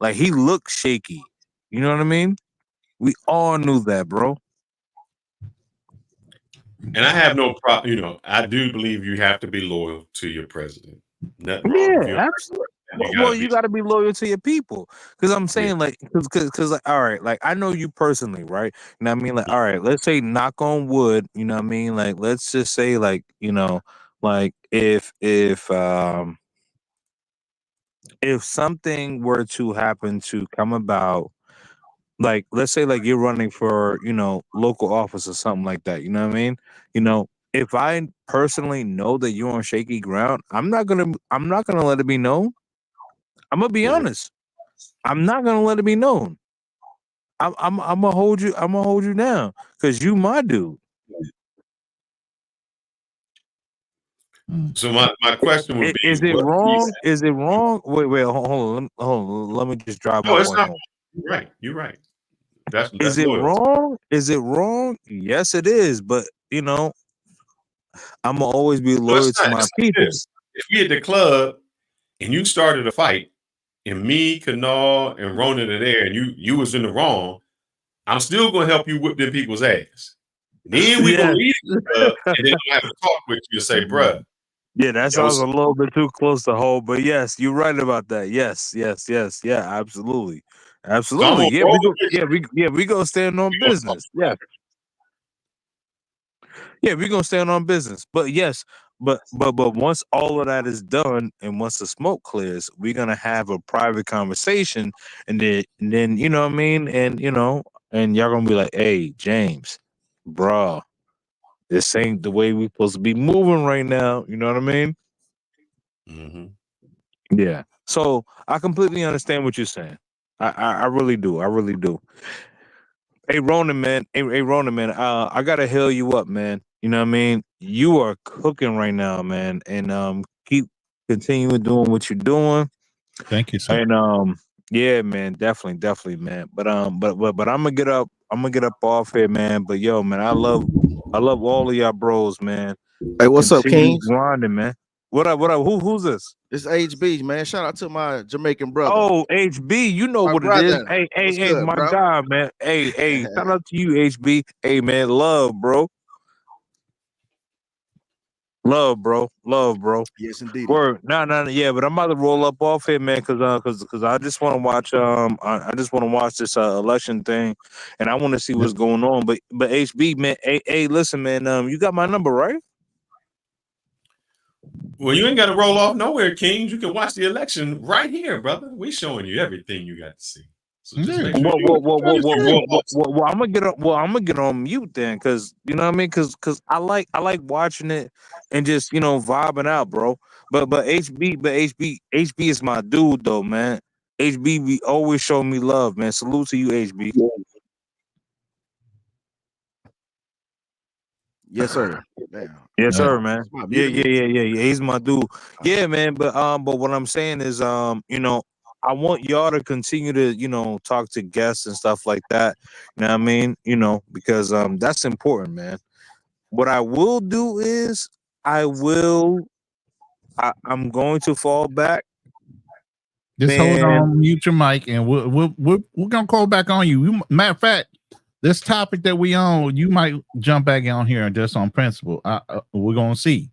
Like he looked shaky. You know what I mean? We all knew that, bro. And I have no problem. I do believe you have to be loyal to your president. Nothing wrong if Yeah, you're a absolutely. president. You got Well, to be. you got to be loyal to your people, because I'm Yeah. saying, like, because, like, all right, like, I know you personally, right? You know what I mean? Like, all right, let's say, knock on wood, you know what I mean? Like, let's just say, like, like, if something were to happen to come about, like, let's say, like, you're running for, local office or something like that, you know what I mean? If I personally know that you're on shaky ground, I'm not gonna let it be known. I'm gonna be Mhm. honest. I'm not gonna let it be known. I'm gonna hold you. I'm gonna hold you down because you my dude. So my question would be, Is it what wrong? reason? Is it wrong? Wait. Hold on. Let me just drive my No, it's point not. home. You're right. You're right. That's Is that's it loyalty. wrong? Is it wrong? Yes, it is. But I'm gonna always be No, it's loyal to not. my It's like people. this. If we at the club and you started a fight, and me, Kanal, and Ronan are there, and you was in the wrong, I'm still gonna help you whip them people's ass. Then we gonna Yes. leave the club, and then I'm gonna have to talk with you and say, bruh, Yeah, that that sounds was a little bit too close to home, but yes, you're right about that. Yes. Yeah, absolutely. so I'm Absolutely. gonna Yeah, roll we go with you. we gonna stand on We gonna talk business. Yeah. about Yeah, we're gonna stand on business. But yes, but once all of that is done and once the smoke clears, we're gonna have a private conversation, and then you know what I mean, and y'all gonna be like, hey, James, bruh, this ain't the way we supposed to be moving right now. You know what I mean? it. Mhm. Yeah. So I completely understand what you're saying. I really do. I really do. Hey Ronan, man. Hey Ronan, man. I gotta heal you up, man. You know what I mean? You are cooking right now, man. And keep continuing doing what you're doing. Thank you, sir. And yeah, man, definitely, man. But I'm gonna get up. I'm gonna get up off here, man. But yo, man, I love all of y'all bros, man. Hey, what's up, Continue Kings? grinding, man. What up? What up? Who's this? This HB, man. Shout out to my Jamaican brother. Oh, HB, you know My what it is. brother. What's Hey, good, my bro? God, man. Hey, shout out to you, HB. Hey, man, love, bro. Love, bro. Yes, indeedy. Word, no, yeah, but I'm about to roll up off here, man, cause I just want to watch, I just want to watch this election thing, and I want to see Yep. what's going on. But HB, man, hey, listen, man, you got my number, right? Well, you ain't got to roll off nowhere, Kings. You can watch the election right here, brother. We showing you everything you got to see. So just Yeah. make sure you roll off. Well, I'm gonna get on. Well, I'm gonna get on mute then, cause you know what I mean. Cause I like watching it and just vibing out, bro. But HB is my dude though, man. HB be always showing me love, man. Salute to you, HB. Yes, sir. Damn. Yes, Uh, sir, man. It's my Yeah, muted yeah, me. yeah, yeah, yeah. He's my dude. Yeah, man. But what I'm saying is, I want y'all to continue to, talk to guests and stuff like that. You know what I mean? Because that's important, man. What I will do is, I'm going to fall back, just hold and on, mute your mic, and we're gonna call back on you. Matter of fact, this topic that we on, you might jump back on here and just on principle. We're gonna see.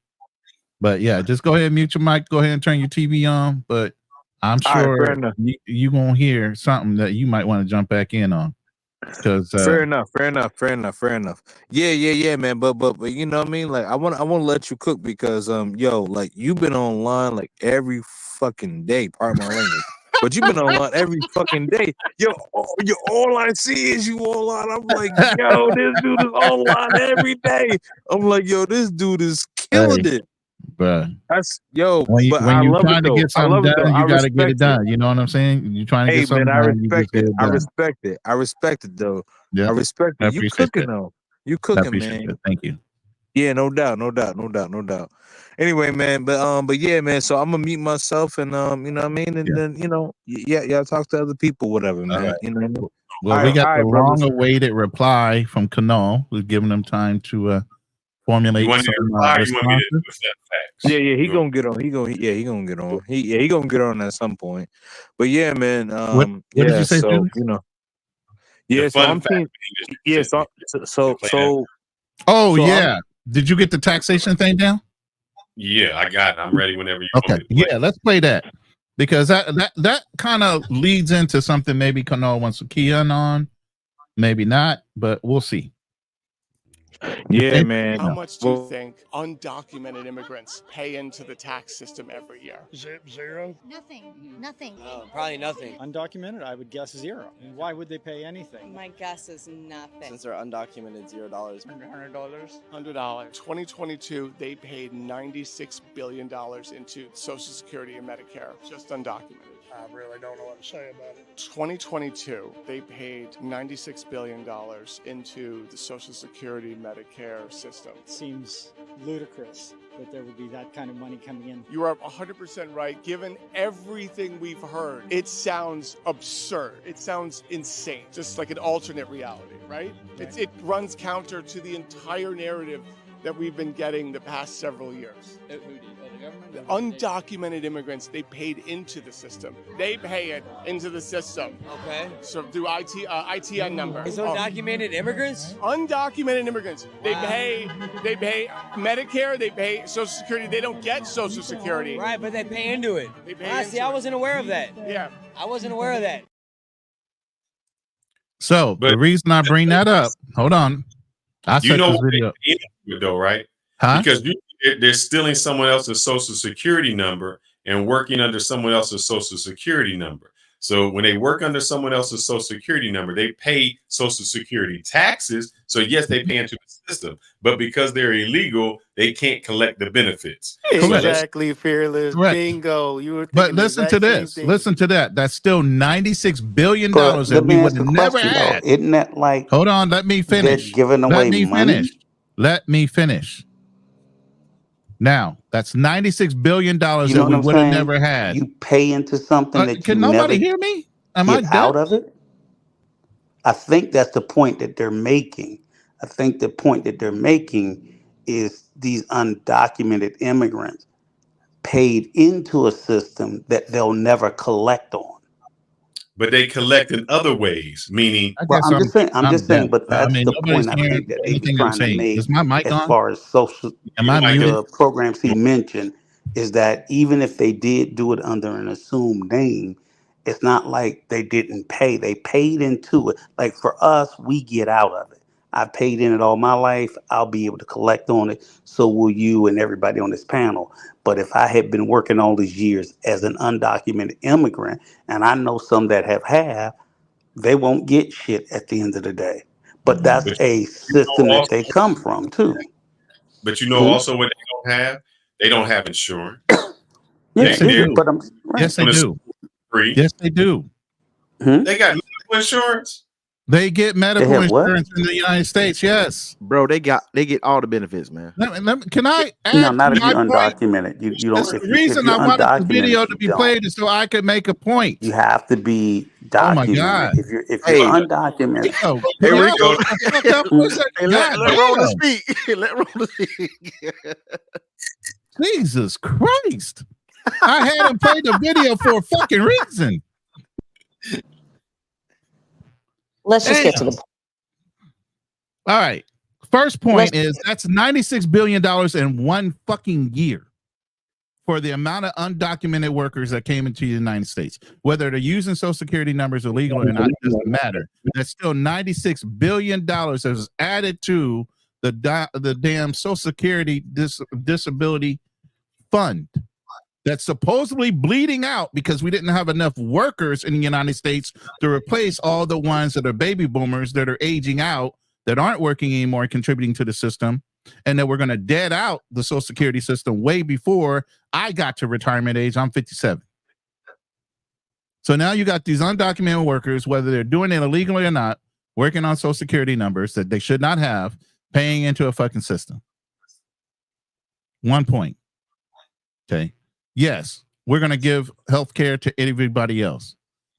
But yeah, just go ahead and mute your mic. Go ahead and turn your TV on. But I'm all right, fair sure enough. you gonna hear something that you might want to jump back in on. Because Fair enough. Yeah, man. But you know what I mean? Like I want to let you cook because yo, like you've been online like every fucking day. Pardon my language. But you've been online every fucking day. Yo, all I see is you online. I'm like, yo, this dude is online every day. I'm like, yo, this dude is killing hey, it. bro, That's yo, when but when I you're love it trying to though. get I something love it though. done, I you got to get respect it it. done. You know what I'm saying? You're trying to get Hey man, something I done, you respect just get it. it I done. respect it. I respect it though. I Yeah, respect I it. You appreciate cooking that. though. You I cooking, appreciate man. that. Thank you. Yeah, no doubt, no doubt, no doubt, no doubt. Anyway, man, but yeah, man. So I'm gonna mute myself, and you know what I mean, and Yeah. then yeah, y'all talk to other people, whatever, All man. right. You know what I mean? Well, we All got the right, brothers. long-awaited reply from Kanal, who's giving them time to formulate You want to some reply? Or you want me to responses. accept facts? Yeah, he You want- gonna get on. He gonna get on. He gonna get on at some point. But yeah, man. What did Yeah. you say, So Julie? The yeah. So fun I'm fact seeing. thing that you Yeah. sent me. So Oh So I'm- yeah. Did you get the taxation thing down? Yeah, I got it. I'm ready whenever you Okay. want me to play. Yeah, let's play that. Because that kind of leads into something maybe Kanal wants to key in on. Maybe not, but we'll see. yeah, man. How much do you Well, think undocumented immigrants pay into the tax system every year? Zero. Nothing. Probably nothing. Undocumented, I would guess zero. And why would they pay anything? My guess is nothing. Since they're undocumented, $0. $100. $100. 2022, they paid $96 billion into Social Security and Medicare, just undocumented. I really don't know what to say about it. 2022, they paid $96 billion into the Social Security Medicare system. It seems ludicrous that there would be that kind of money coming in. You are 100% right. Given everything we've heard, it sounds absurd. It sounds insane, just like an alternate reality, right? It runs counter to the entire narrative that we've been getting the past several years. The government? The undocumented immigrants, they paid into the system. They pay it into the system. Okay. So through ITN number. So undocumented immigrants? Undocumented immigrants, they Wow. pay Medicare, they pay Social Security. They don't get Social Security. Right, but they pay into it. They pay See, into I it. wasn't aware of that. Yeah. I wasn't aware of that. So the But- reason I bring that up, hold on. I You set know this what video. they into it though, right? Huh? Because they're stealing someone else's social security number and working under someone else's social security number. So when they work under someone else's social security number, they pay social security taxes. So yes, they pay into the system, but because they're illegal, they can't collect the benefits. So that's- Exactly, fearless. Correct. Bingo. You were But thinking the listen to exact same this. thing. Listen to that. That's still $96 billion But that let we me would ask have a never question, though. had. Isn't that like Hold on. Let me they're finish. giving Let away me money? finish. Let me finish. Now, that's $96 billion You know that what we I'm would have saying? never had. You pay into something that Can you never nobody hear me? Am I get out dead? of it. I think that's the point that they're making. I think the point that they're making is these undocumented immigrants paid into a system that they'll never collect on. but they collect in other ways, meaning I Well, guess I'm just saying. I'm just saying. dead. But that's the nobody's point I hearing think that they be anything I'm trying to saying. make Is my mic as on? far as social Am I Mic muted? the programs he mentioned is that even if they did do it under an assumed name, it's not like they didn't pay. They paid into it. Like for us, we get out of it. I've paid in it all my life. I'll be able to collect on it. So will you and everybody on this panel. But if I had been working all these years as an undocumented immigrant, and I know some that have, they won't get shit at the end of the day. But that's But a system that they come from too. but you know Mhm. also what they don't have? They don't have insurance. Yes, they do. But I'm right. Yes, they On the do. Free. Yes, they do. They got medical insurance. They get medical have what? insurance in the United States. Yes. Bro, they get all the benefits, man. Can I add No, not if my you're point? undocumented. You don't. That's If, the you, if reason you're I wanted the undocumented, video to you be don't. played is so I could make a point. You have to be Oh my documented. God. If you're Hey. undocumented, Rico, Hey, yo, Rico. shut up for a second. Hey, let God Roller damn. speak. Let Roller speak. Jesus Christ. I had him play the video for a fucking reason. Let's just get to the point. All right. First point Let's- is that's $96 billion in one fucking year for the amount of undocumented workers that came into the United States. Whether they're using Social Security numbers illegal or not, it doesn't matter. That's still $96 billion that was added to the damn Social Security disability fund that's supposedly bleeding out because we didn't have enough workers in the United States to replace all the ones that are baby boomers that are aging out, that aren't working anymore and contributing to the system, and that we're going to dead out the Social Security system way before I got to retirement age. I'm 57. So now you got these undocumented workers, whether they're doing it illegally or not, working on Social Security numbers that they should not have, paying into a fucking system. 1 point. Okay. Yes, we're going to give health care to everybody else.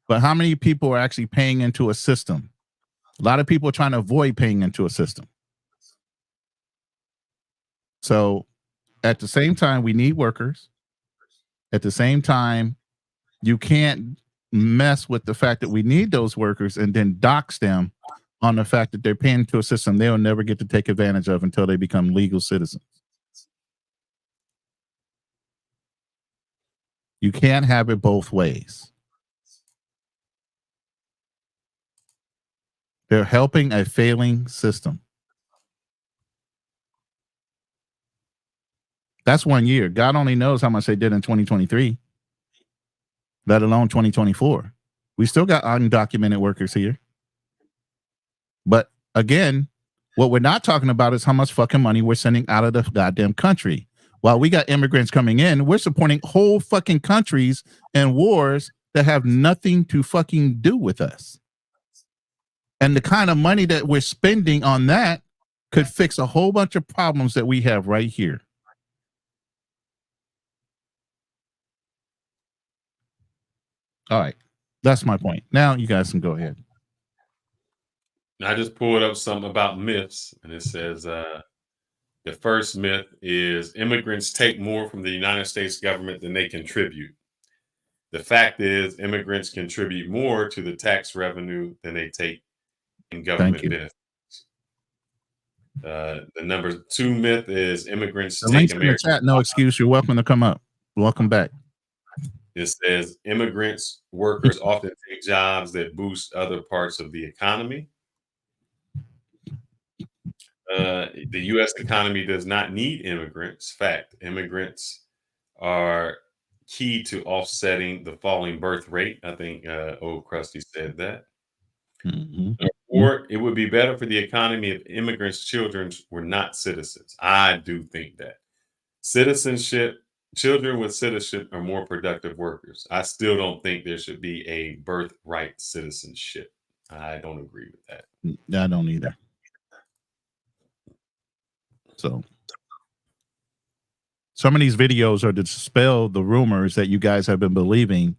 But how many people are actually paying into a system? A lot of people are trying to avoid paying into a system. So at the same time, we need workers. At the same time, you can't mess with the fact that we need those workers and then dox them on the fact that they're paying into a system they'll never get to take advantage of until they become legal citizens. You can't have it both ways. They're helping a failing system. That's 1 year. God only knows how much they did in 2023, let alone 2024. We still got undocumented workers here. But again, what we're not talking about is how much fucking money we're sending out of the goddamn country. While we got immigrants coming in, we're supporting whole fucking countries and wars that have nothing to fucking do with us. And the kind of money that we're spending on that could fix a whole bunch of problems that we have right here. All right. That's my point. Now you guys can go ahead. I just pulled up something about myths, and it says the first myth is immigrants take more from the United States government than they contribute. The fact is immigrants contribute more to the tax revenue than they take in government benefits. The number 2 myth is immigrants The take links in the American. chat, no excuse. You're welcome to come up. Welcome back. It says immigrants, workers often take jobs that boost other parts of the economy. The U.S. economy does not need immigrants. Fact, immigrants are key to offsetting the falling birth rate. I think Old Krusty said that. Or it would be better for the economy if immigrants' children were not citizens. I do think that. Children with citizenship are more productive workers. I still don't think there should be a birthright citizenship. I don't agree with that. I don't either. So some of these videos are to dispel the rumors that you guys have been believing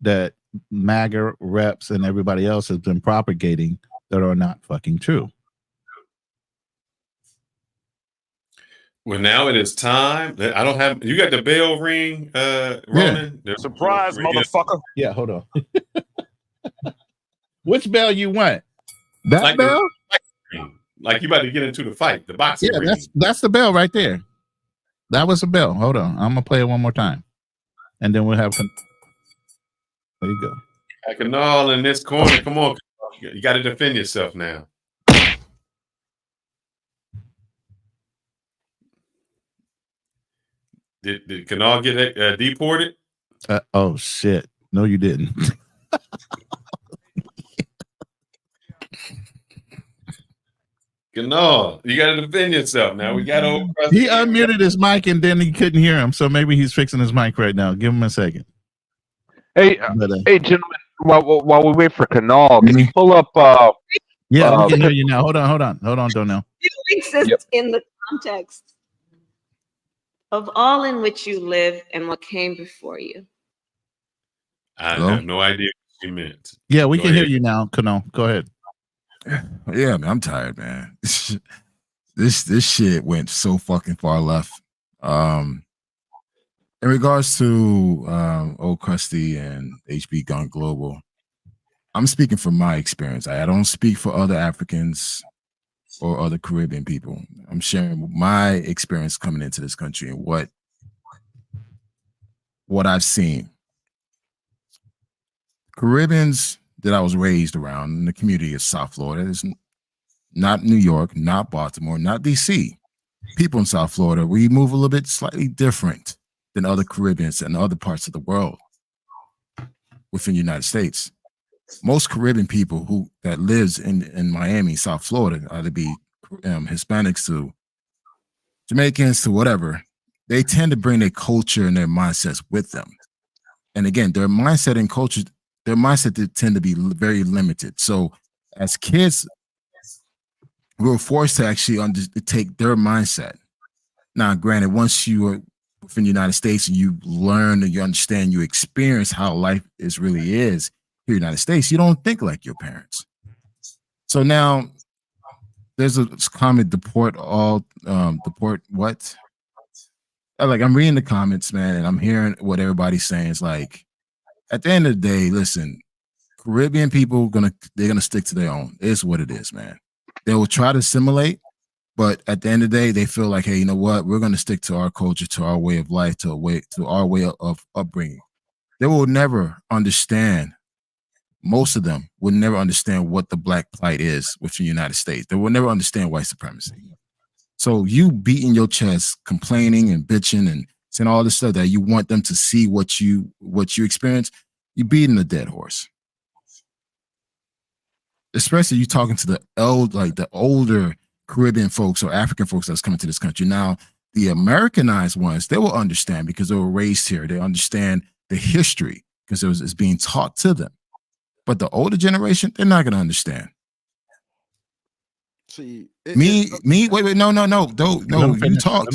that MAGA reps and everybody else has been propagating that are not fucking true. Well, now it is time. I don't have. You got the bell ring, Ronan? Yeah. Surprise, motherfucker. Yeah, hold on. Which bell you want? That like bell? Like you about to get into the fight, the boxing ring. That's the bell right there. That was the bell. Hold on. I'm gonna play it one more time. And then we'll have there you go. I can all in this corner. Come on. You got to defend yourself now. Did Kanal get deported? Oh shit! No, you didn't. Kanal, you got to defend yourself now. We got to. He unmuted his mic and then he couldn't hear him, so maybe he's fixing his mic right now. Give him a second. Hey, hey, gentlemen. While we wait for Kanal, can you pull up? Yeah, we can hear you now. Hold on, Donnell. It exists in the context of all in which you live and what came before you. I have no idea what you meant. Yeah, we can hear you now, Kanal. Go ahead. Yeah, man, I'm tired, man. This shit went so fucking far left. In regards to Old Krusty and HB Gun Global, I'm speaking from my experience. I don't speak for other Africans or other Caribbean people. I'm sharing my experience coming into this country and what I've seen. Caribbeans that I was raised around in the community of South Florida, is not New York, not Baltimore, not DC. People in South Florida, we move a little bit slightly different than other Caribbeans and other parts of the world within the United States. Most Caribbean people that lives in Miami, South Florida, either be Hispanics to Jamaicans to whatever, they tend to bring their culture and their mindsets with them. And again, their mindset and culture, their mindset tend to be very limited. So as kids, we were forced to actually take their mindset. Now, granted, once you are within the United States and you learn and you understand, you experience how life really is here in the United States, you don't think like your parents. So now there's a comment, deport what? like I'm reading the comments, man, and I'm hearing what everybody's saying. It's like, at the end of the day, listen, Caribbean people they're gonna stick to their own. It's what it is, man. They will try to assimilate, but at the end of the day, they feel like, hey, you know what? We're gonna stick to our culture, to our way of life, to our way of upbringing. They will never understand. Most of them will never understand what the black plight is within the United States. They will never understand white supremacy. So you beating your chest, complaining and bitching and saying all this stuff that you want them to see what you experience, you're beating a dead horse. Especially you talking to the older Caribbean folks or African folks that's coming to this country. Now, the Americanized ones, they will understand because they were raised here. They understand the history because it's being taught to them. But the older generation, they're not going to understand. See, wait, no. You talked.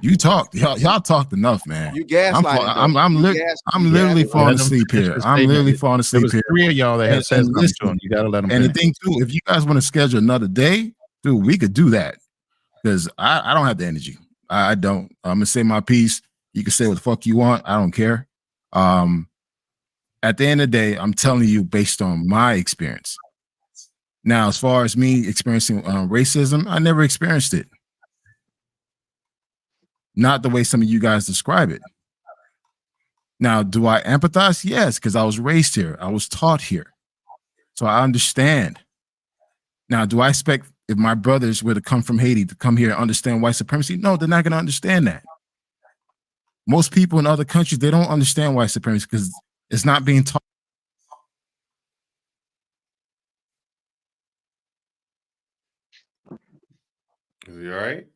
You talked. Y'all talked enough, man. You gaslighting. I'm literally falling asleep here. I'm literally falling asleep here. Three of y'all that had said something to them. You got to let them. And the thing too, if you guys want to schedule another day, dude, we could do that because I don't have the energy. I don't. I'm gonna say my piece. You can say what the fuck you want. I don't care. At the end of the day, I'm telling you based on my experience. Now, as far as me experiencing racism, I never experienced it. Not the way some of you guys describe it. Now, do I empathize? Yes, because I was raised here. I was taught here. So I understand. Now, do I expect if my brothers were to come from Haiti to come here and understand white supremacy? No, they're not going to understand that. Most people in other countries, they don't understand white supremacy because it's not being taught. Is he all right?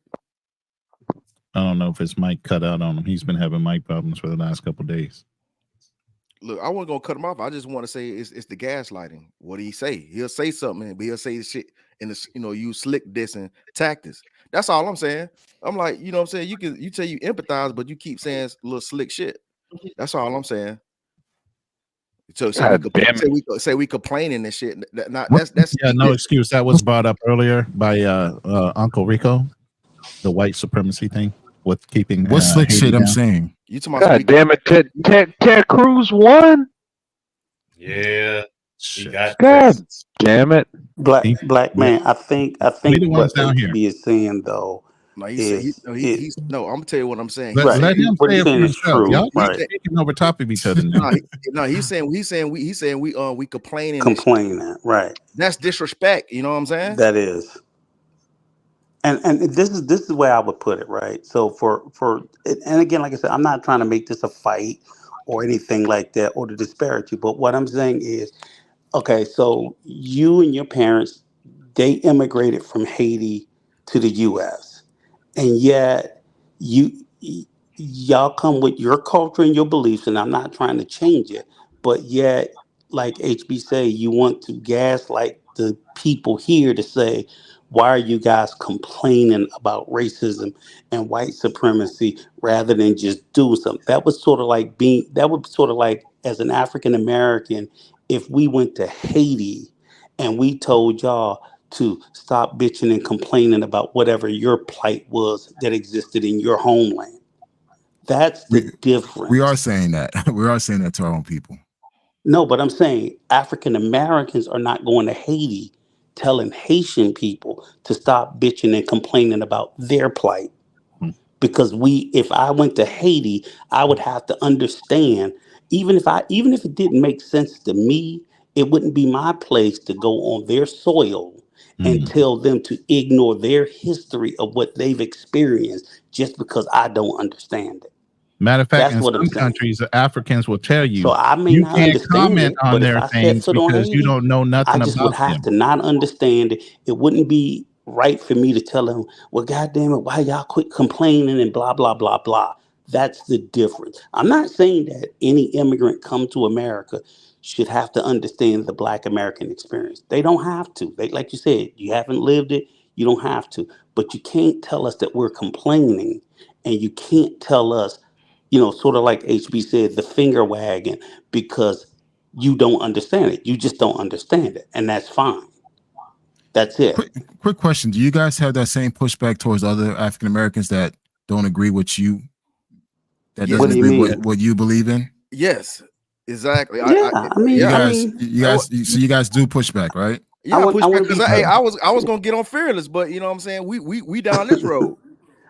I don't know if his mic cut out on him. He's been having mic problems for the last couple of days. Look, I wasn't gonna cut him off. I just want to say it's the gaslighting. What do he say? He'll say something, but he'll say shit in the use slick dissing tactics. That's all I'm saying. I'm like, you know what I'm saying? You say you empathize, but you keep saying little slick shit. That's all I'm saying. So we complaining and shit. That's no excuse. That was brought up earlier by Uncle Rico, the white supremacy thing with keeping what slick shit down. I'm saying. You talking about God damn it, Ted Cruz won. Yeah, he got God damn it, black man. I think the what ones down here. HB is saying though. No, he's I'm gonna tell you what I'm saying. Let him say it for himself. Y'all right. taking over top of each other now. He's saying we complaining, right? That's disrespect. You know what I'm saying? That is. And this is where I would put it, right? So and again, like I said, I'm not trying to make this a fight or anything like that or the disparity, but what I'm saying is, okay, so you and your parents, they immigrated from Haiti to the U.S. and yet y'all come with your culture and your beliefs, and I'm not trying to change it, but yet, like HB say, you want to gaslight the people here to say, why are you guys complaining about racism and white supremacy rather than just do something? That would sort of like as an African American, if we went to Haiti and we told y'all to stop bitching and complaining about whatever your plight was that existed in your homeland. That's the difference. We are saying that. We are saying that to our own people. No, but I'm saying African Americans are not going to Haiti telling Haitian people to stop bitching and complaining about their plight. Because if I went to Haiti, I would have to understand, even if it didn't make sense to me, it wouldn't be my place to go on their soil and tell them to ignore their history of what they've experienced just because I don't understand it. Matter of fact, in some countries, the Africans will tell you, so I may you not can't understand comment it, on but their if I things set foot on because you Haiti, don't know nothing I just about would have them. to not understand it. It wouldn't be right for me to tell them, well, goddamn it, why y'all quit complaining and blah, blah, blah, blah. That's the difference. I'm not saying that any immigrant come to America should have to understand the Black American experience. They don't have to. Like you said, you haven't lived it, you don't have to. But you can't tell us that we're complaining, and you can't tell us, sort of like HB said, the finger wagging, because you don't understand it. You just don't understand it. And that's fine. That's it. Quick question. Do you guys have that same pushback towards other African Americans that don't agree with you That Yes. doesn't What do you agree mean? with what you believe in. Yes, exactly. Yeah, I mean, You I guys, mean, so you guys do push back, right? Yeah, I would- push I back wanna because be I fair. was gonna get on Fearless, but you know what I'm saying. We down this road.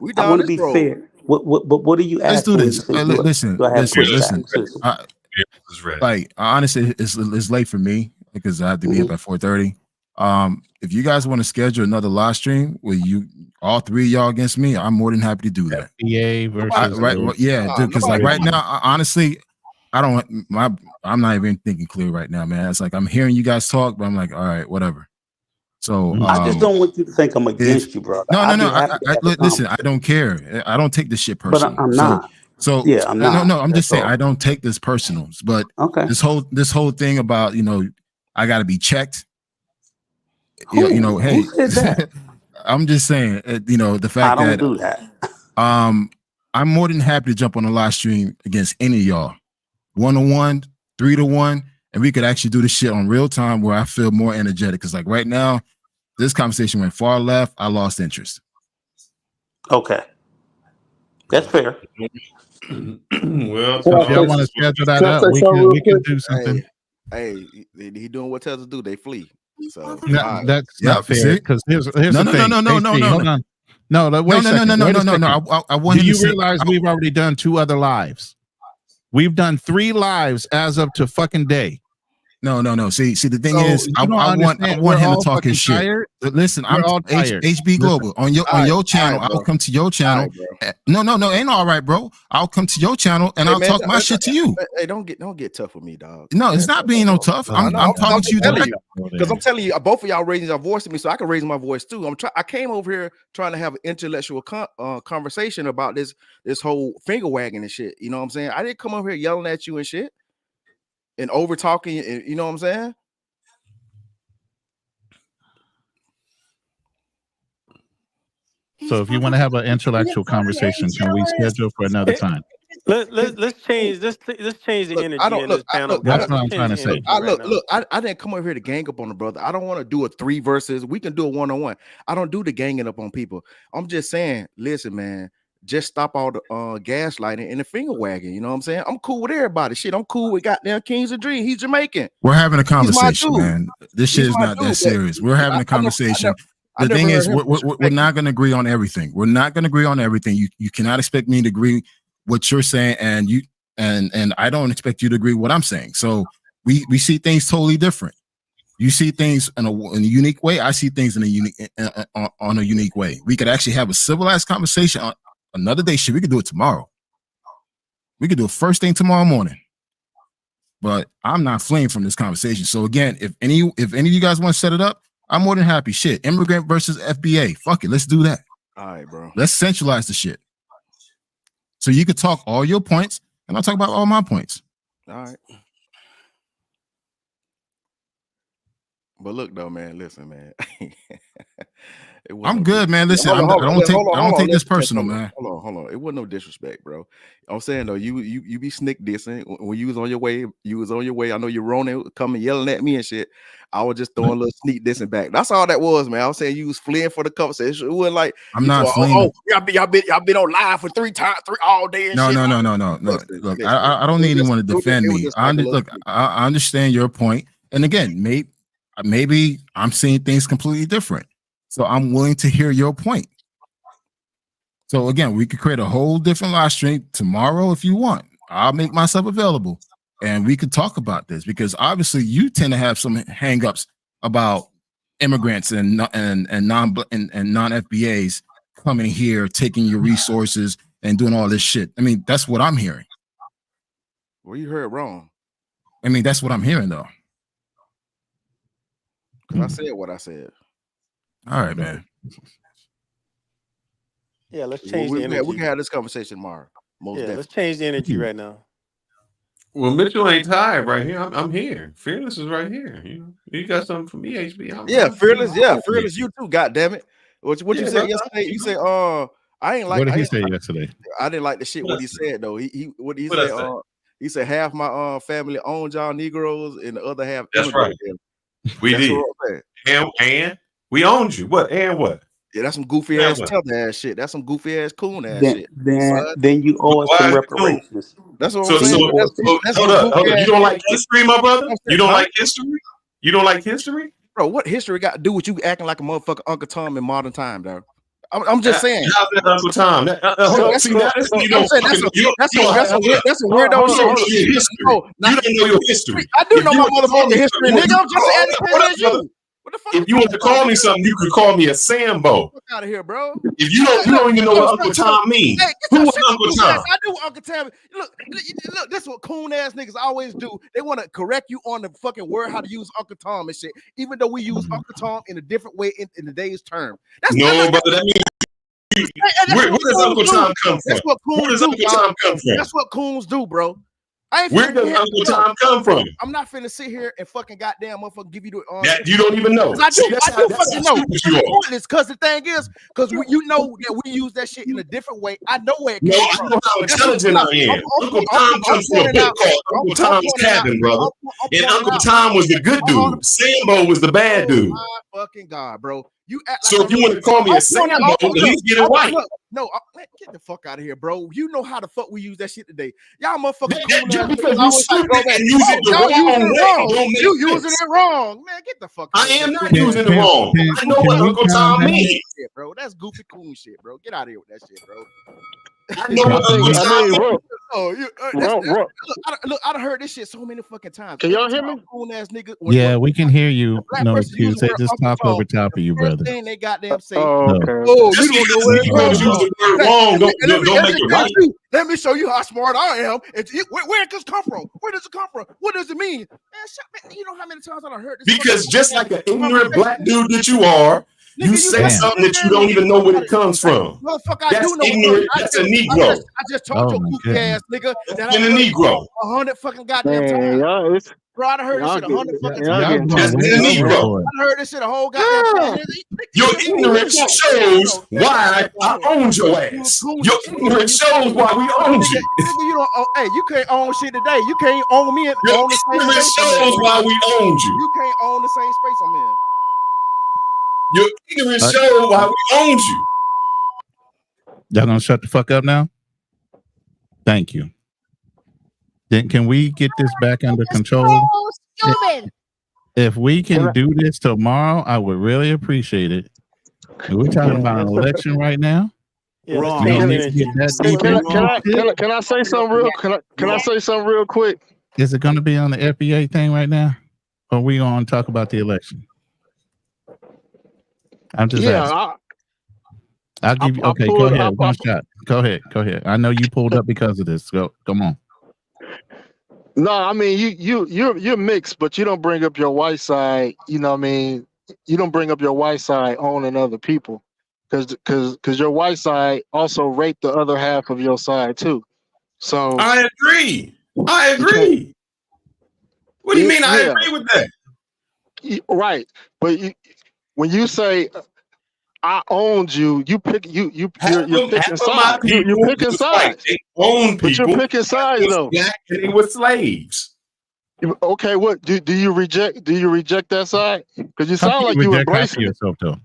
We I down want to this be road. fair. What do you Let's ask do when you this. say do Listen, I have listen, pushback? listen. Is ready. Like honestly, it's late for me because I have to be up at 4:30. If you guys want to schedule another live stream where you all three of y'all against me, I'm more than happy to do that. FBA versus Yeah, dude. Because like right now, honestly, I'm not even thinking clear right now, man. It's like I'm hearing you guys talk, but I'm like, all right, whatever. So I just don't want you to think I'm against you, brother. No. I'd be happy to have a Listen, I conversation. don't care. I don't take this shit But personal. I'm not. So Yeah, I'm not. No. I'm just That's saying all. I don't take this personal. But Okay. this whole thing about I got to be checked. Who? Hey, Who said that? I'm just saying the fact I don't that do that. I'm more than happy to jump on a live stream against any of y'all, 1-on-1, 3-to-1, and we could actually do this shit on real time where I feel more energetic. Because like right now, this conversation went far left. I lost interest. Okay, that's fair. Well, if y'all want to schedule that up, we can do something. Hey, he doing what tells us to do. They flee. So No, that's not fair because here's No, the thing. no. HP, hold on. No, wait a second. No. I want Do him you to say- realize we've already done 2 other lives? We've done 3 lives as of to fucking day. No. See, the thing So, is, you I don't want understand. him We're to all talk fucking his shit. tired. Listen, We're I'm all tired. HB Global on your channel. right, I'll come to your channel. All No, ain't all right, bro. I'll come to your channel and Hey, I'll man, talk my shit to you. Hey, don't get tough with me, dog. No, it's not being no tough. I'm talking to you direct. Because I'm telling you, both of y'all raising your voice to me, so I can raise my voice too. I came over here trying to have an intellectual conversation about this whole finger wagging and shit. You know what I'm saying? I didn't come over here yelling at you and shit and over talking. You know what I'm saying? So if you want to have an intellectual conversation, can we schedule for another time? Let's change the energy in this panel. That's what I'm trying to say. I didn't come over here to gang up on the brother. I don't want to do a 3 versus. We can do a 1-on-1. I don't do the ganging up on people. I'm just saying, listen, man, just stop all the gaslighting and the finger wagging. You know what I'm saying? I'm cool with everybody. Shit, I'm cool with goddamn Kings of Dream. He's Jamaican. We're having a He's my conversation, dude. man. This shit He's is my not dude, that but serious. We're having a conversation. I The thing never is, heard him we're disrespect not going to agree on everything. We're not going to agree on everything. You cannot expect me to agree what you're saying, and you and I don't expect you to agree what I'm saying. So we see things totally different. You see things in a unique way. I see things in a unique on a unique way. We could actually have a civilized conversation on another day. Shit, we could do it tomorrow. We could do it first thing tomorrow morning. But I'm not fleeing from this conversation. So again, if any of you guys want to set it up, I'm more than happy. Shit, immigrant versus FBA. Fuck it, let's do that. All right, bro. Let's centralize the shit. So you could talk all your points, and I'll talk about all my points. All right. But look though, man. Listen, man. I'm good, man. Listen, I don't take this personal, man. Hold on. It wasn't no disrespect, bro. I'm saying though, you be snick dissing when you was on your way. You was on your way. I know you're Rona coming yelling at me and shit. I was just throwing a little sneak dissing back. That's all that was, man. I was saying you was fleeing for the conversation. It wasn't like I'm not fleeing. Y'all been on live for 3 times, all day. And No. shit. Look, I don't need anyone to defend me. I understand your point, and again, maybe I'm seeing things completely different. So I'm willing to hear your point. So again, we could create a whole different live stream tomorrow if you want. I'll make myself available and we could talk about this because obviously you tend to have some hangups about immigrants and non-FBAs coming here, taking your resources and doing all this shit. I mean, that's what I'm hearing. Well, you heard wrong. I mean, that's what I'm hearing though. Because I said what I said. All right, man. Yeah, let's change the energy. We can have this conversation tomorrow. Let's change the energy right now. Well, Mitchell ain't tired right here. I'm here. Fearless is right here. You got something for me, HB? Fearless. Yeah, Fearless. You too. God damn it. What you said yesterday? You said, I ain't like. What did he say yesterday? I didn't like the shit. What he said though. He said. He said half my family owned y'all Negroes and the other half. That's right. We did. And we owned you. What? And what? Yeah, that's some goofy Now ass what? tether ass shit. That's some goofy ass coon ass Then shit. then you owe us Why some is it cool? reparations. That's what So, I'm saying. That's hold some up. goofy You ass don't shit. like history, my brother? You don't Huh? like history? You don't like history? Bro, what history got to do with you acting like a motherfucker Uncle Tom in modern time, dog? I'm just saying. How's that Uncle Tom? Hold on. See, that's you don't fucking that's a weirdo shit. your history. Oh, You don't know your history. I do If know you my want to call motherfucking me history, something, nigga. I'm just as independent as you. What the fuck? If you want to call me something, you could call me a Sambo. Fuck out of here, bro. If you don't even know what Uncle Tom means. Hey, Who was Uncle Tom? I do Uncle Tom. Look, this is what coon ass niggas always do. They want to correct you on the fucking word how to use Uncle Tom and shit, even though we use Uncle Tom in a different way in today's term. No, brother, that means where does Uncle Tom come from? That's what coons Where does do, Uncle dog. Tom come from? That's what coons do, bro. I ain't Where finna does sit here- Uncle Tom come from? I'm not finna sit here and fucking goddamn motherfucker give you the That you don't even know. 'Cause I do, See, that's I do how- that's fucking how know. stupid you are. Pointless, because the thing is, because you know that we use that shit in a different way. I know where it No, came I from. know how That's intelligent what- I am. I'm- Uncle I'm- Tom I'm comes from a pointing book out- called I'm Uncle Tom's pointing out- Cabin, brother. I'm And pointing Uncle out- Tom was the good dude. Sambo was the bad dude. My fucking God, bro. You act So like if you want to call me a Sambo, at least get it right. No, man, get the fuck out of here, bro. You know how the fuck we use that shit today. Y'all motherfuckers. That- cool ass because niggas you always like, stupid bro, man, and use it the y'all wrong using it way. wrong. Don't make You sense. using it wrong, man. Get the fuck. I am not Can- using it can- wrong. can- I know can what you Uncle calm Tom down? means. Shit, bro. That's goofy coon shit, bro. Get out of here with that shit, bro. I know what Uncle Tom means. Oh, you, look, I done heard this shit so many fucking times. Can y'all hear me? Coon ass nigga. Yeah, we can hear you. black No person excuse. use the They word just Uncle talk Tom. over top of you, First brother. thing they goddamn say. Oh, okay. Oh, Just you don't know because where it's you use from. the word wrong, don't make it right. Let me show you how smart I am. Where does it come from? Where does it come from? What does it mean? Man, you know how many times I heard this? Because just like an ignorant black dude that you are, you say Damn. something that you don't even know where it comes from. Motherfucker, I That's do know. ignorant. That's a Negro. I just told Oh, your my goofy goodness. ass nigga that And a Negro. 100 fucking goddamn Man, times. y'all, it's, Bro, I done heard this y'all shit 100 fucking y'all times. getting Just way in a Negro. overboard. I done heard this shit a whole goddamn time. Your ignorance shows why I owned your ass. Your ignorance shows why we owned you. Nigga, you don't own, hey, you can't own shit today. You can't own me and Your own the same ignorance space I'm shows in. why we owned you. You can't own the same space I'm in. Your ignorance shows why we owned you. Y'all gonna shut the fuck up now? Thank you. Then can we get this back under control? Stupid. If we can do this tomorrow, I would really appreciate it. We're talking about an election right now. Yeah, Wrong. We don't Can, need to get that deep can, into I, it. can I say something real? Can I say something real quick? Is it going to be on the FBA thing right now, or are we going to talk about the election? I'm just Yeah, asking. I'll give you. I Okay, go pulled- ahead. One shot. Go ahead. Go ahead. I know you pulled up because of this. Go. Come on. no, I mean you're mixed, but you don't bring up your white side. You know what I mean? You don't bring up your white side owning other people, because your white side also raped the other half of your side too. So I agree. I agree. What do you mean? I Yeah. agree with that. Right, but when you say I owned you, you're picking Half of my sides. You're people picking was white. sides. They owned But people. you're picking sides was though. black and they were slaves. Okay, what do you reject? Do you reject that side? Because you How sound can like you reject half of embracing it. yourself, though.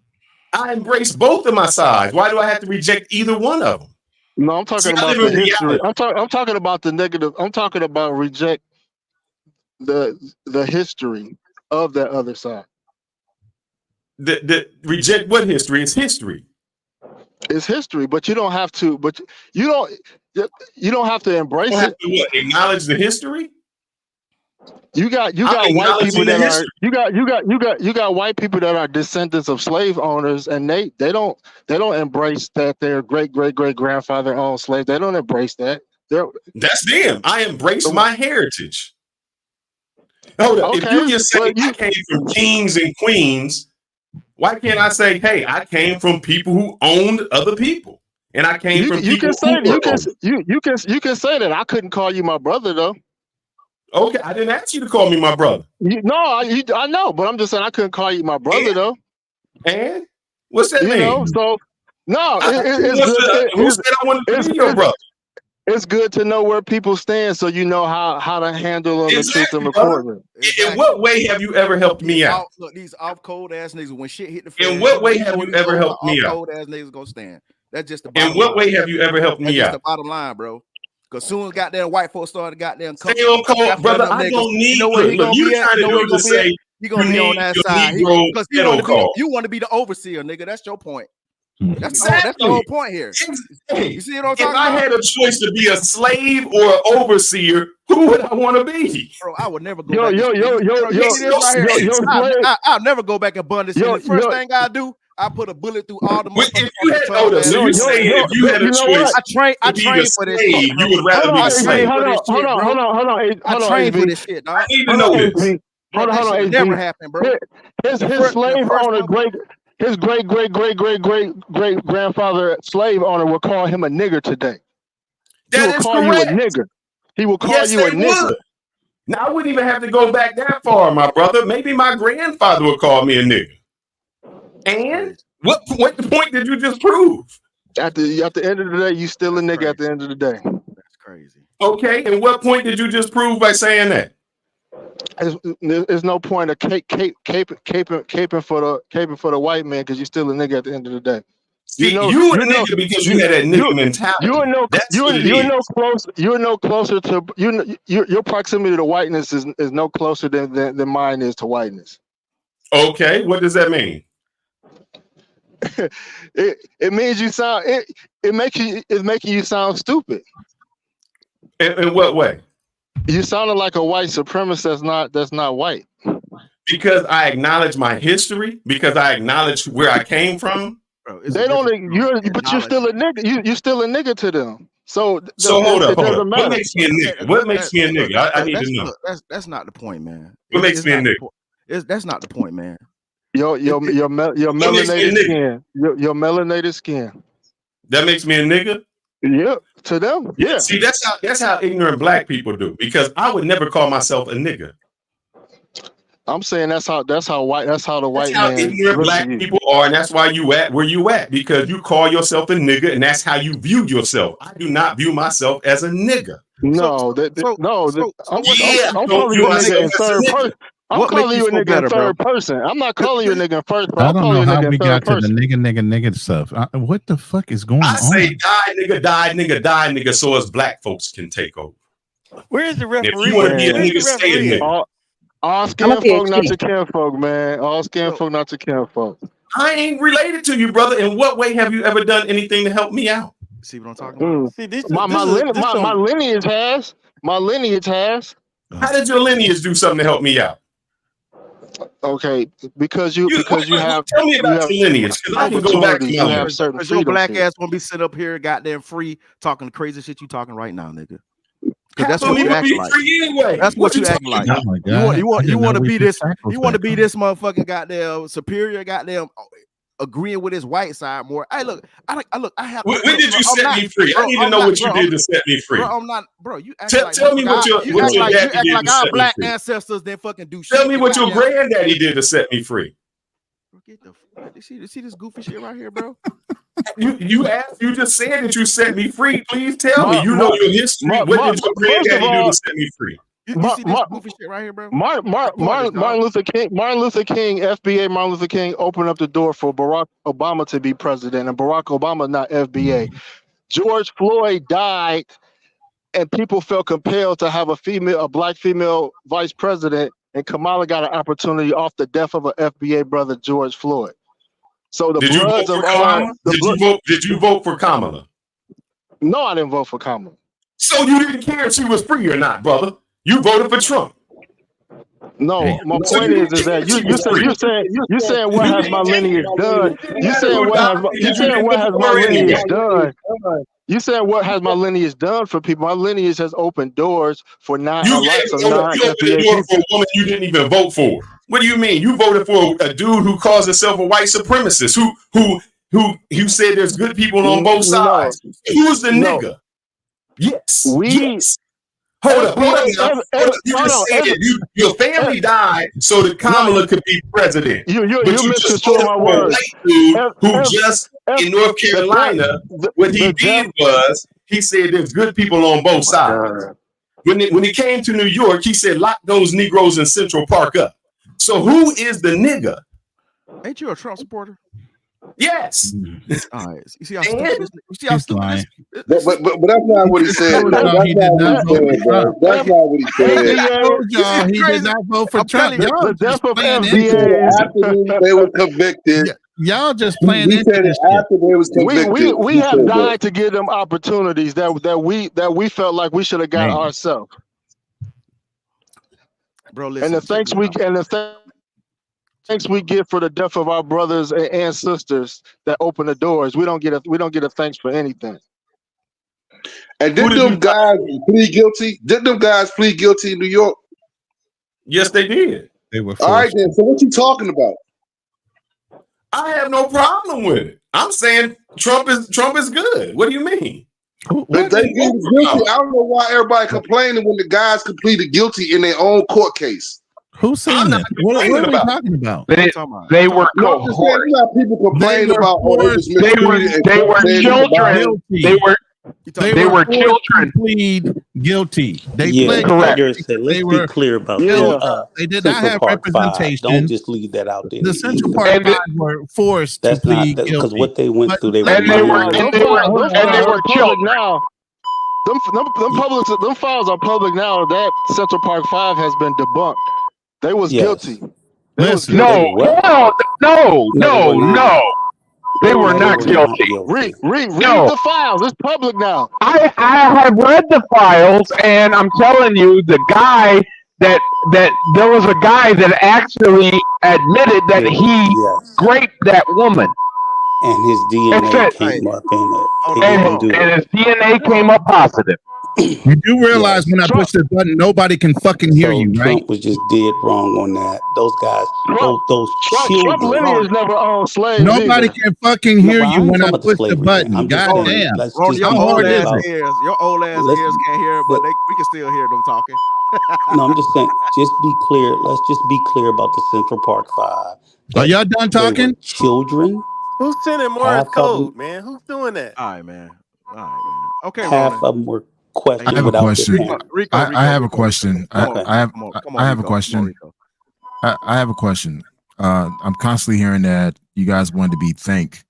I embrace both of my sides. Why do I have to reject either one of them? No, I'm talking See, I about live the in history. reality. I'm talking about the negative. I'm talking about reject the history of that other side. The reject what history? It's history. It's history, but you don't have to. But you don't have to embrace You have it. to what, acknowledge the history. You got I'm white acknowledging people the that history. are you got white people that are descendants of slave owners, and they don't embrace that their great grandfather owned slaves. They don't embrace that. That's them. I embrace my heritage. Hold up. If Okay, you just say but I came from kings and queens, why can't I say, hey, I came from people who owned other people, and I came from you people can say who were owned? you can say that. I couldn't call you my brother though. Okay, I didn't ask you to call me my brother. I know, but I'm just saying I couldn't call you my brother though. And what's that You mean? know, so no, Who said I wanted to be your brother? It's good to know where people stand, so you know how to handle them and treat them accordingly. In what way have you ever helped me out? Look, these off cold ass niggas. When shit hit the fan, In what way have you ever helped me out? Cold ass niggas gonna stand. That's just the bottom In what way line. have you ever helped That's me just out? the bottom line, bro. Because soon as goddamn white folks started goddamn Stay on cold, brother. I don't need. you know what he Look, gonna you be at? trying You to know where do he is gonna be at? say He gonna you be on need that your side. Negro Because pedo you want to be the overseer, nigga. That's your point. That's the Exactly. whole point here. Hey, You see what I'm if talking I about? had a choice to be a slave or an overseer, who would I want to be? Bro, I would never go back. I'll never go back and bun this shit. The first thing I do, I put a bullet through all the motherfuckers. So you saying if you had a choice, I to be train the for this slave, shit. you would rather be the slave. Hold on. I train for this shit, dog. I need to know this. Hold on, never happened, bro. His slave owner, his great grandfather slave owner will call him a nigger today. He will call you a nigger. He will call you a nigger. Would. Now I wouldn't even have to go back that far, my brother. Maybe my grandfather would call me a nigger. And what point did you just prove? At the end of the day, you still a nigga. At the end of the day, that's crazy. Okay, and what point did you just prove by saying that? There's no point of caping for the white man because you're still a nigga at the end of the day. See, you a nigga because you had that nigga mentality. You're no closer to your proximity to whiteness is no closer than mine is to whiteness. Okay, what does that mean? It means you sound it's making you sound stupid. In what way? You sounded like a white supremacist that's not white. Because I acknowledge my history, because I acknowledge where I came from. Bro, they don't but you're still a nigga. You're still a nigga to them. So hold up. What makes me a nigga? What makes me a nigga? I need to know. That's not the point, man. What makes me a nigga? That's not the point, man. Your melanated skin. Your melanated skin. That makes me a nigga? Yeah, to them. Yeah. See, that's how ignorant black people do. Because I would never call myself a nigga. I'm saying that's how the white man. Ignorant black people are, and that's why you at where you at, because you call yourself a nigga, and that's how you view yourself. I do not view myself as a nigga. No, I'm calling you a nigga in third person. I'm calling you a nigga in third person. I'm not calling you a nigga in first person. I don't know how we got to the nigga stuff. What the fuck is going on? I say die nigga, so as black folks can take over. Where's the referee? If you want to be a nigga, stay a nigga. All skin folk, not your kin folk, man. All skin folk, not your kin folk. I ain't related to you, brother. In what way have you ever done anything to help me out? See what I'm talking about? See, my lineage has. My lineage has. How did your lineage do something to help me out? Okay, because you have. Tell me about your lineage, because I can go back to you have certain freedoms. Your black ass won't be sitting up here, goddamn free, talking the crazy shit you talking right now, nigga. Because that's what you acting like. Anyway. That's what you acting like. You want to be this. You want to be this motherfucking goddamn superior, goddamn agreeing with his white side more. Hey, look, I have. When did you set me free? I need to know what you did to set me free. Bro, I'm not, bro. You act tell me what your daddy did like to our set black me free. ancestors then fucking do shit. Tell me what your granddaddy did to set me free. You see this goofy shit right here, bro? You just said that you set me free. Please tell me. You know your history. What did your granddaddy do to set me free? You see this goofy shit right here, bro? Martin Luther King, FBA Martin Luther King opened up the door for Barack Obama to be president, and Barack Obama not FBA. George Floyd died, and people felt compelled to have a black female vice president, and Kamala got an opportunity off the death of an FBA brother, George Floyd. So did you vote for Kamala? No, I didn't vote for Kamala. So you didn't care if she was free or not, brother. You voted for Trump. No, my point is that you saying what has my lineage done? You saying what has my lineage done? You saying what has my lineage done for people? My lineage has opened doors for lots of non-FBA people. For a woman you didn't even vote for. What do you mean? You voted for a dude who calls himself a white supremacist, who said there's good people on both sides. Who's the nigga? Yes. Hold up. Your family died so that Kamala could be president. You misconstrued my words. Who just in North Carolina, what he did was he said there's good people on both sides. When he came to New York, he said, lock those Negroes in Central Park up. So who is the nigga? Ain't you a Trump supporter? Yes. All right. You see how stupid this? You see how stupid this? But that's not what he said. That's not what he said, bro. That's not what he said. Y'all, he did not vote for Trump. Y'all just playing into After they were convicted. Y'all just playing He into said this it after they was convicted. We have died to give them opportunities that we felt like we should have got ourselves. Bro, listen. And the thanks we get for the death of our brothers and sisters that open the doors. We don't get a thanks for anything. And did them guys plead guilty? Did them guys plead guilty in New York? Yes, they did. They were all right then. So what you talking about? I have no problem with it. I'm saying Trump is good. What do you mean? If they get guilty, I don't know why everybody complaining when the guys completed guilty in their own court case. Who's saying that? What are we talking about? They were cohort. People complaining about they were children. They were children. Plead guilty. They Yeah, pled correct. Let's be clear about that. They did not Central have Park 5. representation. Don't just leave that out there. The Central Park 5 were forced to plead guilty because what they went through. They And they were children now. Them files are public now. That Central Park 5 has been debunked. They was guilty. Listen, No. They were not guilty. Read the files. It's public now. I have read the files, and I'm telling you, the guy that there was a guy that actually admitted that he raped that woman, and his DNA came up in it. And his DNA came up positive. You do realize when I push this button, nobody can fucking hear you, right? Trump was just dead wrong on that. Those guys, those children. Trump lineage never owned slaves. Nobody either. can fucking hear you when I push the button. God damn. Your old ass ears can't hear it, but we can still hear them talking. No, I'm just saying, just be clear. Let's just be clear about the Central Park 5. Are y'all done talking? Children. Who's sending Morse code, man? Who's doing that? All right, man. Okay, half of them were questioned. I have a question. Rico, I have a question. I have a question. Rico. I have a question. I'm constantly hearing that you guys want to be thanked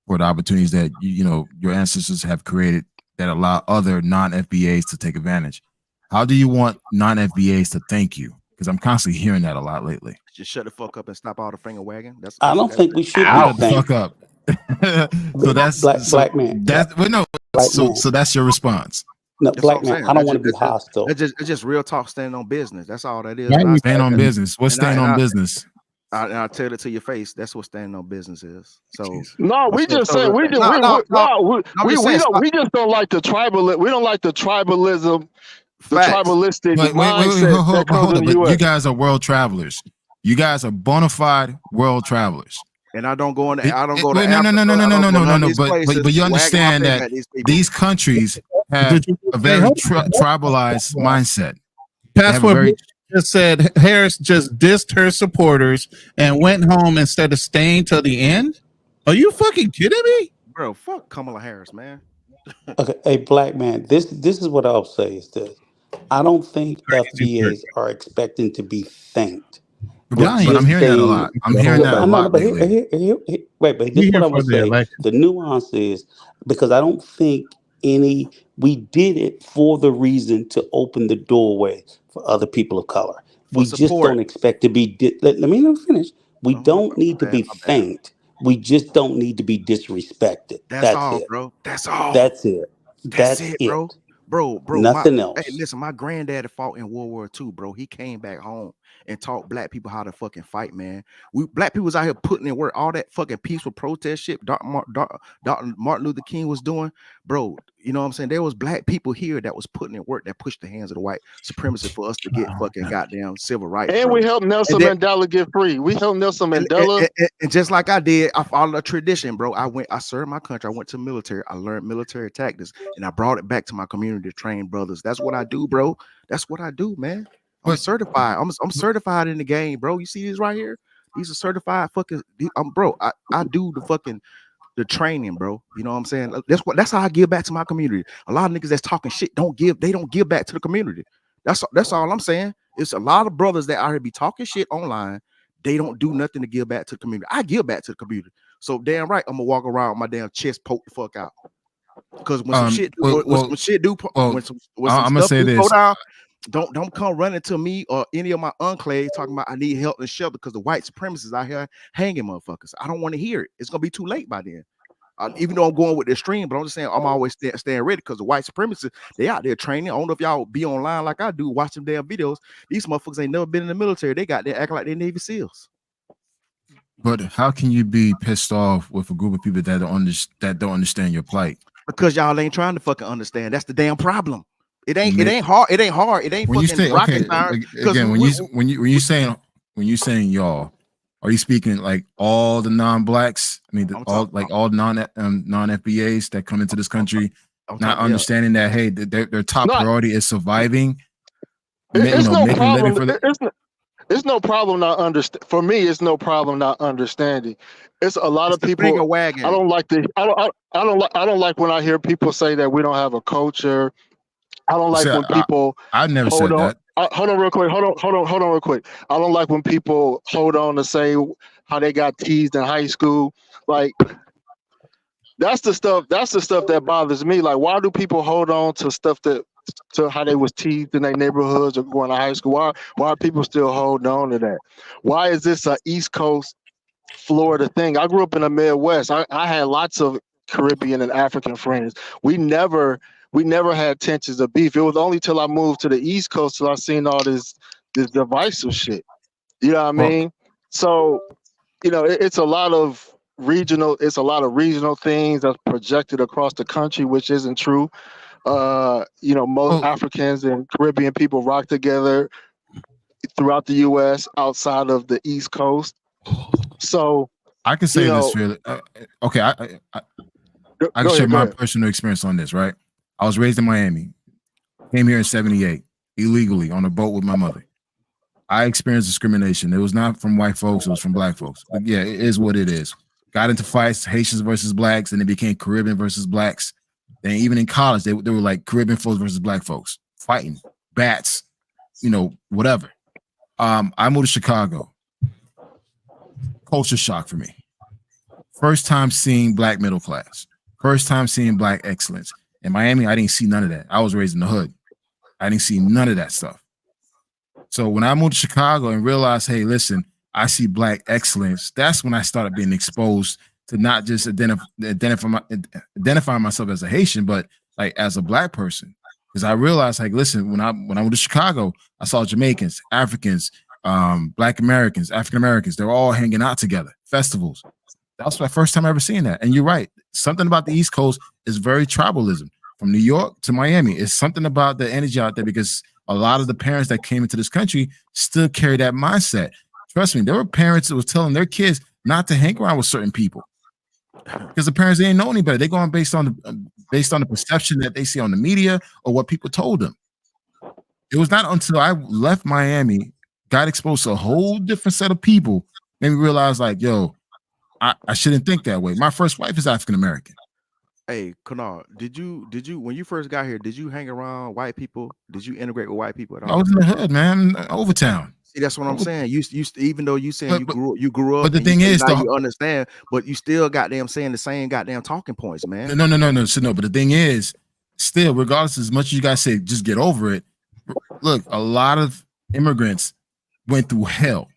for the opportunities that your ancestors have created that allow other non-FBAs to take advantage. How do you want non-FBAs to thank you? Because I'm constantly hearing that a lot lately. Just shut the fuck up and stop all the finger wagging. I don't think we should. Shut the fuck up. So that's black man. So that's your response. No, black man. I don't want to be hostile. It's just real talk. Standing on business. That's all that is. Stand on business. What's staying on business? I'll tell it to your face. That's what standing on business is. So we just don't like the tribal. We don't like the tribalism. The tribalistic mindset that comes in the US. You guys are world travelers. You guys are bona fide world travelers. And I don't go in. I don't go to no. But you understand that these countries have a very tribalized mindset. Passport just said Harris just dissed her supporters and went home instead of staying till the end. Are you fucking kidding me, bro? Fuck Kamala Harris, man. Okay, hey, black man. This is what I'll say is this. I don't think FBAs are expecting to be thanked. But I'm hearing that a lot. I'm hearing that a lot. But wait, but here's what I would say. The nuance is because I don't think we did it for the reason to open the doorway for other people of color. We just don't expect to be. Let me finish. We don't need to be thanked. We just don't need to be disrespected. That's all, it, bro. That's all. That's it. That's it, bro. Nothing else. Hey, listen, my granddad fought in World War II, bro. He came back home and taught black people how to fucking fight, man. Black people was out here putting in work, all that fucking peaceful protest shit Dr. Martin Luther King was doing, bro. You know what I'm saying? There was black people here that was putting in work that pushed the hands of the white supremacists for us to get fucking goddamn civil rights. And we helped Nelson Mandela get free. We helped Nelson Mandela. And just like I did, I followed a tradition, bro. I served my country. I went to military. I learned military tactics, and I brought it back to my community to train brothers. That's what I do, bro. That's what I do, man. I'm certified. I'm certified in the game, bro. You see these right here? These are certified fucking. Bro, I do the fucking the training, bro. You know what I'm saying? That's how I give back to my community. A lot of niggas that's talking shit don't give back to the community. That's all I'm saying. It's a lot of brothers that out here be talking shit online. They don't do nothing to give back to the community. I give back to the community. So damn right, I'm gonna walk around with my damn chest poked the fuck out. Because when some shit, I'm gonna say this. Down, don't come running to me or any of my enclaves talking about I need help and shelter because the white supremacists out here hanging motherfuckers. I don't want to hear it. It's gonna be too late by then. Even though I'm going with the stream, but I'm just saying I'm always staying ready because the white supremacists, they out there training. I don't know if y'all be online like I do, watching damn videos. These motherfuckers ain't never been in the military. They got there acting like they're Navy SEALs. But how can you be pissed off with a group of people that don't understand your plight? Because y'all ain't trying to fucking understand. That's the damn problem. It ain't hard. It ain't hard. It ain't when fucking you say, rocket science. Again, when you saying y'all, are you speaking like all the non-blacks? I mean, all non-FBAs that come into this country, not understanding that hey, their top priority is surviving. It's no problem. It's no problem not understand. For me, it's no problem not understanding. It's a lot of people. I don't like I don't like when I hear people say that we don't have a culture. I don't like when people. I've never said that. Hold on real quick. Hold on real quick. I don't like when people hold on to say how they got teased in high school. Like that's the stuff that bothers me. Like, why do people hold on to stuff to how they was teased in their neighborhoods or going to high school? Why are people still holding on to that? Why is this a East Coast Florida thing? I grew up in the Midwest. I had lots of Caribbean and African friends. We never had tensions of beef. It was only till I moved to the East Coast till I seen all this divisive shit. You know what I mean? So, you know, it's a lot of regional things that's projected across the country, which isn't true. You know, most Africans and Caribbean people rock together throughout the US outside of the East Coast. So I can say this fairly. Okay, I can share my personal experience on this, right? I was raised in Miami, came here in 78, illegally on a boat with my mother. I experienced discrimination. It was not from white folks, it was from black folks. But yeah, it is what it is. Got into fights, Haitians versus blacks, and it became Caribbean versus blacks. And even in college, they were like Caribbean folks versus black folks, fighting, bats, you know, whatever. I moved to Chicago. Culture shock for me. First time seeing black middle class. First time seeing black excellence. In Miami, I didn't see none of that. I was raised in the hood. I didn't see none of that stuff. So when I moved to Chicago and realized, hey, listen, I see black excellence, that's when I started being exposed to not just identify myself as a Haitian, but like as a black person. Because I realized, like, listen, when I went to Chicago, I saw Jamaicans, Africans, Black Americans, African Americans, they're all hanging out together, festivals. That was my first time ever seeing that. And you're right. Something about the East Coast is very tribalism. From New York to Miami, it's something about the energy out there because a lot of the parents that came into this country still carry that mindset. Trust me, there were parents that was telling their kids not to hang around with certain people because the parents didn't know any better. They're going based on the perception that they see on the media or what people told them. It was not until I left Miami, got exposed to a whole different set of people, made me realize, like, yo, I shouldn't think that way. My first wife is African American. Hey, Kanal, did you when you first got here, did you hang around white people? Did you integrate with white people at all? I was in the hood, man, Overtown. See, that's what I'm saying. You even though you saying you grew up, but the thing is, you understand, but you still goddamn saying the same goddamn talking points, man. No. So no, but the thing is, still, regardless, as much as you guys say, just get over it. Look, a lot of immigrants went through hell.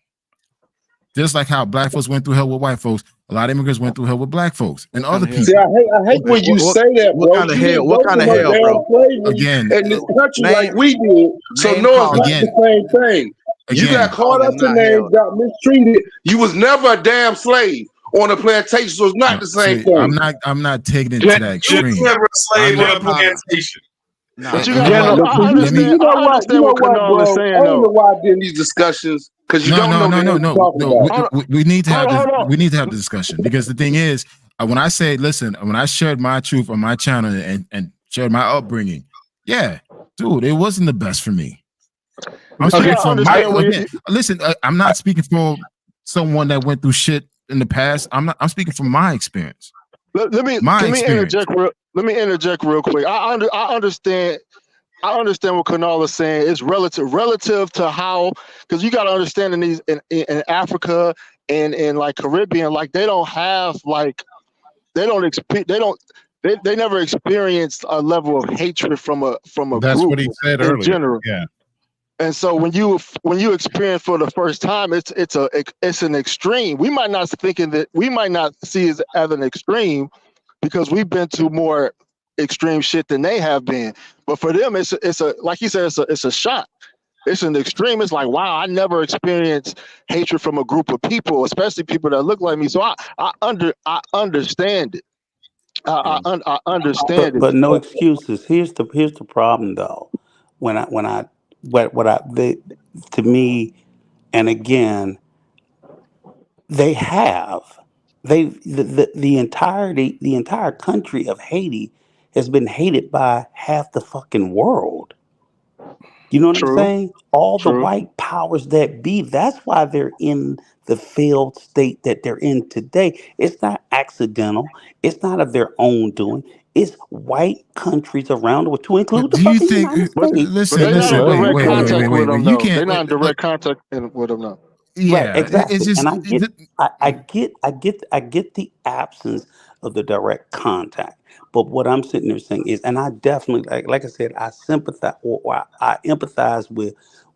Just like how black folks went through hell with white folks, a lot of immigrants went through hell with black folks and other people. See, I hate when you say that, bro. What kind of hell? What kind of hell, bro? Again, in this country like we did, so no, it's not the same thing. You got caught up in there, got mistreated. You was never a damn slave on a plantation, so it's not the same thing. I'm not taking it to that extreme. You were never a slave on a plantation. But you got to understand what Kanal is saying. I don't know why I did these discussions because you don't know. No. We need to have we need to have the discussion because the thing is, when I say, listen, when I shared my truth on my channel and shared my upbringing, yeah, dude, it wasn't the best for me. I'm speaking from listen. I'm not speaking for someone that went through shit in the past. I'm speaking from my experience. Let me interject real quick. I understand what Kunal is saying. It's relative to how, because you got to understand in Africa and in like Caribbean, like they don't have like they never experienced a level of hatred from a That's group what he said in earlier. general. Yeah. And so when you experience for the first time, it's an extreme. We might not see it as an extreme because we've been to more extreme shit than they have been. But for them, it's a like he said, it's a shock. It's an extreme. It's like, wow, I never experienced hatred from a group of people, especially people that look like me. So I understand it. I understand it. But no excuses. Here's the problem though. To me, and again, the entire country of Haiti has been hated by half the fucking world. You know what I'm saying? All the white powers that be. That's why they're in the failed state that they're in today. It's not accidental. It's not of their own doing. It's white countries around the world, to include the fucking United States. They're not in direct contact with them now. Yeah, right, exactly. And I get the absence of the direct contact. But what I'm sitting there saying is, and I definitely, like I said, I sympathize or I empathize with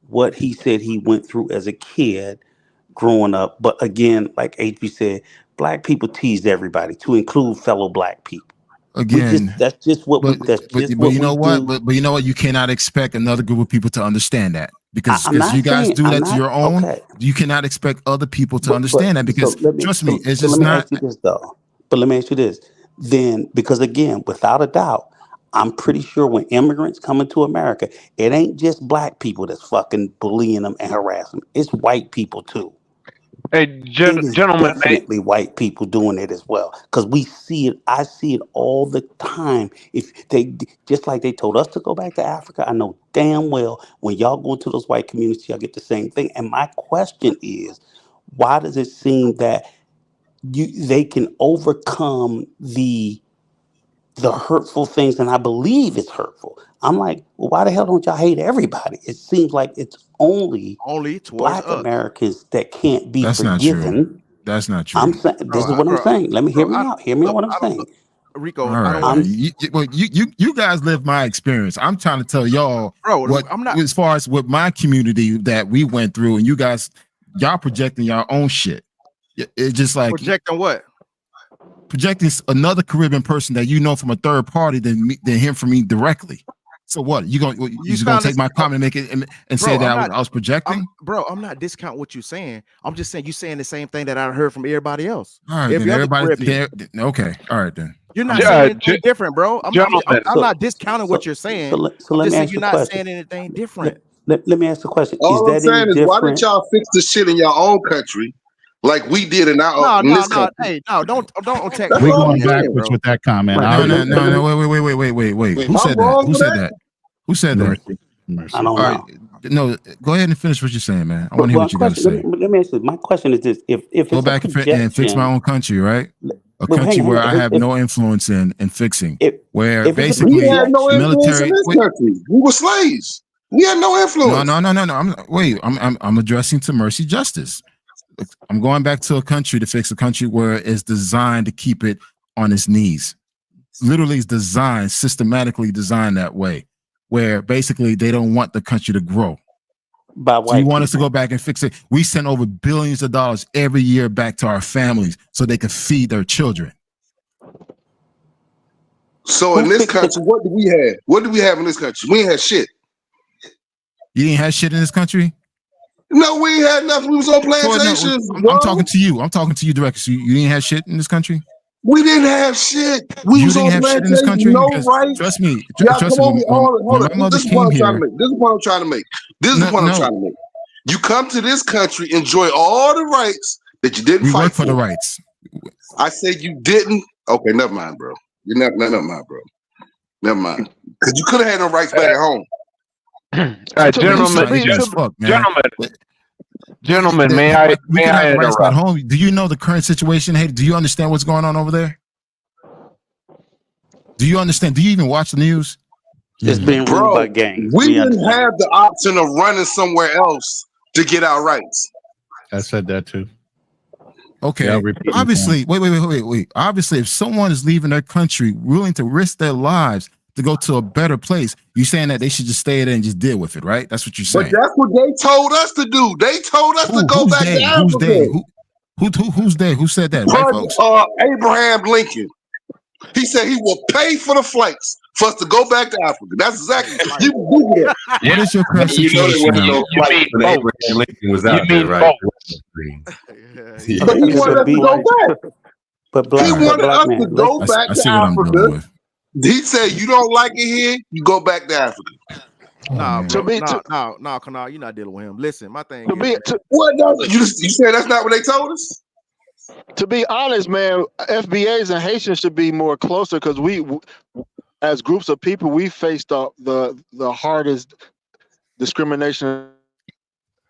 what he said he went through as a kid growing up. But again, like HB said, black people teased everybody, to include fellow black people. Again, that's just what we do. But you know what? You cannot expect another group of people to understand that because you guys do that to your own. Okay. You cannot expect other people to understand that because trust me, it's just not. But let me ask you this. Then, because again, without a doubt, I'm pretty sure when immigrants come into America, it ain't just black people that's fucking bullying them and harassing them. It's white people too. Hey, gentlemen, definitely white people doing it as well, because we see it. I see it all the time. If they just like they told us to go back to Africa, I know damn well when y'all go into those white communities, y'all get the same thing. And my question is, why does it seem that they can overcome the hurtful things, and I believe it's hurtful. I'm like, well, why the hell don't y'all hate everybody? It seems like it's only black Americans that can't be forgiven. That's not true. I'm saying this is what I'm saying. Let me hear me out. Hear me out what I'm saying. Rico, all right. You guys live my experience. I'm trying to tell y'all as far as with my community that we went through, and y'all projecting your own shit. It's just like projecting what? Projecting another Caribbean person that you know from a third party than him from me directly. So what? You gonna take my comment and make it and say that I was projecting? I'm not discounting what you're saying. I'm just saying you're saying the same thing that I heard from everybody else. All right, then everybody there. Okay, all right then. You're not saying anything different, bro. I'm not discounting what you're saying. So let me ask you're not saying anything different. Let me ask the question. All I'm saying is, why didn't y'all fix the shit in your own country? Like we did in our this country. Hey, no, don't attack. We're going backwards with that comment. No, wait. Who said that? Who said that? I don't know. No, go ahead and finish what you're saying, man. I want to hear what you got to say. Let me ask you. My question is this: if go back and fix my own country, right? A country where I have no influence in fixing, where basically we had no influence in this country. We were slaves. We had no influence. No. I'm addressing to mercy justice. I'm going back to a country to fix a country where it's designed to keep it on its knees. Literally, it's designed, systematically designed that way, where basically they don't want the country to grow. So you want us to go back and fix it? We send over billions of dollars every year back to our families so they can feed their children. So in this country, what do we have? What do we have in this country? We ain't had shit. You didn't have shit in this country? No, we ain't had nothing. We was on plantations. I'm talking to you. I'm talking to you directly. So you didn't have shit in this country? We didn't have shit. You didn't have shit in this country? No right. Trust me. This is what I'm trying to make. You come to this country, enjoy all the rights that you didn't fight for. The rights. I said you didn't. Okay, never mind, bro. You're never mind, bro. Never mind. Because you could have had no rights back at home. Gentlemen, may I at home? Do you know the current situation? Hey, do you understand what's going on over there? Do you understand? Do you even watch the news? It's being ruled by gangs. We didn't have the option of running somewhere else to get our rights. I said that too. Okay. Yeah, I'll repeat the Obviously, wait. Obviously, if someone is leaving their country willing to risk their lives to go to a better place, you're saying that they should just stay there and just deal with it, right? That's what you're saying. But that's what they told us to do. They told us to go Who's back they? to Who's Africa. they? Who's there? Who said that? White folks? Abraham Lincoln. He said he will pay for the flights for us to go back to Africa. That's exactly you can Google that. What is your current You know there situation wasn't now? no flight when Abraham Lincoln was out there, right? But he wanted us to go back. But black, He wanted black us man, to go back I to see what I'm dealing Africa. with. He said, "You don't like it here, you go back to Africa." Nah, To bro. me, Nah, Kanal, you're not dealing with him. Listen, my thing To is, be man, to, What? You said that's not what they told us. to be honest, man, FBAs and Haitians should be more closer because as groups of people, we faced the hardest discrimination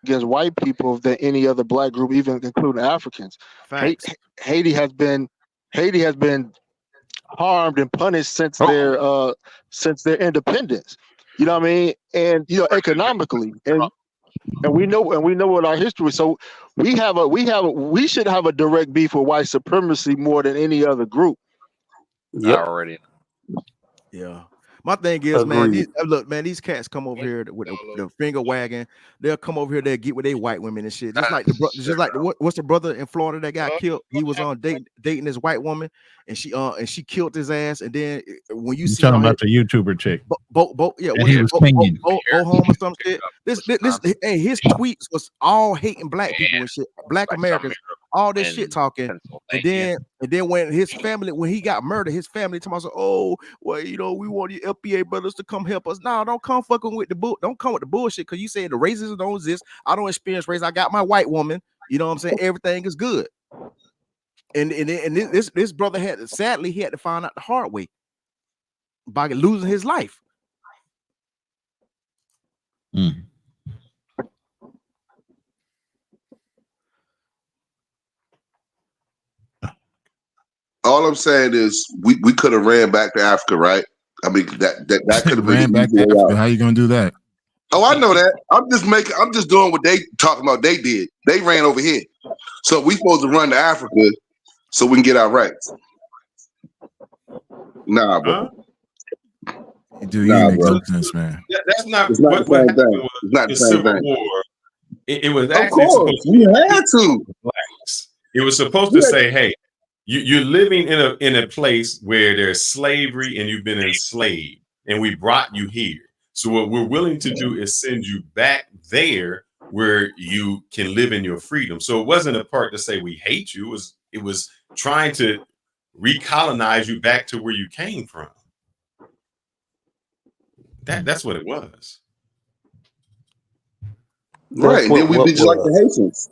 against white people than any other black group, even including Africans. facts. Haiti has been harmed and punished since their independence. You know what I mean? And economically, and we know what our history. So we should have a direct beef with white supremacy more than any other group. Yep. Already. Yeah. My thing is, man, Agreed. look, man, these cats come over here with the finger wagging. They'll come over here, they'll get with they white women and shit. Just like what's the brother in Florida that got killed? He was on dating this white woman, and she killed his ass. And then when you You see talking about the YouTuber chick? yeah, And he was pinging. home or some shit. This hey, his tweets was all hating black people and shit, black Americans, all this shit talking. And then when his family, when he got murdered, his family told us, "Oh, well, we want your FBA brothers to come help us." No, don't come fucking with don't come with the bullshit, because you said the racism don't exist. I don't experience race. I got my white woman. You know what I'm saying? Everything is good. And this brother had to find out the hard way by losing his life. All I'm saying is we could have ran back to Africa, right? I mean that could have been Ran back to Africa. How you gonna do that? Oh, I know that. I'm just doing what they talking about. They did. They ran over here, so we supposed to run to Africa so we can get our rights. Nah, bro. Dude, you make no sense, man. That's not It's not what the same happened thing. was It's not the the same Civil thing. War. It was Of actually course, supposed to we had to. blacks. It was supposed to say, "Hey, you're living in a place where there's slavery and you've been enslaved, and we brought you here. So what we're willing to do is send you back there where you can live in your freedom." So it wasn't a part to say we hate you. It was trying to recolonize you back to where you came from. That's what it was. Right, and then we be just like the Haitians.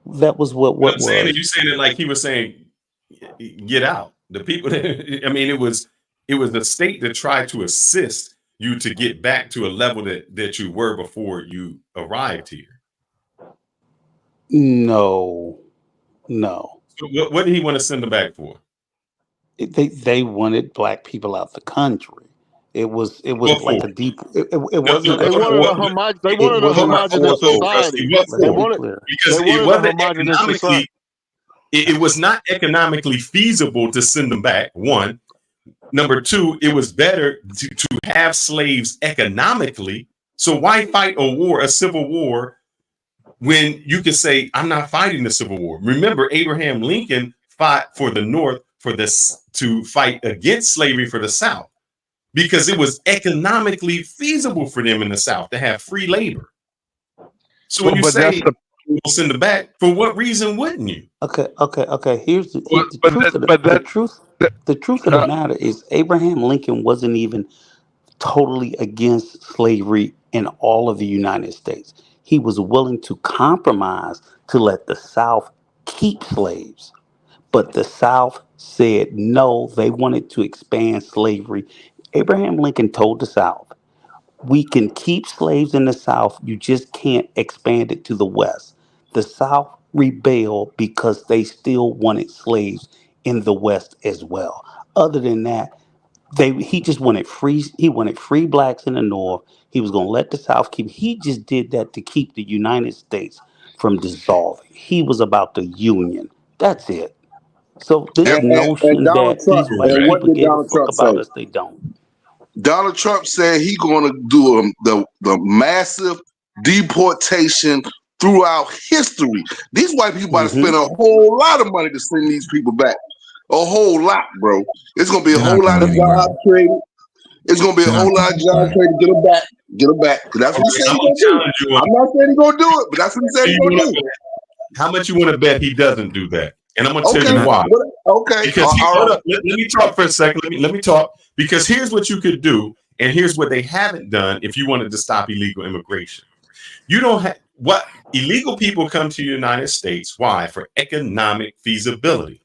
That was what I'm saying it, you saying it like he was saying, get out. The people that, I mean, it was the state that tried to assist you to get back to a level that you were before you arrived here. No. So what did he want to send them back for? They wanted black people out the country. It was like a deep. It wasn't. They wanted a homogenous society. They wanted because it wasn't economically. It was not economically feasible to send them back. One. Number two, it was better to have slaves economically. So why fight a civil war, when you could say, "I'm not fighting the Civil War"? Remember, Abraham Lincoln fought for the North to fight against slavery for the South, because it was economically feasible for them in the South to have free labor. So when you say we'll send them back, for what reason wouldn't you? Okay. Here's the truth. The truth of the matter is Abraham Lincoln wasn't even totally against slavery in all of the United States. He was willing to compromise to let the South keep slaves. But the South said no, they wanted to expand slavery. Abraham Lincoln told the South, "We can keep slaves in the South, you just can't expand it to the West." The South rebelled because they still wanted slaves in the West as well. Other than that, he just wanted free. He wanted free blacks in the North. He was going to let the South keep. He just did that to keep the United States from dissolving. He was about the Union. That's it. So this And notion Donald that Trump, these white and what people did gave a Donald fuck Trump about say? us, they don't. Donald Trump said he's going to do the massive deportation throughout history. These white people about to spend a whole lot of money to send these people back. A whole lot, bro. It's going to be a whole lot of jobs created. It's going to be a whole lot of jobs created. Get them back. Get them back. That's what he said he's going to do. I'm not saying he's going to do it, but that's what he said he's going to do. How much you want to bet he doesn't do that? And I'm going to tell you why. Okay. Because hold up, let me talk for a second. Let me talk. Because here's what you could do, and here's what they haven't done if you wanted to stop illegal immigration. You don't have what illegal people come to the United States. Why? For economic feasibility.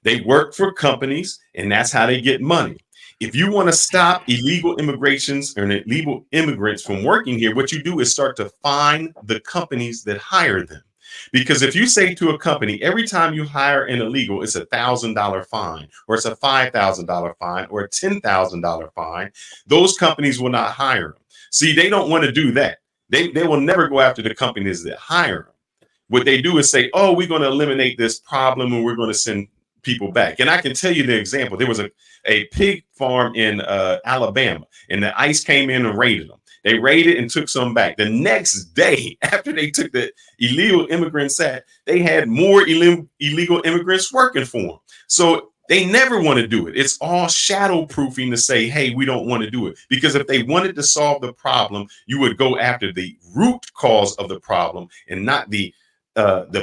They work for companies, and that's how they get money. If you want to stop illegal immigrations or illegal immigrants from working here, what you do is start to fine the companies that hire them. Because if you say to a company, every time you hire an illegal, it's $1,000 fine, or it's a $5,000 fine, or a $10,000 fine, those companies will not hire them. See, they don't want to do that. They will never go after the companies that hire them. What they do is say, oh, we're going to eliminate this problem and we're going to send people back. And I can tell you the example. There was a pig farm in Alabama, and the ICE came in and raided them. They raided and took some back. The next day, after they took the illegal immigrants out, they had more illegal immigrants working for them. So they never want to do it. It's all shadow proofing to say, hey, we don't want to do it. Because if they wanted to solve the problem, you would go after the root cause of the problem and not the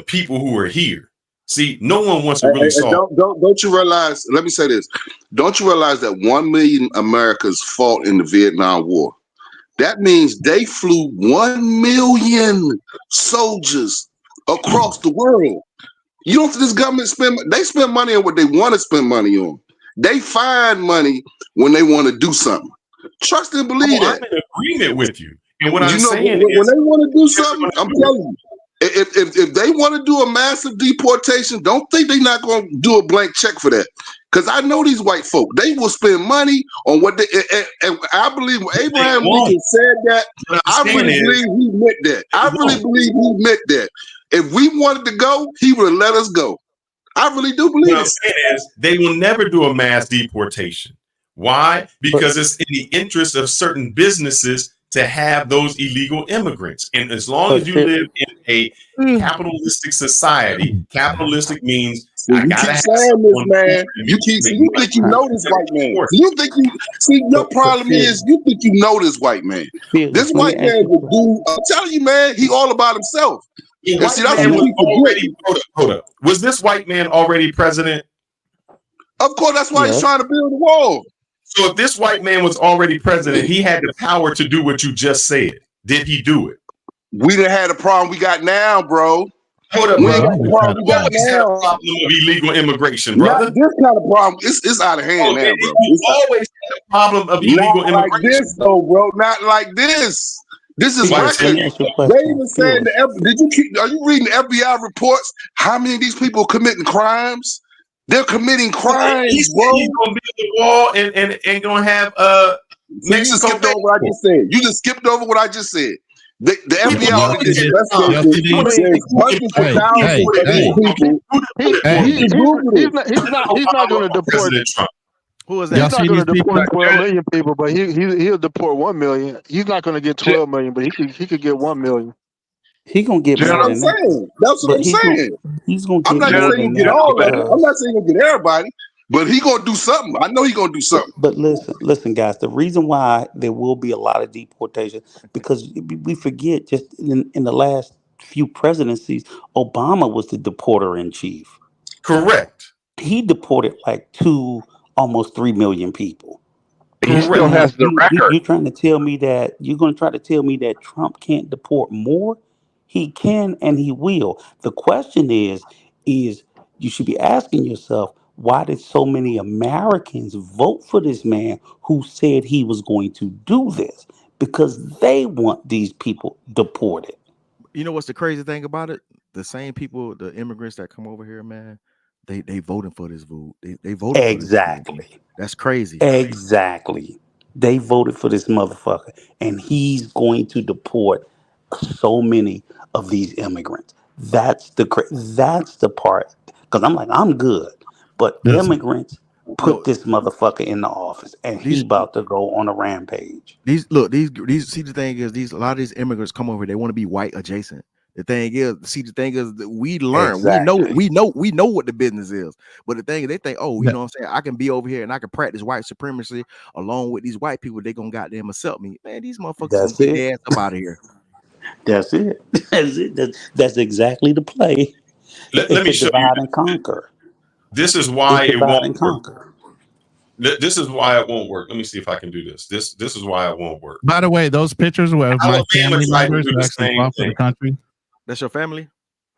people who are here. See, no one wants to really solve. Don't you realize? Let me say this. Don't you realize that 1 million Americans fought in the Vietnam War? That means they flew 1 million soldiers across the world. You don't think this government spend money on what they want to spend money on. They find money when they want to do something. Trust and believe that. I'm in agreement with you. And what I'm know, saying when is, they want to do something, I'm telling you. If they want to do a massive deportation, don't think they're not going to do a blank check for that. Because I know these white folk, they will spend money on what they, and I believe when Abraham Lincoln said that, I really believe he meant that. I really believe he meant that. If we wanted to go, he would have let us go. I really do believe what I'm saying is they will never do a mass deportation. Why? Because it's in the interest of certain businesses to have those illegal immigrants. And as long as you live in a capitalistic society, capitalistic means I gotta have saying this, man. You think you know this white man. You think you see your problem is you think you know this white man. This white man will do. I'm telling you, man, he all about himself. And see, that's what already, hold up. Was this white man already president? Of course, that's why he's trying to build the wall. So if this white man was already president, he had the power to do what you just said. Did he do it? We done had a problem we got now, bro. Hold up, we bro. got the problem we got now. Problem of illegal immigration, brother. Not this kind of problem. It's out of hand now, bro. You always had a problem of illegal immigration. Not like this, though, bro. Not like this. This is reckless. They even saying are you reading the FBI reports? How many of these people are committing crimes? They're committing crimes, bro. He's gonna build the wall and gonna have You just skipped over what I just said. You just skipped over what I just said. The FBI already He's not going to deport. Who is that? He's not going to deport 12 million people, but he'll deport 1 million. He's not going to get 12 million, but he could get 1 million. He gonna get more than that. That's what I'm saying. He's gonna get I'm not saying he'll get all of it. I'm not saying he'll get everybody, but he gonna do something. I know he's gonna do something. But listen, guys. The reason why there will be a lot of deportation because we forget just in the last few presidencies, Obama was the deporter in chief. Correct. He deported like almost 3 million people. He still has the record. You're trying to tell me that you're going to try to tell me that Trump can't deport more? He can and he will. The question is you should be asking yourself, why did so many Americans vote for this man who said he was going to do this? Because they want these people deported. You know what's the crazy thing about it? The same people, the immigrants that come over here, man, They voting for this food. They voted Exactly. for this. That's crazy. Exactly. They voted for this motherfucker, and he's going to deport so many of these immigrants. That's the part. Because I'm like, I'm good, but immigrants put this motherfucker in the office, and he's about to go on a rampage. These see, the thing is, a lot of these immigrants come over here, they want to be white adjacent. The thing is that we learn, Exactly. we know what the business is. But the thing is, they think, oh, you know what I'm saying, I can be over here and I can practice white supremacy along with these white people. They gonna goddamn accept me. Man, these motherfuckers That's gonna get it. their ass up out of here. That's it. That's it. That's exactly the play. Let me show you. Divide and conquer. This is why It's it divide won't and work. conquer. This is why it won't work. Let me see if I can do this. This is why it won't work. By the way, those pictures were my Alabama family tried to members do who the actually same fought for the thing. country. That's your family?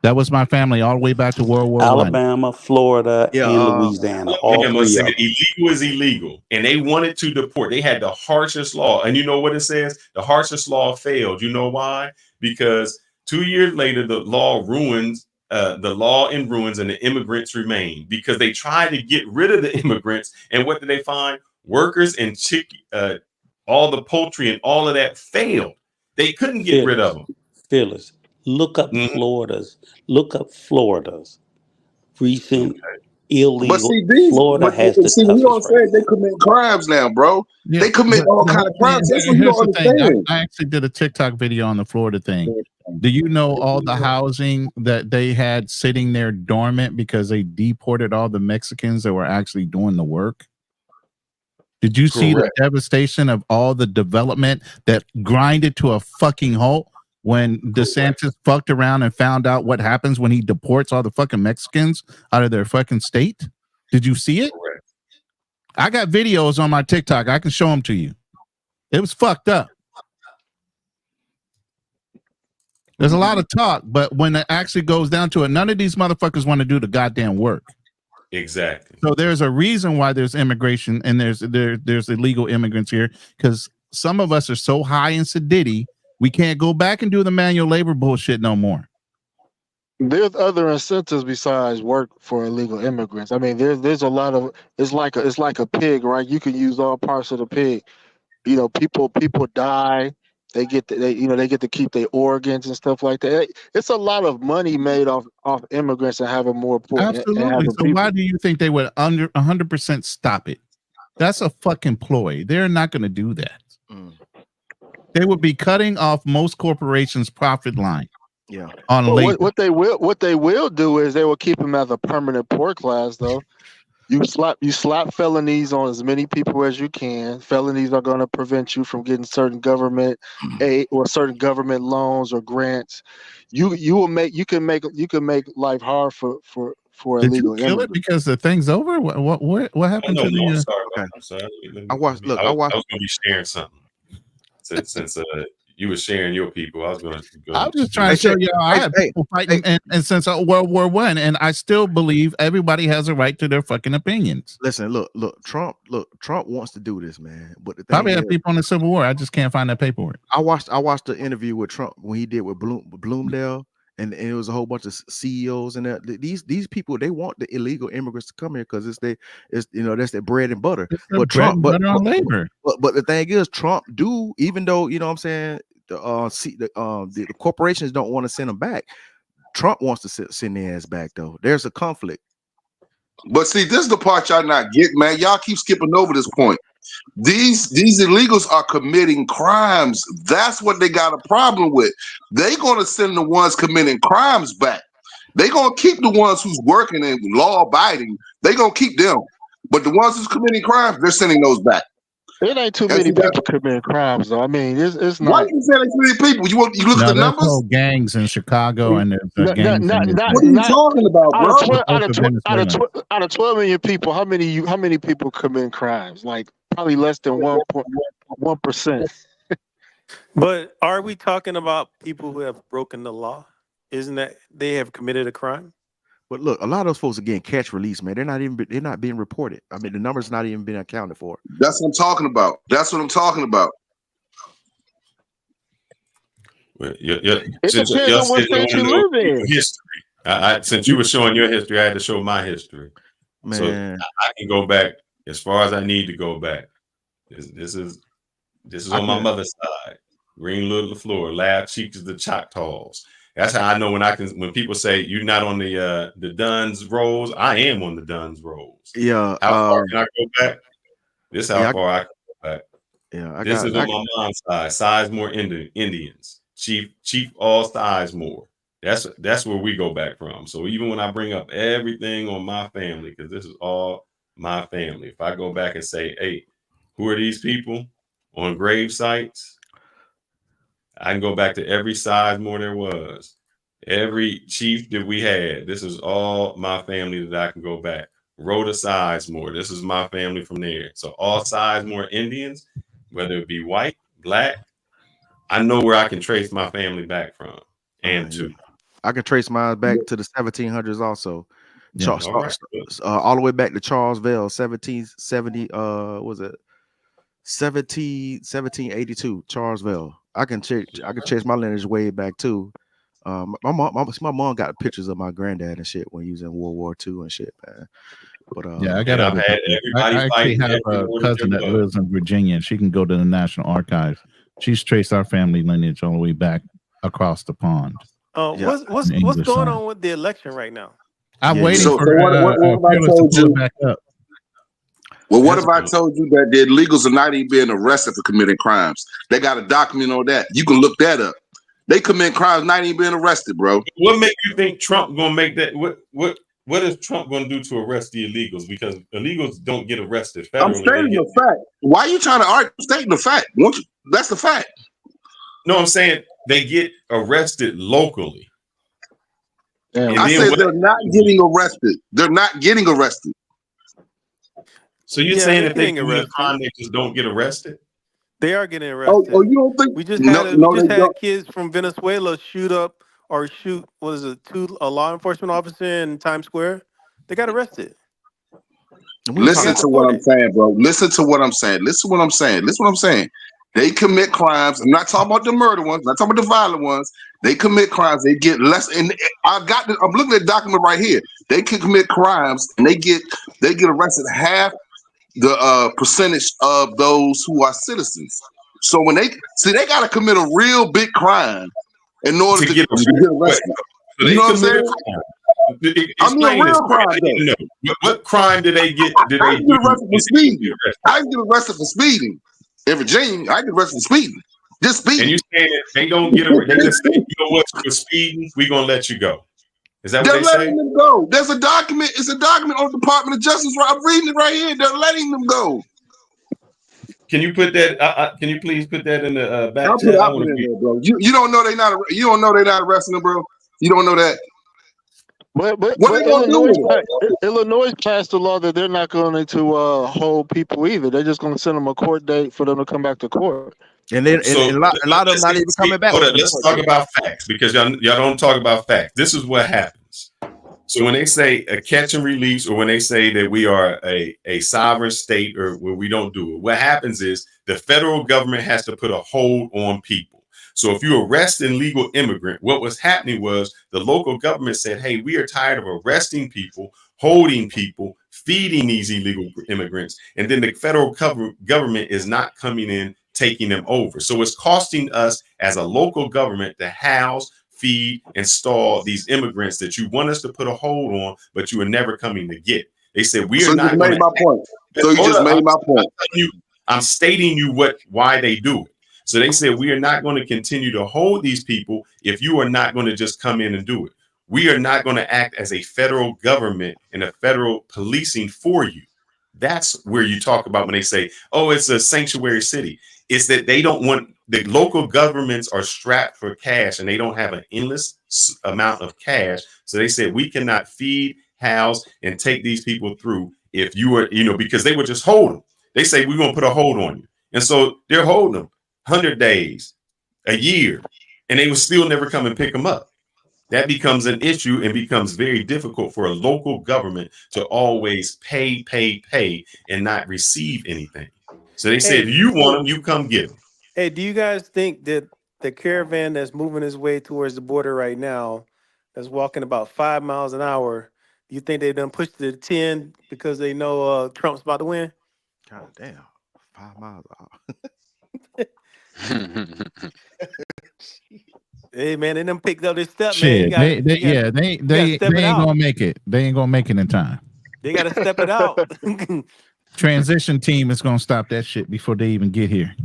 That was my family all the way back to World War I. Alabama, Florida, and Louisiana. All Alabama three said of them. illegal is illegal, and they wanted to deport. They had the harshest law, and you know what it says? The harshest law failed. You know why? Because 2 years later, the law ruins. The law in ruins, and the immigrants remain because they tried to get rid of the immigrants. And what did they find? Workers and all the poultry and all of that failed. They couldn't get rid of them. Phyllis, look up Florida's recent illegal. But see, these, Florida has the see, you know what I'm saying? They commit crimes now, bro. They commit all kind of crimes. That's what you Here's don't the thing. understand. I actually did a TikTok video on the Florida thing. Do you know all the housing that they had sitting there dormant because they deported all the Mexicans that were actually doing the work? Did you see the devastation of all the development that grinded to a fucking halt when DeSantis fucked around and found out what happens when he deports all the fucking Mexicans out of their fucking state? Did you see it? I got videos on my TikTok. I can show them to you. It was fucked up. There's a lot of talk, but when it actually goes down to it, none of these motherfuckers want to do the goddamn work. Exactly. So there's a reason why there's immigration and there's illegal immigrants here, because some of us are so high in sedity, we can't go back and do the manual labor bullshit no more. There's other incentives besides work for illegal immigrants. I mean, there's a lot of it's like a pig, right? You can use all parts of the pig. You know, people die. They get to keep their organs and stuff like that. It's a lot of money made off immigrants and having more important. Absolutely. So why do you think they would 100% stop it? That's a fucking ploy. They're not going to do that. They would be cutting off most corporations' profit line. Yeah. On labor. What they will do is they will keep them as a permanent poor class, though. You slap felonies on as many people as you can. Felonies are going to prevent you from getting certain government aid or certain government loans or grants. You can make life hard for Did illegal you kill it because the thing's over? What happened to No, I'm the? sorry. Okay. I'm sorry. I was was going to be sharing something since you were sharing your people. I was just trying to show y'all I had people fighting and since World War I, and I still believe everybody has a right to their fucking opinions. Listen, look, Trump wants to do this, man. But the thing Probably have is, people in the Civil War. I just can't find that paperwork. I watched the interview with Trump when he did with Bloomdale, and it was a whole bunch of CEOs and these people, they want the illegal immigrants to come here because that's their bread and butter. But the thing is, Trump do, even though you know what I'm saying, the corporations don't want to send them back. Trump wants to send their ass back though. There's a conflict. But see, this is the part y'all not getting, man. Y'all keep skipping over this point. These illegals are committing crimes. That's what they got a problem with. They're going to send the ones committing crimes back. They're going to keep the ones who's working and law abiding. They're going to keep them. But the ones who's committing crimes, they're sending those back. It ain't too many people committing crimes, though. I mean, it's not. Why you saying too many people? You look at the numbers. Whole gangs in Chicago and there's gangs. What are you talking about, bro? Out of 12 million people, how many people commit crimes? Like probably less than 1%. But are we talking about people who have broken the law? Isn't that they have committed a crime? But look, a lot of those folks are getting catch release, man. They're not being reported. I mean, the numbers not even being accounted for. That's what I'm talking about. Well, It depends on what state you live in. History. Since you were showing your history, I had to show my history. So Man, I can go back as far as I need to go back. This is I on my can. mother's side. Green Little LaFleur, Loud Cheeks is the Choctaws. That's how I know when people say you're not on the Duns rolls, I am on the Duns rolls. Yeah. How far can I go back? This is how Yeah. far I can go back. Yeah. I This got. is on my mom's side. Sizemore Indians. Chief All Sizemore. That's where we go back from. So even when I bring up everything on my family, because this is all my family, if I go back and say, hey, who are these people on grave sites? I can go back to every Sizemore there was, every chief that we had. This is all my family that I can go back. Rhoda Sizemore, this is my family from there. So all Sizemore Indians, whether it be white, black, I know where I can trace my family back from and to. I can trace mine back to the 1700s also. Yeah. All the way back to Charles Vale, 1770. Was it 1782? Charles Vale. I can chase my lineage way back too. My mom got pictures of my granddad and shit when he was in World War II and shit, man. But Yeah, I got I've had I actually fighting have a every cousin that war. lives in Virginia, and she can go to the National Archives. She's traced our family lineage all the way back across the pond. What's On the going English side. on with the election right now? I'm Yeah, waiting so for what if I Fearless told to pull you- it back up. Well, what if I told you that the illegals are not even being arrested for committing crimes? They got a document on that. You can look that up. They commit crimes, not even being arrested, bro. What make you think Trump gonna make that? What is Trump gonna do to arrest the illegals? Because illegals don't get arrested I'm federally. stating the fact. Why are you trying to argue? I'm stating the fact. That's the fact. No, I'm saying they get arrested locally. And I then said what- they're not getting arrested. They're not getting arrested. So you're Yeah, saying they're if they getting commit a arrested. crime, they just don't get arrested? They are getting Oh, arrested. you don't think? We just No, had no, they don't. kids from Venezuela shoot a law enforcement officer in Times Square. They got arrested. Listen to what I'm saying, bro. Listen to what I'm saying. Listen to what I'm saying. Listen to what I'm saying. They commit crimes. I'm not talking about the murder ones. I'm not talking about the violent ones. They commit crimes. They get less. And I'm looking at the document right here. They can commit crimes and they get arrested half the percentage of those who are citizens. So when they got to commit a real big crime in order to get arrested. So You they know what I'm committed saying? crime. I mean, a Explain this. real crime, I need to know. What crime did they get? Did I they can get arrested for speeding. I can get arrested for speeding. In Virginia, I can get arrested for speeding. Just speeding. And you saying that they don't get arrested? They just say, you know what, you're speeding. We're gonna let you go. Is that what They're they say? letting them go. There's a document. It's a document on the Department of Justice. I'm reading it right here. They're letting them go. Can you put that? Can you please put that in the back I'll chat? put it in there, bro. You don't know they're not. You don't know they're not arresting them, bro. You don't know that. But What they gonna do with it? Illinois passed a law that they're not going to hold people either. They're just going to send them a court date for them to come back to court. And then So, a lot of them not even coming back. Hold on, let's talk about facts because y'all don't talk about facts. This is what happens. So when they say a catch and release, or when they say that we are a sovereign state, or where we don't do it, what happens is the federal government has to put a hold on people. So if you arrest an illegal immigrant, what was happening was the local government said, hey, we are tired of arresting people, holding people, feeding these illegal immigrants. And then the federal government is not coming in, taking them over. So it's costing us as a local government to house, feed, and stall these immigrants that you want us to put a hold on, but you are never coming to get. They said, we So are you not just made gonna- my point. So you just made my point. I'm stating you why they do it. So they said, we are not going to continue to hold these people if you are not going to just come in and do it. We are not going to act as a federal government and a federal policing for you. That's where you talk about when they say, oh, it's a sanctuary city. It's that they don't want, the local governments are strapped for cash and they don't have an endless amount of cash. So they said, we cannot feed, house, and take these people through if you are, because they would just hold them. They say, we're going to put a hold on you. And so they're holding them 100 days, a year, and they will still never come and pick them up. That becomes an issue and becomes very difficult for a local government to always pay, and not receive anything. So they said, if you want them, you come get them. Hey, do you guys think that the caravan that's moving its way towards the border right now, that's walking about 5 miles an hour, you think they done pushed it to 10 because they know Trump's about to win? God damn, 5 miles Hey man, they done picked up their step, man. Shit, You gotta, they you gotta, they you gotta step it ain't out. gonna make it. They ain't gonna make it in time. They gotta step it out. Transition team is gonna stop that shit before they even get here.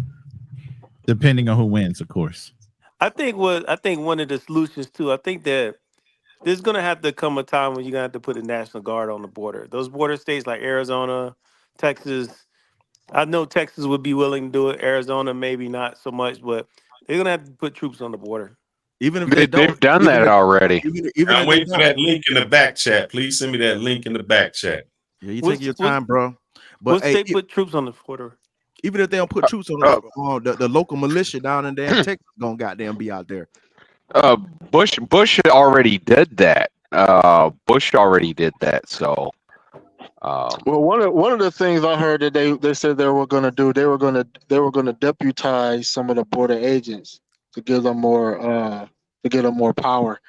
Depending on who wins, of course. I think one of the solutions too. I think that there's gonna have to come a time when you're gonna have to put a National Guard on the border. Those border states like Arizona, Texas. I know Texas would be willing to do it. Arizona maybe not so much, but they're gonna have to put troops on the border. Even if They've done that already. I'm waiting for that link in the back chat. Please send me that link in the back chat. Yeah, you take your time, bro. But What state put troops on the border? even if they don't put troops on the local militia down in damn Texas, gonna goddamn be out there. Bush already did that. Bush already did that. So, Well, one of the things I heard that they said they were going to do, they were going to deputize some of the border agents to give them more power.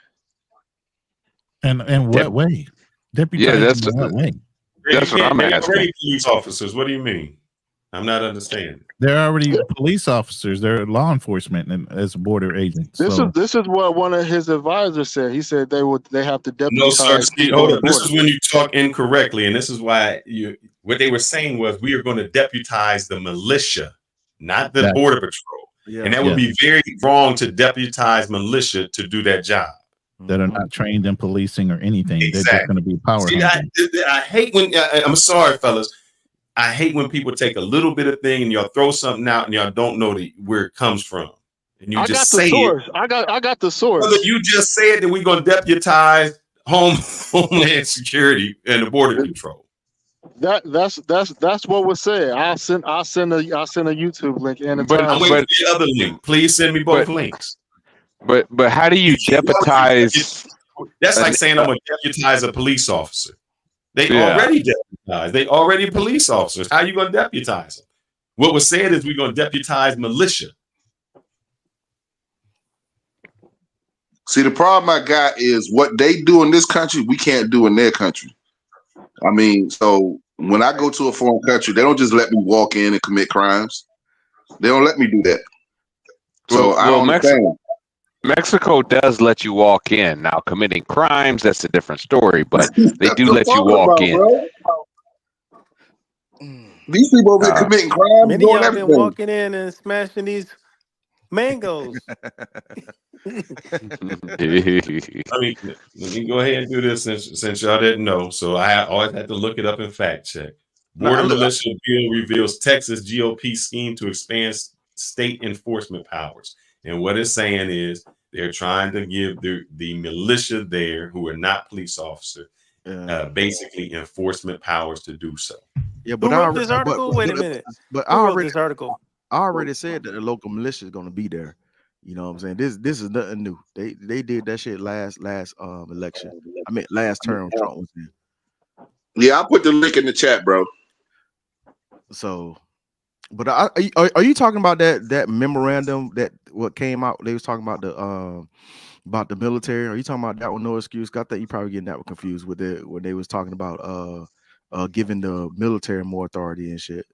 And what way? Deputizing in what way? That's what I'm They're asking. already police officers. What do you mean? I'm not understanding. They're already police officers. They're law enforcement and as border agents. This is what one of his advisors said. He said they have to deputize. No, sir. See, hold up. This border. is when you talk incorrectly, and this is why what they were saying was we are going to deputize the militia, not the border patrol. Yeah. And that would be very wrong to deputize militia to do that job. That are not trained in policing or anything. They're just going to be power. See, I hate when I'm sorry, fellas. I hate when people take a little bit of thing and y'all throw something out and y'all don't know where it comes from. And you just say it. I got the source. Brother, you just said that we're going to deputize Homeland Security and the Border Control. That's what was said. I'll send a YouTube link in. But I'm waiting for the other link. Please send me both links. But how do you deputize? That's like saying I'm going to deputize a police officer. They already deputized. They already police officers. How are you going to deputize them? What was said is we're going to deputize militia. See, the problem I got is what they do in this country, we can't do in their country. I mean, so when I go to a foreign country, they don't just let me walk in and commit crimes. They don't let me do that. So I don't understand. Mexico does let you walk in. Now, committing crimes, that's a different story, but they do let you walk in. These people over here committing crimes, Many doing of y'all been everything. walking in and smashing these mangoes. Let me go ahead and do this since y'all didn't know. So I always had to look it up and fact check. Border Militia Bill reveals Texas GOP scheme to expand state enforcement powers. And what it's saying is they're trying to give the militia there, who are not police officers, basically enforcement powers to do so. Yeah, but Who wrote this article? Wait a minute. But Who wrote this article? I already said that the local militia is going to be there. You know what I'm saying? This is nothing new. They did that shit last election. I mean last term Trump was in. Yeah, I'll put the link in the chat, bro. So, but are you talking about that memorandum that what came out? They was talking about the military. Are you talking about that one? No excuse. I think you probably getting that one confused with it when they was talking about giving the military more authority and shit.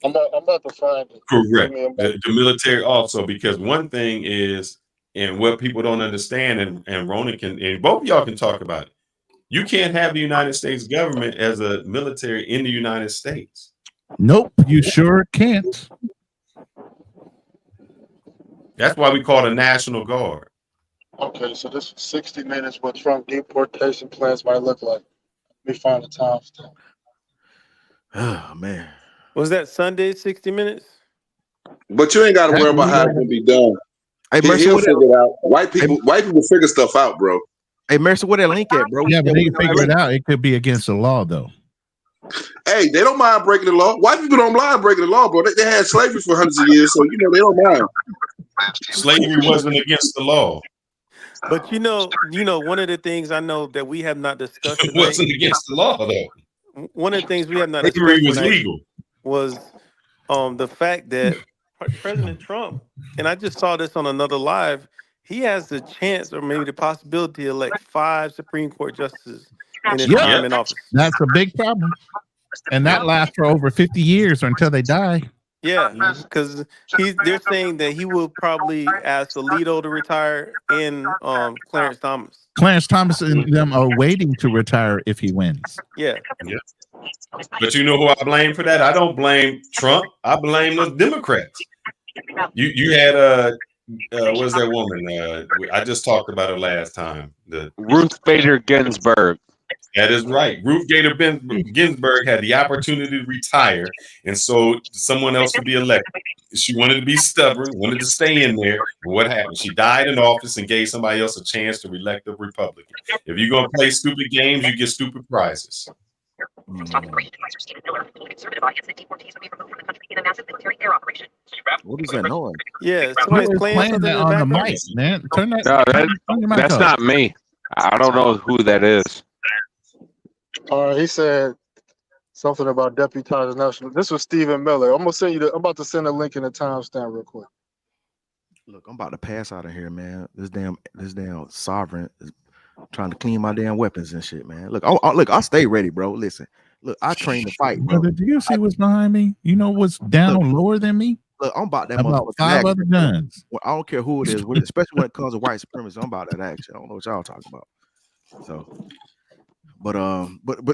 I'm about to find it. Correct. The military also, because one thing is, and what people don't understand, and Ronan can, and both of y'all can talk about it. You can't have the United States government as a military in the United States. Nope, you sure can't. That's why we call it a National Guard. Okay, so this is 60 minutes what Trump deportation plans might look like. Let me find the timestamp. Oh man. Was that Sunday, 60 Minutes? But you ain't got to worry about how it's gonna be done. Hey, He'll figure it out. White people figure stuff out, bro. Hey, Mercer, where that link at, bro? Yeah, but they can figure it out. It could be against the law, though. Hey, they don't mind breaking the law. White people don't mind breaking the law, bro. They had slavery for hundreds of years, so they don't mind. Slavery wasn't against the law. But you know, one of the things I know that we have not discussed It wasn't against the law, though. One of the things we have not Slavery discussed was legal. Was the fact that President Trump, and I just saw this on another live, he has the chance or maybe the possibility to elect 5 Supreme Court justices in his Yep. time in office. That's a big problem. And that lasts for over 50 years or until they die. Yeah, because they're saying that he will probably ask Alito to retire and Clarence Thomas. Clarence Thomas and them are waiting to retire if he wins. Yeah. Yeah. But you know who I blame for that? I don't blame Trump. I blame the Democrats. You had what's that woman? I just talked about her last time. Ruth Bader Ginsburg. That is right. Ruth Bader Ginsburg had the opportunity to retire, and so someone else could be elected. She wanted to be stubborn, wanted to stay in there. And what happened? She died in office and gave somebody else a chance to elect a Republican. If you're going to play stupid games, you get stupid prizes. What is that noise? Yeah, somebody's playing that on the mic, man. Turn that. No, turn your mic that's up. not me. I don't know who that is. He said something about deputized national. This was Stephen Miller. I'm about to send a link in the timestamp real quick. Look, I'm about to pass out of here, man. This damn sovereign is trying to clean my damn weapons and shit, man. Look, I'll stay ready, bro. Listen, look, I train to fight, bro. Brother, do you see what's behind me? You know what's down lower than me? Look, I'm about that About motherfucking 5 action. other guns. Well, I don't care who it is, especially when it comes to white supremacy. I'm about that action. I don't know what y'all talking about. So, but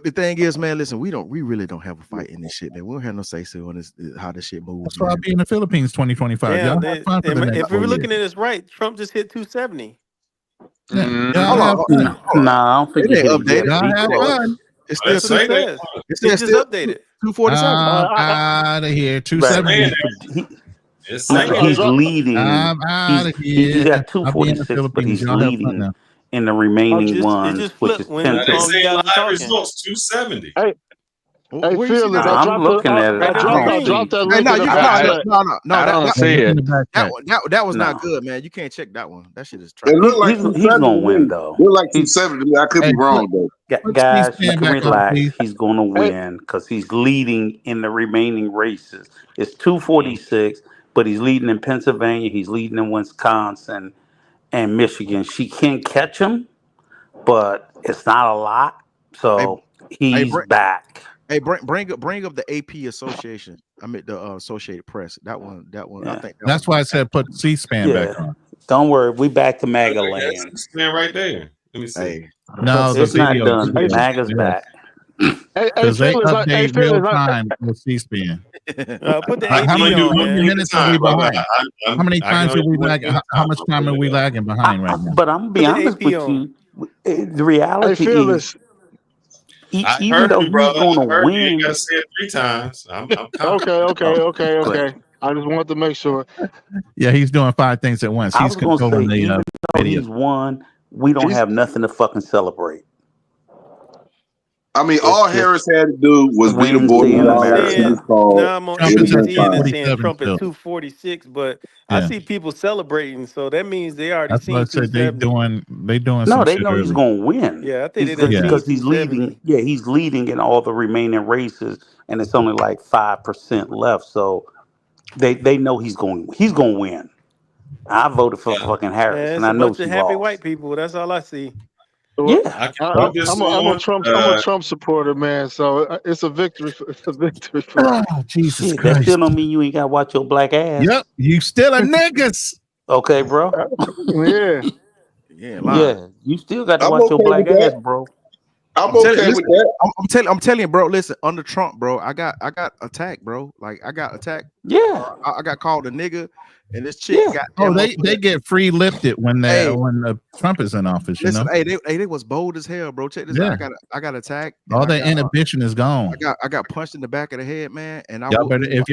the thing is, man, listen, we really don't have a fight in this shit, man. We don't have no say so on this how this shit moves. That's why I'll be in the Philippines 2025. Yeah, Y'all have fun for the next if 4 we're years. looking at this right, Trump just hit 270. Y'all have fun. Nah, I don't think It ain't he hit updated. Y'all have fun. It's still That's what it says. it's It's just still updated. 247. I'm out of here. 270. He's leading. I'm out of He here. got I'll be in the 246, but Philippines. he's Y'all have fun leading now. in the remaining It ones, just which flipped is when 10. They you say guys were live talking. results 270. Hey, Where you see Fearless, that? I'm looking at it. I dropped that Hey, link no, in the you back chat. no. I don't see In it. the back That chat. one, that was not No. good, man. You can't check that one. That shit is It trash. looked like He's 270 gonna to win me. though. Looked like He's 270 to me. I could Hey, be wrong though. guys, C-SPAN back on, relax. please. He's gonna win because he's leading in the remaining races. It's 246, but he's leading in Pennsylvania. He's leading in Wisconsin and Michigan. She can't catch him, but it's not a lot. So he's back. Hey, bring up the AP Association. I mean the Associated Press. That one. I think That's why I said put C-SPAN back on. Don't worry, we back to MAGA land. That's man right there. Let me see. Hey, No, the It's not video. done. Yes. MAGA's back. Hey, Because they Fearless, update real time with C-SPAN. Put the How AP many on, man. minutes are we behind? How many times are we lagging? How much time are we lagging behind right now? But I'm gonna be Put the honest AP with on. you. The reality Hey, Fearless. is, I even heard though you, he's brother. going I to heard you. You win, gotta say it 3 times. I'm confident. Okay. I just wanted to make sure. Yeah, he's doing 5 things at once. I He's was going to say, controlling the even though video. he's won, we don't have nothing to fucking celebrate. I mean, all Harris had to do was beat a boy Wednesday in without America. a call. Now I'm on Trump is at ABC and it's 247 saying Trump is still. 246, but I Yeah. see people celebrating, so that means they already That's seen what I said. They 270. doing No, some they shit know he's early. going to win. Yeah, I think they done seen Because he's 270. leading. Yeah, he's leading in all the remaining races, and it's only like 5% left. So they know he's going to win. I voted for fucking Harris, Man, and it's I a know bunch she of happy lost. white people. That's all I see. Yeah, put this I'm on, a Trump supporter, man. So it's a victory. It's a victory for Oh, Jesus Shit, that Christ. still don't mean you ain't got to watch your black ass. Yep, you still a niggas. Okay, bro. Yeah. Yeah, you still got to I'm watch your okay black with that. ass, bro. I'm telling- okay listen, with that. I'm telling you, bro. Listen, under Trump, bro, I got attacked, bro. Like I got attacked. Yeah, I got called a nigga, and this chick got. Oh, they get free lifted when Trump is in office. You Listen, know, they was bold as hell, bro. Check this Yeah. out. I got attacked. and all I that got, inhibition is gone. I got punched in the back of the head, man. And I Y'all whooped- better if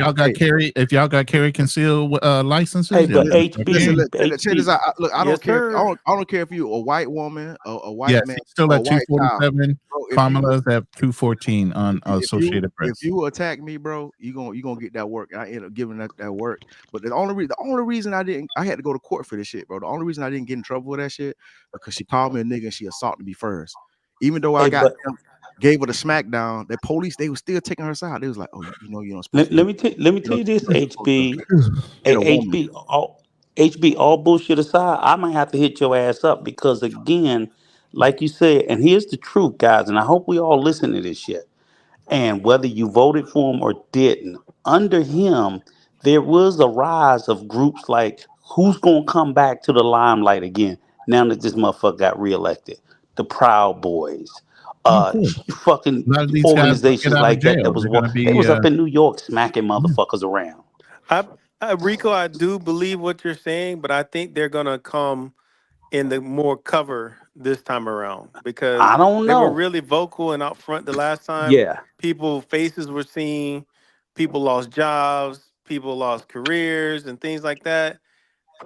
y'all got carry concealed licenses. Hey, but yeah, HB, check this out. Look, I don't Yes, care. sir. I don't care if you a white woman, a white yes, man, he's still or a at white child. 247. Bro, if Kamala's at 214 on if Associated Press. If you attack me, bro, you gonna get that work. I end up giving that work. But the only reason I had to go to court for this shit, bro. The only reason I didn't get in trouble with that shit because she called me a nigga and she assaulted me first. Even though I gave her the smackdown, the police they were still taking her side. They was like, "Oh, you know, you don't." let me tell you this, HB. Hey, HB. HB, all bullshit aside, I might have to hit your ass up because again, like you said, and here's the truth, guys, and I hope we all listen to this shit. And whether you voted for him or didn't, under him, there was a rise of groups like who's gonna come back to the limelight again now that this motherfucker got reelected? The Proud Boys, fucking A lot of these guys organizations get out of like that. jail. That was They're gonna they be was up in New York smacking motherfuckers around. Rico, I do believe what you're saying, but I think they're gonna come in the more cover this time around because I don't they were know. really vocal and out front the last time. Yeah. People faces were seen, people lost jobs, people lost careers and things like that.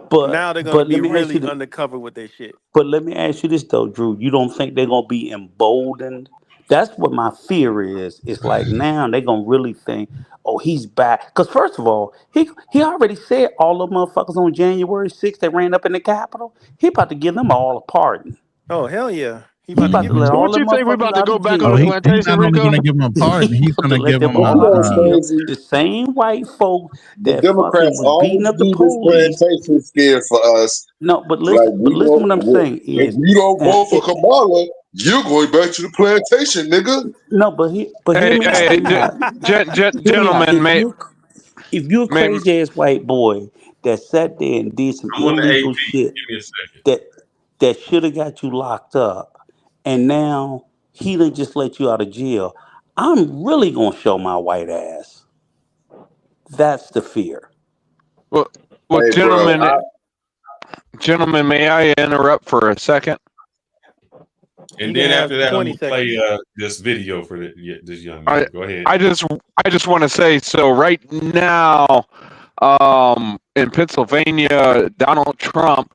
But now they're gonna let be me ask really you this. undercover with their shit. But let me ask you this though, Drew. You don't think they're gonna be emboldened? That's what my fear is. It's like now they're gonna really think, oh, he's back. Because first of all, he already said all the motherfuckers on January 6th that ran up in the Capitol, he about to give them all a pardon. Oh hell yeah. He about to let So all what the you think we motherfuckers about to out go of back jail. on the he's plantation, not only Rico? going to give him a pardon, he's about going to to let give them him all out of jail. Crazy. The same white folk The that fucking Democrats was beating always up the do this police. plantation scare for us. No, but Like listen, what I'm saying if is, you don't and vote for Kamala, you're going back to the plantation, nigga. no, but hear me out. Hear me out. Hear me out. gentlemen, If you're a Maybe crazy ass white boy that sat there and did some I'm on the illegal AP. shit Give me a second. that should have got you locked up, and now he done just let you out of jail, I'm really gonna show my white ass. That's the fear. well, Hey, bro, gentlemen, may I interrupt for a second? And You then can after have that, I'm 20 gonna play this video for this young man. Go ahead. I just want to say, so right now, in Pennsylvania, Donald Trump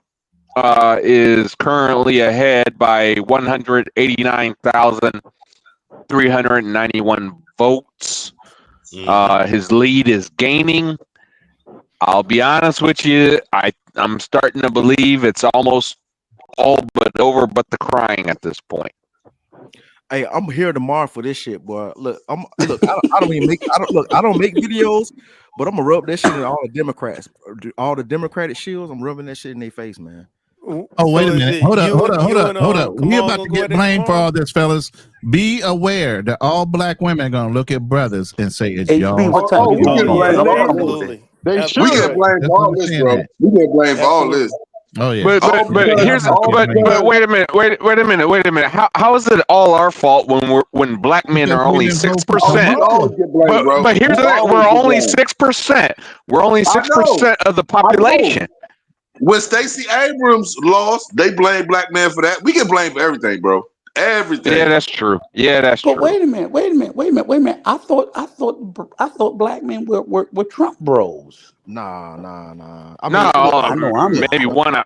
is currently ahead by 189,391 votes. His lead is gaining. I'll be honest with you, I'm starting to believe it's almost all but over, but the crying at this point. Hey, I'm here tomorrow for this shit, boy. Look, I don't make videos, but I'm gonna rub that shit in all the Democrats, all the Democratic shields. I'm rubbing that shit in their face, man. Oh, wait a minute. Hold up. We about to get blamed for all this, fellas. Be aware that all black women are gonna look at brothers and say it's y'all. we get blamed for all this. We get blamed for all this, bro. We get blamed for all this. Oh yeah. But wait a minute. How is it all our fault when black men are only 6%? But here's the thing: we're only 6%. We're only 6% of the population. When Stacey Abrams lost, they blame black men for that. We get blamed for everything, bro. Everything. Yeah, that's true. But wait a minute. I thought black men were Trump bros. Nah. I know I'm not. Maybe one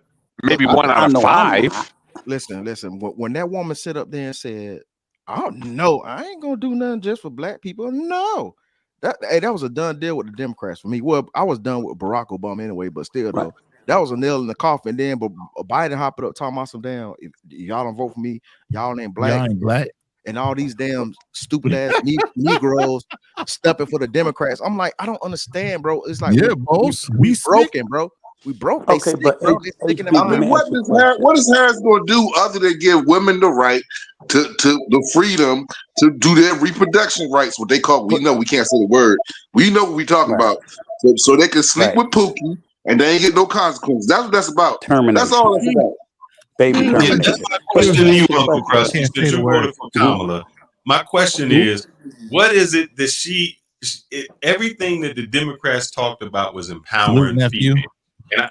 out of 5. Listen. When that woman sit up there and said, "Oh no, I ain't gonna do nothing just for black people," no, that was a done deal with the Democrats for me. Well, I was done with Barack Obama anyway, but still though, that was a nail in the coffin. Then, but Biden hopping up talking about some damn, if y'all don't vote for me, y'all ain't black. Y'all ain't black. And all these damn stupid ass Negroes stepping for the Democrats. I'm like, I don't understand, bro. It's like, we broken, bro. We broke. They sick, bro. They sick in the I mean, what is Harris going to do other than give women the right to the freedom to do their reproduction rights? What they call, we know we can't say the word. We know what we talking about. So they can sleep with Pookie and they ain't get no consequences. That's what that's about. That's all that's about. Baby, that's my question to you, Uncle Krusty, since you voted for Kamala. My question is, what is it that everything that the Democrats talked about was empowering females?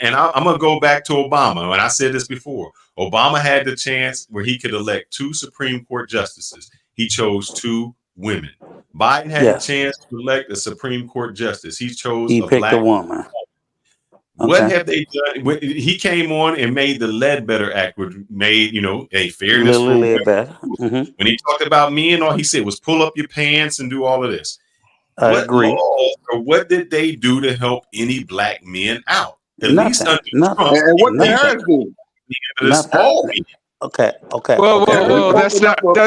And I'm going to go back to Obama. And I said this before. Obama had the chance where he could elect 2 Supreme Court justices. He chose 2 women. Biden had the chance to elect a Supreme Court justice. He chose a black picked a woman. What have they done? He came on and made the Ledbetter Act, which made, a fairness for women. When he talked about me and all he said was pull up your pants and do all of this. I agree. Laws, or what did they do to help any black men out? At least under Trump. And what did Harris do? Okay. Well, that's not what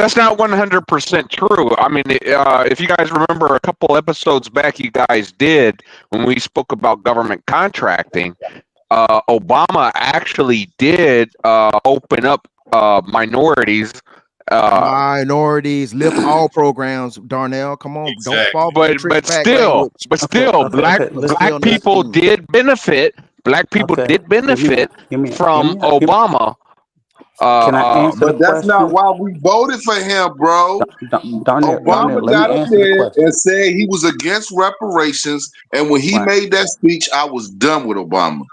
That's not 100% true. I mean, if you guys remember a couple episodes back, you guys did when we spoke about government contracting. Obama actually did open up minorities. Minorities, lift all programs. Darnell, come on, don't fall for the trick bag language. Black people did benefit. Black people did benefit from Obama. Can I answer but the that's question? not why we voted for him, bro. Obama got up there and said he was against reparations, and when he made that speech, I was done with Obama.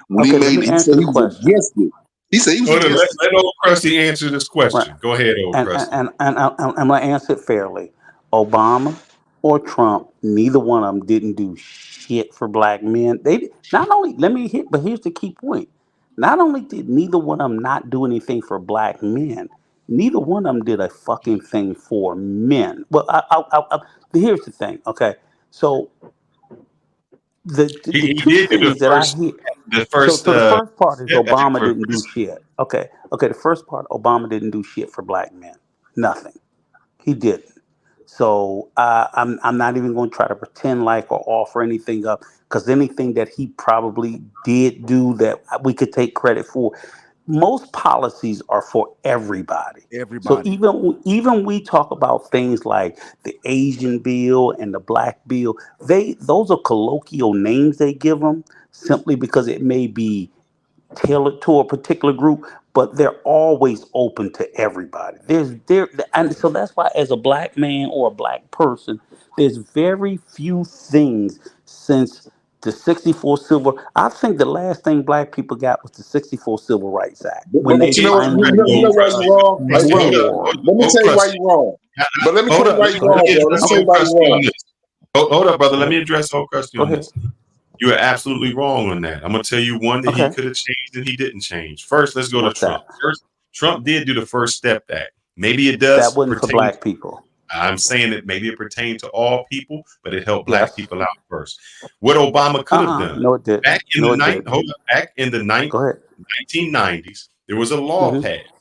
When he said he was against it. He said he was against it. Let old Krusty answer this question. Go ahead, old Krusty. And I'm going to answer it fairly. Obama or Trump, neither one of them didn't do shit for black men. They not only, but here's the key point. Not only did neither one of them not do anything for black men, neither one of them did a fucking thing for men. Well, here's the thing, okay? So the two things that I hear. The first part is Obama didn't do shit. Okay. The first part, Obama didn't do shit for black men. Nothing. He didn't. So I'm not even going to try to pretend like or offer anything up, because anything that he probably did do that we could take credit for, most policies are for everybody. So even we talk about things like the Asian bill and the black bill, those are colloquial names they give them simply because it may be tailored to a particular group, but they're always open to everybody. And so that's why, as a black man or a black person, there's very few things since the 64 civil. I think the last thing black people got was the 64 Civil Rights Act. When they finally Let me tell you why you're wrong. But let me tell you why you're wrong. Hold up, brother. Let me address old Krusty on this. You are absolutely wrong on that. I'm going to tell you one that he could have changed and he didn't change. First, let's go to Trump. First, Trump did do the First Step Act. Maybe it does. That wasn't for black people. I'm saying that maybe it pertained to all people, but it helped black people out first. What Obama could have done. No, it did. Back in the 1990s, there was a law passed.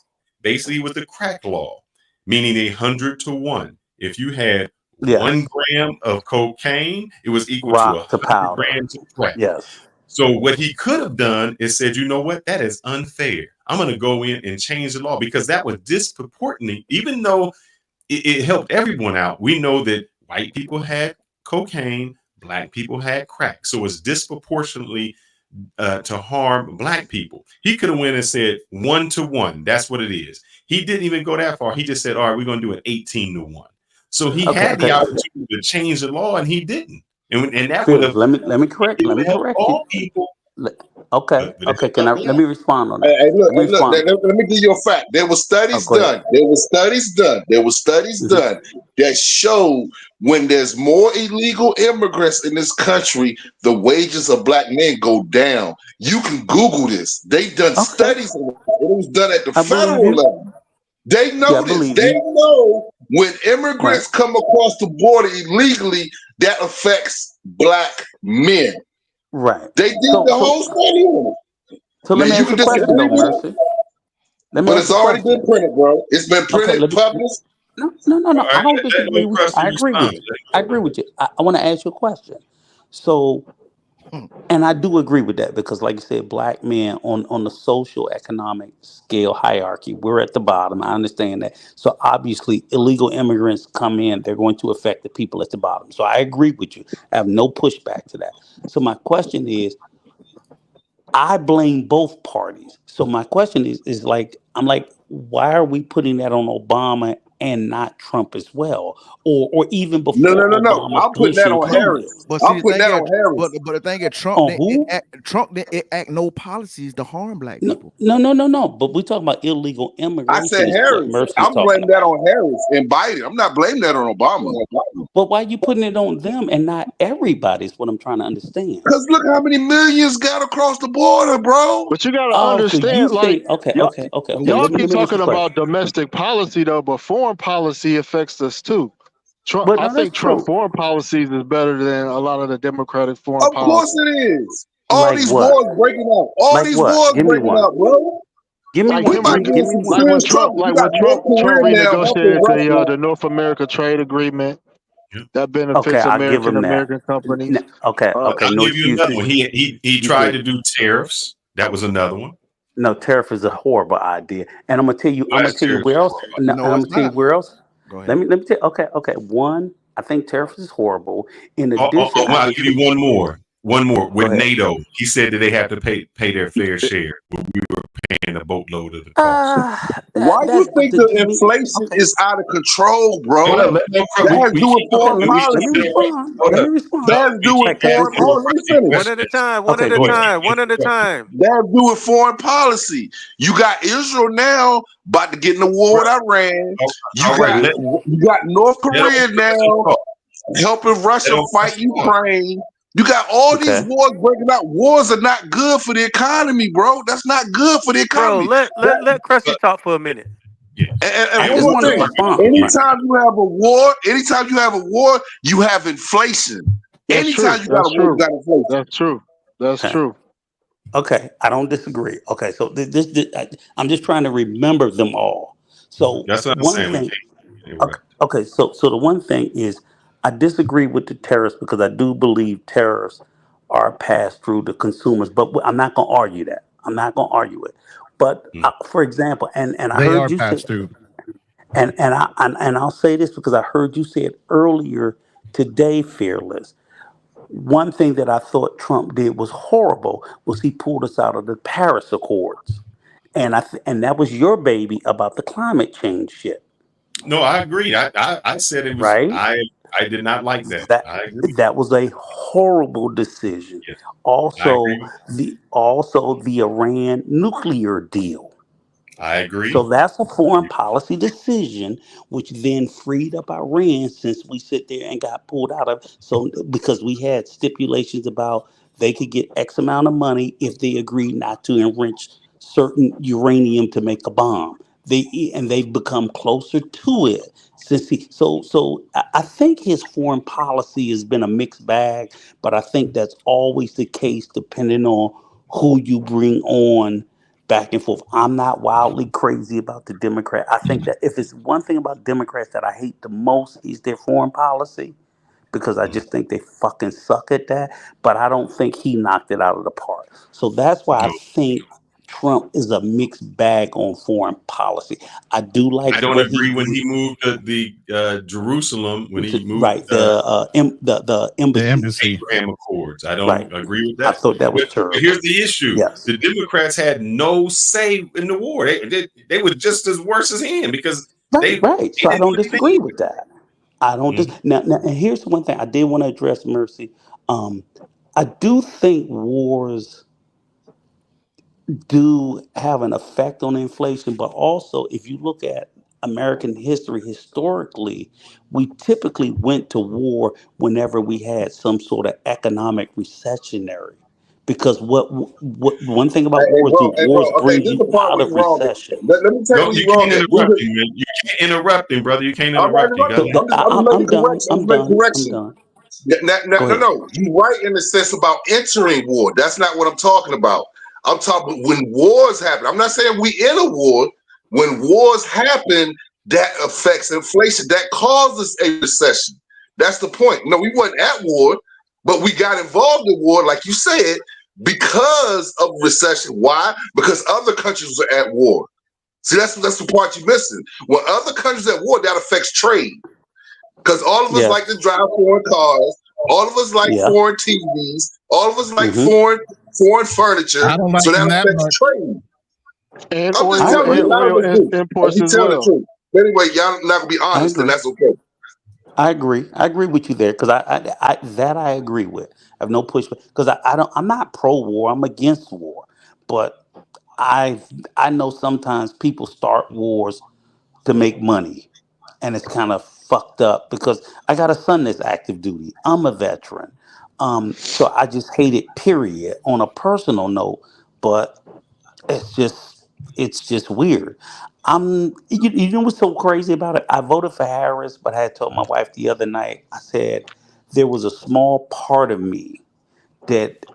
Basically, it was the crack law, meaning 100 to 1. If you had 1 gram of cocaine, it was equal to 100 grams of crack. Yes. So what he could have done is said, you know what? That is unfair. I'm going to go in and change the law, because that was disproportionately, even though it helped everyone out. We know that white people had cocaine, black people had crack. So it's disproportionately to harm black people. He could have went and said 1 to 1. That's what it is. He didn't even go that far. He just said, all right, we're going to do it 18 to 1. So he had the opportunity to change the law, and he didn't. And that would have. Let me correct all you. People. Okay. Let me respond on that. Hey, look, let me give you a fact. There were studies done. There were studies done that showed when there's more illegal immigrants in this country, the wages of black men go down. You can Google this. They done studies. It was done at the federal level. They know this. They know when immigrants come across the border illegally, that affects black men. Right. They did the whole study on it. So let me ask you a question, though, Mercy. But it's already been printed, bro. It's been printed, published. No. I don't disagree with you. I agree with you. I want to ask you a question. So, and I do agree with that, because like you said, black men on the social economic scale hierarchy, we're at the bottom. I understand that. So obviously illegal immigrants come in, they're going to affect the people at the bottom. So I agree with you. I have no pushback to that. So my question is, I blame both parties. So my question is like, I'm like, why are we putting that on Obama and not Trump as well, or even before? No. I'll put that on Harris. But see, but the thing is, Trump didn't act no policies to harm black people. No. But we talking about illegal immigration. I said Harris. I'm blaming that on Harris and Biden. I'm not blaming that on Obama. But why are you putting it on them and not everybody? Is what I'm trying to understand. Because look how many millions got across the border, bro. But you gotta understand, okay. Y'all keep talking about domestic policy though, but foreign policy affects us too. Trump, I think Trump foreign policies is better than a lot of the Democratic foreign policy. Of course it is. All these wars breaking out. All these wars breaking out, bro. Give me Like one. We about to Give me get some one. serious trouble. You got North Trump Korea now helping renegotiated Russia. the North America trade agreement that Okay, benefits I'll give him that. American companies. Okay, Uh, okay. I'll No give you another one. excuses. He You tried to said do tariffs. That was another one. no. Tariff is a horrible idea, and I'm gonna tell you. I'm gonna Last tell you tariffs where were else. horrible. No, and No, I'm it's gonna tell you not. where else. Go Let ahead. me tell. Okay. One, I think tariff is horrible. In Oh, addition, I I'll think give you one more. One more go with ahead. NATO. He said that they have to pay their fair share, but we were paying a boatload of the cost. Why do you think the To me, inflation okay. is out of control, bro? Hold up, let them That has to do with Okay, foreign let me policy. respond. Hold Let up. me respond. That has to do with Okay, because foreign. this Hold on, let me finish. One at a time. One okay, at a go ahead. time. One at a time. That has to do with foreign policy. You got Israel now about to get in a war with Iran. All right, let You got North them Korea now talk. helping Let Russia them fight Ukraine. You got all these Okay. wars breaking out. Wars are not good for the economy, bro. That's not good for the Bro, economy. let Crusty talk for a minute. I And just one more want to thing. respond. Anytime you have a war, you have inflation. That's Anytime true. you got a That's war, you true. got inflation. That's true. That's Okay. true. Okay, I don't disagree. Okay, so I'm just trying to remember them all. So That's what I'm one saying. We thing. can't Okay, okay, so the one thing is, I disagree with the tariffs because I do believe tariffs are passed through the consumers. But I'm not going to argue that. I'm not going to argue it. But for example, and I They heard are you say, passed through. and I'll say this because I heard you say it earlier today, Fearless. One thing that I thought Trump did was horrible was he pulled us out of the Paris Accords, and and that was your baby about the climate change shit, No, I agree. I said it was. right? I did not like that. That I agree. that was a horrible decision. Yes, I Also, agree. the Iran nuclear deal. I agree. So that's a foreign policy decision, which then freed up Iran since we sit there and got pulled out of. So because we had stipulations about they could get X amount of money if they agreed not to enrich certain uranium to make a bomb. They've become closer to it since I think his foreign policy has been a mixed bag, but I think that's always the case depending on who you bring on back and forth. I'm not wildly crazy about the Democrat. I think that if it's one thing about Democrats that I hate the most is their foreign policy because I just think they fucking suck at that. But I don't think he knocked it out of the park. So that's why I No, think Trump is a mixed bag on foreign policy. I do like I don't what agree he when he moved the Jerusalem when he moved right the The embassy. embassy. Abraham Accords. I Right. don't agree with I that. thought that was But terrible. here's the issue: Yes. the Democrats had no say in the war. They were just as worse as him because Right. they So I didn't don't do disagree anything. with that. I don't Mhm. now, and here's one thing I did want to address, Mercy. I do think wars do have an effect on inflation, but also if you look at American history historically, we typically went to war whenever we had some sort of economic recessionary. Because what one thing about wars do, Hey, bro. wars Okay, bring this is you the part out where of you're wrong. recession. Let me tell you No, where you you're wrong can't at. interrupt him, man. You can't interrupt him, brother. You can't All right, interrupt him. right. So I'm just making I'm done. correction. I'm just making I'm correction. done. No, Go no, ahead. no. You're right in the sense about entering war. That's not what I'm talking about. I'm talking when wars happen. I'm not saying we in a war. When wars happen, that affects inflation. That causes a recession. That's the point. No, we weren't at war, but we got involved in war, like you said, because of recession. Why? Because other countries were at war. See, that's the part you're missing. When other countries are at war, that affects trade. Because all of us like to Yes. drive foreign cars. All of us like Yeah. foreign TVs. All of us like Mm-hmm. foreign furniture. I don't like So that them that affects much. trade. And I'm just I oil telling you, agree. a lot of us do. imports We as tell the well. truth. But anyway, y'all not gonna be I honest, and agree. that's okay. I agree. I agree with you there because I agree with. I have no pushback because I'm not pro war. I'm against war, but I I know sometimes people start wars to make money, and it's kind of fucked up because I got a son that's active duty. I'm a veteran, so I just hate it. Period. On a personal note, but it's just weird. You know what's so crazy about it? I voted for Harris, but I had told my wife the other night. I said there was a small part of me that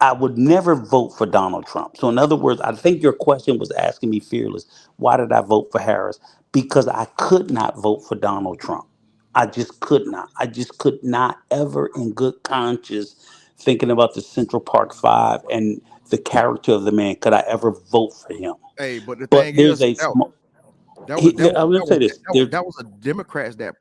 I would never vote for Donald Trump. So in other words, I think your question was asking me, Fearless, why did I vote for Harris? Because I could not vote for Donald Trump. I just could not. I just could not ever in good conscience, thinking about the Central Park Five and the character of the man, could I ever vote for him? Hey, but the But thing there's is, a that that was a Democrats that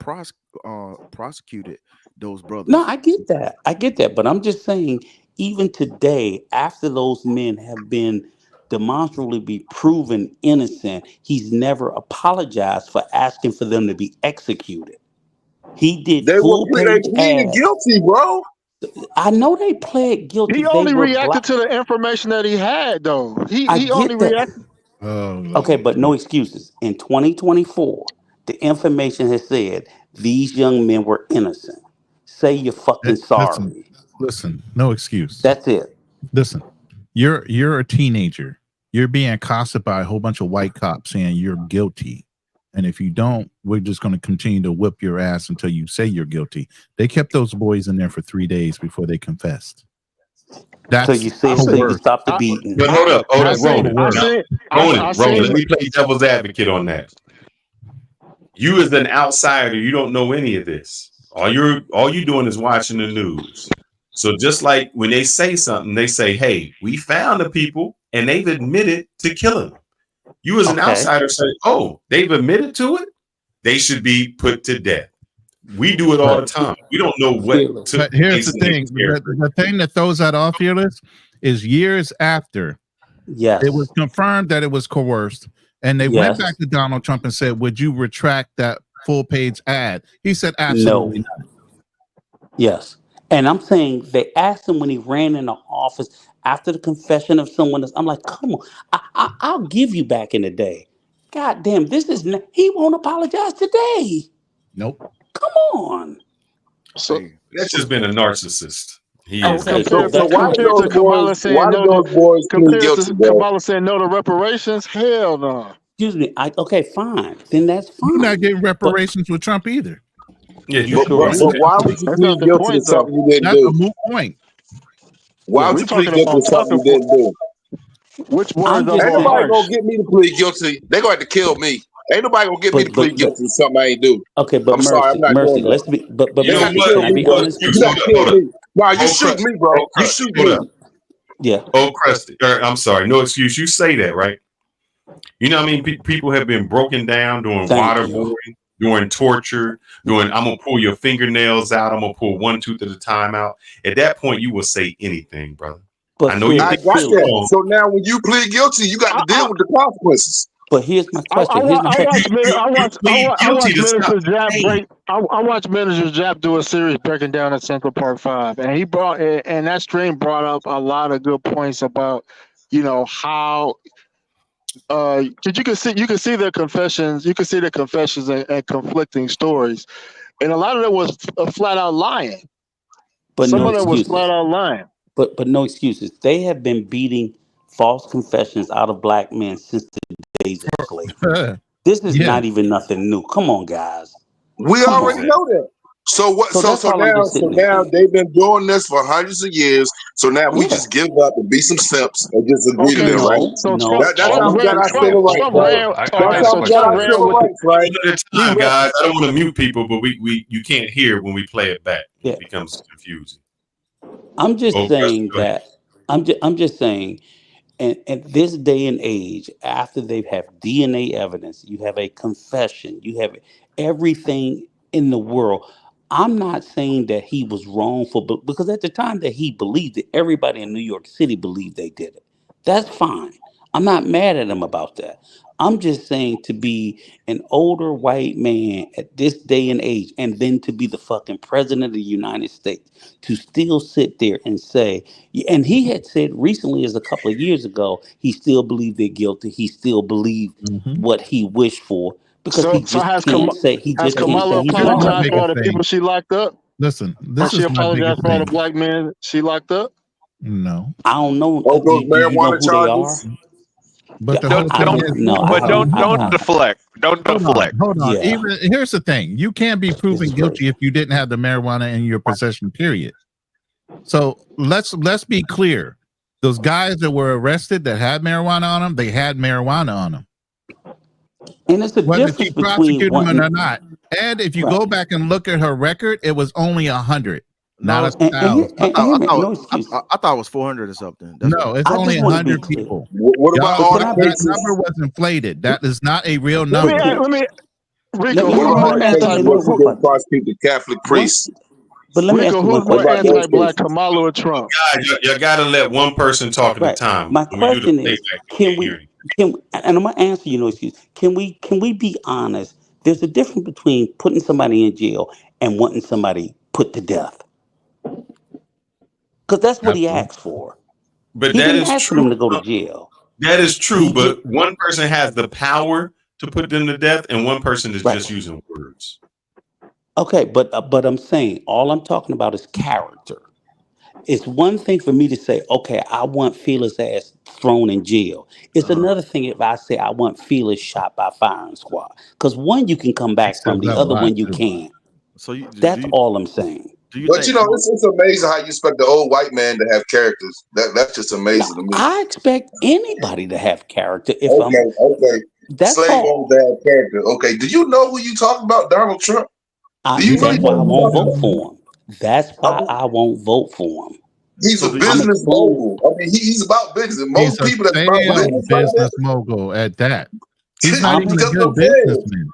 prosecuted those brothers. No, I get that. But I'm just saying, even today, after those men have been demonstrably be proven innocent, he's never apologized for asking for them to be executed. He did They full were page pleading ads. guilty, bro. I know they pled guilty. He They only were reacted black. to the information that he had, though. I He only get that. reacted. Okay, but no excuses. In 2024, the information has said these young men were innocent. Say you're fucking sorry. Listen, no excuse. That's it. Listen, you're a teenager. You're being accosted by a whole bunch of white cops saying you're guilty. And if you don't, we're just going to continue to whip your ass until you say you're guilty. They kept those boys in there for 3 days before they confessed. So you say until you stop the beating. But hold up, Ronan. Ronan, let me play devil's advocate on that. You as an outsider, you don't know any of this. All you doing is watching the news. So just like when they say something, they say, "Hey, we found the people and they've admitted to killing them." You as an outsider say, "Oh, they've admitted to it. They should be put to death." We do it all the time. We don't know what took But here's place the in thing. this area. The thing that throws that off, Fearless, is years after it was confirmed that it was coerced, and they went back to Donald Trump and said, "Would you retract that full page ad?" He said, "Absolutely not." Yes. And I'm saying they asked him when he ran into office after the confession of someone else. I'm like, come on, I'll give you back in the day. God damn, this is he won't apologize today. Nope. Come on. So that's just been a narcissist. He is. Compared to Kamala saying no to reparations, hell no. Excuse me. Okay, fine. Then that's fine. You're not getting reparations with Trump either. Yeah, but why would you plead guilty to something you didn't do? That's a moot point. Why would you plead guilty to something you didn't do? Which one? Ain't nobody gonna get me to plead guilty. They gonna have to kill me. Ain't nobody gonna get me to plead guilty to something I ain't do. Okay, but I'm sorry, I'm not doing that. Let's be, but you know what? can I be honest with You gotta kill me. Nah, you shoot me, bro. You Crusty, shoot hold me. up. Yeah. Oh, Crusty. I'm sorry. No excuse. You say that, right? You know what I mean? People have been broken down doing waterboarding, doing torture, doing I'm gonna pull your fingernails out, I'm gonna pull one tooth at a time out. At that point, you will say anything, brother. But I know you I think got you're that. wrong. So now when you plead guilty, you got to deal with the consequences. But here's my question. I watched Manager Jap do a series breaking down at Central Park 5, and that stream brought up a lot of good points about, how because you can see their confessions, and conflicting stories, and a lot of it was flat out lying. But some no of it was excuses. flat out lying. But no excuses. They have been beating false confessions out of black men since the days of slavery. This is not even nothing new. Come on, guys. We already know that. So what? So now they've been doing this for hundreds of years. So now we just give up and be some simps and just agree to them, right? That's how we got our civil rights. That's how we got our civil rights, right? Guys, I don't want to mute people, but you can't hear when we play it back. Yeah. It becomes confusing. I'm just saying that. I'm just saying. And at this day and age, after they have DNA evidence, you have a confession, you have everything in the world. I'm not saying that he was wrong because at the time that he believed it, everybody in New York City believed they did it. That's fine. I'm not mad at him about that. I'm just saying to be an older white man at this day and age, and then to be the fucking president of the United States, to still sit there and say, and he had said recently, as a couple of years ago, he still believed they're guilty. He still believed what he wished for. Because he just can't say he just Kamala apologized for all the people she locked up? Listen, this she is my apologized biggest for all the thing. black men she locked up? No. I don't know. All those Do you know marijuana who charges? they are? But the Don't deflect. Don't deflect. Hold on. Yeah. Even here's the thing: you can't be proven guilty if you didn't have the marijuana in your possession. Period. So let's be clear. Those guys that were arrested that had marijuana on them, they had marijuana on them. And it's a Whether difference she between prosecuted them wanting, or not. And if you right. go back and look at her record, it was only 100, not No, 1,000. I no excuse. thought it was 400 or something. That's No, what it's I only just want to be 100 clear. people. What about Y'all, all Can I the be that cases? number was inflated. That is not a real Let number. me Rico, Let me What who's about all more the ask you cases anti where one people question. prosecute the Catholic priests? But let me ask Rico, you one who's more What about question. those anti-black, cases? Kamala or Trump? Guys, you gotta let one person talk at a Right. time. My When we do the question is, playback, you can can't we hear you. and I'm gonna answer you, no excuse. Can we be honest? There's a difference between putting somebody in jail and wanting somebody put to death. Because that's what he Absolutely. asked for. But He that didn't is ask for true. them to go to jail. That is true. He did But one person has the power to put them to death, and one person is right. just using words. Okay, but I'm saying all I'm talking about is character. It's one thing for me to say, okay, I want Felix ass thrown in jail. It's another thing if I say I want Felix shot by firing squad. Because one you can come He back says from, the that a other lot one you too. can't. So That's all I'm saying. do you But think you know, it's amazing how you expect the old white man to have characters. That's just No, amazing to me. I expect anybody to have character if Okay. that's Slave all. owners that have character. Okay. Do you know who you talking about? Donald Trump? Do you really That's know why I who you won't talking vote about? for him. That's why I won't vote for him. He's So a do you I'm business explaining. mogul. I mean, he's about business. He's Most a people that's about failed business like business mogul at that. He's not that, even a that's what good I'm saying. businessman.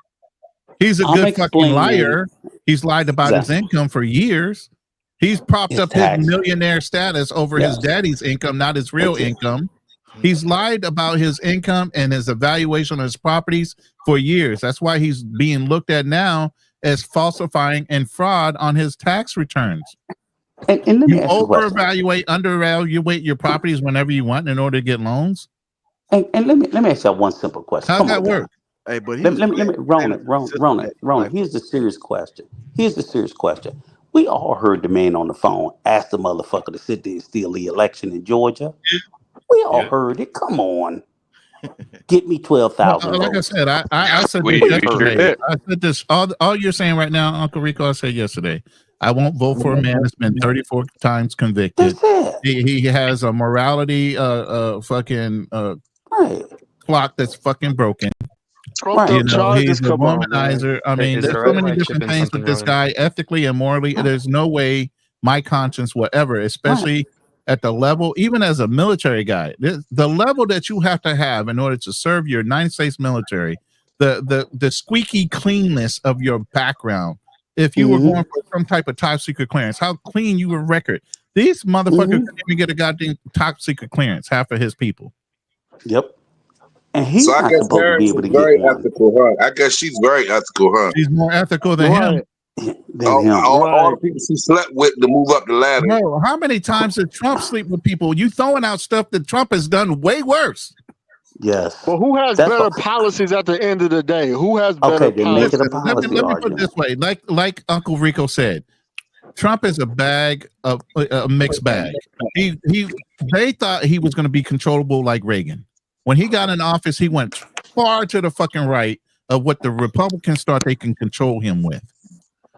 He's a I'm good fucking explaining liar. He's lied about his exactly. income for years. He's propped up his Exactly. millionaire status over his Yes. daddy's income, not his real Exactly. income. He's lied about his income and his evaluation of his properties for years. That's why he's being looked at now as falsifying and fraud on his tax returns. And let me You ask you a question. overvaluate, undervaluate your properties whenever you want in order to get loans. And let me ask you one simple question. How's Come that on, work? Hey, but Let me Ronan. Here's the serious question. We all heard the man on the phone ask the motherfucker to sit there and steal the election in Georgia. We all heard it. Come on. Get me 12,000 Like I votes. said, I said We this sure yesterday. did. I said this all you're saying right now, Uncle Rico. I said yesterday. I won't vote for a man that's been 34 times convicted. That's it. He has a morality fucking Right. clock that's fucking broken. Trumped You up know, charges. he's a Come on, man. womanizer. I mean, Is it there's all so right if many I chip different in things something, with this Ronan? guy, ethically and morally. There's no way my conscience will ever, especially at the level, even as a military guy, the level that you have to have in order to serve your United States military, the squeaky cleanness of your background. If you were going for some type of top secret clearance, how clean you were record. These motherfuckers couldn't even get a goddamn top secret clearance, half of his people. Yep. And he's So I not guess supposed to be Terrence able is to get very one. ethical, huh? I guess she's very ethical, huh? She's more ethical than him. All the people she slept with to move up the ladder. Bro, how many times did Trump sleep with people? You throwing out stuff that Trump has done way worse. Yes. But who has That's better policies at the end of the day? Who has better Okay, then make it a policies? policy Let me put it this way, like Uncle Rico said, Trump is a bag of a mixed bag. They thought he was going to be controllable like Reagan. When he got in office, he went far to the fucking right of what the Republicans thought they can control him with.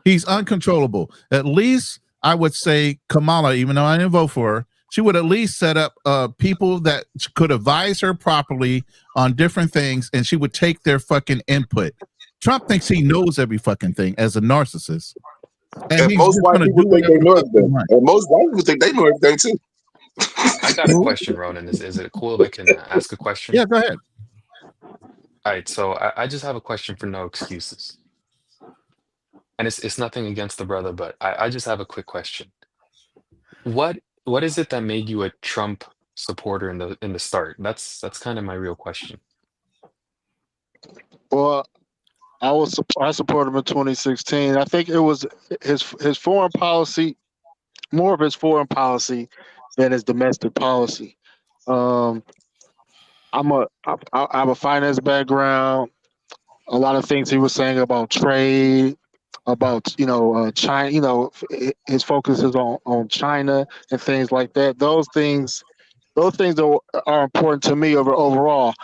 He's uncontrollable. At least I would say Kamala, even though I didn't vote for her, she would at least set up people that could advise her properly on different things, and she would take their fucking input. Trump thinks he knows every fucking thing as a narcissist. And most white people think they know everything. And most white people think they know everything too. I got a question, Ronan. Is it cool if I can ask a question? Yeah, go ahead. All right, so I just have a question for no excuses. And it's nothing against the brother, but I just have a quick question. What is it that made you a Trump supporter in the start? That's kind of my real question. Well, I supported him in 2016. I think it was his foreign policy, more of his foreign policy than his domestic policy. I have a finance background. A lot of things he was saying about trade, about China. His focus is on China and things like that. Those things are important to me overall.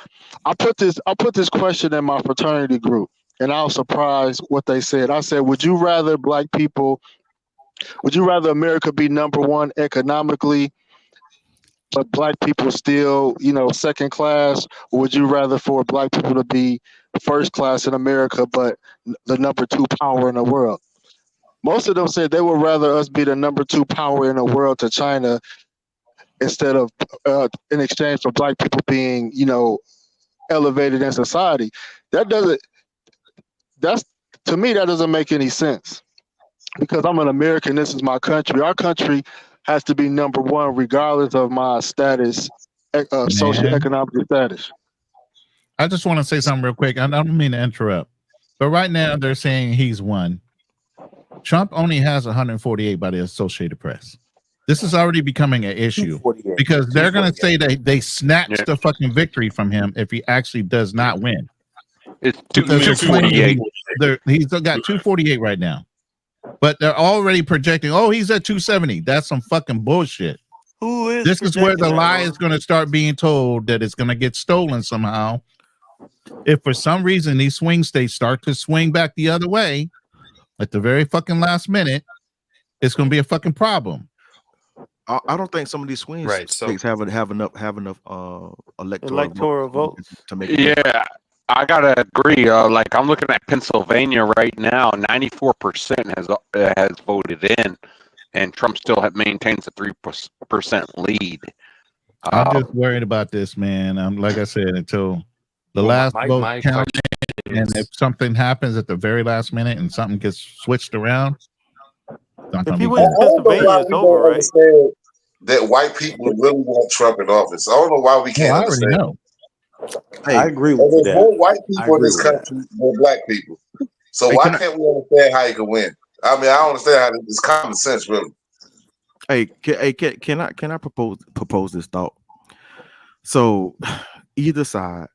I put this question in my fraternity group, and I was surprised what they said. I said, would you rather America be number one economically but black people still, second class? Or would you rather for black people to be first class in America, but the number 2 power in the world? Most of them said they would rather us be the number 2 power in the world to China instead of in exchange for black people being, elevated in society. To me, that doesn't make any sense, because I'm an American. This is my country. Our country has to be number 1 regardless of my status, socioeconomic status. I just want to say something real quick. I don't mean to interrupt, but right now they're saying he's won. Trump only has 148 by the Associated Press. This is already becoming an issue because they're going to say that they snatched the fucking victory from him if he actually does not win. It's 248. He's got 248 right now, but they're already projecting, oh, he's at 270. That's some fucking bullshit. Who is this is where the lie is going to start being told that it's going to get stolen somehow. If for some reason these swing states start to swing back the other way at the very fucking last minute, it's going to be a fucking problem. I don't think some of these swing states have enough electoral votes to make it. Yeah, I gotta agree. Like I'm looking at Pennsylvania right now, 94% has voted in, and Trump still maintains a 3% lead. I'm just worried about this, man. I'm like I said, until the last vote counted, and if something happens at the very last minute and something gets switched around. If he wins Pennsylvania, it's over, right? That white people really want Trump in office. I don't know why we can't understand. Know. Hey, I agree with there's that. more white people in this country than black people. So why can't we understand how he can win? I mean, I don't understand how it's common sense, really. Can I propose this thought? So either side,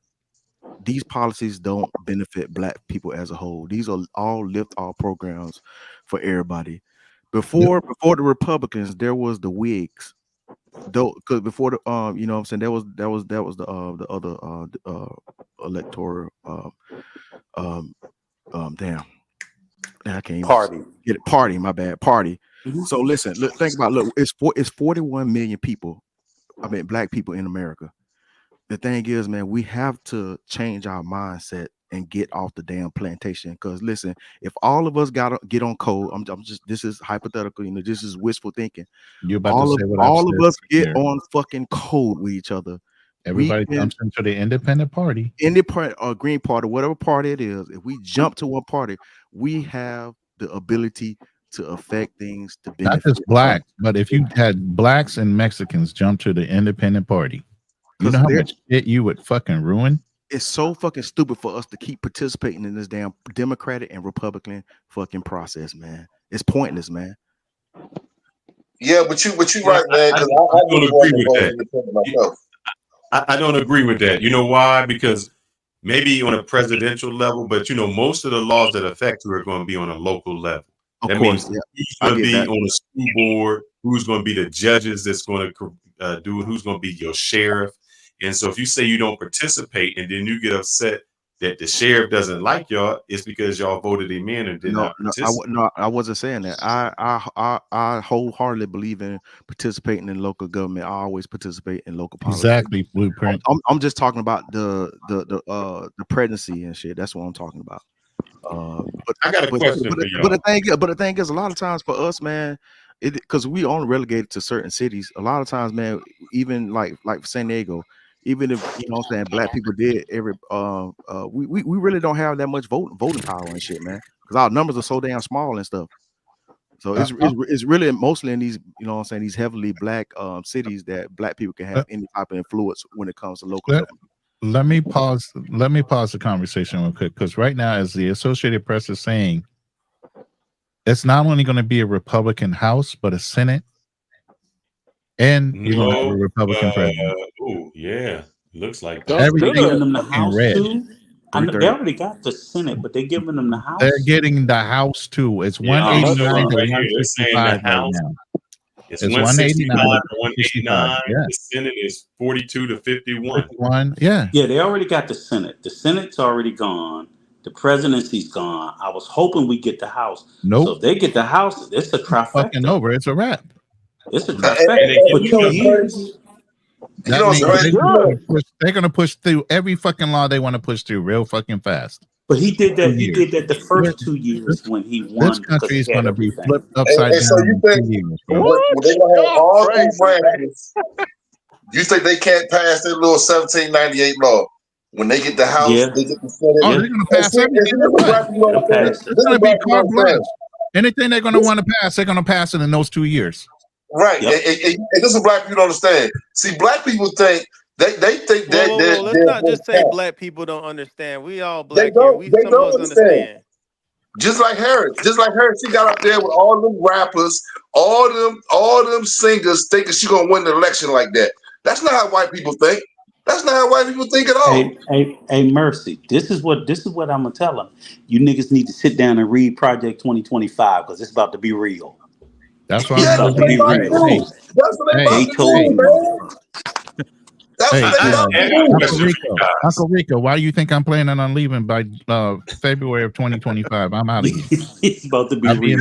these policies don't benefit black people as a whole. These are all lift all programs for everybody. Before the Republicans, there was the Whigs. Because before the you know what I'm saying, that was the other electoral damn. I can't Party. Get it. Party, my bad. Party. So listen, think about it's 41 million people. I mean, black people in America. The thing is, man, we have to change our mindset and get off the damn plantation. Because listen, if all of us got to get on code, I'm just, this is hypothetical, this is wishful thinking. You're about all to say of, what all I've of us said get here. on fucking code with each other. Everybody jumps into the independent party. Independent or Green Party, whatever party it is. If we jump to one party, we have the ability to affect things to benefit. Not just black, but if you had blacks and Mexicans jump to the independent party, you know how much shit you would fucking ruin? It's so fucking stupid for us to keep participating in this damn Democratic and Republican fucking process, man. It's pointless, man. Yeah, but you right, man. I don't agree with that. I don't agree with that. You know why? Because maybe on a presidential level, but most of the laws that affect you are going to be on a local level. Of that course, means who's going to be on the school board, who's going to be the judges that's going to do it, who's going to be your sheriff. And so if you say you don't participate and then you get upset that the sheriff doesn't like y'all, it's because y'all voted him in and did not participate. I wasn't saying that. I wholeheartedly believe in participating in local government. I always participate in local politics. Exactly, Blueprint. I'm just talking about the presidency and shit. That's what I'm talking about. But I got a question for y'all. But the thing is, a lot of times for us, man, because we only relegated to certain cities. A lot of times, man, even like San Diego, even if what I'm saying, black people did every we really don't have that much voting power and shit, man, because our numbers are so damn small and stuff. So it's really mostly in these, what I'm saying, these heavily black cities that black people can have any type of influence when it comes to local government. Let me pause the conversation real quick, because right now, as the Associated Press is saying, it's not only going to be a Republican House, but a Senate, and you're going to have a Republican president. Oh yeah, looks like that. They're giving them the House too. They already got the Senate, but they're giving them the House. They're getting the House too. It's 189 to 165 right now. It's 169 to 189. Yeah. The Senate is 42 to 51. Yeah. Yeah, they already got the Senate. The Senate's already gone. The presidency's gone. I was hoping we get the House. Nope. So if they get the House, it's a trifecta. Fucking over. It's a wrap. It's a trifecta for 2 years. That means they're gonna push through every fucking law they want to push through real fucking fast. But he did that. He did that the first 2 years when he won. This country is because he had gonna be everything. flipped upside And so down you in think 2 years, bro. when they gonna have all these branches, you think they can't pass their little 1798 law? When they get the House, Yeah. they get the Senate. Oh, they're gonna pass everything. It's gonna be carte blanche. Anything they're gonna want to pass, they're gonna pass it in those 2 years. Right. And this is black people don't understand. See, black people think they think that Whoa, let's not just say black people don't understand. We all black here. We some of us understand. Just like Harris, she got up there with all them rappers, all them singers, thinking she gonna win the election like that. That's not how white people think. That's not how white people think at all. Hey, Mercy. This is what I'm gonna tell them. You niggas need to sit down and read Project 2025 because it's about to be real. That's what it's about to be real. That's what they about to do, man. Uncle Rico, why do you think I'm planning on leaving by February of 2025? I'm out of here. It's about to be real.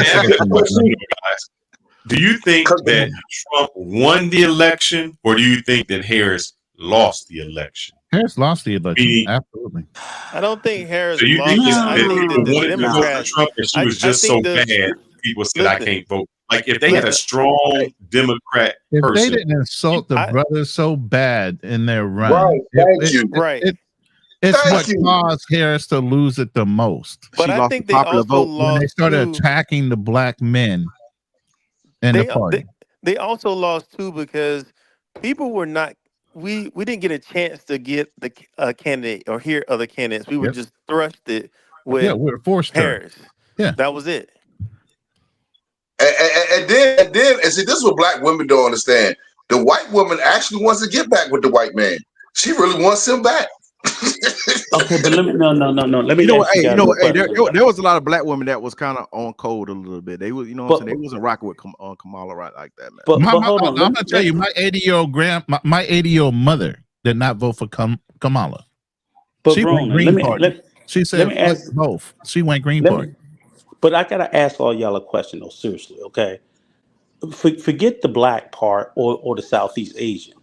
Do you think that Trump won the election, or do you think that Harris lost the election? Harris lost the election. Absolutely. I don't think Harris So you lost. think I think that the Democrats. Trump, and she was just so bad, people said I can't vote. Like if they had a strong Democrat if person, they didn't insult the brothers so bad in their run, right? It's what caused Harris to lose it the most. But I think they also lost when they started attacking the black men in the party. They also lost too because people were not. We didn't get a chance to get the candidate or hear other candidates. We were just thrusted with we were forced Harris. Yeah, that was it. And then see, this is what black women don't understand. The white woman actually wants to get back with the white man. She really wants him back. Okay, but let me no. Let me. There was a lot of black women that was kind of on code a little bit. They was, what I'm saying, they wasn't rocking with Kamala right like that, man. But hold on, I'm gonna tell you, my 80-year-old mother did not vote for Kamala. But she went Green Party. She said ask both. She went Green Party. But I gotta ask all y'all a question though, seriously, okay? Forget the black part or the Southeast Asian.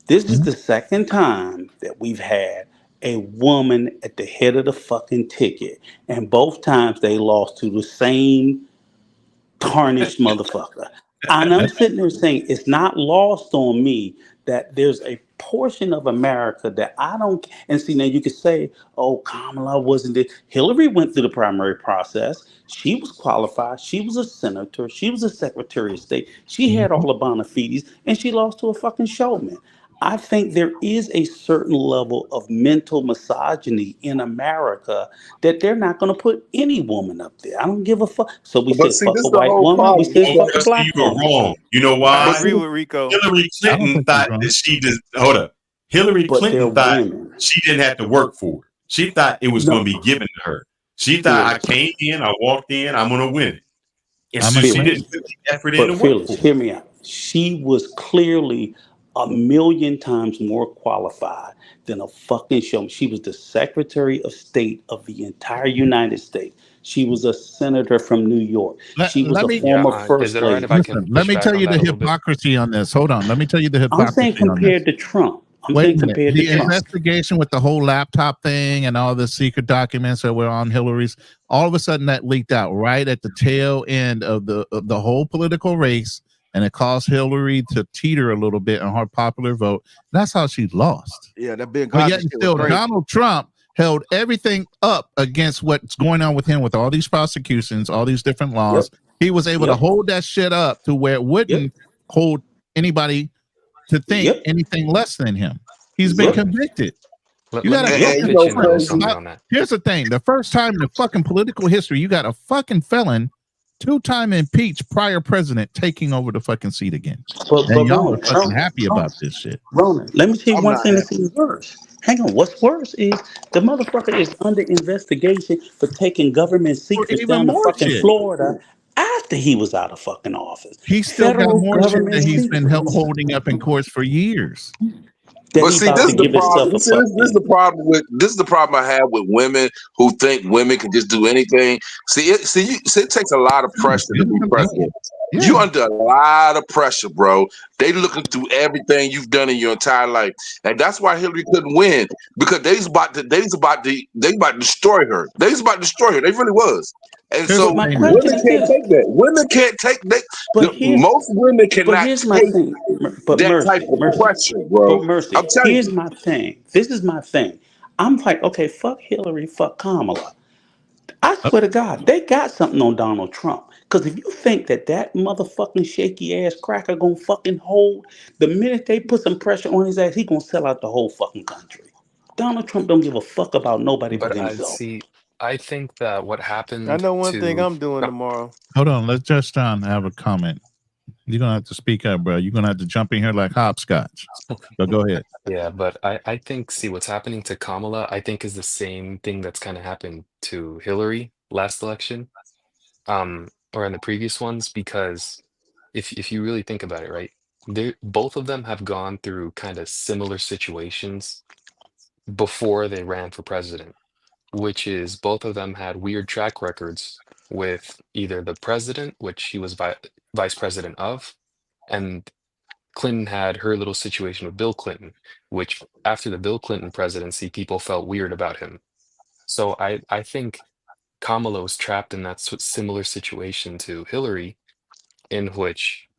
This is the second time that we've had a woman at the head of the fucking ticket, and both times they lost to the same tarnished motherfucker. And I'm sitting there saying it's not lost on me that there's a portion of America that I don't. And see, now you could say, "Oh, Kamala wasn't it?" Hillary went through the primary process. She was qualified. She was a senator. She was a secretary of state. She had all the bona fides, and she lost to a fucking showman. I think there is a certain level of mental misogyny in America that they're not going to put any woman up there. I don't give a fuck. So we said fuck a white woman. We said fuck a black woman. Wrong. You know why? I agree with Rico. Hillary Clinton thought that she just Hillary Clinton thought she didn't have to work for it. She thought it was going to be given to her. She thought I came in, I walked in, I'm going to win it. And so she didn't put the effort in to work for it. Hear me out. She was clearly 1,000,000 times more qualified than a fucking showman. She was the Secretary of State of the entire United States. She was a senator from New York. She was a former first lady. Let me tell you the hypocrisy on this. Hold on. Let me tell you the hypocrisy. I'm saying compared to Trump. Wait a minute. The investigation with the whole laptop thing and all the secret documents that were on Hillary's, all of a sudden that leaked out right at the tail end of the whole political race. And it caused Hillary to teeter a little bit on her popular vote. That's how she lost. Yeah, that big. But yet still, Donald Trump held everything up against what's going on with him, with all these prosecutions, all these different laws. Yep. He was able to hold that shit up to where it wouldn't hold anybody to think anything less than him. He's been convicted. You gotta here's the thing: the first time in the fucking political history, you got a fucking felon, 2-time impeached prior president taking over the fucking seat again. And y'all are fucking happy about this shit. Ronan, let me tell you one thing that's even worse. Hang on, what's worse is the motherfucker is under investigation for taking government secrets down to fucking Florida after he was out of fucking office. He's still got more shit that he's been holding up in courts for years. But see, this is the problem. This is the problem I have with women who think women can just do anything. See, it takes a lot of pressure to be president. You under a lot of pressure, bro. They looking through everything you've done in your entire life, and that's why Hillary couldn't win because they was about to destroy her. They was about to destroy her. They really was. And so my women question is can't this. take that. Women can't take that. But here's, Most women cannot here's my take thing. But that Mercy, type of Mercy, pressure, bro. but Mercy. I'm telling Here's you. my thing. This is my thing. I'm like, okay, fuck Hillary, fuck Kamala. I swear to God, they got something on Donald Trump. Because if you think that motherfucking shaky ass cracker gonna fucking hold, the minute they put some pressure on his ass, he gonna sell out the whole fucking country. Donald Trump don't give a fuck about nobody but But I himself. see. I think that what I happened know one thing to I'm doing tomorrow. Hold on, let's just have a comment. You're gonna have to speak up, bro. You're gonna have to jump in here like hopscotch. So go ahead. Yeah, but I think, see, what's happening to Kamala, I think is the same thing that's kind of happened to Hillary last election, or in the previous ones, because if you really think about it, right, both of them have gone through kind of similar situations before they ran for president, which is both of them had weird track records with either the president, which he was vice president of, and Clinton had her little situation with Bill Clinton, which after the Bill Clinton presidency, people felt weird about him. So I think Kamala was trapped in that similar situation to Hillary, in which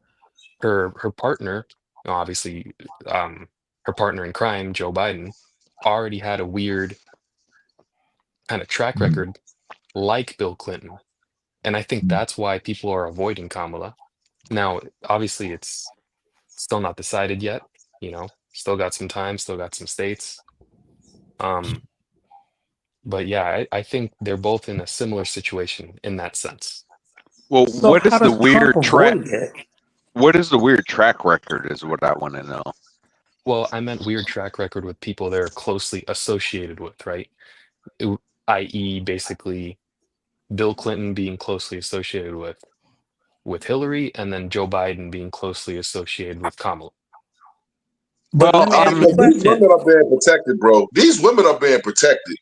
her partner, obviously, her partner in crime, Joe Biden, already had a weird kind of track record like Bill Clinton. And I think that's why people are avoiding Kamala. Now, obviously, it's still not decided yet, still got some time, still got some states. But yeah, I think they're both in a similar situation in that sense. Well, So what is how the does weird Trump track? avoid that? What is the weird track record? Is what I want to know. Well, I meant weird track record with people they're closely associated with, right? I.e., basically, Bill Clinton being closely associated with Hillary, and then Joe Biden being closely associated with Kamala. But let me ask you a These question. women are being protected, bro. These women are being protected.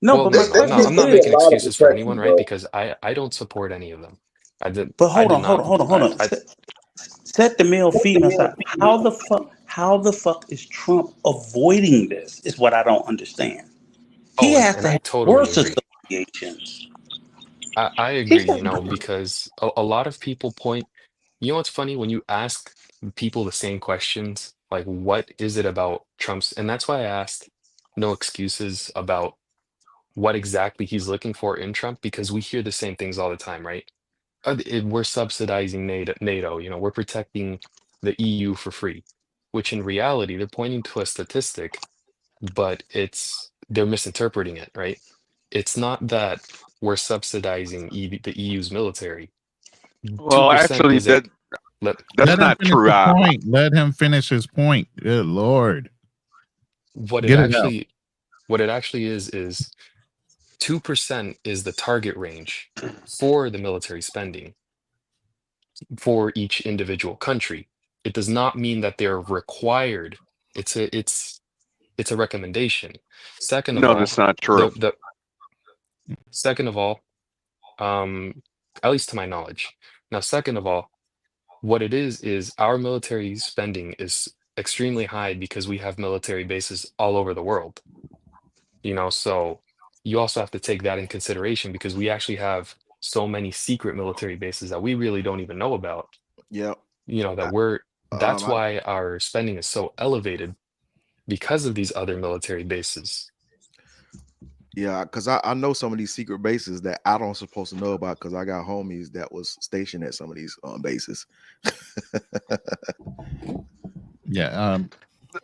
No, Well, but my listen, I'm question not is making this. excuses for anyone, right? Because I don't support any of them. But I hold did on. not. Set the male female side. How the fuck is Trump avoiding this? Is what I don't understand. He Oh, has and to I have totally worse agree. associations. I agree, because a lot of people point, what's funny when you ask people the same questions, like what is it about Trump's, and that's why I asked no excuses about what exactly he's looking for in Trump, because we hear the same things all the time, right? We're subsidizing NATO, we're protecting the EU for free, which in reality, they're pointing to a statistic, but they're misinterpreting it, right? It's not that we're subsidizing the EU's military. Well, 2% actually, is a that's Let him not finish true. the point. Let him finish his point. Good Lord. what Get it it out. actually is 2% is the target range for the military spending for each individual country. It does not mean that they're required. It's a recommendation. Second of No, all, that's not true. second of all, at least to my knowledge. Now, second of all, what it is our military spending is extremely high because we have military bases all over the world. So you also have to take that in consideration because we actually have so many secret military bases that we really don't even know about. Yep. That's why our spending is so elevated because of these other military bases. Yeah, because I know some of these secret bases that I don't supposed to know about because I got homies that was stationed at some of these bases. Yeah.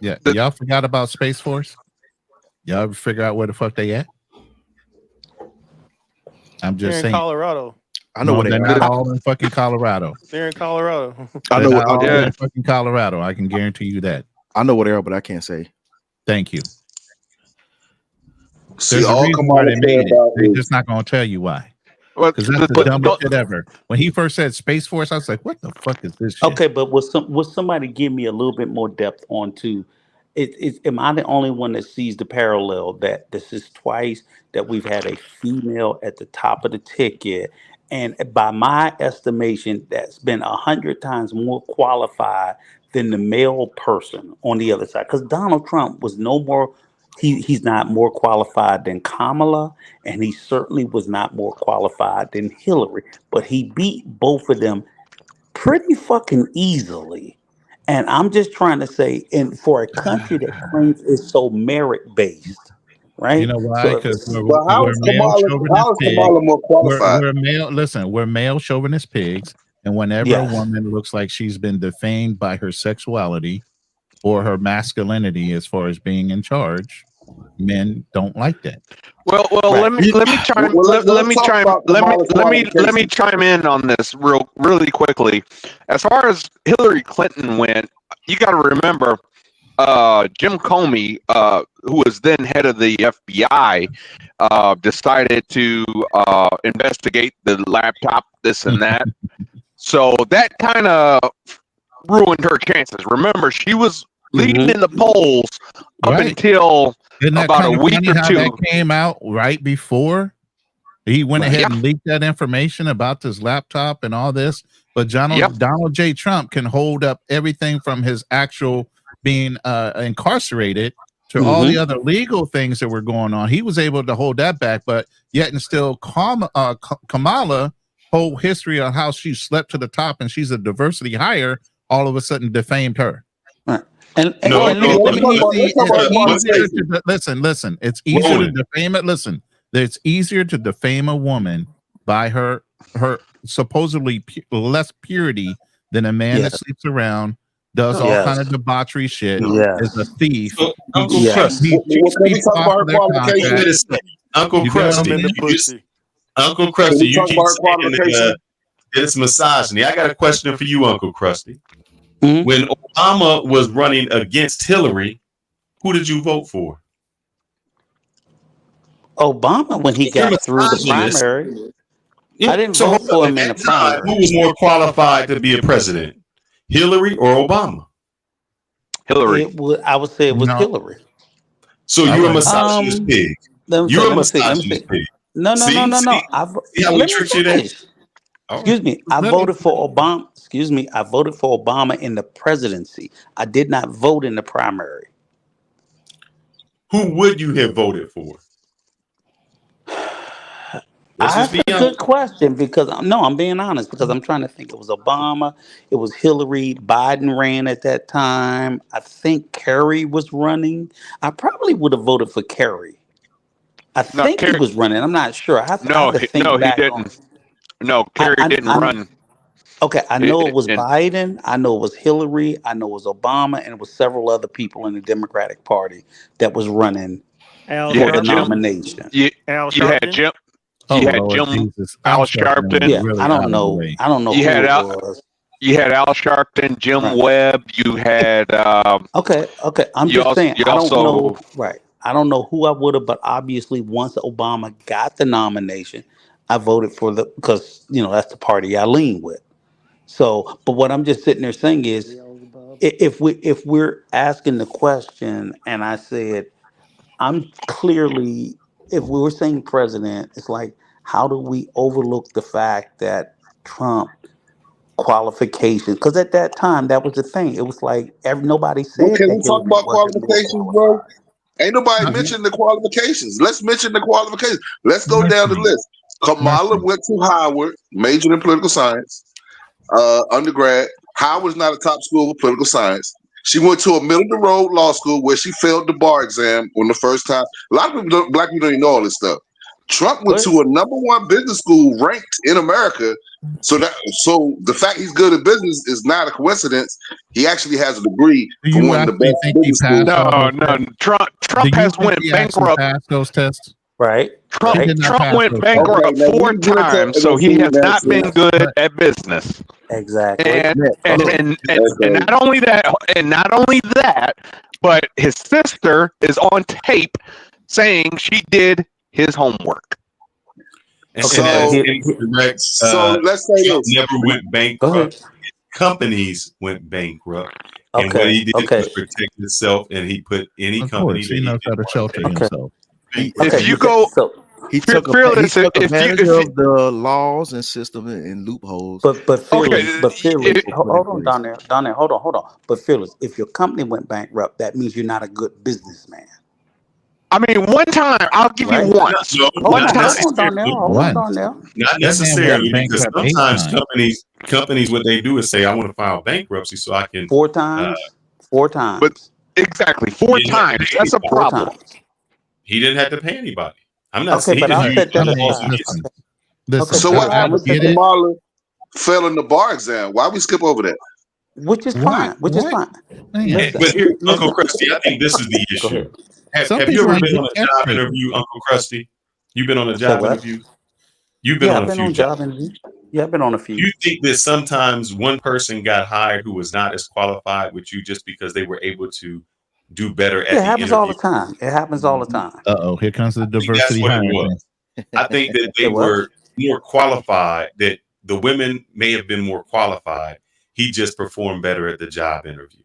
Y'all forgot about Space Force? Y'all ever figure out where the fuck they at? I'm just They're in saying. Colorado. I know where they're they not are. all in fucking Colorado. They're in Colorado. I know They're not all what in fucking Colorado. I can guarantee you that. I know what they are, but I can't say. Thank you. See, There's a all reason why Kamala they care made it. about They're is just not going to tell you why. Well, Because that's the dumbest shit ever. When he first said Space Force, I was like, what the fuck is this shit? Okay, but will somebody give me a little bit more depth onto am I the only one that sees the parallel that this is twice that we've had a female at the top of the ticket and by my estimation, that's been 100 times more qualified than the male person on the other side. Because Donald Trump was no more, he's not more qualified than Kamala, and he certainly was not more qualified than Hillary. But he beat both of them pretty fucking easily. And I'm just trying to say, and for a country that claims it's so merit based, right? You know why? So Because But how we're is male Kamala chauvinist pigs. more qualified? We're male. Listen, we're male chauvinist pigs, and whenever a yes, woman looks like she's been defamed by her sexuality or her masculinity as far as being in charge, men don't like that. Well, right. let me chime Well, let me let's talk chime about let me Kamala's let me let me qualifications. chime in on this really quickly. As far as Hillary Clinton went, you got to remember Jim Comey, who was then head of the FBI, decided to investigate the laptop, this and that. So that kind of ruined her chances. Remember, she was leading in the polls up Right. until Isn't that about kind a of week funny or how two. that came out right before he went Right. ahead Yeah, and leaked that information about this laptop and all this? But yep. Donald J. Trump can hold up everything from his actual being incarcerated to all the other legal things that were going on. He was able to hold that back, but yet and still Kamala, whole history of how she slept to the top and she's a diversity hire, all of a sudden defamed her. Right. And No, and no, let let me me Let's talk about her one Easier qualifications. to listen. It's easier to Roland. defame it. Listen, it's easier to defame a woman by her supposedly less purity than a man that yes, sleeps around, does all kind of yes, debauchery shit, is yes, a thief. So, Uncle yes. Krusty, He cheats Can we people talk about off her of their wait a qualifications? contract. second. Uncle You get what I Thumb in Krusty, the mean? you just pussy. Uncle Can Krusty, we you talk keep about her saying qualifications? it's misogyny. I got a question for you, Uncle Krusty. Mhm. When Obama was running against Hillary, who did you vote for? Obama, when he If you're got through the misogynist, primary, yeah, I didn't so vote hold up. for At him in the that time, who primary. was more qualified to be a president, Hillary or Obama? Hillary. I would say it was No, Hillary. So I you're a wouldn't. misogynist pig. Let me say. You're a Let me see. misogynist pig. No. See, See how we let me tricked you there. finish. All right. Excuse me. I Let me, voted for Obama. Excuse me. I voted for Obama in the presidency. I did not vote in the primary. Who would you have voted for? Let's just That's be a honest. good question because I'm being honest because I'm trying to think. It was Obama, it was Hillary, Biden ran at that time. I think Kerry was running. I probably would have voted for Kerry. I No, think he Kerry. was running. I'm not sure. I have No, to think no, he back on. didn't. No, Kerry didn't run. Okay, I know it was And Biden. I know it was Hillary. I know it was Obama, and it was several other people in the Democratic Party that was running Al you for the had Jim. Sharpton. nomination. Al You had Sharpton. Jim. oh You had Lord Jim. Jesus, Al Al Sharpton Sharpton. was Yeah, really I out don't of the know. way. I don't know You who had it Al. was. You had Al Sharpton, Jim Right. Webb. You had. Okay. I'm You just also. saying. You I don't also. know. Right. I don't know who I would have, but obviously, once Obama got the nomination, I voted for because that's the party I lean with. So, but what I'm just sitting there saying is, if we're asking the question, and I said I'm clearly, if we were saying president, it's like, how do we overlook the fact that Trump qualifications? Because at that time, that was the thing. It was like nobody Well, said can that we talk Hillary about wasn't more qualifications, bro? qualified. Ain't nobody No, mentioned the qualifications. Let's mention the qualifications. Let's go let's down the see. list. Kamala Let's see. went to Howard, majored in political science, undergrad. Howard's not a top school for political science. She went to a middle of the road law school where she failed the bar exam on the first time. A lot of people, black people, don't even know all this stuff. Trump went to a #1 business school ranked in America. So the fact he's good at business is not a coincidence. He actually has a degree Do from you one of the actually best think he business schools. passed all No, those no. tests? Trump Do you has think went he actually bankrupt. passed those tests? Right. Trump He did not Trump pass went those tests. bankrupt Okay, now 4 we get into times, so let's he see has an not answer. been good But at business. Exactly. And Okay. not only that, but his sister is on tape saying she did his homework. And, Okay, and so that's here, incorrect. So let's say Trump this. never went go bankrupt. ahead. Companies went bankrupt. And what Okay. he did Okay. was protect himself, and he put any of company course, that he he knows how didn't to want shelter to Okay. himself. bankrupt. Okay. If you Okay. go, So He took Fearless, advantage of the laws and system and loopholes. But Fearless, Okay, hold on, down there, hold on. But Fearless, if your company went bankrupt, that means you're not a good businessman. I mean, one time, I'll give Right? you one. No, One not time. necessarily. Hold on down there. Not That man went necessarily, because bankrupt 8 sometimes times. companies what they do is say, I want to file bankruptcy so I can 4 times. 4 times. But exactly, 4 times. That's a problem. He didn't have to pay anybody. I'm not Okay, saying but I'll he set that just aside. used it. Listen, So what I happened get to it. Kamala failing the bar exam? Why we skip over that? Which is fine. Which is fine. Listen, But here, Uncle listen. Krusty, I think this is the Go issue. ahead. Some Have you people ever ain't been get on a catch job rate. interview, Uncle Krusty? You've been on a Say job what? interview? You've been Yeah, on I've a been few on jobs. job interview. Yeah, I've been on a Do few. you think that sometimes one person got hired who was not as qualified with you just because they were able to do better at Yeah, it the happens all interview? the time. It happens all the time. Uh-oh, here comes the I think that's diversity what it hiring. was. I think that Say they what? were more qualified, that the women may have been more qualified. He just performed better at the job interview.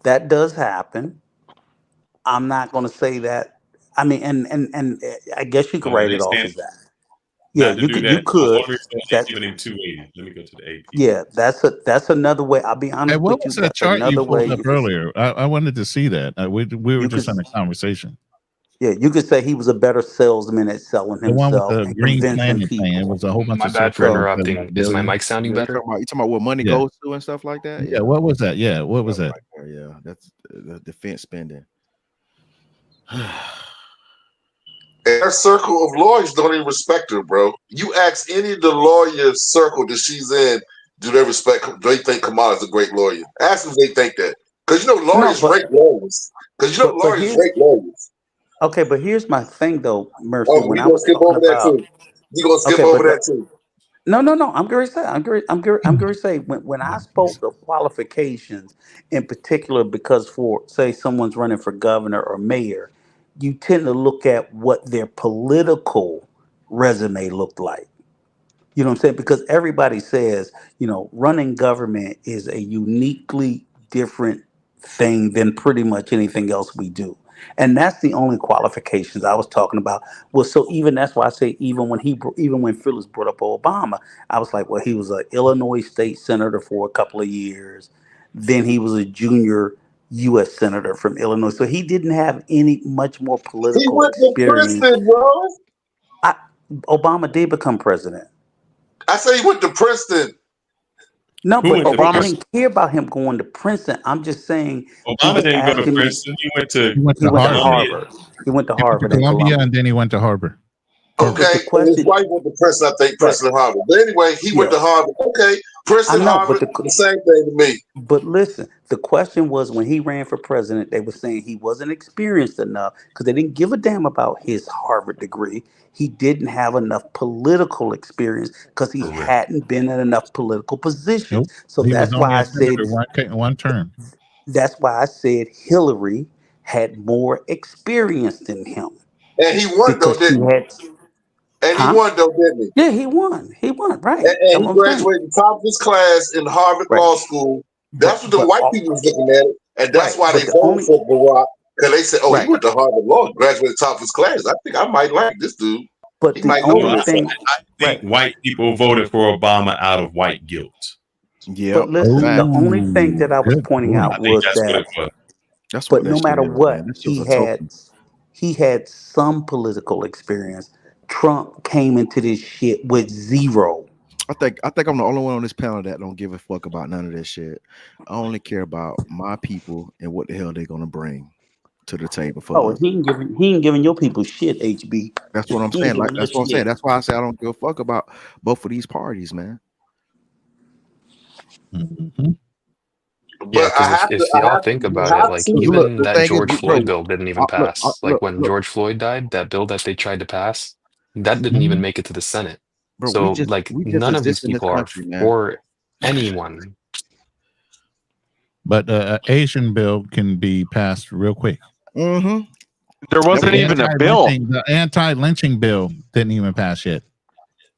That does happen. I'm not going to say that. I mean, and I guess you could Oh, write they it off stand as that. Yeah, not to you do could. that. You No could. wonder That. he's giving him 280. Let me go to the AP. Yeah, that's another way. I'll be Hey, honest what with you. was that That's chart you another way pulled up you could. earlier? I wanted to see that. We were You just could. in a conversation. Yeah, you could say he was a better salesman at selling The one with himself the and green convincing planet thing. It people. was a whole bunch My of bad for circles. So interrupting. Is my mic sounding Yeah, better? you talking about where money Yeah. goes to and stuff like that? Yeah, what was that? Yeah, what was that? Right there, yeah, that's the defense spending. And her circle of lawyers don't even respect her, bro. You ask any of the lawyer circle that she's in, do they respect? Do they think Kamala's a great lawyer? Ask them if they think that, because you know lawyers rate lawyers. Because you know but lawyers here's rate lawyers. okay. But here's my thing, though, Mercy. Oh, When you I gonna was skip talking over that about too? You gonna skip okay, over but that too? no. I'm going to say I'm going to say when I spoke of qualifications in particular, because for say someone's running for governor or mayor, you tend to look at what their political resume looked like. You know what I'm saying? Because everybody says, running government is a uniquely different thing than pretty much anything else we do. And that's the only qualifications I was talking about. Well, so even that's why I say even when Phyllis brought up Obama, I was like, well, he was an Illinois state senator for a couple of years. Then he was a junior U.S. senator from Illinois. So he didn't have any much more He political went to experience. Princeton, bro. Obama did become president. I say he went to Princeton. No, Who but went to I Princeton? didn't care about him going to Princeton. I'm just saying he Obama was didn't go to asking me. Princeton. He went to He went to Columbia. Harvard. He went to He went to Harvard and Columbia, Columbia. and then he went to Harvard. Okay, But the and question, his wife went to Princeton, I think, right? Princeton and Harvard. But anyway, he went Yeah, to Harvard. Okay, I Princeton, know, Harvard, but the same thing to me. But listen, the question was when he ran for president, they were saying he wasn't experienced enough because they didn't give a damn about his Harvard degree. He didn't have enough political experience because he Correct. hadn't been in enough political positions. Nope. So He was that's only why I a said senator one term. Hillary had more experience than him And he won though, because she didn't he? had, And he huh? won though, didn't he? Yeah, he won. He won, right? And That's he what I'm saying. graduated top of his class in Harvard Right. Law School. That's what the But white people was looking at it, and that's right, why but they the voted only for Barack, because they said, "Oh, he right, went to Harvard Law, graduated top of his class. I think I might like this dude. but He the might know only what he's thing, saying." I think right. white people voted for Obama out of white guilt. Yep, But listen, the only thing that I was good pointing point. out I think was that's what that, it was. that's but what no that shit matter is, man. what, That shit's a token. he had some political experience. Trump came into this shit with zero. I think I'm the only one on this panel that don't give a fuck about none of this shit. I only care about my people and what the hell they're gonna bring to the table for Oh, us. he ain't giving your people shit, HB. That's what I'm He ain't saying. Like giving that's you what I'm saying. shit. That's why I say I don't give a fuck about both of these parties, man. Mm-hmm. Yeah, But I because have to, if y'all think about it, like Look, even the that thing George is, Floyd bro. bill didn't even pass. Like when Look, George Floyd died, that bill that they tried to pass, that didn't Mm-hmm. even make it to the Senate. bro. So We like just none of these exist in this people are country, man. for anyone. But Asian bill can be passed real quick. Mm-hmm. There wasn't even a bill. The anti-lynching bill didn't even pass yet.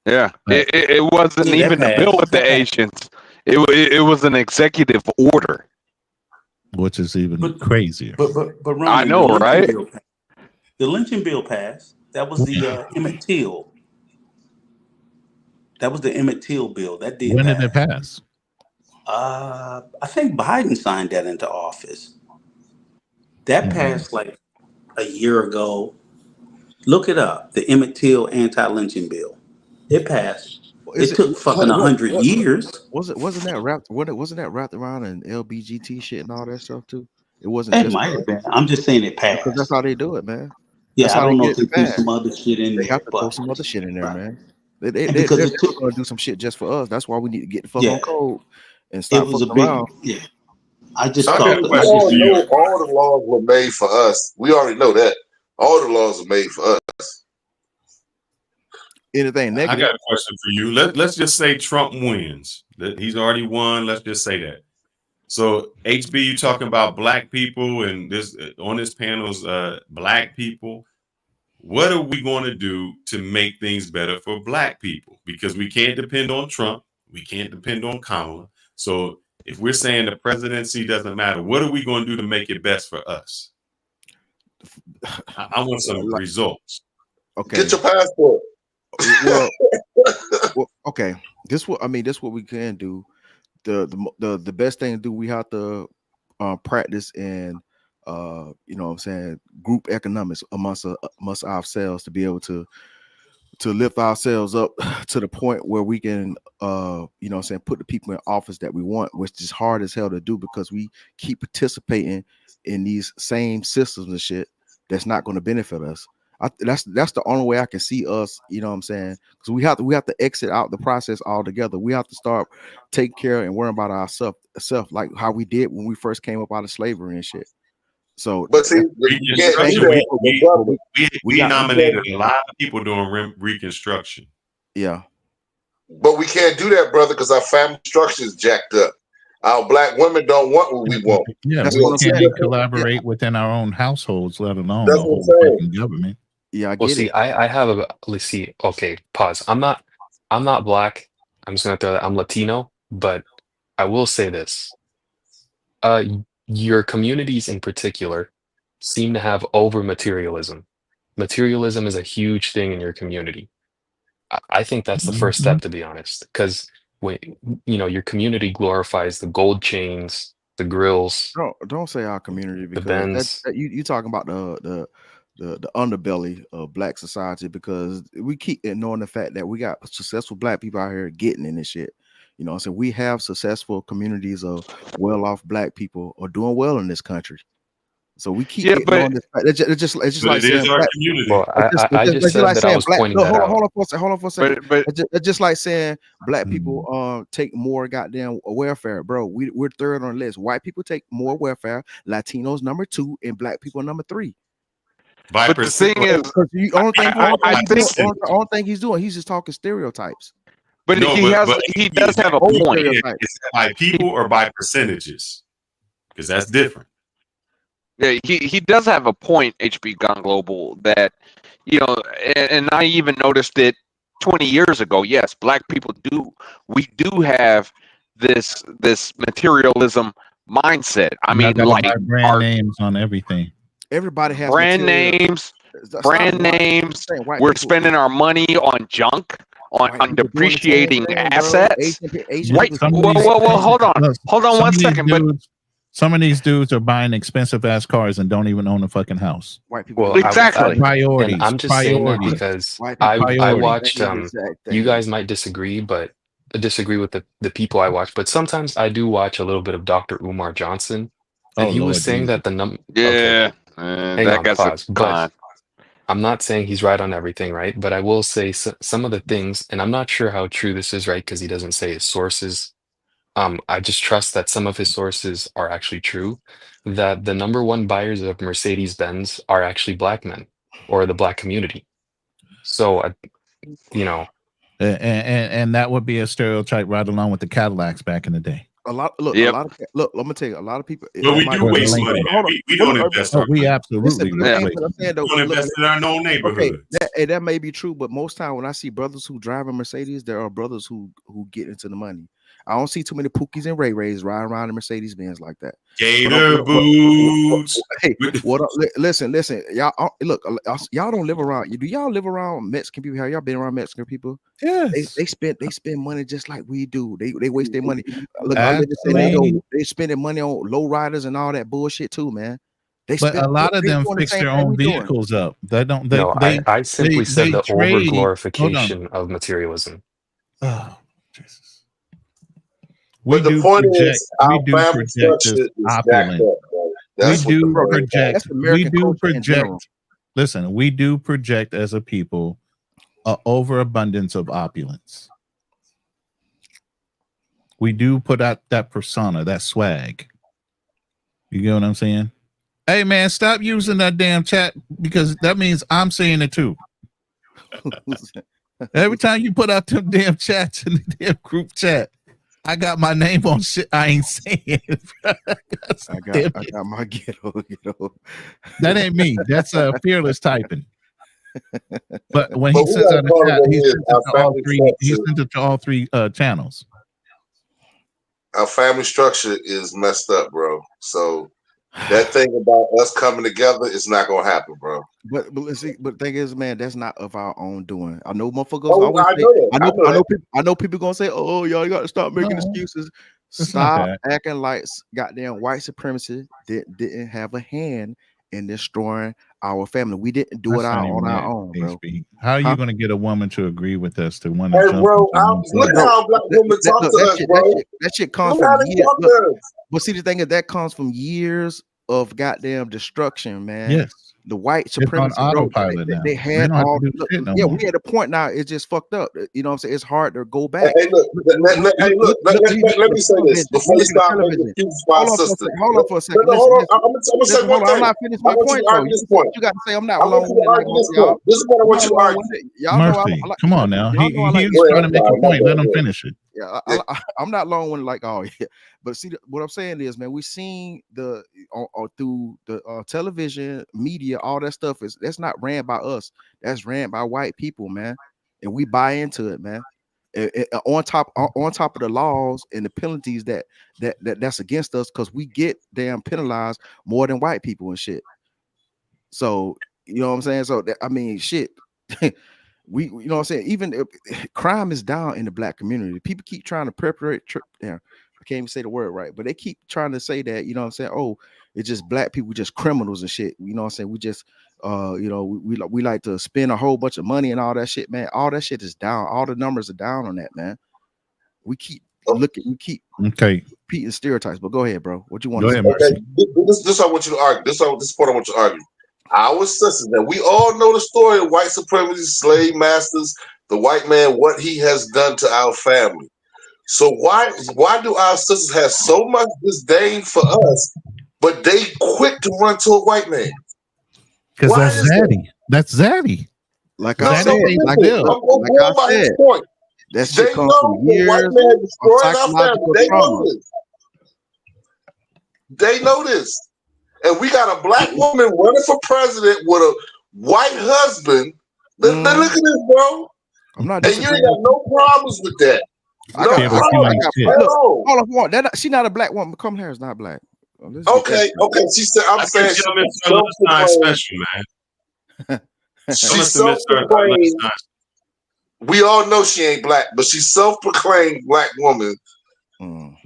Yeah, it wasn't Yeah, that even a bill passed. with the Asians. It was an executive order. which is even crazier. But Roman, I know, right? The lynching bill passed. That was the Emmett Till. That was the Emmett Till bill. That did When pass. did it pass? I think Biden signed that into office. That passed like a year ago. Look it up. The Emmett Till anti-lynching bill. It passed. It took fucking 100 years. Wasn't that wrapped around in LBGT shit and all that stuff too? It wasn't. It might have been. I'm just saying it passed. Because that's how they do it, man. Yeah, That's I how don't they know get if they it put some bad. other shit in They there. have to throw but- some other shit in there, Right. man. And They're because it took, going to do some shit just for us. That's why we need to get the fuck Yeah. on code and it stop was a fucking big, around. yeah. I just I thought mean, that we I all just, know all the laws were made for us. We already know that. All the laws are made for us. Anything I negative? got a question for you. Let's just say Trump wins. That he's already won. Let's just say that. So HB, you talking about black people, and this on this panel's black people. What are we going to do to make things better for black people? Because we can't depend on Trump. We can't depend on Kamala. So if we're saying the presidency doesn't matter, what are we going to do to make it best for us? I want some results. Okay. Get your passport. Well, okay. This what we can do. The best thing to do, we have to practice and you know what I'm saying, group economics amongst ourselves to be able to lift ourselves up to the point where we can you know what I'm saying, put the people in office that we want, which is hard as hell to do because we keep participating in these same systems and shit that's not going to benefit us. That's the only way I can see us, you know what I'm saying, because we have to exit out the process altogether. We have to start taking care and worrying about ourselves like how we did when we first came up out of slavery and shit. So, but see, we nominated a lot of people doing Reconstruction. Yeah, but we can't do that, brother, because our family structure is jacked up. Our black women don't want what we want. Yeah, That's we what I'm can't saying. collaborate within our own households, let alone That's the what I'm whole saying. fucking government. Yeah, I Well, get see, it. I have a let's see. Okay, pause. I'm not black. I'm just gonna throw that. I'm Latino, but I will say this. Your communities in particular seem to have over materialism. Materialism is a huge thing in your community. I think that's the first step, to be honest, because when your community glorifies the gold chains, the grills, Don't say our community the because Benz. you talking about the underbelly of black society, because we keep ignoring the fact that we got successful black people out here getting in this shit. You know what I'm saying? We have successful communities of well-off black people are doing well in this country. So we keep ignoring this fact. It's just But like it is saying our black. community. Well, I just said like that I saying was black. pointing Look, that hold out. on for a second. But It's just like saying black people take more goddamn welfare, bro. We're third on the list. White people take more welfare. Latinos number 2, and black people number 3. But the thing is, The only thing he's doing, he's just talking stereotypes. But he does have a point. Is it by people or by percentages? Because that's different. Yeah, he does have a point, HB Gun Global, that, and I even noticed it 20 years ago. Yes, black people we do have this materialism mindset. I mean, Y'all gotta like buy brand names on everything. Everybody has brand material. names. Stop Brand lying. names. White We're people- spending our money on junk, on depreciating assets. Wait, whoa, hold on. Hold on 1 second. But some of these dudes are buying expensive ass cars and don't even own a fucking house. White people. Well, exactly. Priorities. And I'm just saying that because I watched. You guys might disagree, but disagree with the people I watch. But sometimes I do watch a little bit of Dr. Umar Johnson, and he was saying that the number. Yeah, hang that on, guy's pause. a But con. I'm not saying he's right on everything, right? But I will say some of the things, and I'm not sure how true this is, right? Because he doesn't say his sources. I just trust that some of his sources are actually true, that the number one buyers of Mercedes-Benz are actually black men or the black community. So, and that would be a stereotype right along with the Cadillacs back in the day. Look, I'm gonna tell you, a lot of people. But we do waste money. We don't invest. We absolutely don't invest in our own neighborhood. Okay, that may be true, but most time when I see brothers who drive a Mercedes, there are brothers who get into the money. I don't see too many Pookies and Ray Rays riding around in Mercedes Benz like that. Gator boots. Hey, listen, y'all. Look, y'all don't live around. Do y'all live around Mexican people? Have y'all been around Mexican people? Yes. They spend money just like we do. They waste their money. Look, I live in San Diego. They spending money on low riders and all that bullshit too, man. But a lot of them fix their own vehicles up. They don't. I simply said the overglorification of materialism. Oh, Jesus. But the point is, our family structure is jacked up, bro. That's we do what the project. We do project. Listen, we do project as a people an overabundance of opulence. We do put out that persona, that swag. You get what I'm saying? Hey, man, stop using that damn chat because that means I'm saying it too. Every time you put out them damn chats in the damn group chat, I got my name on shit I ain't saying. I got my ghetto. That ain't me. That's fearless typing. But when he sends out the chat, he sent it to all three channels. Our family structure is messed up, bro. So that thing about us coming together is not gonna happen, bro. But see, but the thing is, man, that's not of our own doing. I know motherfuckers. I know people gonna say, "Oh, y'all got to stop making excuses." Stop acting like goddamn white supremacy didn't have a hand in destroying our family. We didn't do it on our own, bro. How are you going to get a woman to agree with us to want to Hey, jump? bro, look how black women talk to us, bro. That shit comes from years. But see, the thing is, that comes from years of goddamn destruction, man. Yes. The white supremacy, bro, they had all. Yeah, we at a point now. It's just fucked up. You know what I'm saying? It's hard to go back. Hey, look, let me say this before we start making excuses for our sister. Hold on for a second. Hold on, I'm gonna say one thing. I'm not finished my point, though. You got to say I'm not alone. This is what I want you to argue. Mercy, come on now. He's trying to make a point. Let him finish it. Yeah, I'm not long when like but see what I'm saying is, man, we seen through the television media, all that stuff that's not ran by us. That's ran by white people, man, and we buy into it, man. On top of the laws and the penalties that's against us, because we get damn penalized more than white people and shit. So you know what I'm saying? So I mean, shit. We, you know what I'm saying? Even crime is down in the black community. People keep trying to perpetrate. I can't even say the word right, but they keep trying to say that, you know what I'm saying? Oh, it's just black people, just criminals and shit. You know what I'm saying? We just, you know, we like to spend a whole bunch of money and all that shit, man. All that shit is down. All the numbers are down on that, man. We keep repeating stereotypes. But go ahead, bro. What you want to say? Okay, this I want you to argue. This part I want you to argue. Our sisters, that we all know the story of white supremacy, slave masters, the white man, what he has done to our family. So why do our sisters have so much disdain for us, but they quick to run to a white man? Because that's zaddy. That's zaddy. Like I said, that shit comes from years of psychological trauma. They know this. And we got a black woman running for president with a white husband. Look at this, bro. I'm not. And you ain't got no problems with that. Hold on, she's not a black woman. Kamala Harris is not black. Okay. She said, I'm saying she's special, man. She's self-proclaimed. We all know she ain't black, but she's self-proclaimed black woman.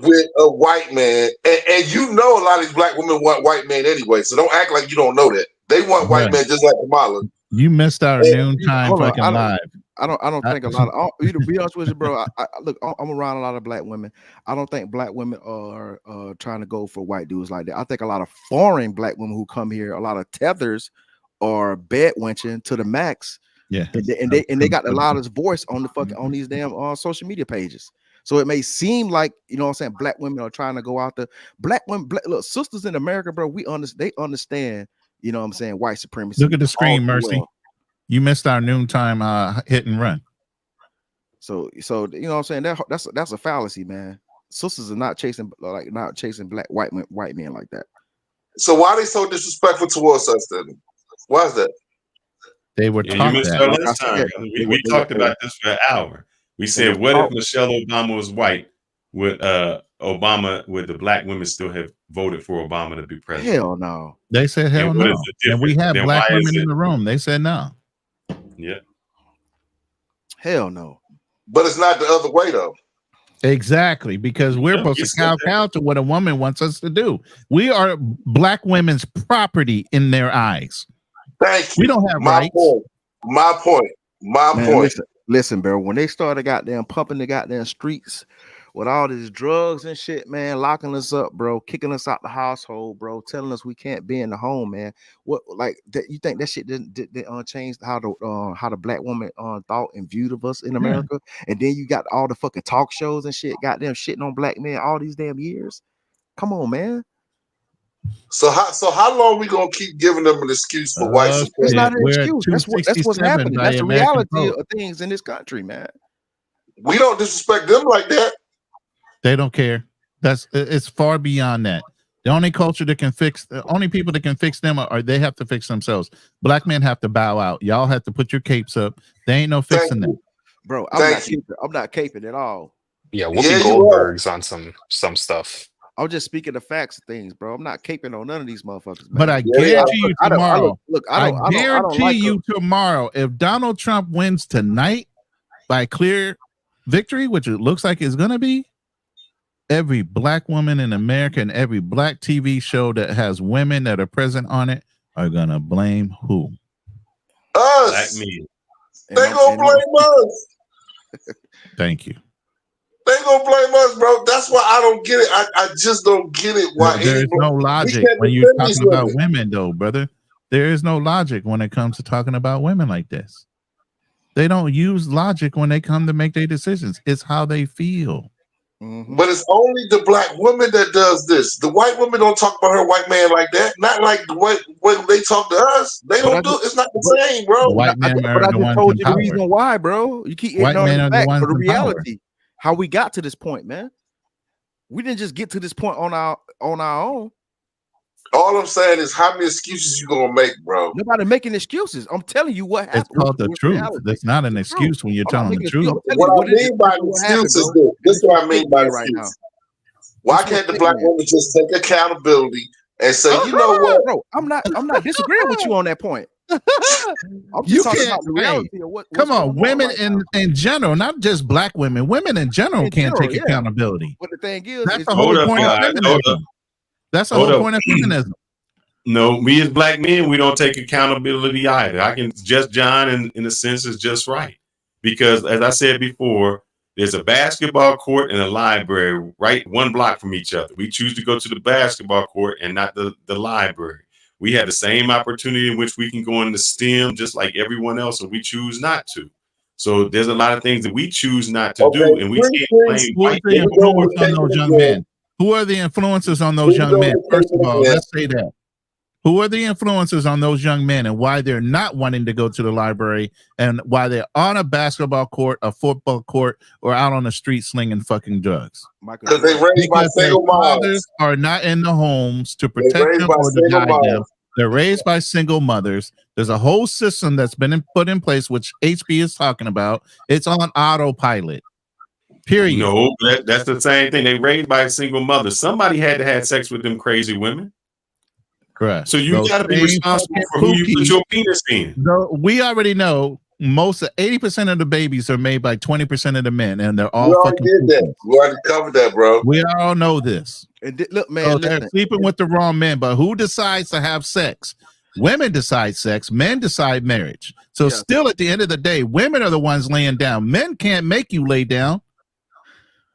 With a white man, and you know a lot of these black women want white men anyway, so don't act like you don't know that. They want white men just like Kamala. You missed our noontime fucking live. I don't think a lot of to be honest with you, bro. I'm around a lot of black women. I don't think black women are trying to go for white dudes like that. I think a lot of foreign black women who come here, a lot of tethers are bed wenching to the max. Yeah, and they got the loudest voice on the fucking on these damn social media pages. So it may seem like, you know what I'm saying, black women are trying to go out there. Black women, look, sisters in America, bro, they understand, you know what I'm saying, white supremacy. Look at the screen, Mercy. Well. You missed our noontime hit and run. So you know what I'm saying? That's a fallacy, man. Sisters are not chasing white men like that. So why are they so disrespectful towards us then? Why is that? They were talking we talked about this for an hour. We said, what if Michelle Obama was white? would Obama, would the black women still have voted for Obama to be president? Hell no. They said hell what no. is the And we difference? had Then black why is women it- in the room. They said no. Yeah. Hell no. But it's not the other way though. Exactly, because we're Yeah, supposed you to said cow to what a woman wants us to do. We are black women's property in their eyes. Thank you. We don't have my rights. point. My point. My Man, point. listen, bro. When they started goddamn pumping the goddamn streets with all these drugs and shit, man, locking us up, bro, kicking us out the household, bro, telling us we can't be in the home, man. What like that? You think that shit didn't change how the black woman thought and viewed of us in America? And then you got all the fucking talk shows and shit, goddamn shitting on black men all these damn years. Come on, man. So how long we gonna keep giving them an excuse for white supremacy? It's not an We're at excuse. That's what's 267 happening. by That's the American reality vote. of things in this country, man. We don't disrespect them like that. They don't care. It's far beyond that. The only culture that can fix, the only people that can fix them are they have to fix themselves. Black men have to bow out. Y'all have to put your capes up. There ain't no fixing them. Bro, I'm not caping at all. Yeah, Whoopi Yeah, you Goldberg's on some stuff. I'm just speaking the facts of things, bro. I'm not caping on none of these motherfuckers, man. But I guarantee you tomorrow. I guarantee like you tomorrow, if Donald Trump wins tonight by clear victory, which it looks like it's gonna be, every black woman in America and every black TV show that has women that are present on it are gonna blame who? Us. Black men. They gonna blame us. Thank you. They gonna blame us, bro. That's why I don't get it. I just don't get it. Why There is no we logic can't when you're defend these talking about women. women, though, brother. There is no logic when it comes to talking about women like this. They don't use logic when they come to make their decisions. It's how they feel. But it's only the black woman that does this. The white woman don't talk about her white man like that. Not like the way they talk to us. They don't do. It's not the same, bro. White men But are I the just ones told in you the power. reason why, bro. You keep White ignoring men the are the facts ones of the in power. reality. How we got to this point, man. We didn't just get to this point on our own. All I'm saying is, how many excuses you gonna make, bro? Nobody making excuses. I'm telling you what happened. It's called the What's truth. reality. That's not an excuse when you're I'm not telling the making an truth. excuse. I'm telling What you I what it is. mean by What happened, excuse is bro. this. This is what I mean by Right now. excuse. Why This can't the what black I'm saying. woman just take accountability and say, you know what? Bro, I'm not disagreeing with you on that point. I'm just You talking can't. about the Hey, reality of what's come on, going women right in general, not just black women. Women in general In can't general, take yeah. accountability. But the thing is, That's is the whole Hold up, point of guys. Hold feminism. up. That's the Hold whole up. point of feminism. No, we as black men, we don't take accountability either. I can just John in a sense is just right. Because as I said before, there's a basketball court and a library right one block from each other. We choose to go to the basketball court and not the library. We have the same opportunity in which we can go into STEM just like everyone else, and we choose not to. So there's a lot of things that we choose not to do, and we can't blame Who are white the people. influences on those young men? Who are the influences on those young men? First of all, let's say that. Who are the influences on those young men and why they're not wanting to go to the library and why they're on a basketball court, a football court, or out on the street slinging fucking drugs? Because they raised by Because their single fathers mothers. are not in the homes to They protect raised them by or to single guide them. mothers. They're raised by single mothers. There's a whole system that's been put in place, which HB is talking about. It's on autopilot. Period. No, that's the same thing. They raised by a single mother. Somebody had to have sex with them crazy women. Correct. So you Those got to be same responsible fucking for who you put pookies- your penis in. No, we already know most of 80% of the babies are made by 20% of the men, and they're all We already fucking did that. pookies. We already covered that, bro. We all know this. And look, man, So they're listen. sleeping with the wrong men, but who decides to have sex? Women decide sex, men decide marriage. So Yeah. still at the end of the day, women are the ones laying down. Men can't make you lay down.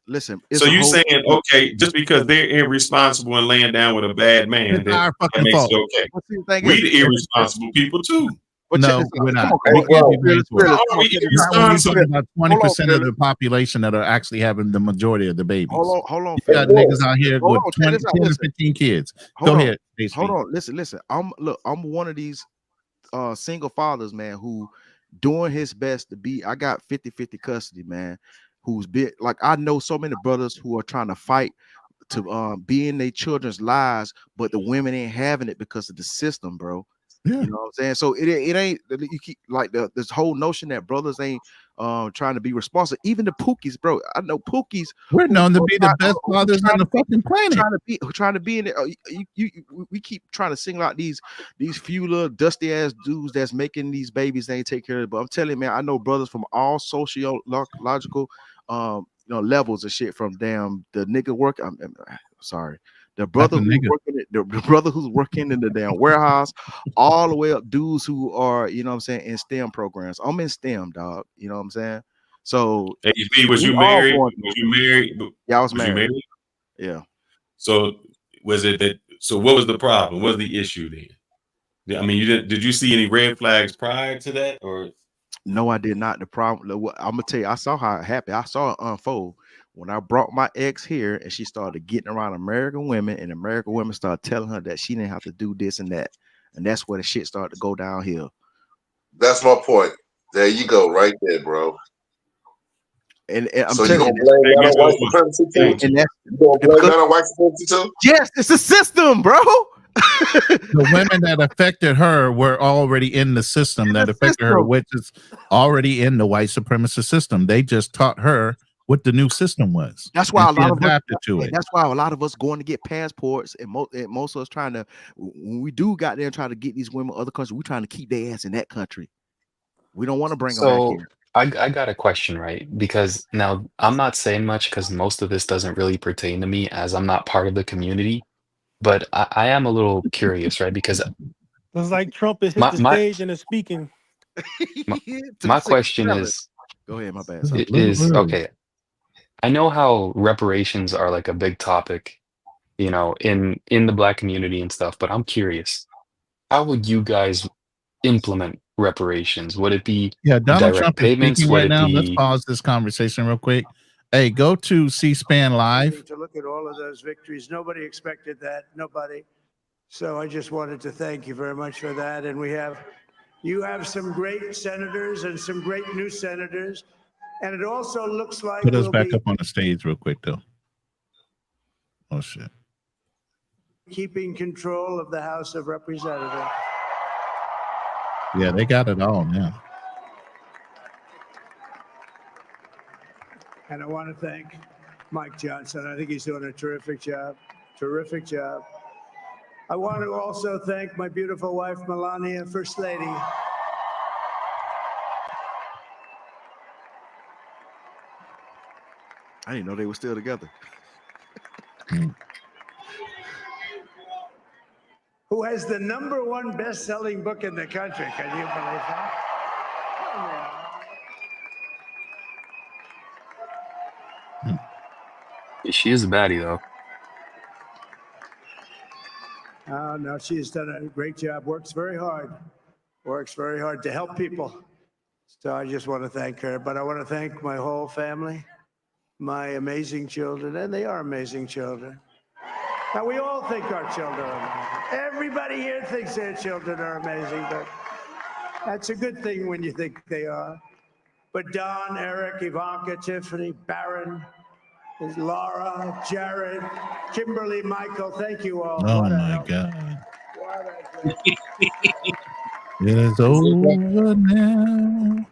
Listen. So you saying, okay, just because they're irresponsible and laying down with a bad man, It's our that fucking makes fault. it okay. But see, the thing We is- the irresponsible people too. But check No, this out. we're not. Come on, We come can't be on, blamed for it. Phyllis, Oh, come on, we Phyllis. get Not when you're responsible. talking about 20% of Phyllis. the population that are actually having the majority of the babies. Hold on, You got Phyllis. niggas out here Hold with on, check 20, this out. 10 to Listen. 15 kids. Hold Go on. ahead. Hold on. Listen. I'm one of these single fathers, man, who doing his best to be. I got 50-50 custody, man. Who's been like, I know so many brothers who are trying to fight to be in their children's lives, but the women ain't having it because of the system, bro. You know what I'm saying? So it ain't you keep like this whole notion that brothers ain't trying to be responsible. Even the Pookies, bro. I know Pookies. We're known to be the best fathers on the fucking planet. Trying to be in it. We keep trying to single out these few little dusty ass dudes that's making these babies they ain't take care of. But I'm telling you, man, I know brothers from all sociological levels of shit, from damn the nigga work. I'm sorry. The brother who's working in the damn warehouse, all the way up dudes who are, you know what I'm saying, in STEM programs. I'm in STEM, dog. You know what I'm saying? So AB, was you married? Was you married? Yeah, I was you married. Yeah. So was it that? So what was the problem? What was the issue then? I mean, you didn't. Did you see any red flags prior to that, or? No, I did not. The problem, I'm gonna tell you, I saw how happy. I saw it unfold when I brought my ex here, and she started getting around American women, and American women started telling her that she didn't have to do this and that, and that's where the shit started to go downhill. That's my point. There you go, right there, bro. And I'm so telling you gonna blame that on white supremacy too? and that's You gonna blame that on white supremacy too? Yes, it's a system, bro. The women that affected her were already in the system that affected her, which is already in the white supremacist system. They just taught her what the new system was. That's why a lot of us adapted to it. That's why a lot of us going to get passports, and most of us trying to, when we do got there trying to get these women other countries, we're trying to keep their ass in that country. We don't want to bring them back here. I got a question, right? Because now I'm not saying much because most of this doesn't really pertain to me as I'm not part of the community. But I am a little curious, right? Because it's like Trump has hit the stage and is speaking. My question is, go ahead, my bad. Okay. I know how reparations are like a big topic, you know, in the Black community and stuff, but I'm curious, how would you guys implement reparations? Would it be Donald direct Trump payments? is speaking Would right it now. be Let's pause this conversation real quick. Hey, go to C-SPAN Live. To look at all of those victories, nobody expected that. Nobody. So I just wanted to thank you very much for that. And you have some great senators and some great new senators. And it also looks like Put us back up on the stage real quick, though. Oh shit. Keeping control of the House of Representatives. Yeah, they got it all now. And I want to thank Mike Johnson. I think he's doing a terrific job. Terrific job. I want to also thank my beautiful wife, Melania, First Lady. I didn't know they were still together. Who has the #1 best-selling book in the country. Can you believe that? She is a baddie, though. Oh, no, she has done a great job. Works very hard to help people. So I just want to thank her. But I want to thank my whole family, my amazing children, and they are amazing children. Now, we all think our children are amazing. Everybody here thinks their children are amazing, but that's a good thing when you think they are. But Don, Eric, Ivanka, Tiffany, Barron, Laura, Jared, Kimberly, Michael, thank you all. Oh my God. It is over now.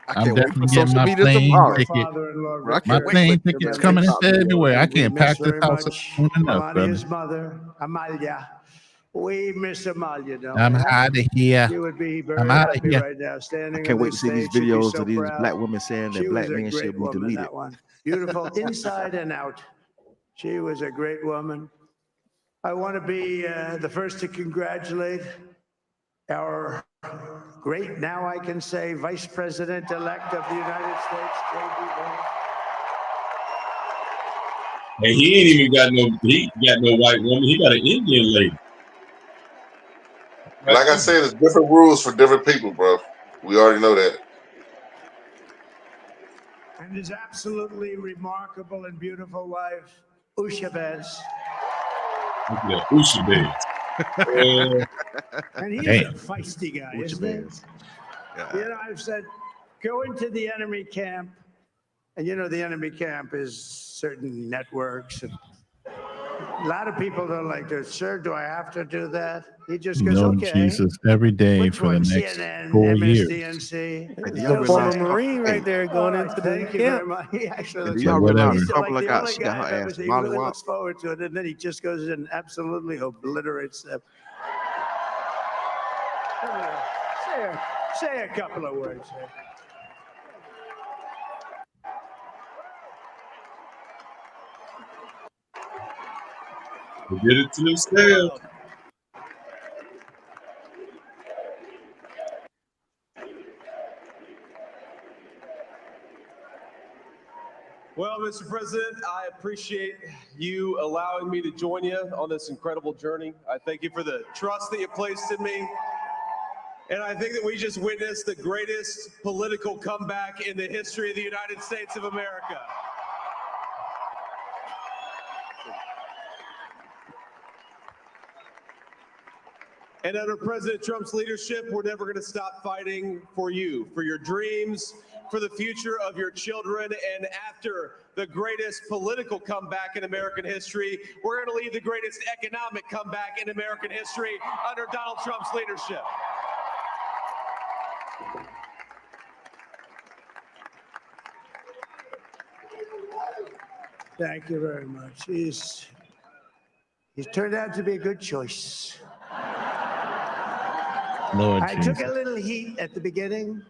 I'm definitely getting my plane ticket. My plane ticket's coming in February. I can't pack this house up soon enough, brother. Melania's mother, Amalia. We miss Amalia, don't I'm we? out of here. She would be very I'm out of happy here. right now, standing I can't on wait to this see these stage. She'd be videos so of these proud. black women saying that She black was a men should great be woman, deleted. that one. Beautiful inside and out. She was a great woman. I want to be the first to congratulate our great, now I can say, Vice President-elect of the United States, J.D. Vance. And he ain't even got no white woman. He got an Indian lady. Like I said, there's different rules for different people, bro. We already know that. And his absolutely remarkable and beautiful wife, Usha Vance. Yeah, Usha Vance. And he's Damn. a feisty guy, Usha isn't he? Vance. You know, I've said, go into the enemy camp. And you know, the enemy camp is certain networks. And A lot of people don't like to. Sir, do I have to do that? He just goes, No, okay. Jesus, every day Which for the one? next CNN, 4 years. MSDNC. Hey, do He's y'all a former realize? Marine right there going into the Thank you very camp. much. He actually Do looks y'all But realize whatever. he's like Kamala the got only she got guy I've her ever ass seen. He really mollywop? looks forward to it, and then he just goes and absolutely obliterates them. Say a couple of words. Sir. We did it to themselves. Well, Mr. President, I appreciate you allowing me to join you on this incredible journey. I thank you for the trust that you placed in me. And I think that we just witnessed the greatest political comeback in the history of the United States of America. And under President Trump's leadership, we're never going to stop fighting for you, for your dreams, for the future of your children. And after the greatest political comeback in American history, we're going to lead the greatest economic comeback in American history under Donald Trump's leadership. Thank you very much. He's turned out to be a good choice. Lord I Jesus. took a little heat at the beginning,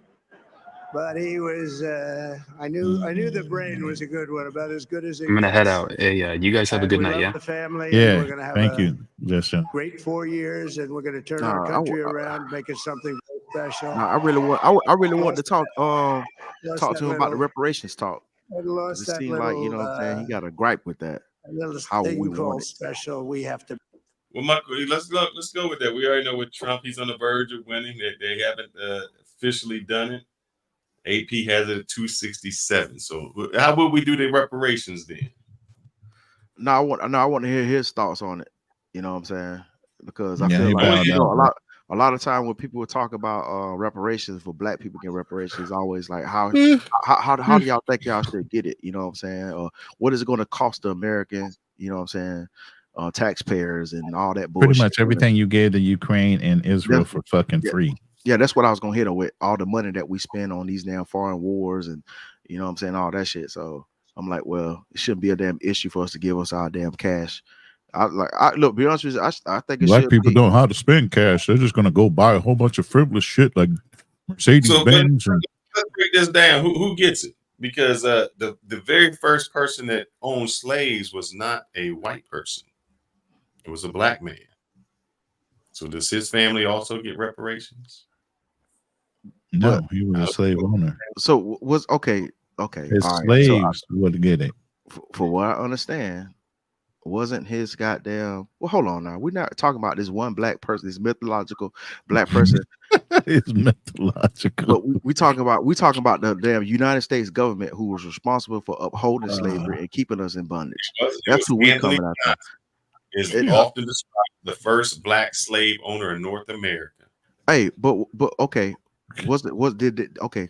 but he was. I knew the brain was a good one, about as good as it I'm gonna head gets. out. Hey, you guys have a And good we night. love Yeah. the family. And Yeah, we're gonna have thank a you, Justin. great 4 years, and we're going to turn Nah, our country around, make it something very special. Nah, I really want to talk Lost talk that to him about the little- reparations talk. I 'Cause lost it that seems like, you know what I'm saying, he got a gripe with that. little How we thing want called it. special. We have to. Well, Michael, let's go with that. We already know with Trump, he's on the verge of winning. They haven't officially done it. AP has it at 267. So how would we do the reparations then? No, I want to hear his thoughts on it. You know what I'm saying? Because I Yeah, feel he like, bowed you know, out. a lot of time when people talk about reparations for black people getting reparations, always like how do y'all think y'all should get it? You know what I'm saying? Or what is it going to cost the American, you know what I'm saying, taxpayers and all that bullshit. Pretty much everything you gave to Ukraine and Israel for fucking free. Yeah, that's what I was gonna hit on with all the money that we spend on these damn foreign wars and you know what I'm saying, all that shit. So I'm like, well, it shouldn't be a damn issue for us to give us our damn cash. Look, be honest with you, I think it Black should people be. don't know how to spend cash. They're just gonna go buy a whole bunch of frivolous shit like Mercedes So Benz. And let's break this down. Who gets it? Because the very first person that owned slaves was not a white person. It was a black man. So does his family also get reparations? no, he was a slave owner. So was okay. His All right. slaves would get it. For what I understand, wasn't his goddamn. Well, hold on now. We're not talking about this one black person, this mythological black person. It's mythological. But we talking about the damn United States government who was responsible for upholding slavery and keeping us in bondage. That's who we coming after. Is often described the first black slave owner in North America. Hey, but okay. Okay.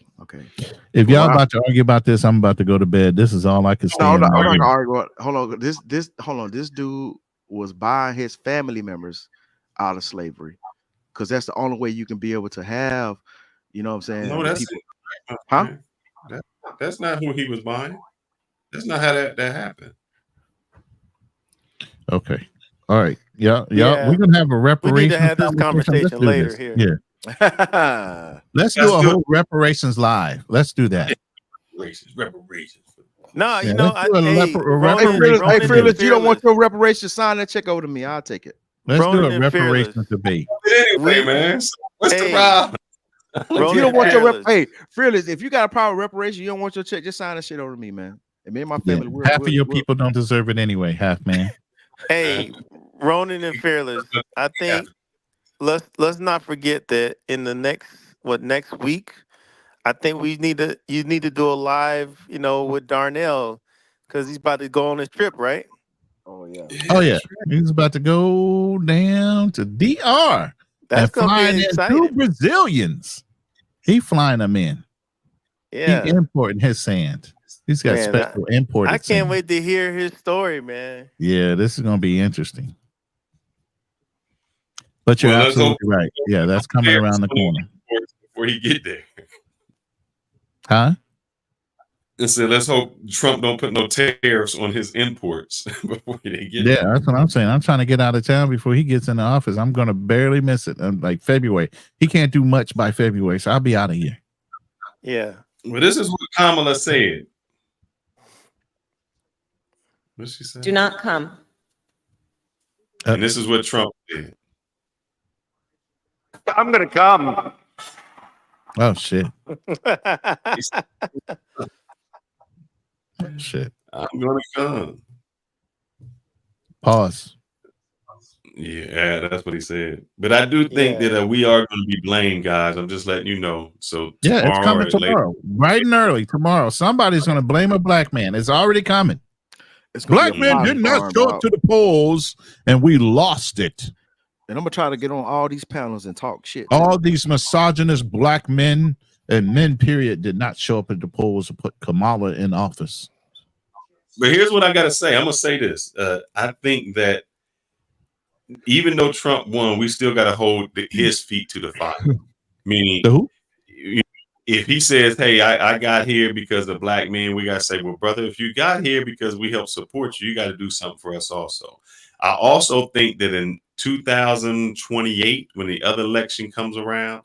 If y'all about to argue about this, I'm about to go to bed. This is all I can say. No, I'm not gonna argue. Hold on. This dude was buying his family members out of slavery because that's the only way you can be able to have, you know what I'm saying? No, that's people. it. Huh? That's not who he was buying. That's not how that happened. Okay. All right. Yeah. Yeah. We're gonna have a reparation. We need to have this conversation Let's do later this. here. Yeah. Let's do a whole reparations live. Let's do that. Reparations. No, Yeah, you know, let's do a Hey, Fearless, you don't want your reparations? Sign that check over to me. I'll take it. Let's do Ronan a and reparations debate. Anyway, man, what's the problem? If you don't want your Fearless, if you got a problem with reparation, you don't want your check, just sign that shit over to me, man. And me and my family, Half of your people don't deserve it anyway. Half, man. Hey, Ronan and Fearless, I think let's not forget that in the next week, I think you need to do a live, with Darnell, because he's about to go on his trip, right? Oh yeah. Oh yeah. He's about to go down to DR. That's and gonna flying be in exciting. 2 Brazilians. He flying them in. Yeah. He importing his sand. He's got Man, special imported. I can't wait to hear his story, man. Yeah, this is gonna be interesting. But you're absolutely right. Yeah, that's coming around the corner. Before he get there. Huh? And so let's hope Trump don't put no tariffs on his imports before they get Yeah, there. that's what I'm saying. I'm trying to get out of town before he gets in the office. I'm gonna barely miss it. Like February. He can't do much by February, so I'll be out of here. Yeah. Well, this is what Kamala said. What she said? Do not come. And this is what Trump did. I'm gonna come. Oh shit. Shit. I'm gonna come. Pause. Yeah, that's what he said. But I do think that we are going to be blamed, guys. I'm just letting you know. So Yeah, it's coming or tomorrow. Bright and early tomorrow. Somebody's gonna blame a black man. It's already coming. Black men did not show up to the polls and we lost it. And I'm gonna try to get on all these panels and talk shit. All these misogynist black men and men, period, did not show up at the polls to put Kamala in office. But here's what I got to say. I'm going to say this. I think that even though Trump won, we still got to hold his feet to the fire. Meaning, if he says, hey, I got here because of black men, we got to say, well, brother, if you got here because we help support you, you got to do something for us also. I also think that in 2028, when the other election comes around,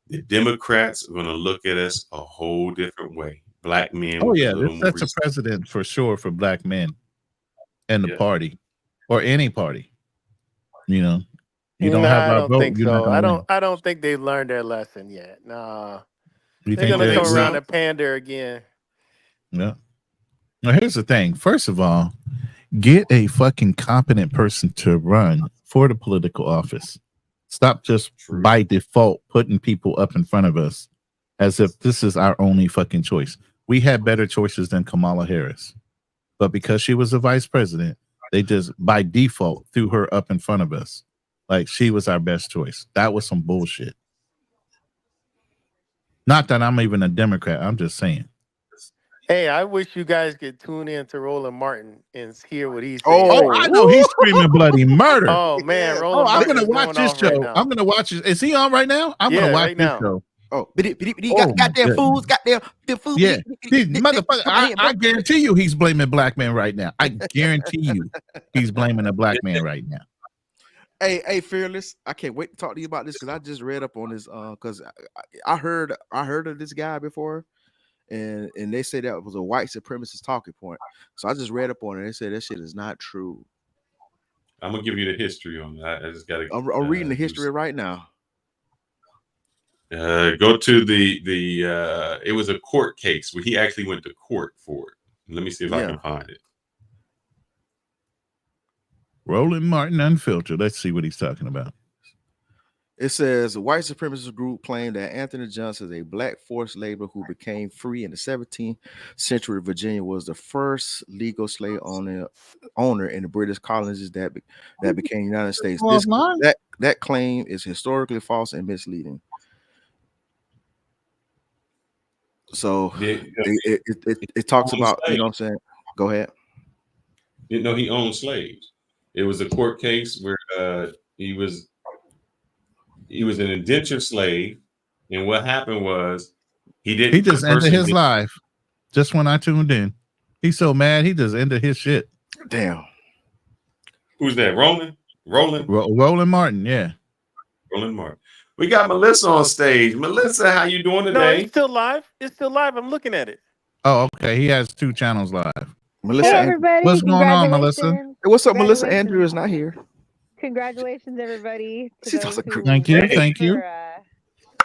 the Democrats are going to look at us a whole different way. Black men. Oh with a yeah, little more that's a precedent for sure for black men and the party or any party. You know, you don't have I our don't vote. think You're not so. gonna win. I don't think they've learned their lesson yet. Nah. You They're think gonna they come will? around and pander again. Yeah. Now here's the thing. First of all, get a fucking competent person to run for the political office. Stop just by default putting people up in front of us as if this is our only fucking choice. We had better choices than Kamala Harris, but because she was the vice president, they just by default threw her up in front of us. Like she was our best choice. That was some bullshit. Not that I'm even a Democrat. I'm just saying. Hey, I wish you guys could tune in to Roland Martin and hear what he's saying. Oh, I know he's screaming bloody murder. Oh man, Oh, Roland I'm Martin gonna is watch going this off show. right now. I'm gonna watch it. Is he on right now? I'm gonna Yeah, watch right this now. show. Oh, Oh, goddamn my fools, goddamn food. Yeah, these motherfucker. I guarantee you, he's blaming black men right now. I guarantee you, he's blaming a black man right now. Hey, Fearless, I can't wait to talk to you about this because I just read up on this because I heard of this guy before, and they said that was a white supremacist talking point. So I just read up on it. They said that shit is not true. I'm gonna give you the history on that. I just got to. I'm reading the history right now. Go to the it was a court case where he actually went to court for it. Let me see if I can find it. Roland Martin Unfiltered. Let's see what he's talking about. It says a white supremacist group claimed that Anthony Johnson, a black forced laborer who became free in the 17th century Virginia, was the first legal slave owner in the British colonies that became United States. That claim is historically false and misleading. So it talks about, you know what I'm saying? Go ahead. Didn't know he owned slaves. It was a court case where he was an indentured slave, and what happened was he just ended his life. Just when I tuned in, he's so mad he just ended his shit. Damn. Who's that? Roland Martin. Yeah, Roland Martin. We got Melissa on stage. Melissa, how you doing No, today? it's still live. It's still live. I'm looking at it. Oh, okay. He has 2 channels live. Melissa, Hey, everybody. What's going on, Melissa? Congratulations. Hey, what's up, Melissa? Andrew is not here. Congratulations, everybody. to She's those also who Thank you, voted thank you. for,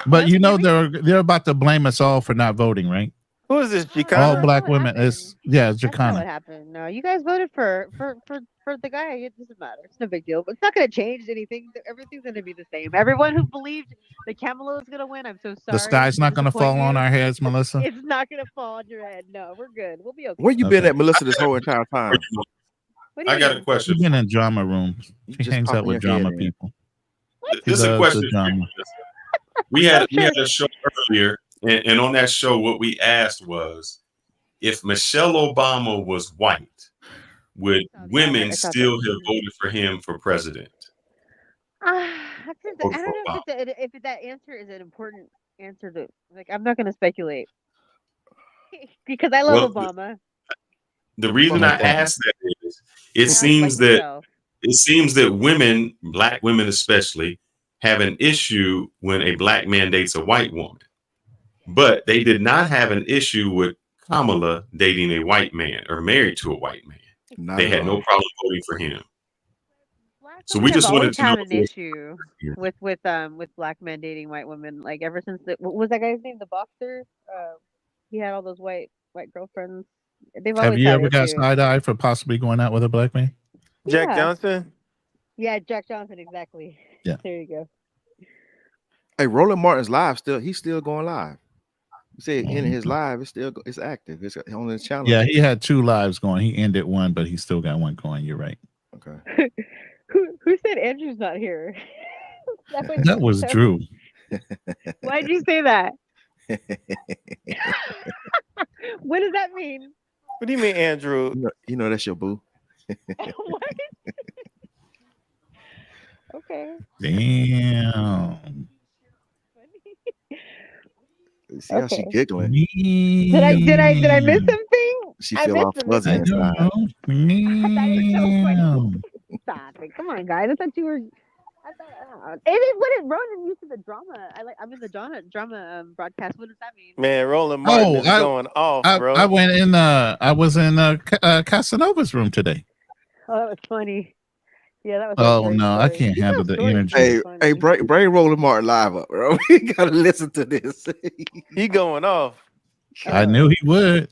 But you know they're about to blame us all for not voting, right? Who is this? Jacana? All black women. It's That's not what Jacana. happened. No, you guys voted for the guy. It doesn't matter. It's no big deal. But it's not going to change anything. Everything's going to be the same. Everyone who believed that Kamala was going to win, I'm so sorry. The sky's not going to fall on our heads, Melissa. It's not going to fall on your head. No, we're good. We'll be okay. Where you been at, Melissa, this whole entire time? What do you I got mean? a question. She's been in drama rooms. She just hangs out popping with your head drama in. people. This is a loves question. the drama. We had a show earlier, and on that show, what we asked was, if Michelle Obama was white, would women still have voted for him for president? I don't know if that answer is an important answer to like. I'm not going to speculate because I love Obama. The reason I ask that is, it seems that women, black women especially, have an issue when a black man dates a white woman, but they did not have an issue with Kamala dating a white man or married to a white man. They had no problem voting for him. So we just wanted to know an issue with black men dating white women. Like ever since what was that guy's name? The boxer. He had all those white girlfriends. Have you ever got side-eye for possibly going out with a black man? Jack Johnson? Yeah, Jack Johnson, exactly. Yeah. There you go. Hey, Roland Martin's live he's still going live. You say in his live, it's active. It's on his channel. Yeah, he had 2 lives going. He ended one, but he still got one going. You're right. Okay. Who said Andrew's not here? That was Drew. Why'd you say that? What does that mean? What do you mean, Andrew? You know that's your boo. What? Okay. Damn. See how she giggling? Did I miss something? She feel all fuzzy inside. Stop it! Come on, guys. I thought you were. What did Ronan use to the drama? I'm in the drama broadcast. What does that mean? Man, Roland Martin is going off, bro. I was in Casanova's room today. Oh, that was funny. Yeah, that was. Oh no, I can't handle the energy. Hey, bring Roland Martin live up, bro. We gotta listen to this. He going off. I knew he would.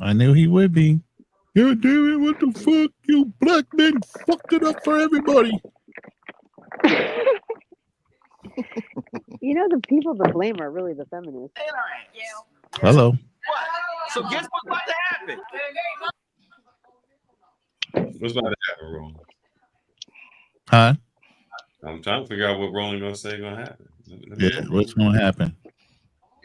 I knew he would be. God damn it, what the fuck? You black men fucked it up for everybody. You know, the people to blame are really the feminists. Hello. What? So guess what's about to happen? What's about to happen, Roland? Huh? I'm trying to figure out what Roland gonna say gonna happen. Yeah, what's gonna happen?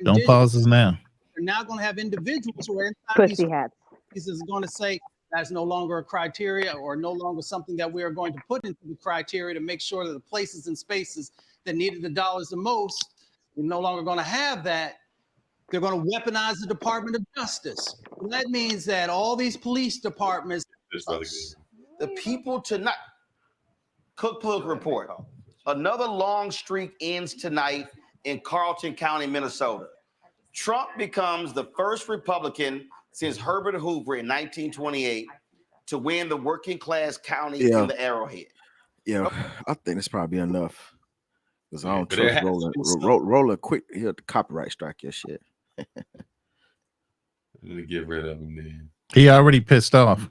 Don't pause us now. We're now gonna have individuals who are inside Pussy hats. Is going to say that's no longer a criteria or no longer something that we are going to put into the criteria to make sure that the places and spaces that needed the dollars the most, we're no longer going to have that. They're going to weaponize the Department of Justice. And that means that all these police departments, the people tonight, Cook Political Report, another long streak ends tonight in Carlton County, Minnesota. Trump becomes the first Republican since Herbert Hoover in 1928 to win the working class county in the Arrowhead. Yeah, I think that's probably enough. Because I don't trust Roland quick. He'll copyright strike your shit. Let me get rid of him then. He already pissed off.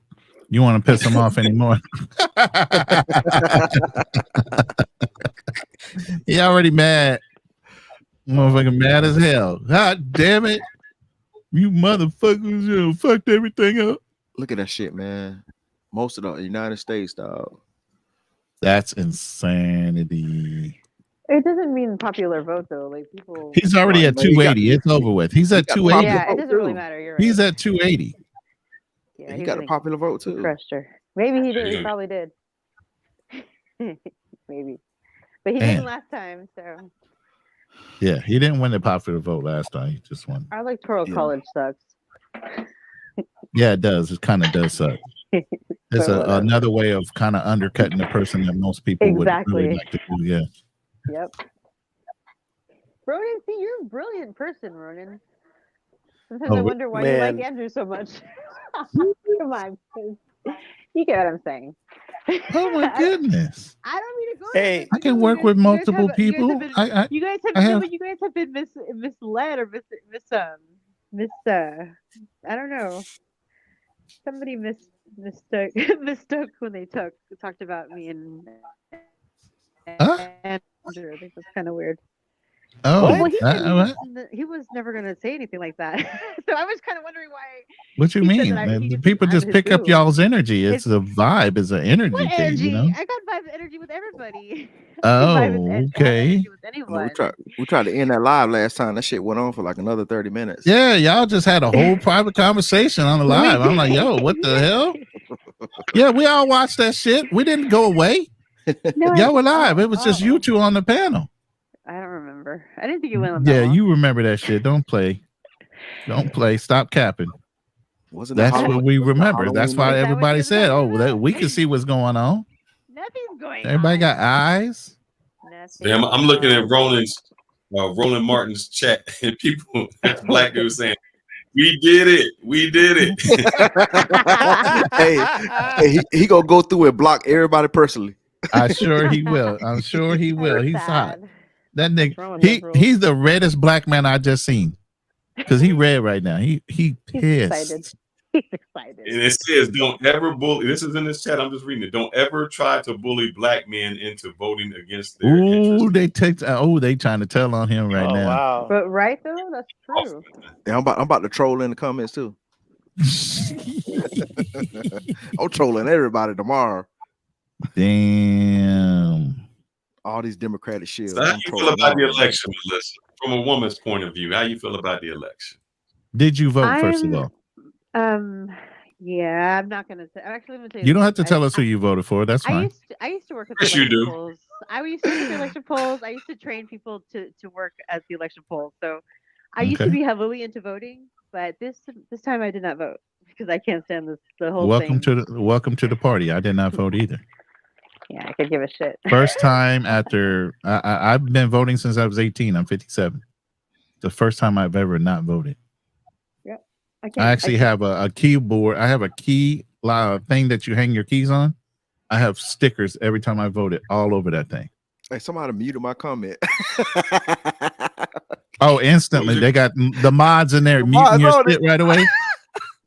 You want to piss him off anymore? He already mad. Motherfucking mad as hell. God damn it. You motherfuckers fucked everything up. Look at that shit, man. Most of the United States, dog. That's insanity. It doesn't mean popular vote though. Like people. He's already at 280. It's over with. He's at 280. Yeah, it doesn't really matter. You're right. He's at 280. Yeah, he got a popular vote too. Crushed her. Maybe he did. He probably did. Maybe, but he didn't last time. So. Yeah, he didn't win the popular vote last time. He just won. Our electoral college sucks. Yeah, it does. It kind of does suck. It's another way of kind of undercutting the person that most people would really like to do. Yeah. Yep. Ronan, see, you're a brilliant person, Ronan. Sometimes I wonder why you like Andrew so much. Come on. You get what I'm saying. Oh my goodness! I don't mean to go. Hey, I can work with multiple people. You guys have been misled or I don't know. Somebody mistook when they talked about me and Andrew. I think that's kind of weird. Oh, well, he was never going to say anything like that. So I was kind of wondering why. What you mean? People just pick up y'all's energy. It's a vibe. It's an energy thing. Energy? You know? I got vibe energy with everybody. Oh, okay. We tried to end that live last time. That shit went on for like another 30 minutes. Yeah, y'all just had a whole private conversation on the live. I'm like, yo, what the hell? Yeah, we all watched that shit. We didn't go away. Y'all were live. It was just you two on the panel. I don't remember. I didn't think you went on. Yeah, you remember that shit. Don't play. Don't play. Stop capping. That's what we remember. That's why everybody said, "Oh, that we can see what's going on." Nothing's going on. Everybody got eyes. Damn, I'm looking at Roland Martin's chat, and people, black dude saying, "We did it. We did it." hey, he gonna go through and block everybody personally. I'm sure he will. I'm sure he will. He's hot. That nigga, he's the reddest black man I just seen. Because he red right now. He pissed. He's excited. And it says, "Don't ever bully." This is in this chat. I'm just reading it. Don't ever try to bully black men into voting against their Ooh, they trying to tell on him right now. Wow. But right though, that's true. Yeah, I'm about to troll in the comments too. I'm trolling everybody tomorrow. Damn. All these Democratic shit. So how you feel about the election, Melissa? From a woman's point of view, how you feel about the election? Did you vote first of all? Yeah, I'm not gonna say. I'm actually gonna say You don't have to tell us who you voted for. That's fine. I used to work at Yes, the you election do. polls. I used to work at the election polls. I used to train people to work at the election polls. So I used to Okay. be heavily into voting, but this time I did not vote because I can't stand the whole Welcome thing. to the party. I did not vote either. Yeah, I could give a shit. First time after I've been voting since I was 18. I'm 57. The first time I've ever not voted. Yep. I actually have a keyboard. I have a key thing that you hang your keys on. I have stickers every time I voted all over that thing. Hey, somebody muted my comment. Oh, instantly. They got the mods in there muting mods your on shit it. right away.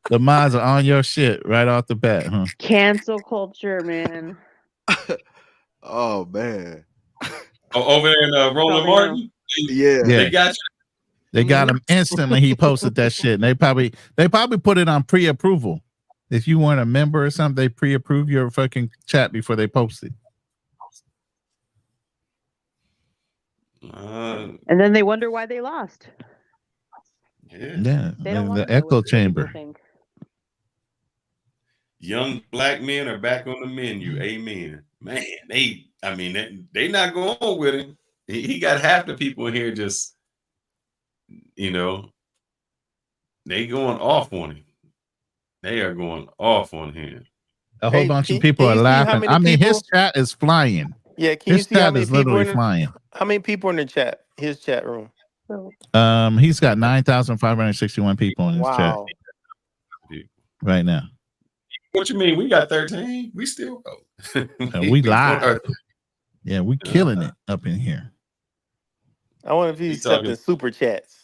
The mods are on your shit right off the bat, huh? Cancel culture, man. Oh man. Oh, over there in Roland Martin? Yeah. They got you. They got him instantly. He posted that shit. And they probably put it on pre-approval. If you weren't a member or something, they pre-approve your fucking chat before they post it. And then they wonder why they lost. Yeah. They don't wanna The know echo what the people chamber. think. Young black men are back on the menu. Amen. Man, they not going with him. He got half the people in here just, they going off on him. They are going off on him. A whole bunch of people are laughing. I mean, his chat is flying. Yeah, can you His see how chat many is people literally in flying. How many people in the chat? His chat room. He's got 9,561 people in his chat Wow. right now. What you mean? We got 13. We still go. We live. Yeah, we killing it up in here. I wonder if he's talking- accepting super chats.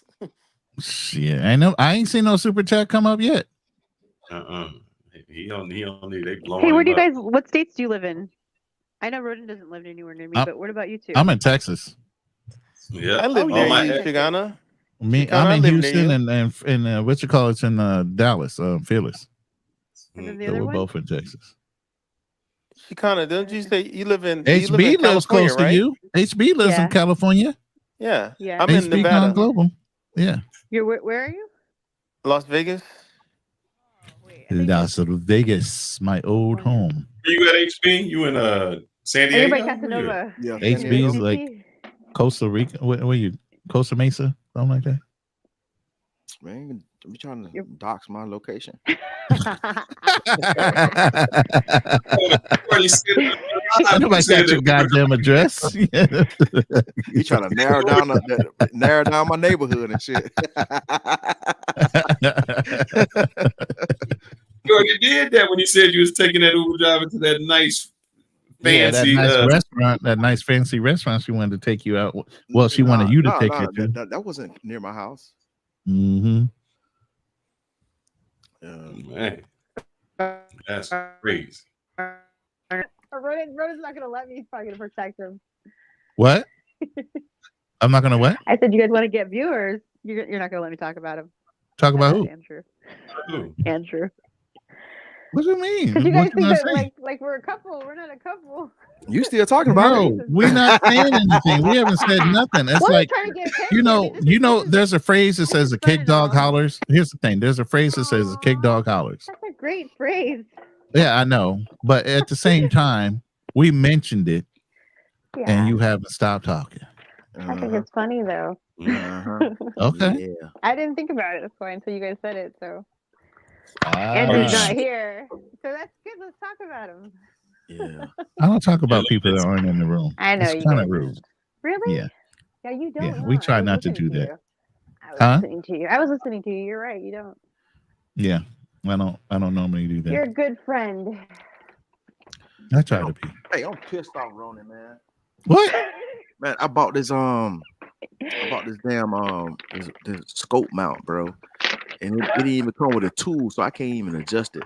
Shit, I ain't seen no super chat come up yet. He don't need. They blowing. Hey, where do you him guys? What states do you live in? I know Roden doesn't live anywhere near me, but what about you two? I'm in Texas. up. Yeah, I live Oh, near yeah. you, Chicana. Me, Chicana, I'm I in live near Houston you. and what you call it's in Dallas, Fearless. And then the So other we're one? both in Texas. Chicana, don't you say you live in HB lives California, close right? to you. HB lives Yeah. in California. Yeah. Yeah. I'm in HB Nevada. Con Global. Yeah. You're where are you? Las Vegas. Las Vegas, my old home. You at HB? You in San Are you Diego? by Casanova? Yeah. HB is like Costa Rica. What are you? Costa Mesa? Something like that. Man, you trying to dox my location? Nobody got your goddamn address. You trying to narrow down my neighborhood and shit. You already did that when you said you was taking that Uber driver to that nice, Yeah, that fancy nice restaurant, that nice fancy restaurant she wanted to take you out. Well, she wanted you to take her to. That wasn't near my house. Mm-hmm. Man, that's crazy. Roden's not gonna let me. He's probably gonna protect him. What? I'm not gonna what? I said you guys want to get viewers. You're not gonna let me talk about him. Talk about who? Andrew. Who? Andrew. What do you mean? Because you What guys you think gonna that say? like we're a couple. We're not a couple. You still talking about No, it? we're not saying anything. We haven't said nothing. It's Well, like trying to get attention. there's a phrase that says a kick dog hollers. Here's the thing. There's a phrase that says a kick dog hollers. That's a great phrase. Yeah, I know. But at the same time, we mentioned it Yeah. and you haven't stopped talking. I think it's funny though. Okay. Yeah. I didn't think about it before until you guys said it. So Andrew's not here. So that's good. Let's talk about him. Yeah. I don't talk about people that aren't in the room. I know It's you kind of guys rude. Really? Yeah. Yeah, you don't. Yeah. We try not to do that. I was Huh? listening to you. I was listening to you. You're right. You don't. Yeah. I don't normally do that. You're a good friend. I try to be. Hey, I'm pissed off, Ronan, man. What? Man, I bought this damn this scope mount, bro, and it didn't even come with a tool, so I can't even adjust it.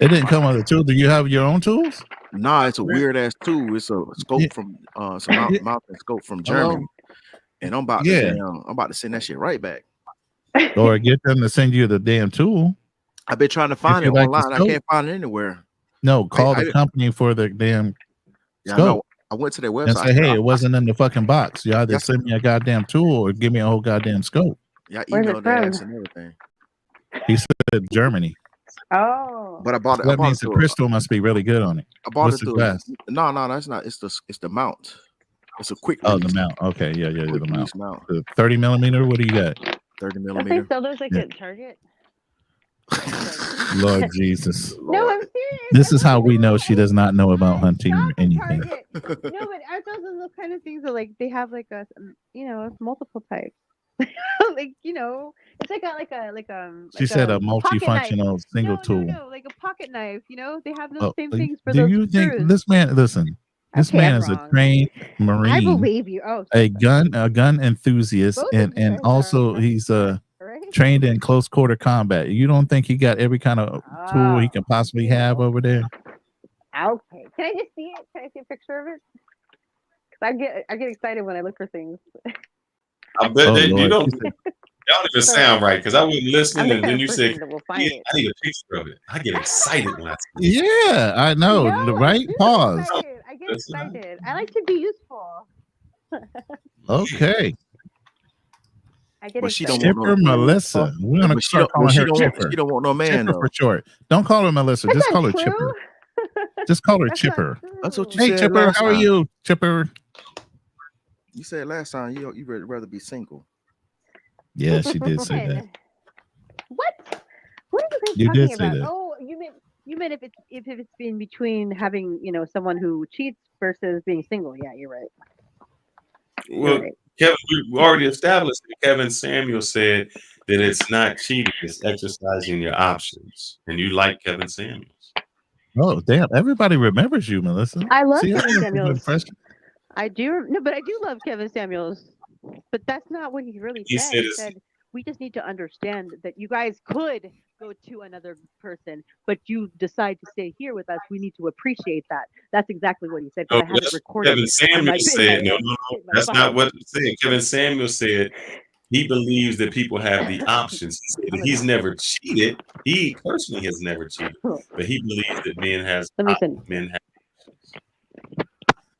It didn't come with a tool. Do you have your own tools? Nah, it's a weird ass tool. It's a scope from mountain scope from Germany, and I'm about to send that shit right back. Or get them to send you the damn tool. I've been trying to find If it you like the online. I scope. can't find it anywhere. No, call I the company for the damn Yeah, I scope. know. I went to their And website. say, hey, it wasn't in the fucking box. You either Yes. send me a goddamn tool or give me a whole goddamn scope. Yeah, I Where's it emailed their from? ass and everything. He said Germany. Oh. But I bought it. That means the through crystal must be really good on it. I bought What's it the through. glass? No, that's not. It's the mount. It's a quick. Oh, release. the mount. Okay, yeah, the Quick mount. release mount. The 30 millimeter. What do you got? 30 Don't they millimeter. sell those like Yeah. at Target? Lord Jesus. No, I'm serious. This is how we know she does not know about hunting or anything. No, but aren't those the kind of things that like they have like a multiple types. Like it's like She said a pocket knife. multifunctional single tool. No, like a pocket knife. They have those Oh, same things for do those you think screws. this man? Listen, this Okay, man I'm is a wrong. trained Marine. I believe you. Oh, a gun enthusiast, Both of you and guys also he's right? trained in close quarter combat. You don't think he got every kind of tool he can possibly have over there? Okay. Can I just see it? Can I see a picture of it? Because I get excited when I look for things. I bet Oh, that Lord. you don't. Y'all don't even sound right because I was I'm listening the and kind then of you person said, that will find yeah, it. I need a picture of it. I get excited when I see it. Yeah, I know, right? Pause. I get excited. I like to be useful. Okay, I get But she excited. don't want Chipper no. Melissa. We're gonna But she start don't. Well, calling she her don't. Chipper. She don't want no man Chipper though. for short. Don't call her Melissa. That's Just call her not Chipper. true. Just call her That's not Chipper. true. That's what you Hey said Chipper, last how are time. you, Chipper? You said last time you rather be single. Yeah, she did say that. What? What are you guys You talking did say about? that. Oh, you meant if it's in between having someone who cheats versus being single. Yeah, you're right. Well, right. Kevin, we already established that Kevin Samuel said that it's not cheating, it's exercising your options. And you like Kevin Samuels. Oh, damn! Everybody remembers you, Melissa. I love See, Kevin that's a good Samuels. impression. I do. No, but I do love Kevin Samuels. But that's not what he really He said. said He it's- said we just need to understand that you guys could go to another person, but you decide to stay here with us. We need to appreciate that. That's exactly what he said. No, But I have it that's what recorded. Kevin on Samuel my- said. in No, my- no, no. in my That's phone. not what he said. Kevin Samuel said he believes that people have the options. He said that he's never cheated. He personally has never cheated, but he believes that men has Let me send- men have.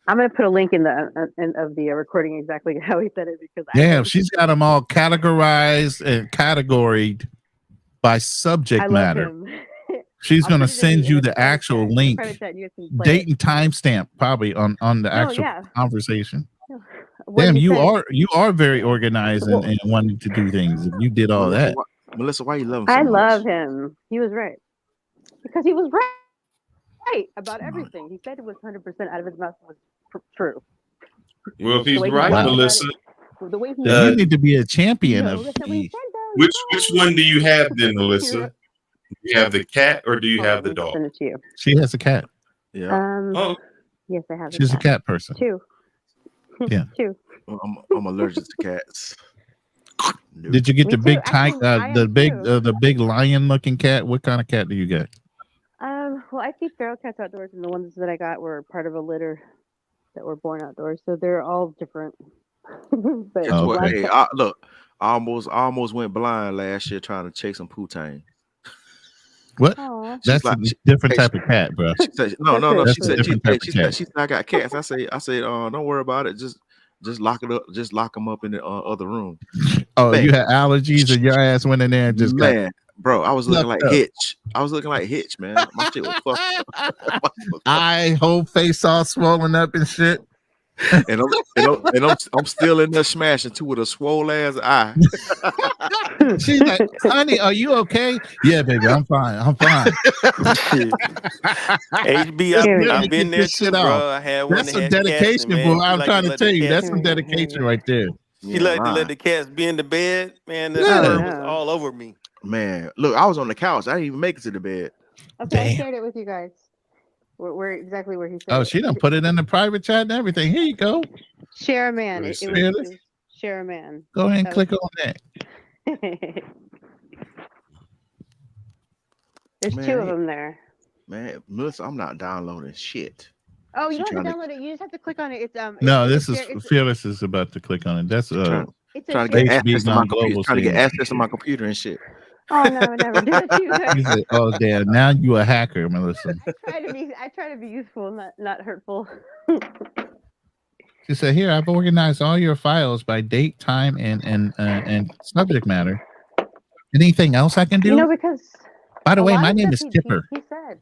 I'm going to put a link in the recording exactly how he said it because Damn, she's got them all categorized and categoried by I subject love matter. him. She's I'll gonna put it in send the- you in the actual link, private chat, and you guys can play date it. and timestamp, probably on the No, actual yeah. conversation. What Damn, he you said. are very organized and wanting to do things. If you did all Melissa, that, Melissa, why you love him so I much? love him. He was right because he was right about everything. He said it was 100% out of his mouth was true. Well, if he's The way he right, talked about Melissa, it, the way he then you need to be a champion of. that's not what he said, though. which one do you have then, Melissa? Do you have the cat or do you have the dog? Send it to you. She has a cat. Yeah. Oh, Yes, I have. She's a cat person. Two. Yeah. Two. I'm allergic to cats. Did you get Me the too. big Actually, I am the big lion looking cat? What kind of cat do you get? Well, I keep feral cats outdoors, and the ones that I got were part of a litter that were born outdoors, so they're all different. But Guess what? black Hey, cat- look, I almost went blind last year trying to chase some poutine. What? Aw. That's a different type of cat, bro. She said, no. That's She a said, different type of she cat. said, I got cats. I said, don't worry about it. Just lock it up. Just lock them up in the other room. Oh, Man. you had allergies and your ass went in there and just got bro, I was looking like fucked up. Hitch. I was looking like Hitch, man. My shit was fucked up. Eye, whole face all swollen up and shit. And I'm still in there smashing too with a swole ass eye. She's like, honey, are you okay? Yeah, baby, I'm fine. I'm fine. HB, I've been there too, bro. I had one That's that some had cats, dedication, and, boy. man, she I'm like trying to let tell the you, that's cats- some dedication right there. She like to let the cats be in the bed, man. The Yeah. fur was all over me. Man, look, I was on the couch. I didn't even make it to the bed. Okay, I shared it with you guys. Where exactly where he said Oh, it. she done put it in the private chat and everything. Here you go. Share a man. Let me It see. was share a man. Go ahead and That click was- on that. There's Man, two of them there. Man, Melissa, I'm not downloading shit. Oh, you She don't have to trying download it. You just have to click on it. It's No, it's- this is it's- Fearless is about to click on it. That's It's a trying to get share- access to my computer. Global Trying to get City. access to my computer and shit. Oh no, I would never do it to you guys. He said, oh damn, now you a hacker, Melissa. I try to be useful, not hurtful. She said, here, I've organized all your files by date, time, and subject matter. Anything else I can do? You know, because By the a way, lot my of name stuff is Tipper. He said.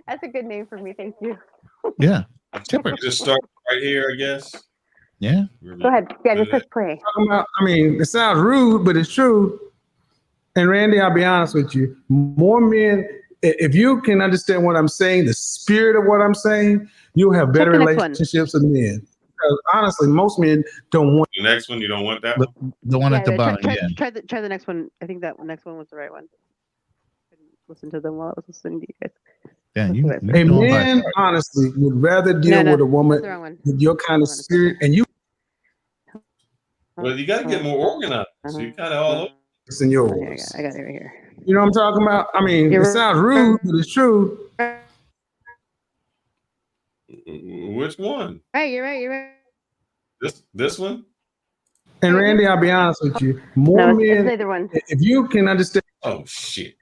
That's a good name for me. Thank you. Yeah, Tipper. Just start right here, I guess. Yeah. Go ahead. Yeah, just press play. I mean, it sounds rude, but it's true. And Randy, I'll be honest with you. More men, if you can understand what I'm saying, the spirit of what I'm saying, you'll have better the next one. relationships with men. Because honestly, most men don't want The next one, you don't want that. The one at the Yeah, bottom. try the next one. I think that next one was the right one. I didn't listen to them while I was listening to you guys. Yeah, you a man, honestly, would rather deal No, with a woman that's the wrong one. with your kind of spirit, and you Well, you got to get more organized. So you kind of all over. it's in yours. I got it right here. You know what I'm talking about? I mean, You're it sounds rude, but it's true. Which one? Right, you're right. You're right. This one? And Randy, I'll be honest with you. More No, it's men, neither one. if you can understand, Oh shit!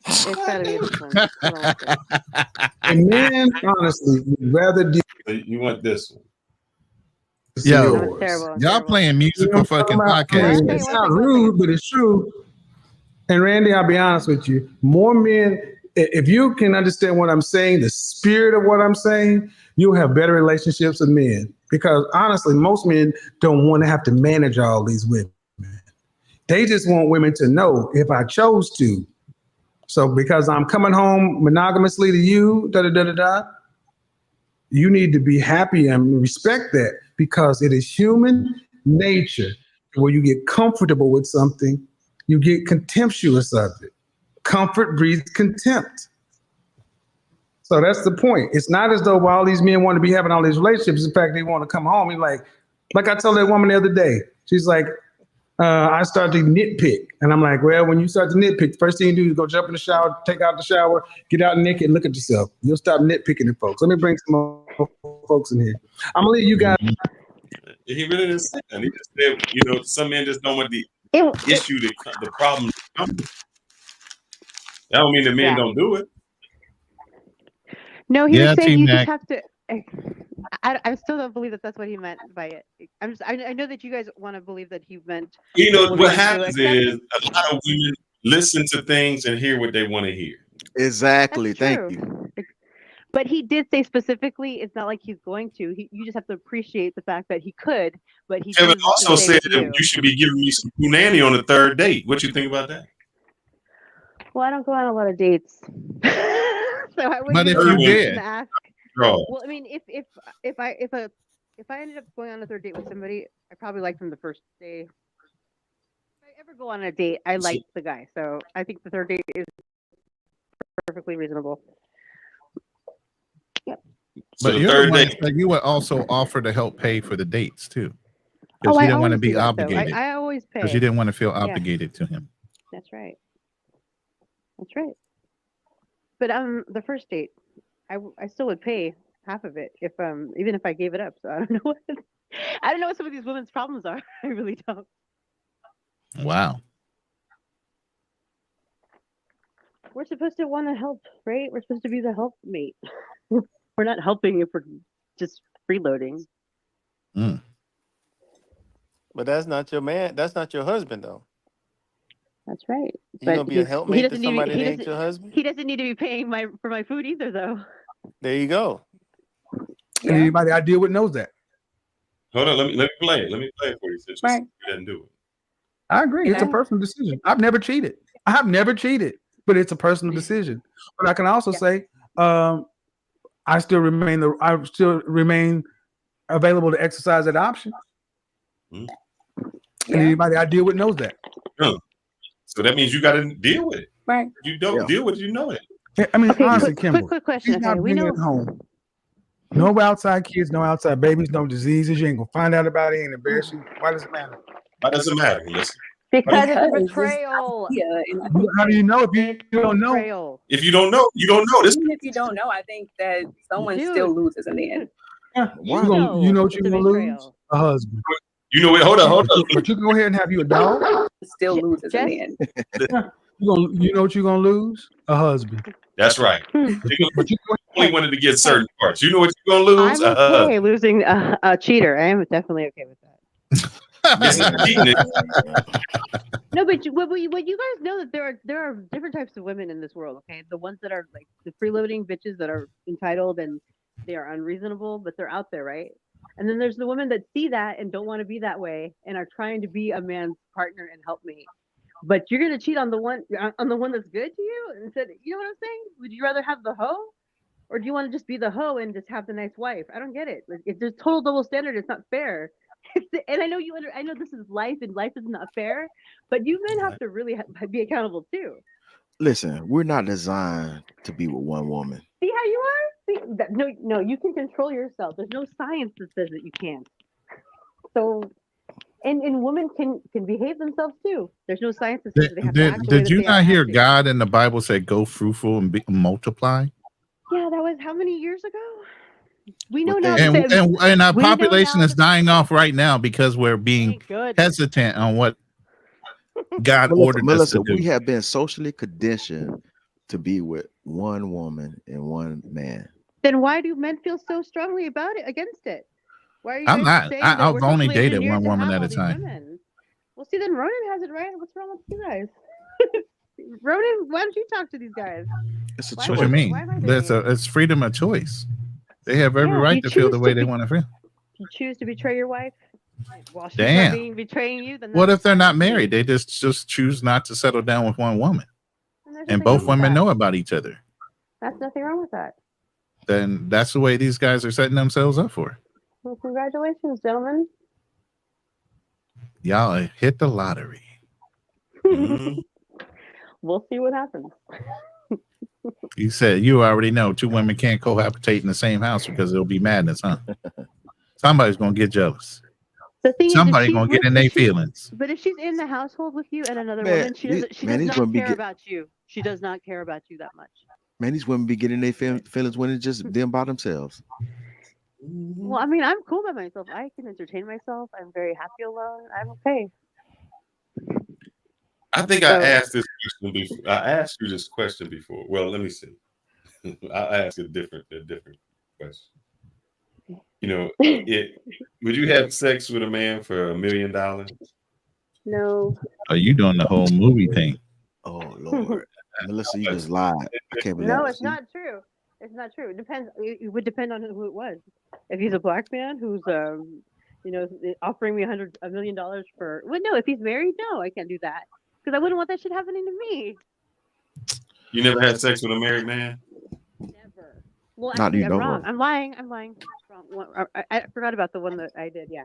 It's gotta be this one. Hold on. a man, honestly, would rather deal So you want this one? with Yo, yours. Terrible. y'all playing musical You know what I'm fucking talking about? I mean, podcasts. it sounds rude, but it's true. And Randy, I'll be honest with you. More men, if you can understand what I'm saying, the spirit of what I'm saying, you'll have better relationships with men. Because honestly, most men don't want to have to manage all these women. They just want women to know if I chose to. So because I'm coming home monogamously to you, you need to be happy and respect that, because it is human nature where you get comfortable with something, you get contemptuous of it. Comfort breeds contempt. So that's the point. It's not as though all these men want to be having all these relationships. In fact, they want to come home and like I told that woman the other day, she's like, I start to nitpick. And I'm like, well, when you start to nitpick, the first thing you do is go jump in the shower, take out the shower, get out naked, and look at yourself. You'll stop nitpicking at folks. Let me bring some more folks in here. I'm gonna leave you guys. He really didn't say that. He just said, some men just don't want the issue, the problem to come. That don't mean the men don't do it. No, he Yeah, was saying Team you Mac. just have to. I still don't believe that that's what he meant by it. I know that you guys want to believe that he meant. What happens is a lot of women listen to things and hear what they want to hear. Exactly. That's Thank true. you. But he did say specifically, it's not like he's going to. You just have to appreciate the fact that he could, but he. Kevin chooses also to stay said with that you. you should be giving me some nanny on the third date. What you think about that? Well, I don't go on a lot of dates, so I wouldn't. But if even you know did. to ask. Bro. Well, I mean, if I ended up going on a third date with somebody, I probably liked them the first day. If I ever go on a date, I like the guy, so I think the third date is perfectly reasonable. Yep. So But the you're third the one date. that you would also offer to help pay for the dates too, Oh, because you I didn't want to always be do that, though. obligated. I always pay. Because you didn't want to feel Yeah. obligated to him. That's right. That's right. But the first date, I still would pay half of it if even if I gave it up. So I don't know what some of these women's problems are. I really don't. Wow. we're supposed to want to help, right? We're supposed to be the helpmate. We're not helping if we're just freeloading. But that's not your man. That's not your husband, though. That's right. You But gonna be a he helpmate to doesn't need somebody he that ain't doesn't your husband? he doesn't need to be paying for my food either, though. There you go. And anybody I deal with knows that. Hold on, let me play it. Let me play it for you since you didn't do it. I agree. It's a personal decision. I've never cheated. But it's a personal decision. But I can also say, I still remain available to exercise that option. And anybody I deal with knows that. So that means you got to deal with it. Right. You don't deal with it, you know it. I mean, Okay, honestly, Kimber, quick question. she's not Okay, we bringing know. it home. No outside kids, no outside babies, no diseases. You ain't gonna find out about it and embarrass you. Why does it matter? Why does it matter? Listen. Because it's a Because betrayal. Yeah, and I think How do you know if you don't know? Betrayal. If you don't know, you don't know. This even if you don't know, I think that someone Dude. still loses in the end. You know what It's you're a gonna lose? betrayal. A husband. You know what? Hold on. But you can go ahead and have you a dog. Still loses in Jess? the end. You know what you're gonna lose? A husband. That's right. But you only wanted to get certain parts. You know what you're gonna lose? I'm okay losing a cheater. I am definitely okay with that. No, but you guys know that there are different types of women in this world. Okay, the ones that are like the freeloading bitches that are entitled and they are unreasonable, but they're out there, right? And then there's the women that see that and don't want to be that way and are trying to be a man's partner and helpmate. But you're gonna cheat on the one that's good to you instead. You know what I'm saying? Would you rather have the hoe, or do you want to just be the hoe and just have the nice wife? I don't get it. Like, it's a total double standard. It's not fair. And I know I know this is life, and life is not fair. But you men have to really be accountable too. Listen, we're not designed to be with one woman. See how you are? See, no, you can control yourself. There's no science that says that you can't. So, and women can behave themselves too. There's no science that says they have to act the way Did that you they not hear acting. God in the Bible say, "Go fruitful and multiply"? Yeah, that was how many years ago? We know But now. And, that and our we know population now is dying off right now because we're being Thank goodness. hesitant on what God Melissa, ordered us to Melissa, do. we have been socially conditioned to be with one woman and one man. Then why do men feel so strongly about it against it? Why are you I'm guys not. saying that I've we're only socially dated engineered one to woman have at all a these time. women? Well, see, then Ronan has it right. What's wrong with you guys? Ronan, why don't you talk to these guys? It's a Why What am you I- mean? why am I That's dating? it's freedom of choice. They have every Yeah, right you to feel the choose way to they be- want to feel. If you choose to betray your wife while she's Damn. betraying you, then What that's if they're not fine too. married? They just choose not to settle down with one woman, And there's and nothing both wrong with women that. know about each other. That's nothing wrong with that. Then that's the way these guys are setting themselves up for. Well, congratulations, gentlemen. Y'all hit the lottery. We'll see what happens. You said you already know 2 women can't cohabitate in the same house because it'll be madness, huh? Somebody's gonna get jealous. The thing Somebody is, gonna get in their feelings. But if she's in the household with you and another Man, woman, she does these not women be care get- about you. She does not care about you that much. Man, these women be getting their feelings when it's just them by themselves. Well, I mean, I'm cool by myself. I can entertain myself. I'm very happy alone. I'm okay. I think I asked this question before. I asked you this question before. Well, let me see. I'll ask a different question. You know, would you have sex with a man for $1 million? No. Are you doing the whole movie thing? Oh Lord, Melissa, you just lied. I can't believe No, it. it's not true. It's not true. It depends. It would depend on who it was. If he's a black man who's, offering me $1 million for. Well, no. If he's married, no, I can't do that because I wouldn't want that shit happening to me. You never had sex with a married man? Never. Well, Not actually, you I'm know wrong. of. I'm lying. Wrong. I forgot about the one that I did. Yeah.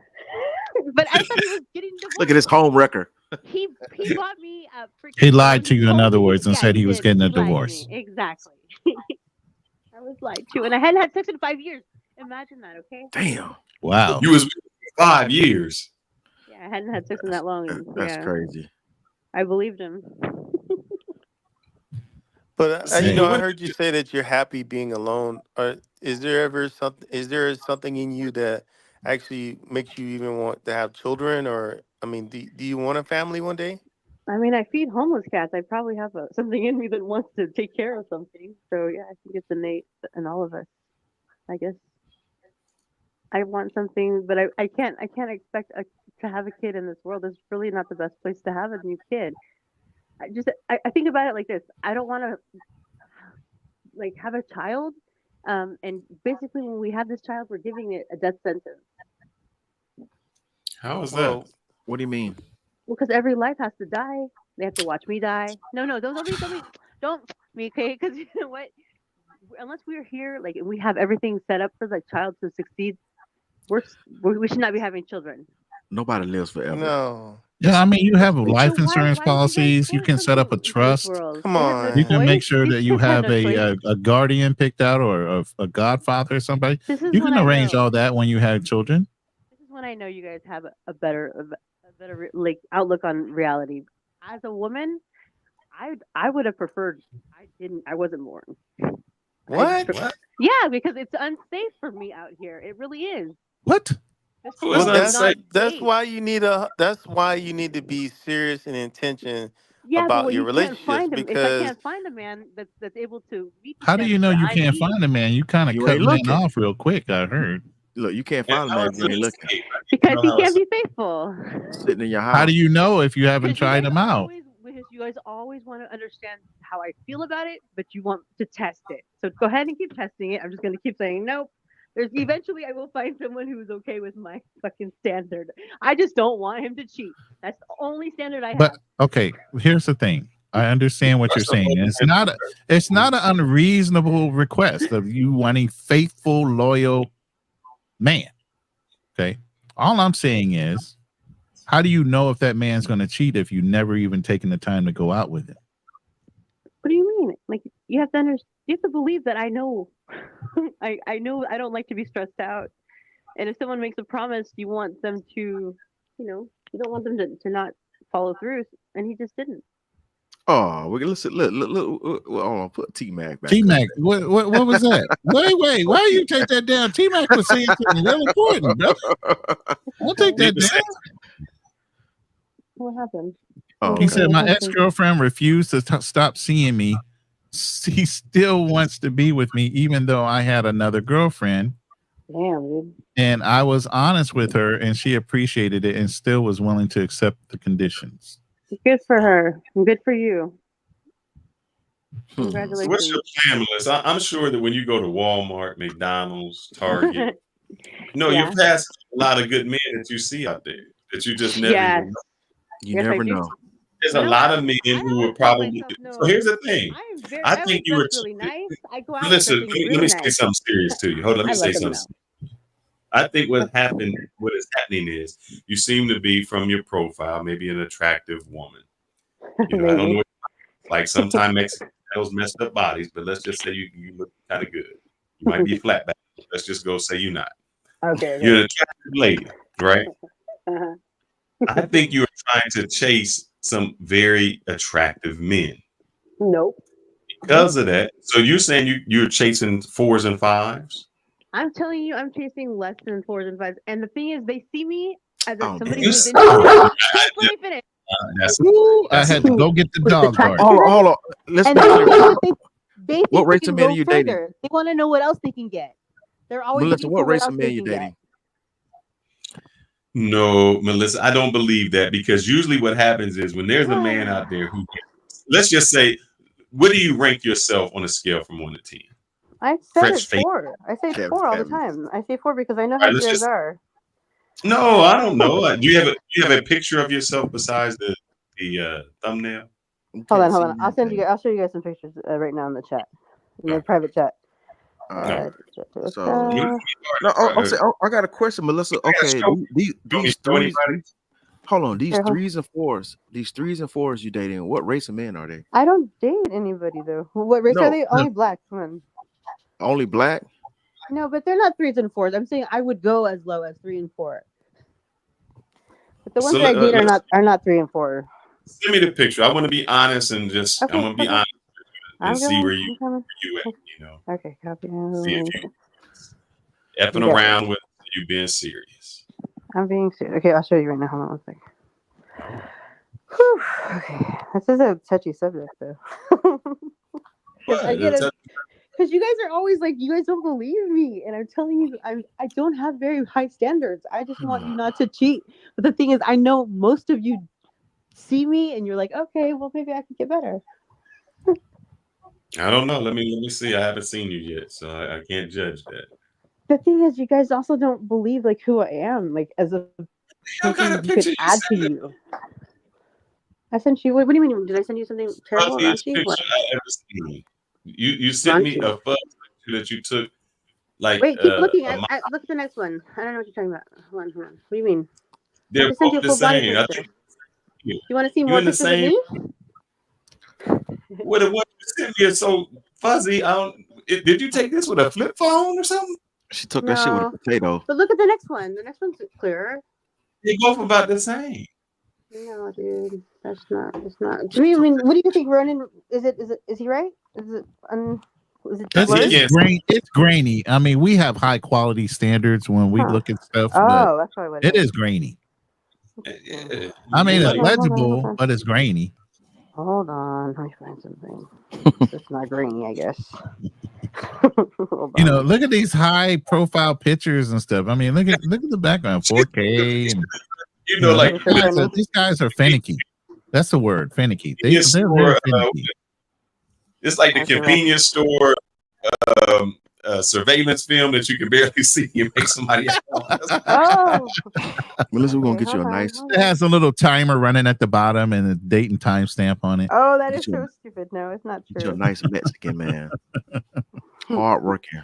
But I thought he was getting divorced. Look at his home record. He bought me a freaking. He lied to you, in other words, and Yeah, said he was did. getting a He lied to divorce. me. Exactly. I was lied to, and I hadn't had sex in 5 years. Imagine that, okay? Damn. Wow. You was 5 years. Yeah, I hadn't had sex in that long. And, That's yeah, crazy. I believed him. But See. I heard you say that you're happy being alone. Is there something in you that actually makes you even want to have children? Or I mean, do you want a family one day? I mean, I feed homeless cats. I probably have something in me that wants to take care of something. So yeah, I think it's innate in all of us. I guess I want something, but I can't expect to have a kid in this world. It's really not the best place to have a new kid. I think about it like this. I don't want to like have a child, and basically when we have this child, we're giving it a death sentence. How is Well, that? what do you mean? Well, because every life has to die. They have to watch me die. No, don't me, okay? Because you know what? Unless we're here, like we have everything set up for the child to succeed, we should not be having children. Nobody lives forever. No. Yeah, I mean, you have life So insurance policies. You can set up a trust. Come on. You can make sure that you kids have have no choice. a guardian picked out or a godfather or somebody. This is You when can I arrange know. all that when you have children. This is when I know you guys have a better like outlook on reality. As a woman, I would have preferred I wasn't born. What? Yeah, because it's unsafe for me out here. It really is. What? This Who world is is unsafe? not That's safe. why you need a. That's why you need to be serious in intention Yeah, but about when your you can't relationships find him, if I because can't find a man that's able to meet the How do you standards know that you I can't need, find a man? You kind of You cut ain't men looking. off real quick. I heard. Look, you can't And find a how man is if you it ain't looking. safe? I need to because know he how can't it's be faithful. Sitting in your How house. do you know if you haven't Because you tried guys them out? always want to understand how I feel about it, but you want to test it. So go ahead and keep testing it. I'm just going to keep saying nope. Eventually I will find someone who's okay with my fucking standard. I just don't want him to cheat. That's the only standard I have. But okay, here's the thing. I understand what you're saying. It's not an unreasonable request of you wanting faithful, loyal man. Okay. All I'm saying is, how do you know if that man's going to cheat if you never even taken the time to go out with him? What do you mean? Like you have to believe that I know. I know I don't like to be stressed out. And if someone makes a promise, you want them to, you don't want them to not follow through. And he just didn't. Oh, we listen. Look. Hold on. Put T Mac back. T Mac, what was that? Wait, why you take that down? T Mac was saying something real important, brother. Don't take that down. What happened? He said my ex-girlfriend refused to stop seeing me. He still wants to be with me, even though I had another girlfriend. Damn, dude. And I was honest with her, and she appreciated it and still was willing to accept the conditions. Good for her. Good for you. So Congratulations. what's your plan, Melissa? I'm sure that when you go to Walmart, McDonald's, Target, Yeah. you're past a lot of good men that you see out there that you just never Yes. even know. You Yes, I never do. know. There's a lot of men who would probably. So here's the thing. I think you were. really nice. I go out Listen, with let something me really say nice. something serious to you. Hold on, let me I say let them something. I think what is happening is you seem to be from your profile, maybe an attractive woman. I don't know what like sometimes Mexican those messed up bodies, but let's just say you look kind of good. You might be flat back. Let's just go say you're not. Okay. You're an attractive lady, right? Uh-huh. I think you're trying to chase some very attractive men. Nope. Because of that, so you're saying you're chasing 4s and 5s? I'm telling you, I'm chasing less than 4s and 5s. And the thing is, they see me as somebody you who's s- interested. Let me finish. I had to go get the dog guard. Hold on. Let's And make they sure. think they think What they race can of men go are you dating? further. They want to know what else they can get. They're always Melissa, looking what for race what of else men they you can get. dating? No, Melissa, I don't believe that because usually what happens is when there's a man out there who, let's just say, what do you rank yourself on a scale from 1 to 10? I said Fresh it's face. 4. I say Kevin, 4 all the Kevin. time. I say 4 because I know All how right, you let's guys just. are. No, I don't know. Do you have a picture of yourself besides the thumbnail? Hold on. I'll show you guys some pictures right now in the chat, in the private chat. So no, I got a question, Melissa. Okay, these threes. Hold on, these Here, hold- 3s and 4s. These 3s and 4s you dating. What race of men are they? I don't date anybody though. What race No, are they? no. Only black. Come on. Only black? No, but they're not 3s and 4s. I'm saying I would go as low as 3 and 4. But the ones So that I date let's are not 3 and 4. send me the picture. I want to be honest and just Okay, I'm gonna be okay. honest and I'm see going. where I'm coming. you at. You know, Okay, copy. see if you effing You got it. around with you being serious. I'm being serious. Okay, I'll show you right now. Hold on one second. Whew, okay, this is a touchy subject though. Because you guys are always like, you guys don't believe me, and I'm telling you, I don't have very high standards. I just want you not to cheat. But the thing is, I know most of you see me, and you're like, okay, well maybe I could get better. I don't know. Let me see. I haven't seen you yet, so I can't judge that. The thing is, you guys also don't believe like who I am, like as a person you could add to you. I sent you. What do you mean? Did I send you something terrible? Fuzziest Raunchy? picture What? I ever seen. You sent me a fuzz picture that you took. Like, Wait, keep looking. Look at the next one. I don't know what you're talking about. Hold on. What do you mean? they're I just sent you both a the full body same. I picture. think you want to see you more in the pictures of same. me? What you sent me is so fuzzy. Did you take this with a flip phone or something? She took that shit with a No. potato. But look at the next one. The next one's clearer. They both about the same. No, dude, that's not. It's not. I mean, what do you think, Ronan? Is he right? Is it blurry? It's grainy. I mean, we have high quality standards when we look at stuff. Oh, but that's probably what it is grainy. I mean, it's legible, but it's grainy. Hold on, let me find something. It's not grainy, I guess. You know, look at these high profile pictures and stuff. I mean, look at the background, 4K, and you know, like these guys are finicky. That's the word, finicky. They're Convenience very store, finicky. it's like the convenience store surveillance film that you can barely see. You make somebody Oh, Melissa, we're gonna get you a nice. It has a little timer running at the bottom and a date and time stamp on it. Oh, that is so stupid. No, it's not Get you a true. nice Mexican man. Hard working.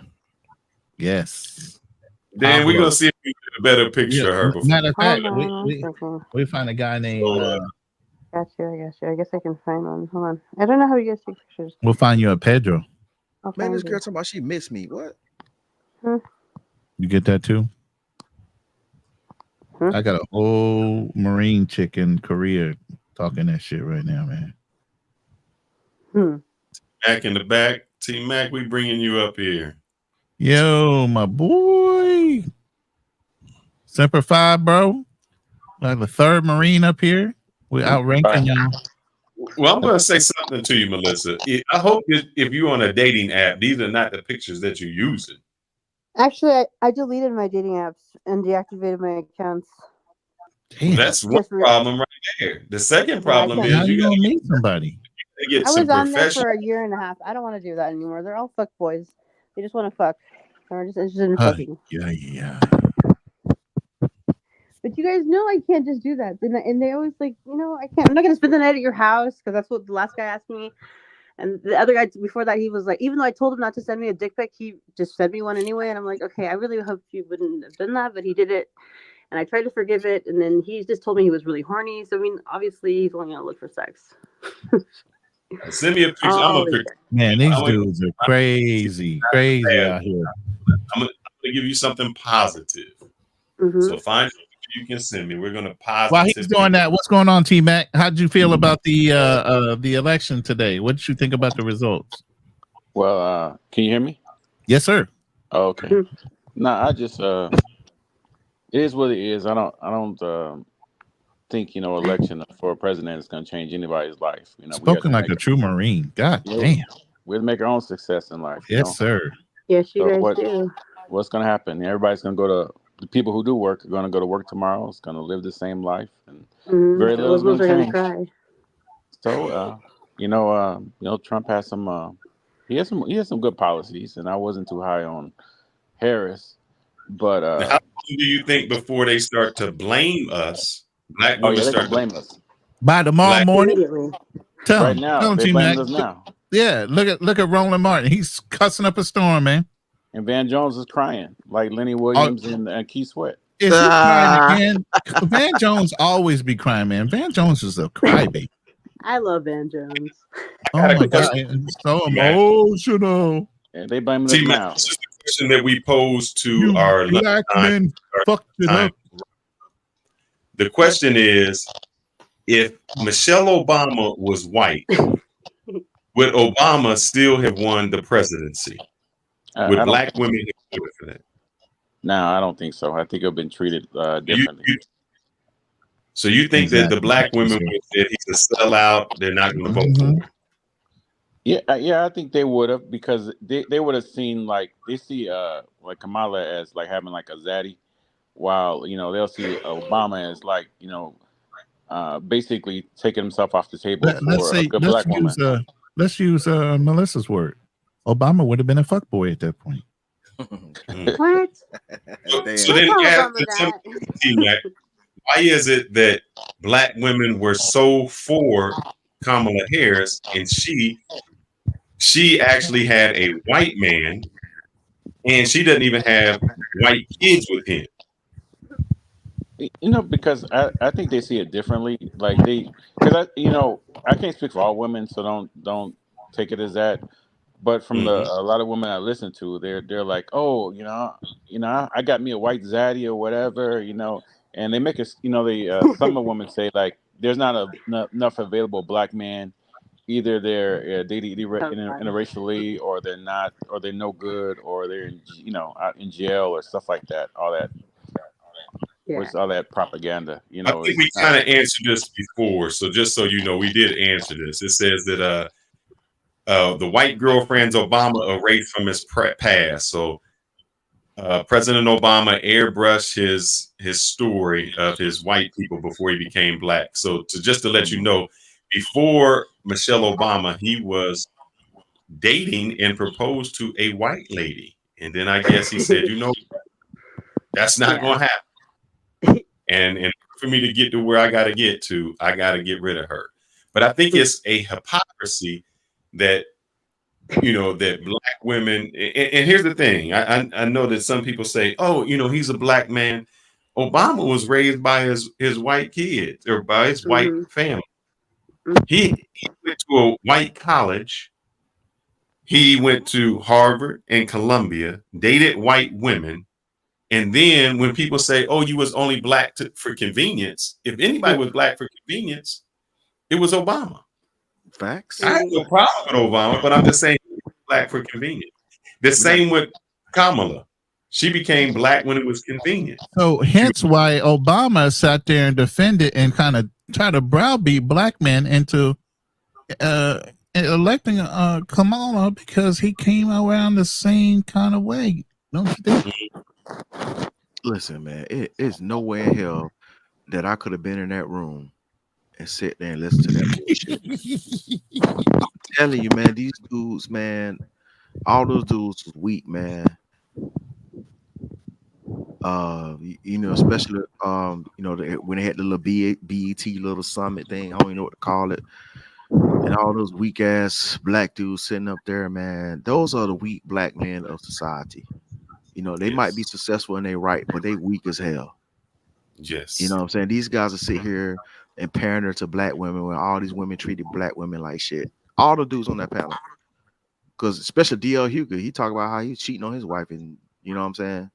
Yes. Then we're gonna see if we get a better picture of her. Before. Matter of fact, Hold we find a guy named. Got you. I guess I can find one. Hold on. I don't know how you guys take pictures. We'll find you a Pedro. I'll Man, find this you. girl talking about she missed me. What? You get that too? I got a whole Marine chick in Korea talking that shit right now, man. Mac in the back. T Mac, we bringing you up here. Yo, my boy. Semper Fi, bro. Like the third Marine up here. We're outranking y'all. Well, I'm going to say something to you, Melissa. I hope if you're on a dating app, these are not the pictures that you're using. Actually, I deleted my dating apps and deactivated my accounts. Damn. That's one problem right there. The second problem can't- is you got to meet somebody. get I some was on there professional. for a year and a half. I don't want to do that anymore. They're all fuck boys. They just want to fuck. They're just interested in fucking. Yeah. But you guys know I can't just do that. And they always like, I can't. I'm not gonna spend the night at your house because that's what the last guy asked me. And the other guy before that, he was like, even though I told him not to send me a dick pic, he just sent me one anyway. And I'm like, okay, I really hope you wouldn't have done that, but he did it. And I tried to forgive it. And then he just told me he was really horny. So I mean, obviously, he's only gonna look for sex. Send me a picture. I'm a picture. Man, these dudes are crazy out here. I'm gonna give you something positive. So find a picture you can send me. We're gonna positive. While he's doing that, what's going on, T Mac? How did you feel about the election today? What did you think about the results? Well, can you hear me? Yes, sir. Oh, okay. No, I just it is what it is. I don't think election for a president is going to change anybody's life. Spoken like a true Marine. God damn. We have to make our own success in life. Yes, sir. Yes, you guys do. What's going to happen? Everybody's going to go to. The people who do work are going to go to work tomorrow. It's going to live the same life, and very little is going to change. Cry. So, Trump has some. He has some good policies, and I wasn't too high on Harris. But how long do you think before they start to blame us? Black women they start can blame us by tomorrow morning. Tell right him, now. tell him, They T-Mac. blame us now. Yeah, look at Roland Martin. He's cussing up a storm, man. And Van Jones is crying like Lenny Williams and Keith Sweat. Is he crying again? Van Jones always be crying, man. Van Jones is a crybaby. I love Van Jones. Oh my god, it's so emotional. And they blame us See, now. this is the question that we pose to our black men fucked it up. The question is, if Michelle Obama was white, would Obama still have won the presidency? Would black women have voted for that? No, I don't think so. I think it've been treated differently. So you think that the black women would have said he's a sellout? They're not going to vote for him. Yeah, I think they would have, because they would have seen, like, they see like Kamala as like having like a zaddy, while they'll see Obama as like basically taking himself off the table for a good black woman. Let's use Melissa's word. Obama would have been a fuckboy at that point. What? So then ask T-Mac, why is it that black women were so for Kamala Harris and she actually had a white man and she doesn't even have white kids with him? Because I think they see it differently. Like because I can't speak for all women, so don't take it as that. But from a lot of women I listen to, they're like, oh, I got me a white zaddy or whatever, and they make us, some of the women say like, there's not enough available black men. Either they're dating interracially, or they're not, or they're no good, or they're out in jail or stuff like that. All that. What's all that propaganda? I think we kind of answered this before, so just so you know, we did answer this. It says that the white girlfriends Obama erased from his past. So President Obama airbrushed his story of his white people before he became black. So just to let you know, before Michelle Obama, he was dating and proposed to a white lady, and then I guess he said, that's not going to happen. And for me to get to where I got to get to, I got to get rid of her. But I think it's a hypocrisy that, that black women, and here's the thing. I know that some people say, oh, he's a black man. Obama was raised by his white kids or by his white family. He went to a white college. He went to Harvard and Columbia, dated white women. And then when people say, oh, you was only black for convenience, if anybody was black for convenience, it was Obama. Facts. I have no problem with Obama, but I'm just saying black for convenience. The same with Kamala. She became black when it was convenient. So hence why Obama sat there and defended and kind of tried to browbeat black men into electing Kamala, because he came around the same kind of way. Don't you think? Listen, man, it's no way in hell that I could have been in that room and sit there and listen to that bullshit. I'm telling you, man, these dudes, man, all those dudes was weak, man. Especially when they had the little BET little summit thing, I don't even know what to call it, and all those weak ass black dudes sitting up there, man. Those are the weak black men of society. They might be successful in their right, but they weak as hell. Yes. You know what I'm saying? These guys will sit here and pander to black women when all these women treated black women like shit. All the dudes on that panel. Because especially D.L. Huger, he talked about how he's cheating on his wife, and you know what I'm saying?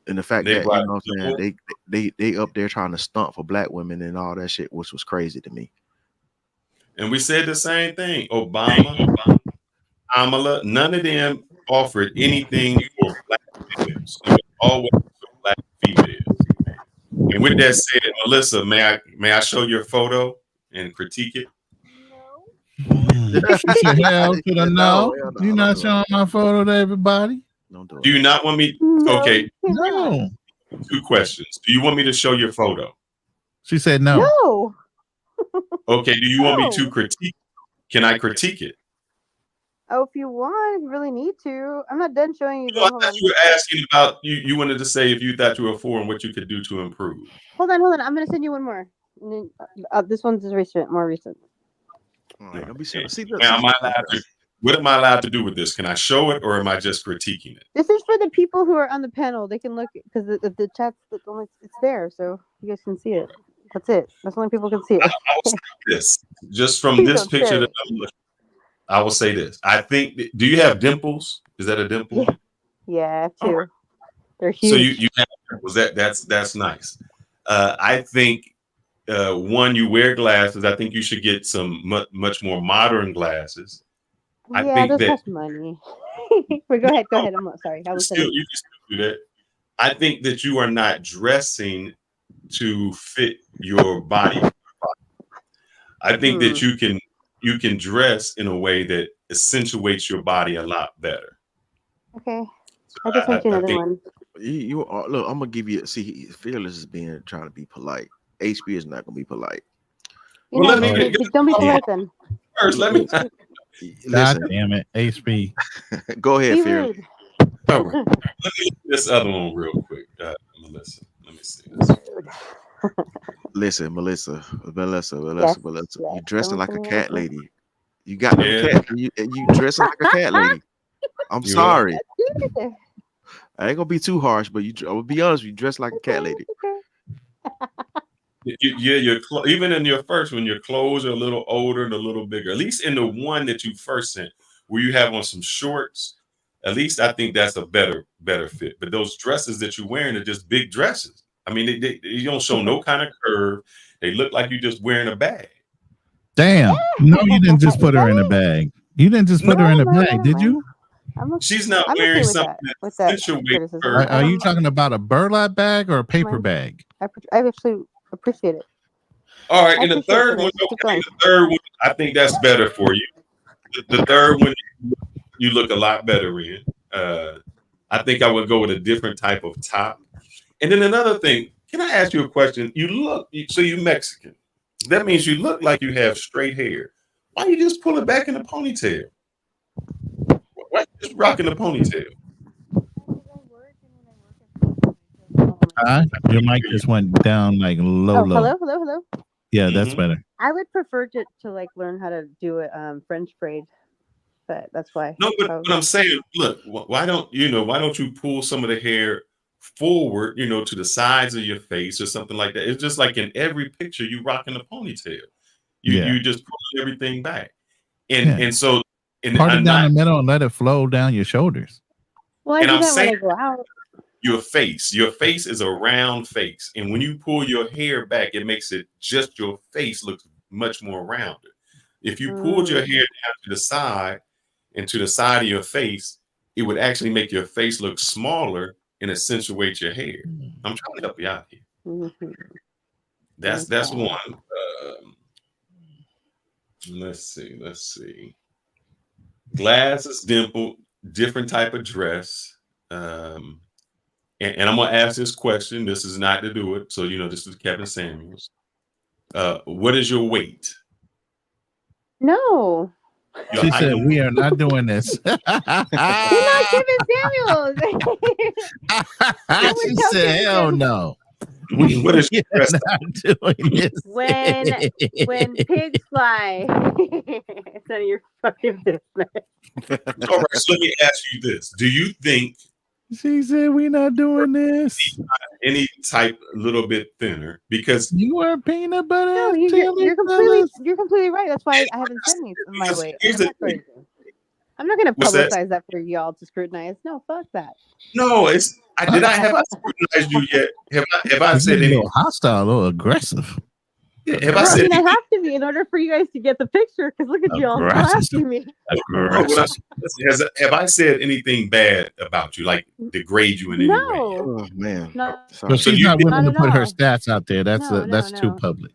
And the fact that, they up there trying to stunt for black women and all that shit, which was crazy to me. And we said the same thing. Obama, Kamala, none of them offered anything for black females. It was always for black females. And with that said, Melissa, may I show your photo and critique it? Hell to the no. You're not showing my photo to everybody. Do you not want me? Okay. No. 2 questions. Do you want me to show your photo? She said no. No. Okay. Do you want me to critique? Can I critique it? Oh, if you want, if you really need to. I'm not done showing you. No, I thought you were asking about you wanted to say if you thought you were for and what you could do to improve. Hold on. I'm gonna send you one more. And then, this one's more recent. All right, don't be silly. What am I allowed to do with this? Can I show it, or am I just critiquing it? This is for the people who are on the panel. They can look, because the chat's it's there, so you guys can see it. That's it. That's the only people can see it. I will say this, just from this picture that I'm looking. I will say this. I think. Do you have dimples? Is that a dimple? Yeah, I have 2. They're huge. So you have dimples. That's nice. I think one, you wear glasses. I think you should get some much more modern glasses. I think those that cost money. Wait, go ahead. I'm sorry. you can still do that. I think that you are not dressing to fit your body. I think that you can dress in a way that accentuates your body a lot better. Okay. I just sent you another think- one. You are, look, I'm gonna give you. See, Fearless is trying to be polite. HB is not gonna be polite. You're Well, not let me gonna be- don't be polite then. first. Let me. God Listen, damn it, HP. go ahead, Be Fearless. rude. All right. Let me look at this other one real quick, Melissa. Let me see this. Listen, Melissa. Yes, You dressing don't like a say cat anything. lady. You got them Yeah. cat. You dressing like a cat lady. I'm You sorry. Good. I ain't gonna be too harsh, but I will be honest. You dress like a cat lady. Yeah, even in your first one, your clothes are a little older and a little bigger. At least in the one that you first sent, where you have on some shorts, at least I think that's a better fit. But those dresses that you're wearing are just big dresses. I mean, you don't show no kind of curve. They look like you're just wearing a bag. Damn. No, you didn't just put her in a bag. You didn't just put her in a bag, did you? She's not I'm okay wearing with something that. that With that accentuates criticism. her. Are you talking about a burlap bag or a paper Mine. bag? I actually appreciate it. All right, I and the appreciate third it. one, Keep okay, going. the third one, I think that's better for you. The third one, you look a lot better in. I think I would go with a different type of top. And then another thing, can I ask you a question? So you're Mexican. That means you look like you have straight hair. Why you just pull it back in a ponytail? Why you just rocking a ponytail? Your mic just went down like low. Hello. Yeah, that's Mhm. better. I would prefer to like learn how to do it French braid, but that's why. No, but I'm saying, look, why don't you pull some of the hair forward, to the sides of your face or something like that? It's just like in every picture you rocking a ponytail. You just pull everything back. And so Part it I'm down not the middle and let it flow down your shoulders. Well, I and do I'm that when I saying go out. your face is a round face. And when you pull your hair back, it makes it just your face looks much more rounded. If you pulled your hair down to the side and to the side of your face, it would actually make your face look smaller and accentuate your hair. I'm trying to help you out here. Mhm. That's one. Let's see. Glasses, dimple, different type of dress. And I'm gonna ask this question. This is not to do it. So this is Kevin Samuels. What is your weight? No, Your She height said, and "We are not doing this." you're not Kevin Samuels. She said, "Hell no." What is your are dress? not doing this. when pigs fly, it's none of your fucking business. All right, so let me ask you this. Do you think She said, "We're not doing this." any type a little bit thinner? Because You are peanut butter. No, and jelly you're fellas. completely right. That's why I haven't said my weight. here's I'm the not thing. crazy. I'm not going to What's that? publicize that for y'all to scrutinize. No, fuck that. No, have I scrutinized you yet? Have I You're said getting a any? little hostile, a little aggressive. Have I Well, I said mean, I anything? have to be in order for you guys to get the picture. Because look at y'all Aggressive. blasting me. Have I said anything bad about you, like degrade you in any way? No, Oh man. no. But she's not willing to Not put at her all. stats out there. That's No, that's too no. public.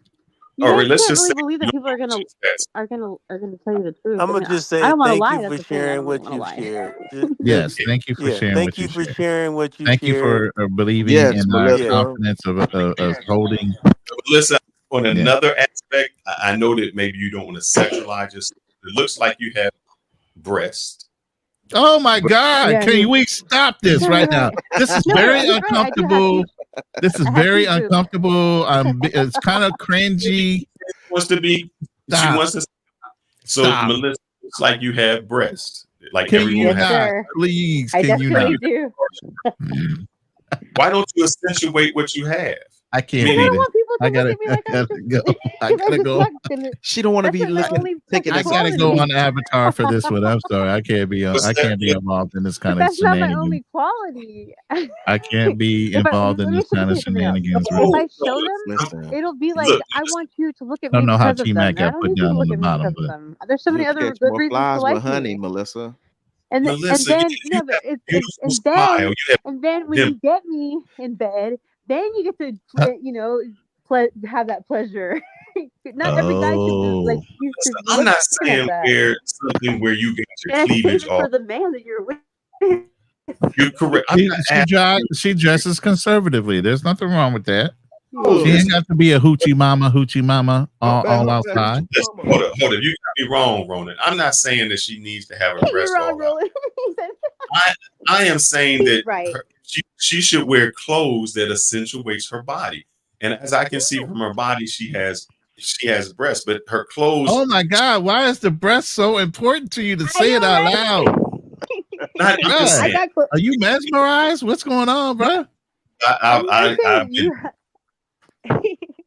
You All guys right, let's can't just really say believe that you people are gonna tell you the truth. I'm I gonna mean, just I say don't want to thank lie. you That's for the thing. I sharing don't what want to you've lie. shared. Yes, thank you for sharing thank what you you for shared. sharing what you Thank you shared. for believing Yes, in our Melissa. confidence of holding. Listen, on Yeah. another aspect, I know that maybe you don't want to sexualize yourself. It looks like you have breast. Oh my God! Yeah, Can we stop this right now? This is No, very he's right. I do have uncomfortable. This is I have very teeth, too. uncomfortable. It's kind of cringy. Wants to be. She Stop. wants to. So Stop. Melissa, looks like you have breast. Like Can everyone you Yes, has. not? sir. Please, I can you definitely not? do. Why don't you accentuate what you have? I can't I do don't this. want people to I look gotta, at me like I I'm gotta just. go. I I gotta just go. sucked in it. She don't want to That's be my looking only taking fucking I gotta go quality. on Avatar for this one. I'm sorry. I can't be. What's I that? can't be involved in this But kind of that's not my shenanigans. only quality. I can't be involved Let in me this kind of hear something else. shenanigans. If Really. I show them, Listen. it'll be like Look, I want you to look at I me don't know how because of T them. Mac And I got don't put need you to down on look the at me bottom, because of but them. There's so many You'll other catch good more reasons to flies like with honey, me. Melissa. And Melissa, then you have it's beautiful and smile. then You have and then when dimple. you get me in bed, then you get to, have that pleasure. Not every guy can just like. You Listen, should I'm look not at saying that. wear something where you get your And cleavage save it off. for the man that you're with. You're correct. I'm not She dresses conservatively. There's nothing wrong with that. Oh, She ain't got to be a hoochie mama all outside. Listen, hold up. You got me wrong, Ronan. I'm not saying that she needs to have her dress You're wrong, all out. Roland. I am saying that Right. she should wear clothes that accentuates her body. And as I can see from her body, she has breasts, but her clothes. Oh my God! Why is the breast so important to you to say it out loud? I'm just saying. Are you mesmerized? What's going on, bro?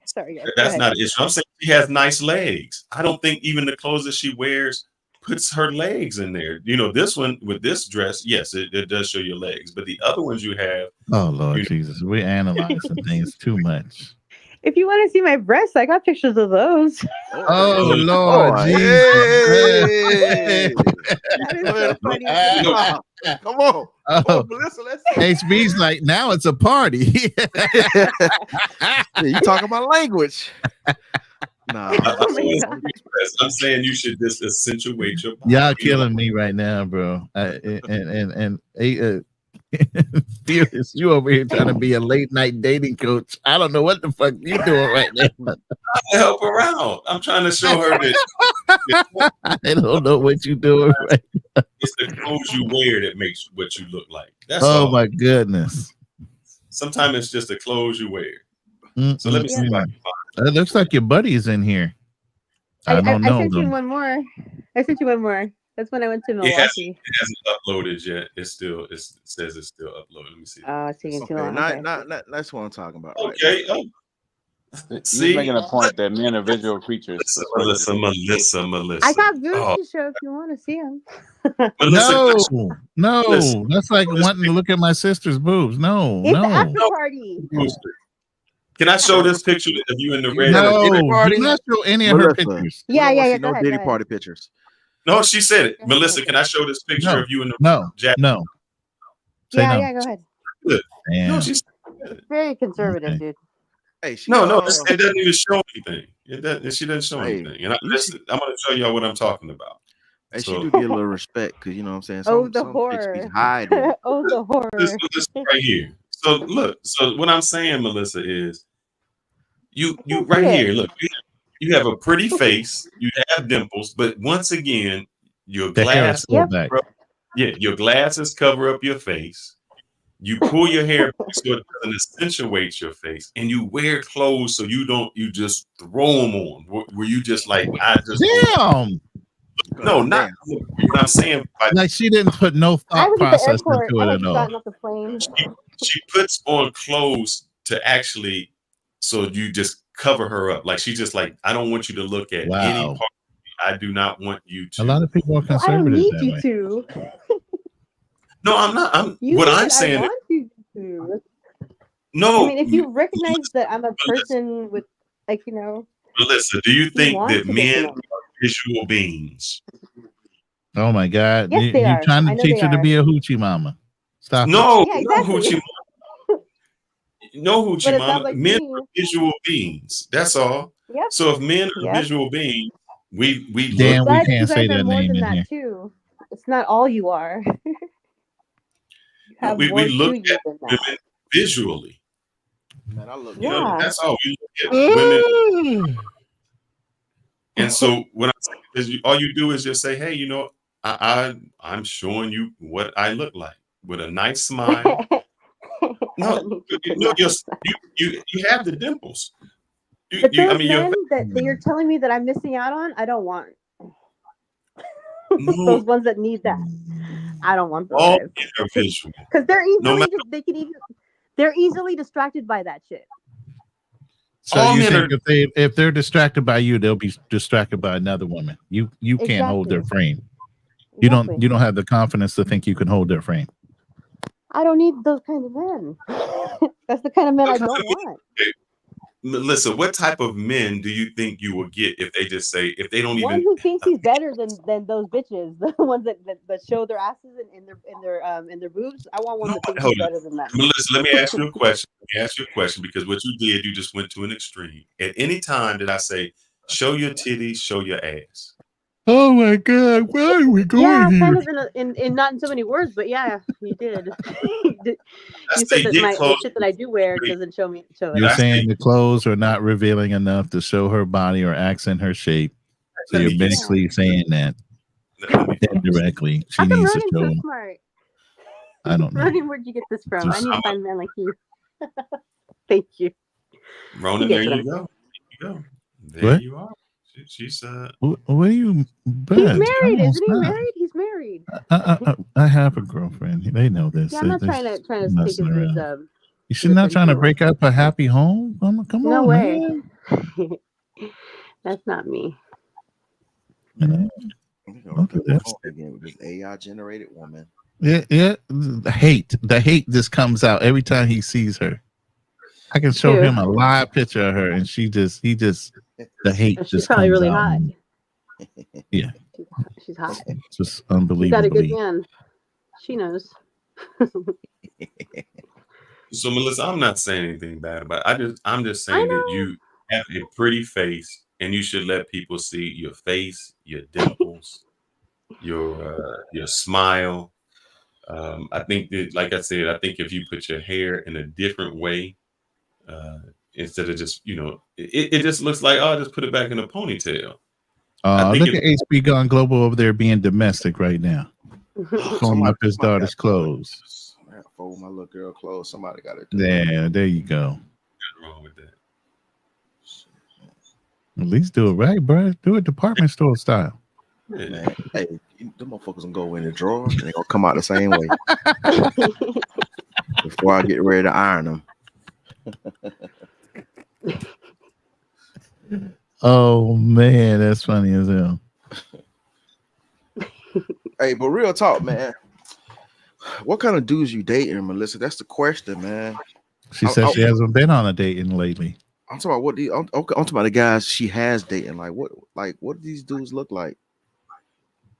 Sorry, guys. That's not an issue. I'm saying she has nice legs. I don't think even the clothes that she wears puts her legs in there. This one with this dress, yes, it does show your legs, but the other ones you have. Oh Lord Jesus, we're analyzing things too much. If you want to see my breasts, I got pictures of those. Oh Lord Jesus! That is so funny. Come on. Oh, Melissa, let's HB's like, now it's a party. you talking about language. Nah. I'm saying you should just accentuate your body. Y'all killing me right now, bro. Furious, you over here trying to be a late night dating coach. I don't know what the fuck you doing right now. I help her out. I'm trying to show her that I don't know what you doing right now. it's the clothes you wear that makes what you look like. That's Oh all. my goodness. Sometimes it's just the clothes you wear. So let me see if I can find It looks like your buddy's in here. I don't know. I sent you though. one more. That's when I went to It Milwaukee. hasn't uploaded yet. It says it's still uploaded. Let me see. Oh, it's taking too Okay, long. that's what I'm talking about. Right Okay. He's making a point that men are visual creatures. Melissa. I got boobs Oh, to show if you want to see them. No, Listen. that's like wanting to look at my sister's boobs. No, It's the no. after party. Can I show this picture of you in the red? No, dinner party? do not show any of her Melissa, pictures. Yeah. No Go dating ahead. party pictures. No, she said it. Melissa, can I show this picture No, of you in the no, jacket? no. Say no. Yeah. Go ahead. Good. Damn. No, she's Very conservative, dude. Hey, she, no. It doesn't even show anything. She doesn't show Hey, anything. And I'm going to show y'all what I'm talking about. Hey, So- she do get a little respect because you know what I'm saying. Oh, the some chicks be horror. hiding. Oh, the horror. This right here. So look. So what I'm saying, Melissa, is you right here. Look, you have a pretty face. You have dimples, but once again, your The hair is glasses. pulled back. Your glasses cover up your face. You pull your hair back so it doesn't accentuate your face, and you wear clothes so you just throw them on. Where you just like Damn. No, not what I'm saying. Like she didn't put no I thought was at the process airport. into I it had at all. gotten off the plane. She puts on clothes to actually, so you just cover her up. Like she's just like, I don't want you to look at any Wow. part. I do not want you to. A lot of people are I don't conservative need that you way. to. No, I'm not. You What said I'm I saying. want you to. No, I mean, if you recognize that I'm a person with, like, Melissa, do you think want that to get men to know are visual beings? Oh my God. Yes, they You are. trying I to know teach they her to are. be a hoochie mama. Stop No, it. Yeah, no exactly. hoochie. No But hoochie it mama. sounds like Men me. are visual beings. That's all. Yep. So if men are Yep. visual beings, we Damn, look. we But can't you say guys are that more name than in that here. too. It's not all you are. You have We more look to you at than that. women visually. Man, I look. Yeah. That's all we look at women. And so what I'm saying is, all you do is just say, "Hey, I'm showing you what I look like with a nice smile." No, you have the dimples. But I those mean, your men that you're telling me that I'm missing out on, I don't want. no, Those ones that need that, I don't want those all guys. men are visual. Because they're No easily matter they're easily distracted by that shit. So all you men think are. if they're distracted by you, they'll be distracted by another woman. You can't hold their frame. You Exactly. don't have the confidence to think you can hold their frame. I don't need those kind of men. That's the kind of men I don't want. Melissa, what type of men do you think you will get if they just say, if they don't One even who thinks he's better than those bitches, the ones that show their asses and their boobs. I want one that thinks hold he's on. better than them. Melissa, let me ask you a question. Let me ask you a question, because what you did, you just went to an extreme. At any time did I say, show your titties, show your ass? Oh my God, where are we going Yeah, here? kind of in not in so many words, but yeah, you did. You I said say that get the close. shit that I do wear doesn't show it. You're I saying say, the clothes are not revealing enough to show her body or accent her shape. So let you're me get basically saying that indirectly. She How come needs to Ronan's show. so smart? I don't know. Ronan, where'd you get this from? I Just- need to find a man like you. Thank you. Ronan, You there get what you I'm go. There you go. There What? you are. She's What are you? He's Bud, married, come on, isn't he? stop. Married? He's married. I have a girlfriend. They know this. Yeah, I'm not They're trying to take messing his around. She's his not trying to attention break up a happy home. Come No on, way. man. That's not me. You know? Don't do that. Again with this AI generated woman. Yeah. The hate just comes out every time he sees her. I can show Who? him a live picture of her, and the hate She's just probably comes really out. hot. Yeah, She's hot. it's just She's got a unbelievably. good man. She knows. So Melissa, I'm not saying anything bad about it. I'm just saying that you have a pretty face, and you should let people see your face, your dimples, your smile. I think that, like I said, I think if you put your hair in a different way, instead of just, it just looks like, oh, just put it back in a ponytail. I think Look at HB Gun Global over there being domestic right now, showing up his daughter's clothes. I gotta fold my little girl clothes. Somebody got to do Yeah, there you go. What's wrong with that? At least do it right, bro. Do it department store style. Man, hey, them motherfuckers gonna go in the drawer and they gonna come out the same way before I get ready to iron them. Oh man, that's funny as hell. Hey, but real talk, man. What kind of dudes you dating, Melissa? That's the question, man. She said she hasn't been on a dating lately. I'm talking about I'm talking about the guys she has dating. Like what do these dudes look like?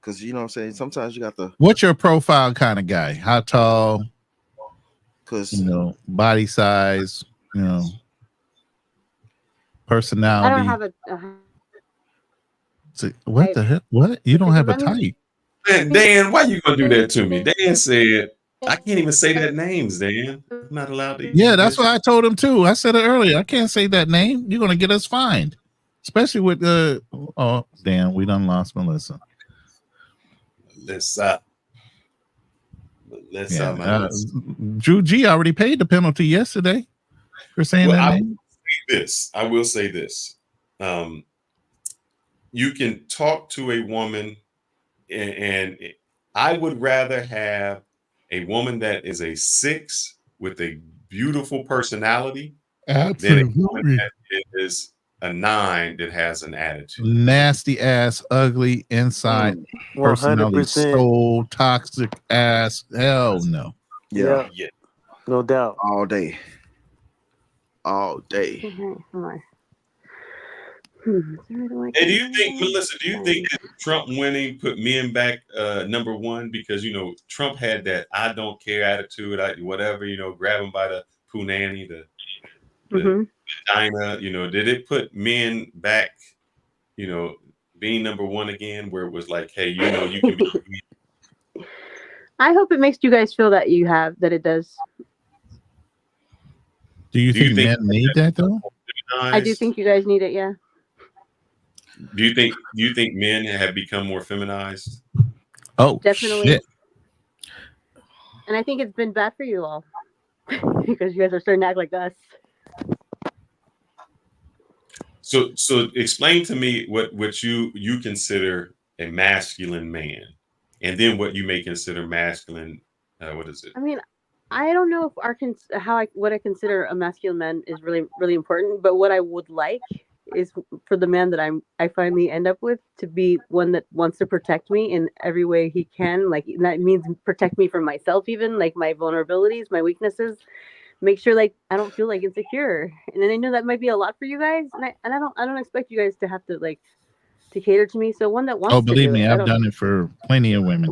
Because you know what I'm saying, sometimes you got the What's your profile kind of guy? How tall? Because body size, personality. I don't have What the hell? What? You don't have a type? Dan, why you gonna do that to me? Dan said, I can't even say that names, Dan. I'm not allowed to. Yeah, that's what I told him too. I said it earlier. I can't say that name. You're gonna get us fined, especially with the. Oh, damn, we done lost Melissa. Melissa, Drew G already paid the penalty yesterday for saying that name. I will say this. You can talk to a woman, and I would rather have a woman that is a 6 with a beautiful personality than a woman that is a 9 that has an attitude. Nasty ass, ugly inside, personality, 100%. soul, toxic ass. Hell no. Yeah. No doubt. All day. And do you think, Melissa, that Trump winning put men back number 1? Because, Trump had that I don't care attitude, whatever, grab him by the punani, the vagina, did it put men back, being number 1 again, where it was like, hey, you can be. I hope it makes you guys feel that it does. Do you think men need that though? I do think you guys need it, yeah. Do you think men have become more feminized? Oh, Definitely. shit. And I think it's been bad for you all because you guys are starting to act like us. So explain to me what you consider a masculine man, and then what you may consider masculine. What is it? I mean, I don't know if what I consider a masculine man is really, really important, but what I would like is for the man that I finally end up with to be one that wants to protect me in every way he can. Like that means protect me from myself, even like my vulnerabilities, my weaknesses, make sure like I don't feel like insecure. And then I know that might be a lot for you guys, and I don't expect you guys to have to like to cater to me. So one that wants Oh, to believe do me, it, I I've don't. done it for plenty of women.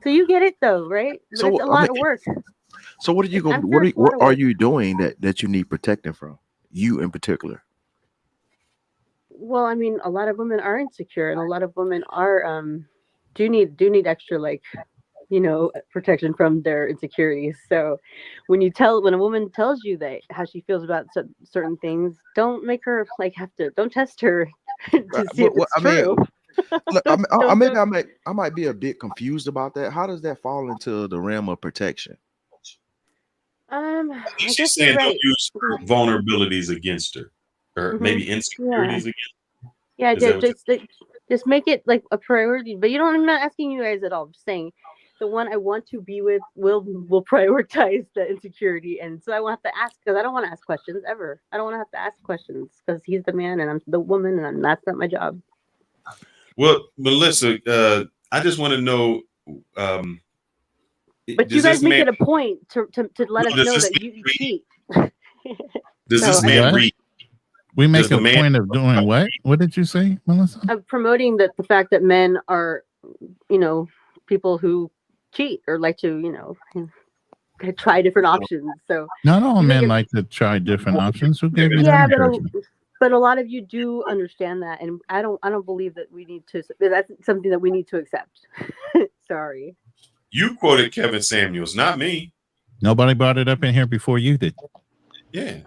So you get it though, right? But So it's a I lot mean, of work. so what are you gonna? I'm sure it's a lot What of are work. you doing that you need protecting from? You in particular. Well, I mean, a lot of women are insecure, and a lot of women are do need extra like protection from their insecurities. So when a woman tells you that how she feels about certain things, don't make her like have to. Don't test her to see if it's I mean, true. look, Don't- maybe don't- I might be a bit confused about that. How does that fall into the realm of protection? I She's guess you're saying don't right. use her vulnerabilities against her, or maybe Yeah. insecurities against her. Yeah, Is that what just make it like a priority. But I'm not asking you guys at all. I'm just saying the one I want to be with will prioritize the insecurity, and so I won't have to ask because I don't want to ask questions ever. I don't want to have to ask questions because he's the man and I'm the woman, and that's not my job. Well, Melissa, I just want to know. But you guys make it a point to let us does know this that you cheat. Does this So, man read? We make Does the a man- point of doing what? What did you say, Melissa? of promoting the fact that men are, people who cheat or like to, try different options. So Not all you make men it- like to try different options. Who gave you that yeah, encouragement? but a lot of you do understand that, and I don't believe that we need to. That's something that we need to accept. Sorry. You quoted Kevin Samuels, not me. Nobody brought it up in here before you did. Yeah.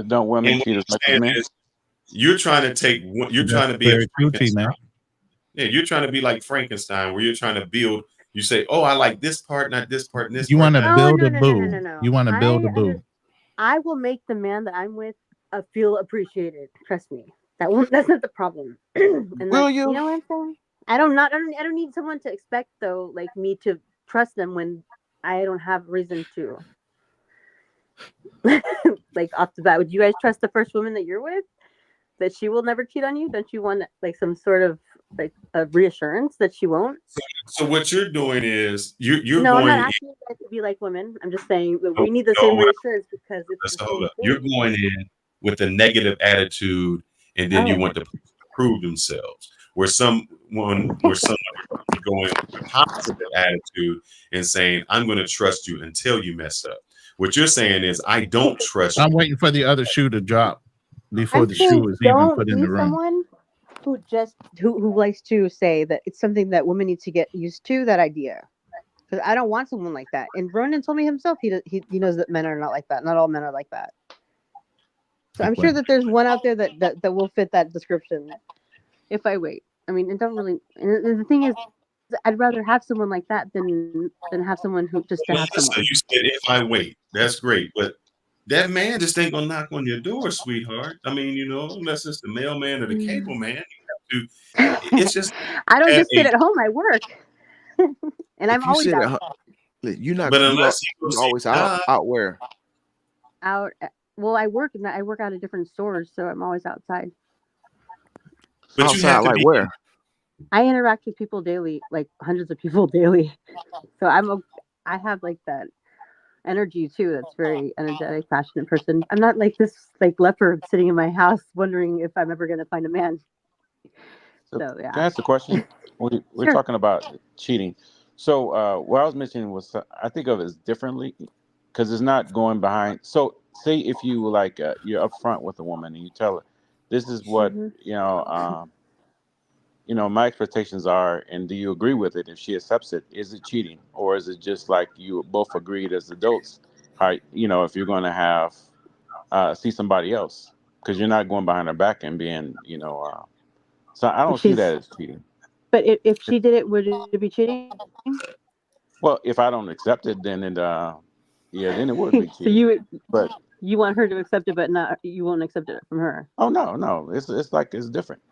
Don't women And what cheat as you're much as saying men? is, you're trying to take. You're That's trying to be a very true, T, man. Yeah, you're trying to be like Frankenstein, where you're trying to build. You say, "Oh, I like this part, not this part, and this." You part, want to not build no, a no, boo. no, no. You want to build a boo. I will make the man that I'm with feel appreciated. Trust me. That's not the problem. And Will that's, you? You know what I'm saying? I don't need someone to expect though, like me to trust them when I don't have reason to. Like off the bat, would you guys trust the first woman that you're with that she will never cheat on you? Don't you want like some sort of like a reassurance that she won't? So what you're doing is you're No, I'm going. not asking you guys to be like women. I'm just saying that we No, need the no, same reassurance because it's Let's the hold same up. You're thing. going in with a negative attitude, and then you Oh. want to prove themselves. Where someone going with a positive attitude and saying, "I'm going to trust you until you mess up." What you're saying is, "I don't trust you." I'm waiting for the other shoe to drop before I'm the saying shoe is even don't put in be the room. someone who likes to say that it's something that women need to get used to. That idea, because I don't want someone like that. And Ronan told me himself he knows that men are not like that. Not all men are like that. So I'm sure that there's one out there that will fit that description. If I wait, I mean, it don't really. And the thing is, I'd rather have someone like that than have someone who just to have Melissa, someone. you said if I wait, that's great, but that man just ain't gonna knock on your door, sweetheart. I mean, unless it's the mailman or the cable man, you have to. It's just. I don't have just sit a- at home. I work, and I'm If you always sit at out. home, you're not. But You unless you you go always see out. God, Out where? Out. Well, I work out of different stores, so I'm always outside. but you Outside, have to like be. where? I interact with people daily, like hundreds of people daily. So I have like that energy too. That's very energetic, passionate person. I'm not like this like leopard sitting in my house wondering if I'm ever gonna find a man. So yeah. Can I ask a question? We're Sure. talking about cheating. So what I was mentioning was I think of it as differently because it's not going behind. So say if you like you're upfront with a woman and you tell her this is what Mhm. my expectations are, and do you agree with it? If she accepts it, is it cheating, or is it just like you both agreed as adults? How if you're going to have see somebody else because you're not going behind her back and being so I don't see that as cheating. But if she did it, would it be cheating? Well, if I don't accept it, then then it would be So cheating. But you want her to accept it, but you won't accept it from her. oh no, it's like it's different.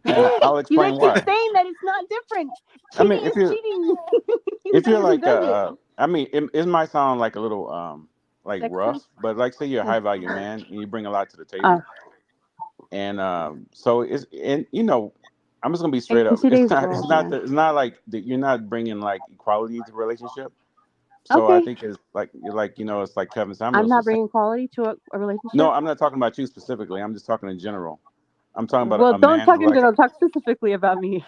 And I'll You guys explain keep why. saying that it's not different. I Cheating mean, if is you're cheating. if you're like Does it? I mean, it might sound like a little like Sexy? rough, but like say you're a high value man and you bring a lot to the table, and so it's and I'm just gonna be straight In up. today's It's world, not like that. You're not bringing like equality to the relationship. So I Okay. think it's like it's like Kevin I'm Samuels not was saying. bringing quality to a relationship. No, I'm not talking about you specifically. I'm just talking in general. I'm talking about Well, a don't man talk who in like. general. Talk specifically about me.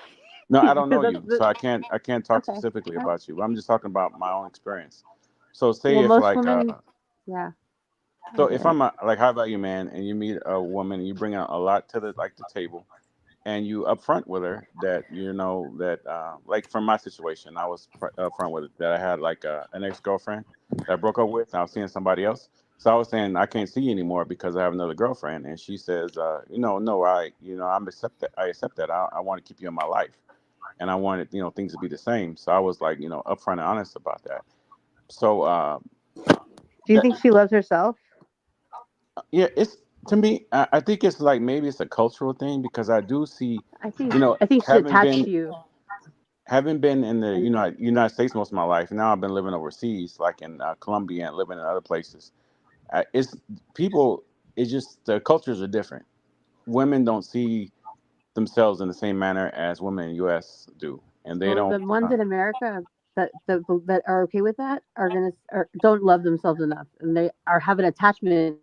No, I don't know Because you, so I can't talk okay. specifically All right. about you. I'm just talking about my own experience. So say Well, if most like women, yeah. so I if get it. I'm like high value man and you meet a woman and you bring out a lot to the table and you upfront with her that like from my situation I was upfront with it that I had like an ex-girlfriend that I broke up with and I was seeing somebody else. So I was saying I can't see you anymore because I have another girlfriend, and she says no, I accept that. I want to keep you in my life, and I wanted things to be the same. So I was like upfront and honest about that. So Do you think she loves herself? yeah, it's to me. I think it's like maybe it's a cultural thing because I do see, I think she's having attached to you. been in the United States most of my life. Now I've been living overseas, like in Colombia and living in other places. It's people. It's just the cultures are different. Women don't see themselves in the same manner as women in the U.S. do, and they Well, don't. the ones in America that are okay with that don't love themselves enough, and they are have an attachment,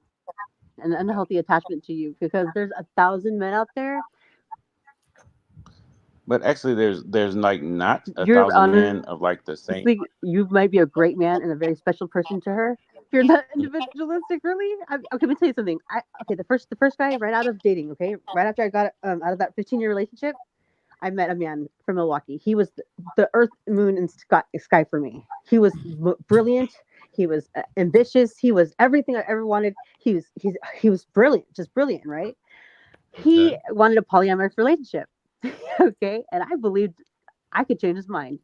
an unhealthy attachment to you because there's 1,000 men out there. But actually, there's like not You're 1,000 men of like the same. honestly, you might be a great man and a very special person to her. You're not individualistic, really. Okay, let me tell you something. The first guy right out of dating, okay, right after I got out of that 15-year relationship, I met a man from Milwaukee. He was the earth, moon, and sky for me. He was brilliant. He was ambitious. He was everything I ever wanted. He was brilliant, just brilliant, right? He wanted a polyamorous relationship. Okay, and I believed I could change his mind.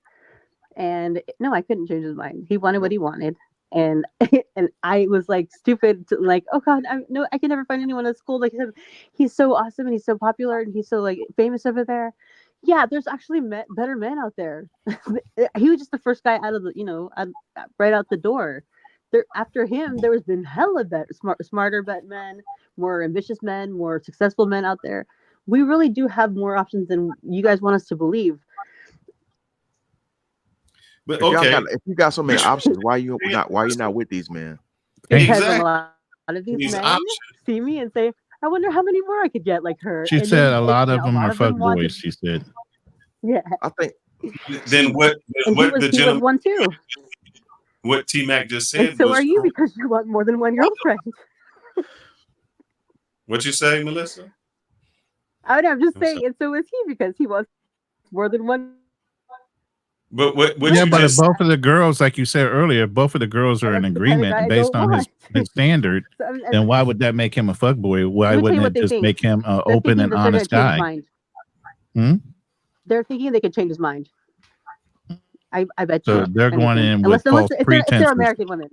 And no, I couldn't change his mind. He wanted what he wanted. And and I was like stupid to like, oh God, I can never find anyone at school like him. He's so awesome and he's so popular and he's so like famous over there. Yeah, there's actually better men out there. He was just the first guy out of the right out the door. After him, there has been hella better, smarter men, more ambitious men, more successful men out there. We really do have more options than you guys want us to believe. But if you got so many options, why you not with these men? Because a lot of these men see me and say, I wonder how many more I could get like her. She And said then a lot of them are fuck wanted- boys. She said. Yeah. I think. Then what And the he was gentleman, one too. what T Mac just said And so was are you true. because you want more than one girlfriend. What you say, Melissa? I'm just saying, and so is he because he wants more than one. But what Yeah, you but if just both of the girls, like you said earlier, both of the girls are in guy I agreement based don't on his standard, So, and then why would that make him a fuckboy? Why let me tell you wouldn't what it they just think. make him an They're open thinking and that they're honest gonna change his guy? mind. They're thinking they could change his mind. I bet So you. they're going in Unless with false if pretenses. they're American women.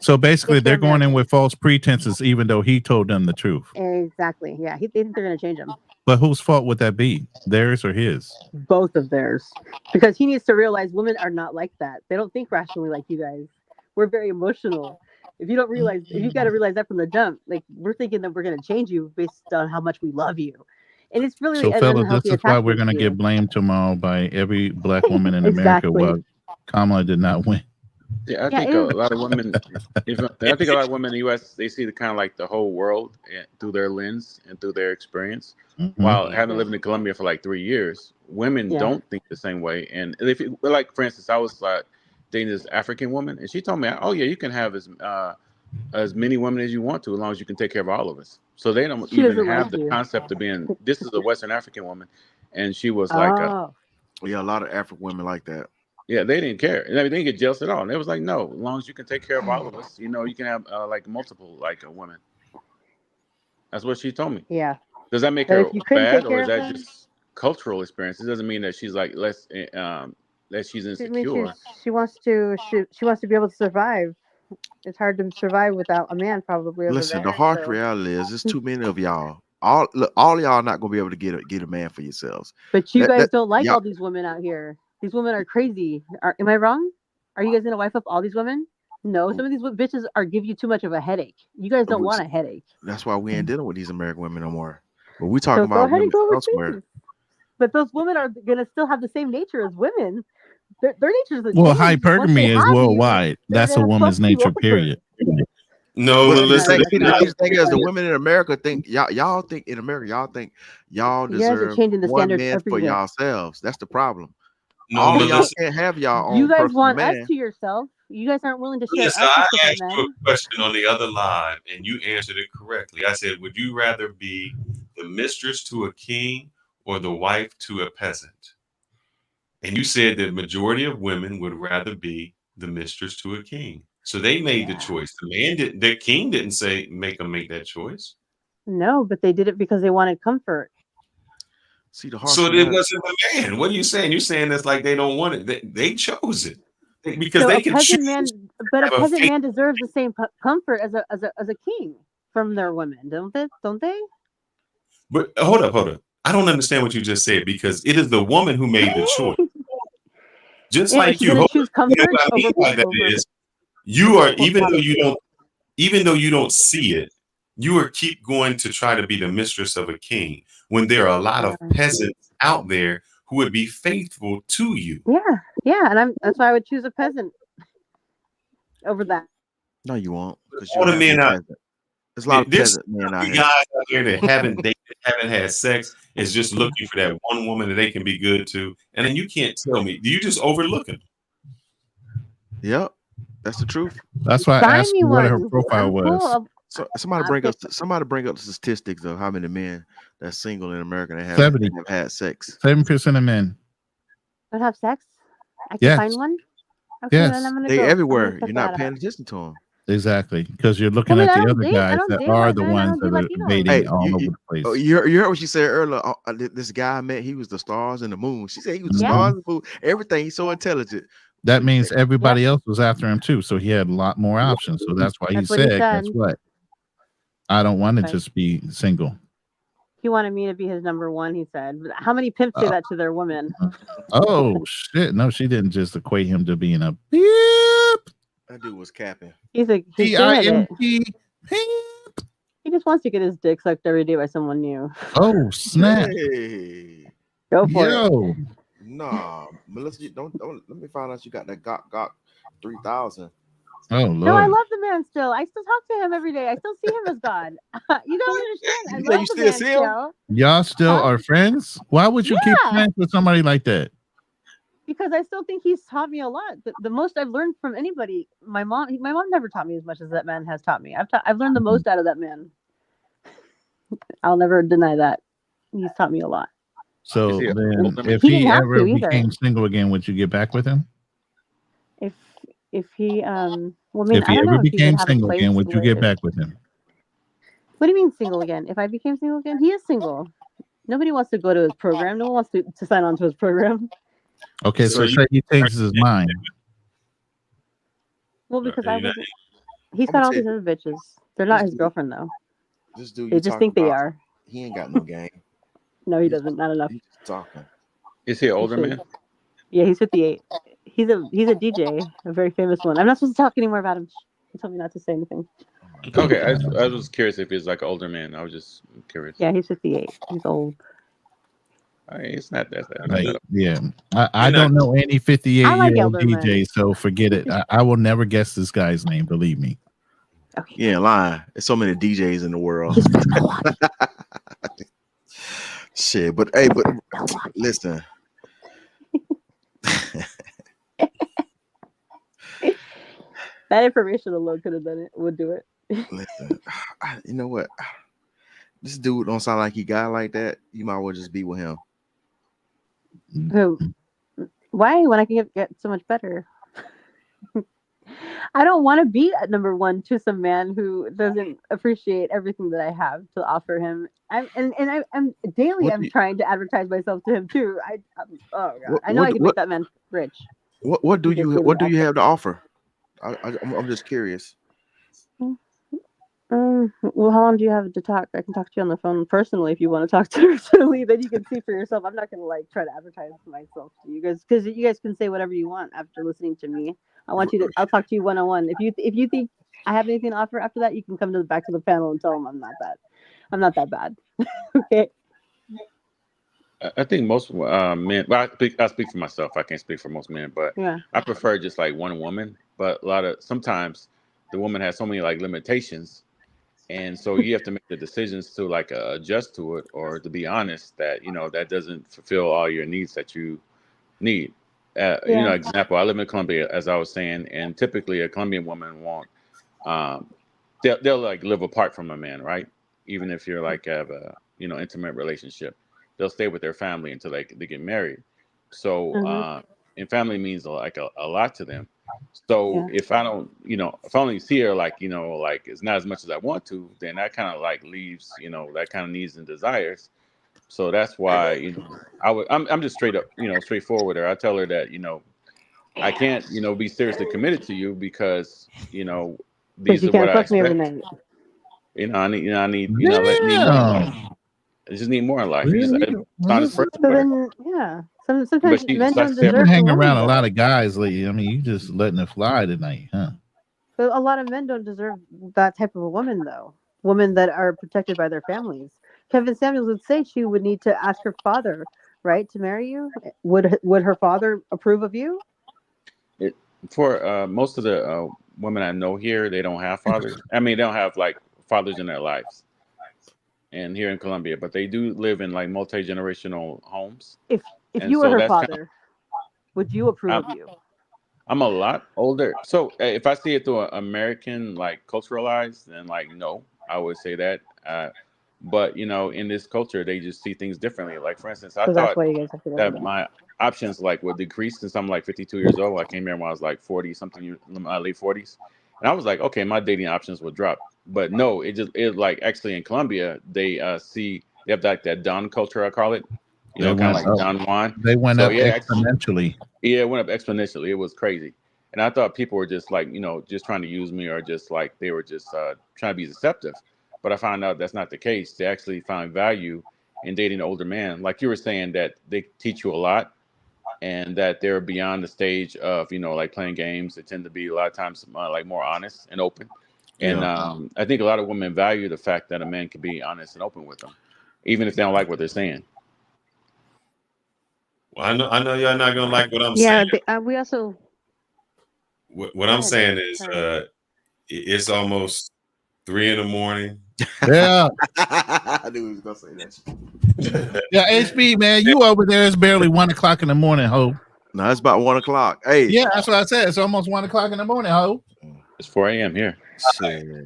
So basically, If they're they're going in with false pretenses, even though he told them the truth. Exactly. Yeah, they think they're going to change him. But whose fault would that be? Theirs or his? Both of theirs. Because he needs to realize women are not like that. They don't think rationally like you guys. We're very emotional. If you don't realize, if you got to realize that from the jump, like we're thinking that we're going to change you based on how much we love you. And it's really So, an fellas, unhealthy this is why we're attachment going to to you. get blamed tomorrow by every black woman in America. Exactly. Well, Kamala did not win. Yeah, I think a lot of women. I think a lot of women in the U.S. they see the kind of like the whole world through their lens and through their experience. While having lived in Colombia for like 3 years, women don't think the same way. And if like for instance, I was dating this African woman, and she told me, "Oh yeah, you can have as many women as you want to, as long as you can take care of all of us." So they don't even have the concept of being. This is a Western African woman, and she was like, yeah, a lot of African women like that. Yeah, they didn't care. And they didn't get jealous at all. And they was like, no, as long as you can take care of all of us, you can have like multiple women. That's what she told me. Yeah. Does that make But her if you couldn't bad, take or care is of that them- just cultural experience? It doesn't mean that she's like less that she's I insecure. mean, she wants to be able to survive. It's hard to survive without a man, probably. Over Listen, there, the harsh so. reality is there's too many of y'all. All y'all not gonna be able to get a man for yourselves. But you guys don't like y'all- all these women out here. These women are crazy. Am I wrong? Are you guys gonna wife up all these women? No, some of these bitches give you too much of a headache. You guys don't want a headache. That's why we ain't dealing with these American women no more. But we talking So go about ahead women and go elsewhere. overseas. But those women are gonna still have the same nature as women. their nature is Well, change. Once they hypergamy is have you, worldwide. they're That's a gonna woman's fuck you nature, over. period. No, But Melissa. the thing is, the women in America think y'all think in America, y'all think y'all You guys are deserve changing the one standard man for everywhere. yourselves. That's the problem. No, All y'all Melissa. can't have y'all You own guys personal want us man. to yourself. You guys aren't willing to share Melissa, us I with different asked you men. a question on the other line, and you answered it correctly. I said, would you rather be the mistress to a king or the wife to a peasant? And you said that majority of women would rather be the mistress to a king. So they made the choice. The king didn't say make them make that choice. No, but they did it because they wanted comfort. See the So it wasn't the man. What are you saying? You're saying that's like they don't want it. They chose it because So they a can peasant choose. man, but a have a peasant faith. man deserves the same comfort as a king from their women, don't they? Don't they? But hold up. I don't understand what you just said because it is the woman who made the choice. Just Yeah, like is she you. gonna Hold choose up. You know comfort what I mean over by that over? is you are Well, even though you don't see it, you are keep going to try to be the mistress of a king when there are a lot of peasants out there who would be faithful to you. Yeah, and that's why I would choose a peasant over that. No, you won't, because All you the don't have men no out peasant. There's a lot of there's peasant men out guys here. out here that haven't dated, haven't had sex, is just looking for that one woman that they can be good to. And then you can't tell me, you just overlook them. Yep, that's the truth. That's why I Find asked me you what her one. profile I'm was. cool. So somebody bring up the statistics of how many men that's single in America that have 70. had sex. 7% of men. Don't have sex. I can Yes. find one. Okay, Yes. then I'm gonna They go. I'm everywhere. gonna check You're not that paying out. attention to them. Exactly, because you're looking I mean, at I the don't other date. I guys don't that date are white the men. I ones don't that date are Latinos. dating Hey, all over the place. you heard what she said earlier? This guy I met, he was the stars and the moon. She said he was the Yeah. stars and the moon. Everything. He's so intelligent. That means everybody else was after him too, so he had a lot more options. So that's why he That's what he said, said. "Guess what? I don't want to Right. just be single." He wanted me to be his number one. He said. But how many pimps say that to their women? Oh shit! No, she didn't just equate him to being a beep. That dude was capping. He's good at it. He just wants to get his dick sucked every day by someone new. Oh snap! Hey, Go for it. Yo, nah, Melissa, you don't let me find out you got that Gok 3000. oh lord! No, I love the man still. I still talk to him every day. I still see him as God. You don't understand. I You love the still man see him? still. Y'all still are friends? Why would you keep Yeah. friends with somebody like that? Because I still think he's taught me a lot. The most I've learned from anybody. My mom never taught me as much as that man has taught me. I've learned the most out of that man. I'll never deny that. He's taught me a lot. So he then, older? if He he didn't have ever to either. became single again, would you get back with him? If he well, I mean, If I he don't ever know if he became would have a single place again, would you get where- back with him? What do you mean single again? If I became single again, he is single. Nobody wants to go to his program. No one wants to sign on to his program. Okay, so say he changes his mind. Well, because Are I you not- wasn't. He's I'ma got all tell these you, other bitches. They're not this his dude- girlfriend though. This dude They you just talking think they about, are. he ain't got no game. No, he doesn't. Not enough. He's just talking. Is he an older should. man? Yeah, he's 58. He's a DJ, a very famous one. I'm not supposed to talk anymore about him. He told me not to say anything. Okay, I was curious if he's like an older man. I was just curious. Yeah, he's 58. He's old. It's not that. Like, yeah, I don't know any I 58-year-old like elder DJ, men. so forget it. I will never guess this guy's name. Believe me. You ain't lying. There's so many DJs in the world. Shit, but hey, but listen. That information alone could have done it. Would do it. Listen, you know what? This dude don't sound like he got like that. You might well just be with him. Who? Why? When I can get so much better. I don't want to be at number one to some man who doesn't appreciate everything that I have to offer him. I'm daily. What I'm do you- trying to advertise myself to him too. Oh god, What- I know what- I can what- make that man rich. What do He just you didn't offer. have to offer? I'm just curious. Well, how long do you have to talk? I can talk to you on the phone personally if you want to talk to me personally. Then you can see for yourself. I'm not gonna try to advertise myself to you guys because you guys can say whatever you want after listening to me. I'll talk to you one-on-one. If you think I have anything to offer after that, you can come back to the panel and tell them I'm not that bad. Okay. I think most men. Well, I speak for myself. I can't speak for most men, but Yeah. I prefer just like one woman. But sometimes the woman has so many like limitations, and so you have to make the decisions to like adjust to it, or to be honest that that doesn't fulfill all your needs that you need. Yeah. Example, I live in Colombia, as I was saying, and typically a Colombian woman won't. They'll like live apart from a man, right? Even if you're like have a intimate relationship, they'll stay with their family until they get married. So and family means like a lot to them. So if I don't, if I only see her like like it's not as much as I want to, then that kind of like leaves that kind of needs and desires. So that's why I'm just straight up straightforward with her. I tell her that I can't be seriously committed to you because these you are what can't I fuck me every expect. night. I need more. I just need more in life. You just honest person So with her. then, yeah. But Sometimes she men just don't likes to You've been deserve the hanging woman. around a though. lot of guys lately. I mean, you just letting it fly tonight, huh? But a lot of men don't deserve that type of a woman, though. Women that are protected by their families. Kevin Samuels would say she would need to ask her father, right, to marry you. Would her father approve of you? For most of the women I know here, they don't have fathers. I mean, they don't have like fathers in their lives. And here in Colombia, but they do live in like multi-generational homes. If And you were so her that's father, would you approve of you? I'm a lot older. So if I see it through an American like culturalized, then like no, I would say that. But in this culture, they just see things differently. Like for instance, I So that's thought why you guys have to go that with my options like would decrease since I'm like 52 years old. I came here when I was like 40 something, my late 40s, and I was like, okay, my dating options would drop. But no, it like actually in Colombia they have like that Don culture, I call it. They Kind of went like up. Don Juan. They went So up yeah, actually, exponentially. yeah, it went up exponentially. It was crazy. And I thought people were just like, just trying to use me or just like they were just trying to be deceptive. But I found out that's not the case. They actually find value in dating an older man. Like you were saying that they teach you a lot and that they're beyond the stage of, like playing games. They tend to be a lot of times like more honest and open. And I think a lot of women value the fact that a man can be honest and open with them, even if they don't like what they're saying. Well, I know y'all not gonna like what I'm Yeah, saying. we also. What I'm saying is, it's almost 3 a.m. Yeah. I knew he was gonna say that. Yeah, HB, man, you over there. It's barely 1 o'clock in the morning, ho. No, it's about 1 o'clock. Hey. Yeah, that's what I said. It's almost 1 o'clock in the morning, ho. It's 4 a.m. here.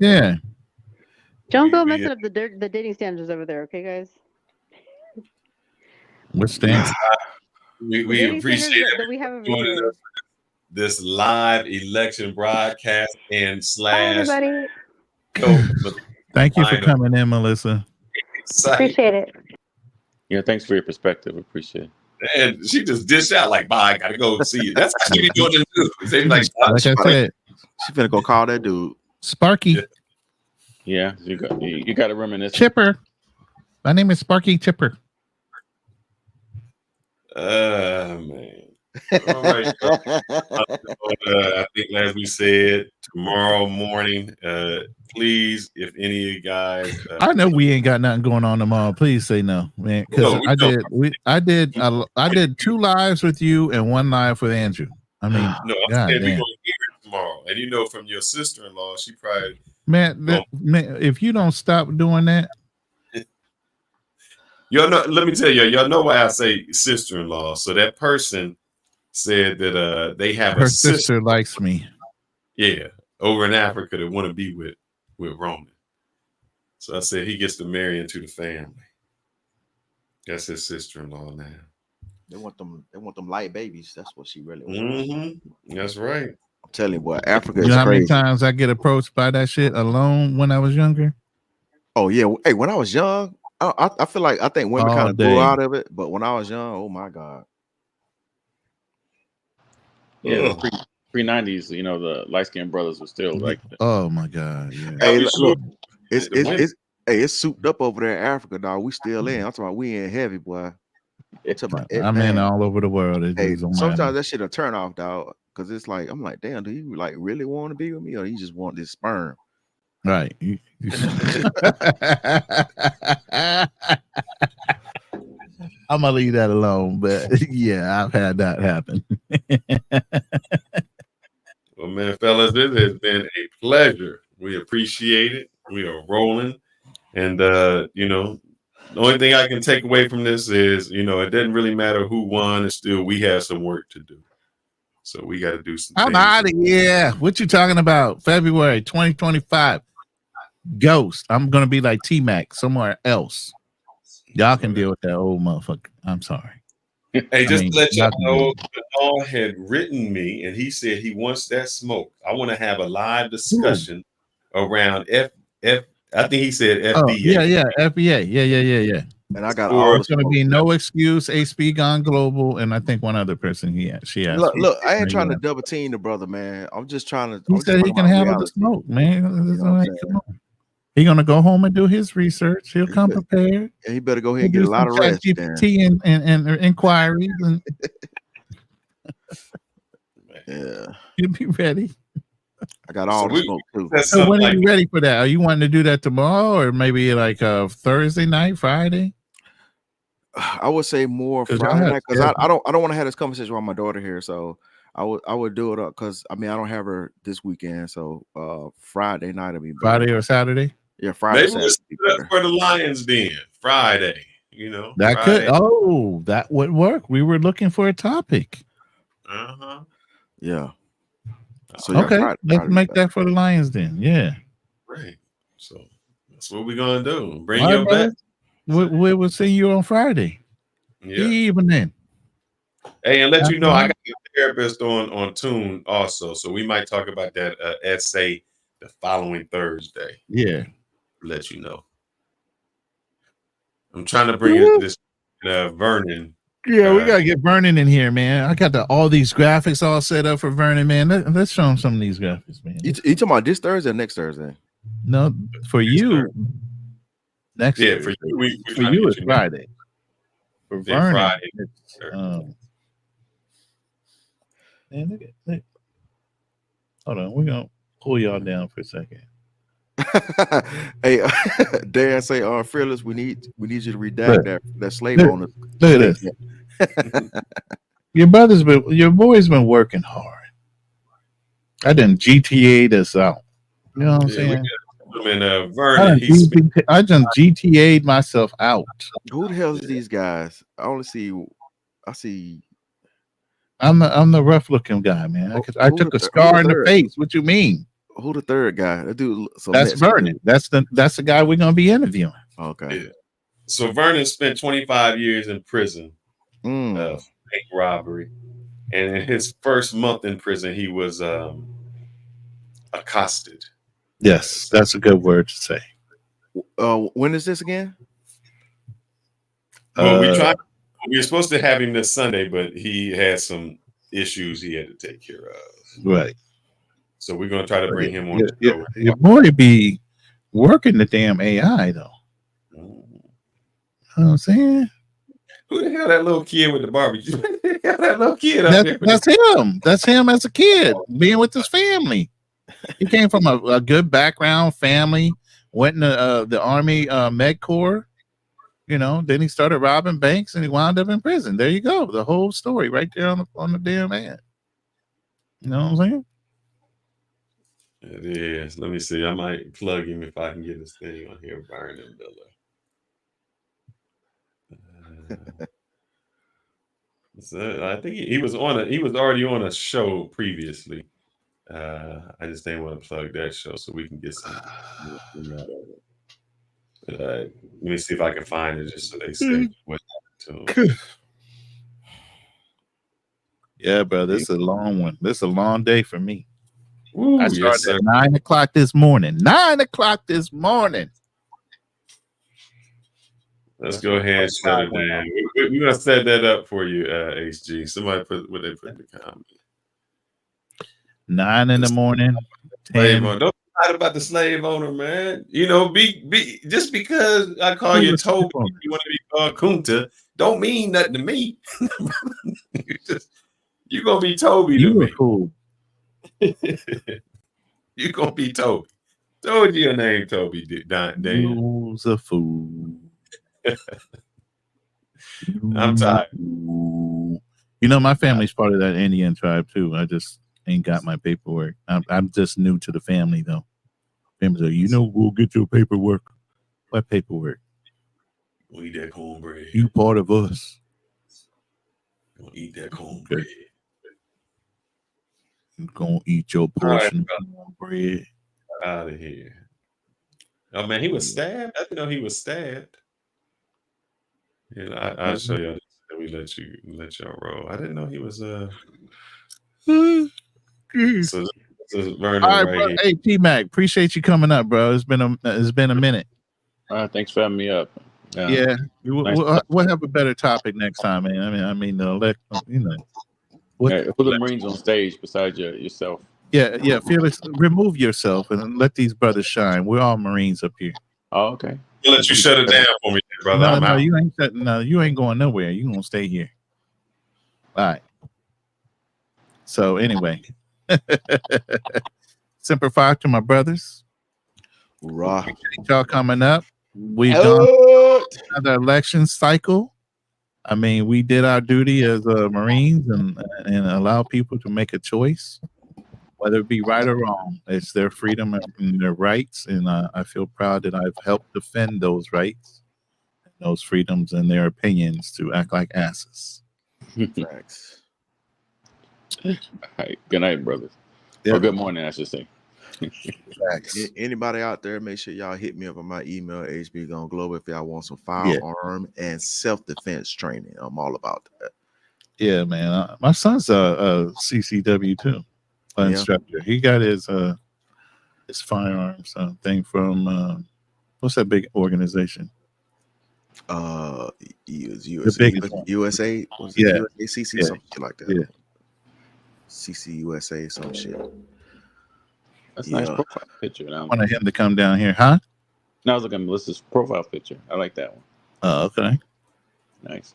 Yeah. Don't go messing up the dating standards over there, okay, guys? What stands? We dating appreciate standards that we have over joining here. us for this live election broadcast and Bye, slash. everybody. Thank you for coming in, Melissa. Appreciate it. Yeah, thanks for your perspective. Appreciate it. And she just dished out like, "Bye, I gotta go see it." That's how she be doing the news. They be like, Like I said, she finna go call that dude Sparky. Yeah, you got to reminisce. Chipper. My name is Sparky Chipper. Man. All right. I think, as we said, tomorrow morning, please, if any of you guys, I know we ain't got nothing going on tomorrow. Please say no, man. Because No, we I did 2 lives with you and 1 live with Andrew. I mean, no, I'm God saying we're damn. gonna hear it tomorrow. And from your sister-in-law, she probably Man, if you don't stop doing that, y'all know. Let me tell y'all know why I say sister-in-law. So that person said that they have her a sister likes me. Yeah, over in Africa that want to be with Roman. So I said he gets to marry into the family. That's his sister-in-law now. They want them light babies. That's what she really wants. Mm-hmm. That's right. I'm telling you, boy, Africa You is know how many crazy. times I get approached by that shit alone when I was younger? Oh yeah. Hey, when I was young, I feel like I think women All kind of day. grew out of it, but when I was young, oh my God. Yeah, pre-90s, the light-skinned brothers were still like that. Oh my God. Yeah. Hey, look, it's souped up over there in Africa, dog. We still in. I'm talking about we in heavy, boy. I'm talking about I'm in all over the world. It Hey, just don't sometimes matter. that shit a turn off, dog. Cause it's like I'm like, damn, do you like really want to be with me, or you just want this sperm? Right. I'm gonna leave that alone. But yeah, I've had that happen. Well, man, fellas, this has been a pleasure. We appreciate it. We are rolling. And, you know, the only thing I can take away from this is, you know, it doesn't really matter who won. It's still, we have some work to do. So we got to do some I'm things. out of here. What you talking about? February 2025. Ghost. I'm going to be like T-Mac somewhere else. Y'all can deal with that old motherfucker. I'm sorry. Hey, just to let y'all y'all know, Bernard had written me and he said he wants that smoke. I want to have a live discussion around I think he said FBA. Oh, yeah, FBA. Yeah. And I got Or- all the It's going to smoke. be No Excuse, HB Gone Global, and I think one other person she asked. Look, I ain't trying to double team the brother, man. I'm just trying to. He I'm said just he talking can about handle the reality. smoke, man. You know what I'm saying? Come on. He gonna go home and do his research. He'll come prepared. And he better go ahead and He'll get a do lot of some rest. ChatGPT and inquiries, and Yeah, he'll be ready. I got all the smoke too. So when are you ready for that? Are you wanting to do that tomorrow, or maybe like Thursday night, Friday? I would say more 'Cause Friday y'all have night because I schedule. don't want to have this conversation with my daughter here. So I would do it up because I mean I don't have her this weekend. So Friday night will be better. Friday or Saturday? Yeah, Friday. Maybe Saturday we'll would be set up better. for the Lions Den Friday. You know, That Friday. could. Oh, that would work. We were looking for a topic. Uh-huh. Yeah. So yeah, Okay, Friday let's would be make better. that for the Lions then. Yeah. Right. So that's what we're gonna do. Bring All right, your brother. back. We will see you on Friday. Yeah. Evening. Hey, and let you know, I Uh-huh. got a therapist on tune also, so we might talk about that essay the following Thursday. Yeah. Let you know. I'm trying to bring this Vernon. Yeah, we gotta get Vernon in here, man. I got all these graphics all set up for Vernon, man. Let's show him some of these graphics, man. You talking about this Thursday or next Thursday? No, for you, next Yeah, Thursday. for you, we For trying to you, get it's you next- Friday. For Yeah, Vernon, Friday. it's, man, look. Hold on, we're gonna pull y'all down for a second. Hey, Dan say, Fearless, we need you to redact that slave owner. Look at this. Your boy's been working hard. I done GTA this out. You know what I'm saying? Vernon, I done GTA'd myself out. Who the hell is these guys? I see. I'm the rough looking guy, man. I took a scar in the face. What you mean? Who the third guy? That dude. That's Vernon. That's the guy we're gonna be interviewing. Okay. Yeah. So Vernon spent 25 years in prison for bank robbery, and in his first month in prison, he was accosted. Yes, that's a good word to say. When is this again? Well, we were supposed to have him this Sunday, but he had some issues he had to take care of. Right. So we're gonna try to bring him on. the show. Your boy be working the damn AI though. You know what I'm saying? Who the hell that little kid with the barbecue? That little kid up there. That's him. That's him as a kid, being with his family. He came from a good background, family, went in the Army Med Corps, you know, then he started robbing banks and he wound up in prison. There you go. The whole story right there on the damn ad. You know what I'm saying? It is. Let me see. I might plug him if I can get his thing on here. Vernon Miller. So I think he was already on a show previously. I just didn't want to plug that show so we can get some out of it. Let me see if I can find it just so they say what happened to him. Yeah, bro. This is a long one. This is a long day for me. Ooh, I yes, started sir. at 9 o'clock this morning. 9 o'clock this morning. Let's go ahead and shut it down. We're gonna set that up for you, HG. Somebody put what they put in the comment. 9 in the morning. Slave 10. owner. Don't fight about the slave owner, man. You know, be just because I call you Toby, you want to be called Kunta, don't mean nothing to me. You're gonna be Toby to You were me. cool. You're gonna be Toby. Told you your name, Toby. Dan. You's a fool. I'm tired. You know, my family's part of that Indian tribe too. I just ain't got my paperwork. I'm just new to the family though. Family's like, you know, we'll get your paperwork. What paperwork? We'll eat that cornbread. You part of us. We'll eat that cornbread. You gonna eat your portion of cornbread. Out of here. Oh man, he was stabbed. I didn't know he was stabbed. Yeah, I'll show y'all this. We let y'all roll. I didn't know he was so this is Vernon All right, right bro. here. Hey, T-Mac, appreciate you coming up, bro. It's been a minute. Thanks for having me up. Yeah, Nice. we'll have a better topic next time, man. I mean, you know, Put the Marines on stage beside yourself. yeah. Fearless, remove yourself and let these brothers shine. We're all Marines up here. Oh, okay. I'll let you shut it down for me, brother. I'm No, out. you ain't shutting. No, you ain't going nowhere. You gonna stay here. All right. So anyway, Semper Fi to my brothers. Raw. Appreciate y'all coming up. We've done another election cycle. I mean, we did our duty as Marines and allow people to make a choice, whether it be right or wrong. It's their freedom and their rights, and I feel proud that I've helped defend those rights, those freedoms, and their opinions to act like asses. Facts. All right. Good night, brothers. Yeah. Or good morning, I should say. Anybody out there, make sure y'all hit me up on my email, hbgoneglobal, if y'all want some firearm and self-defense training. I'm all about that. Yeah, man. My son's a CCW too, instructor. He got his firearms thing from what's that big organization? USA, biggest one. USA, was it Yeah. USACC, Yeah. some shit like that. Yeah. CCUSA, some shit. That's a nice profile picture. I wanted him to come down here, huh? No, I was looking at Melissa's profile picture. I like that one. Oh, okay. Nice.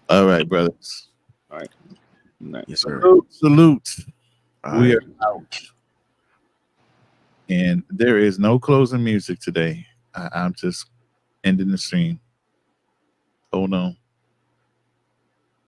All right, brothers. All right. Nice. Yes, sir. Salute. All We right. are out. And there is no closing music today. I'm just ending the stream. Hold on.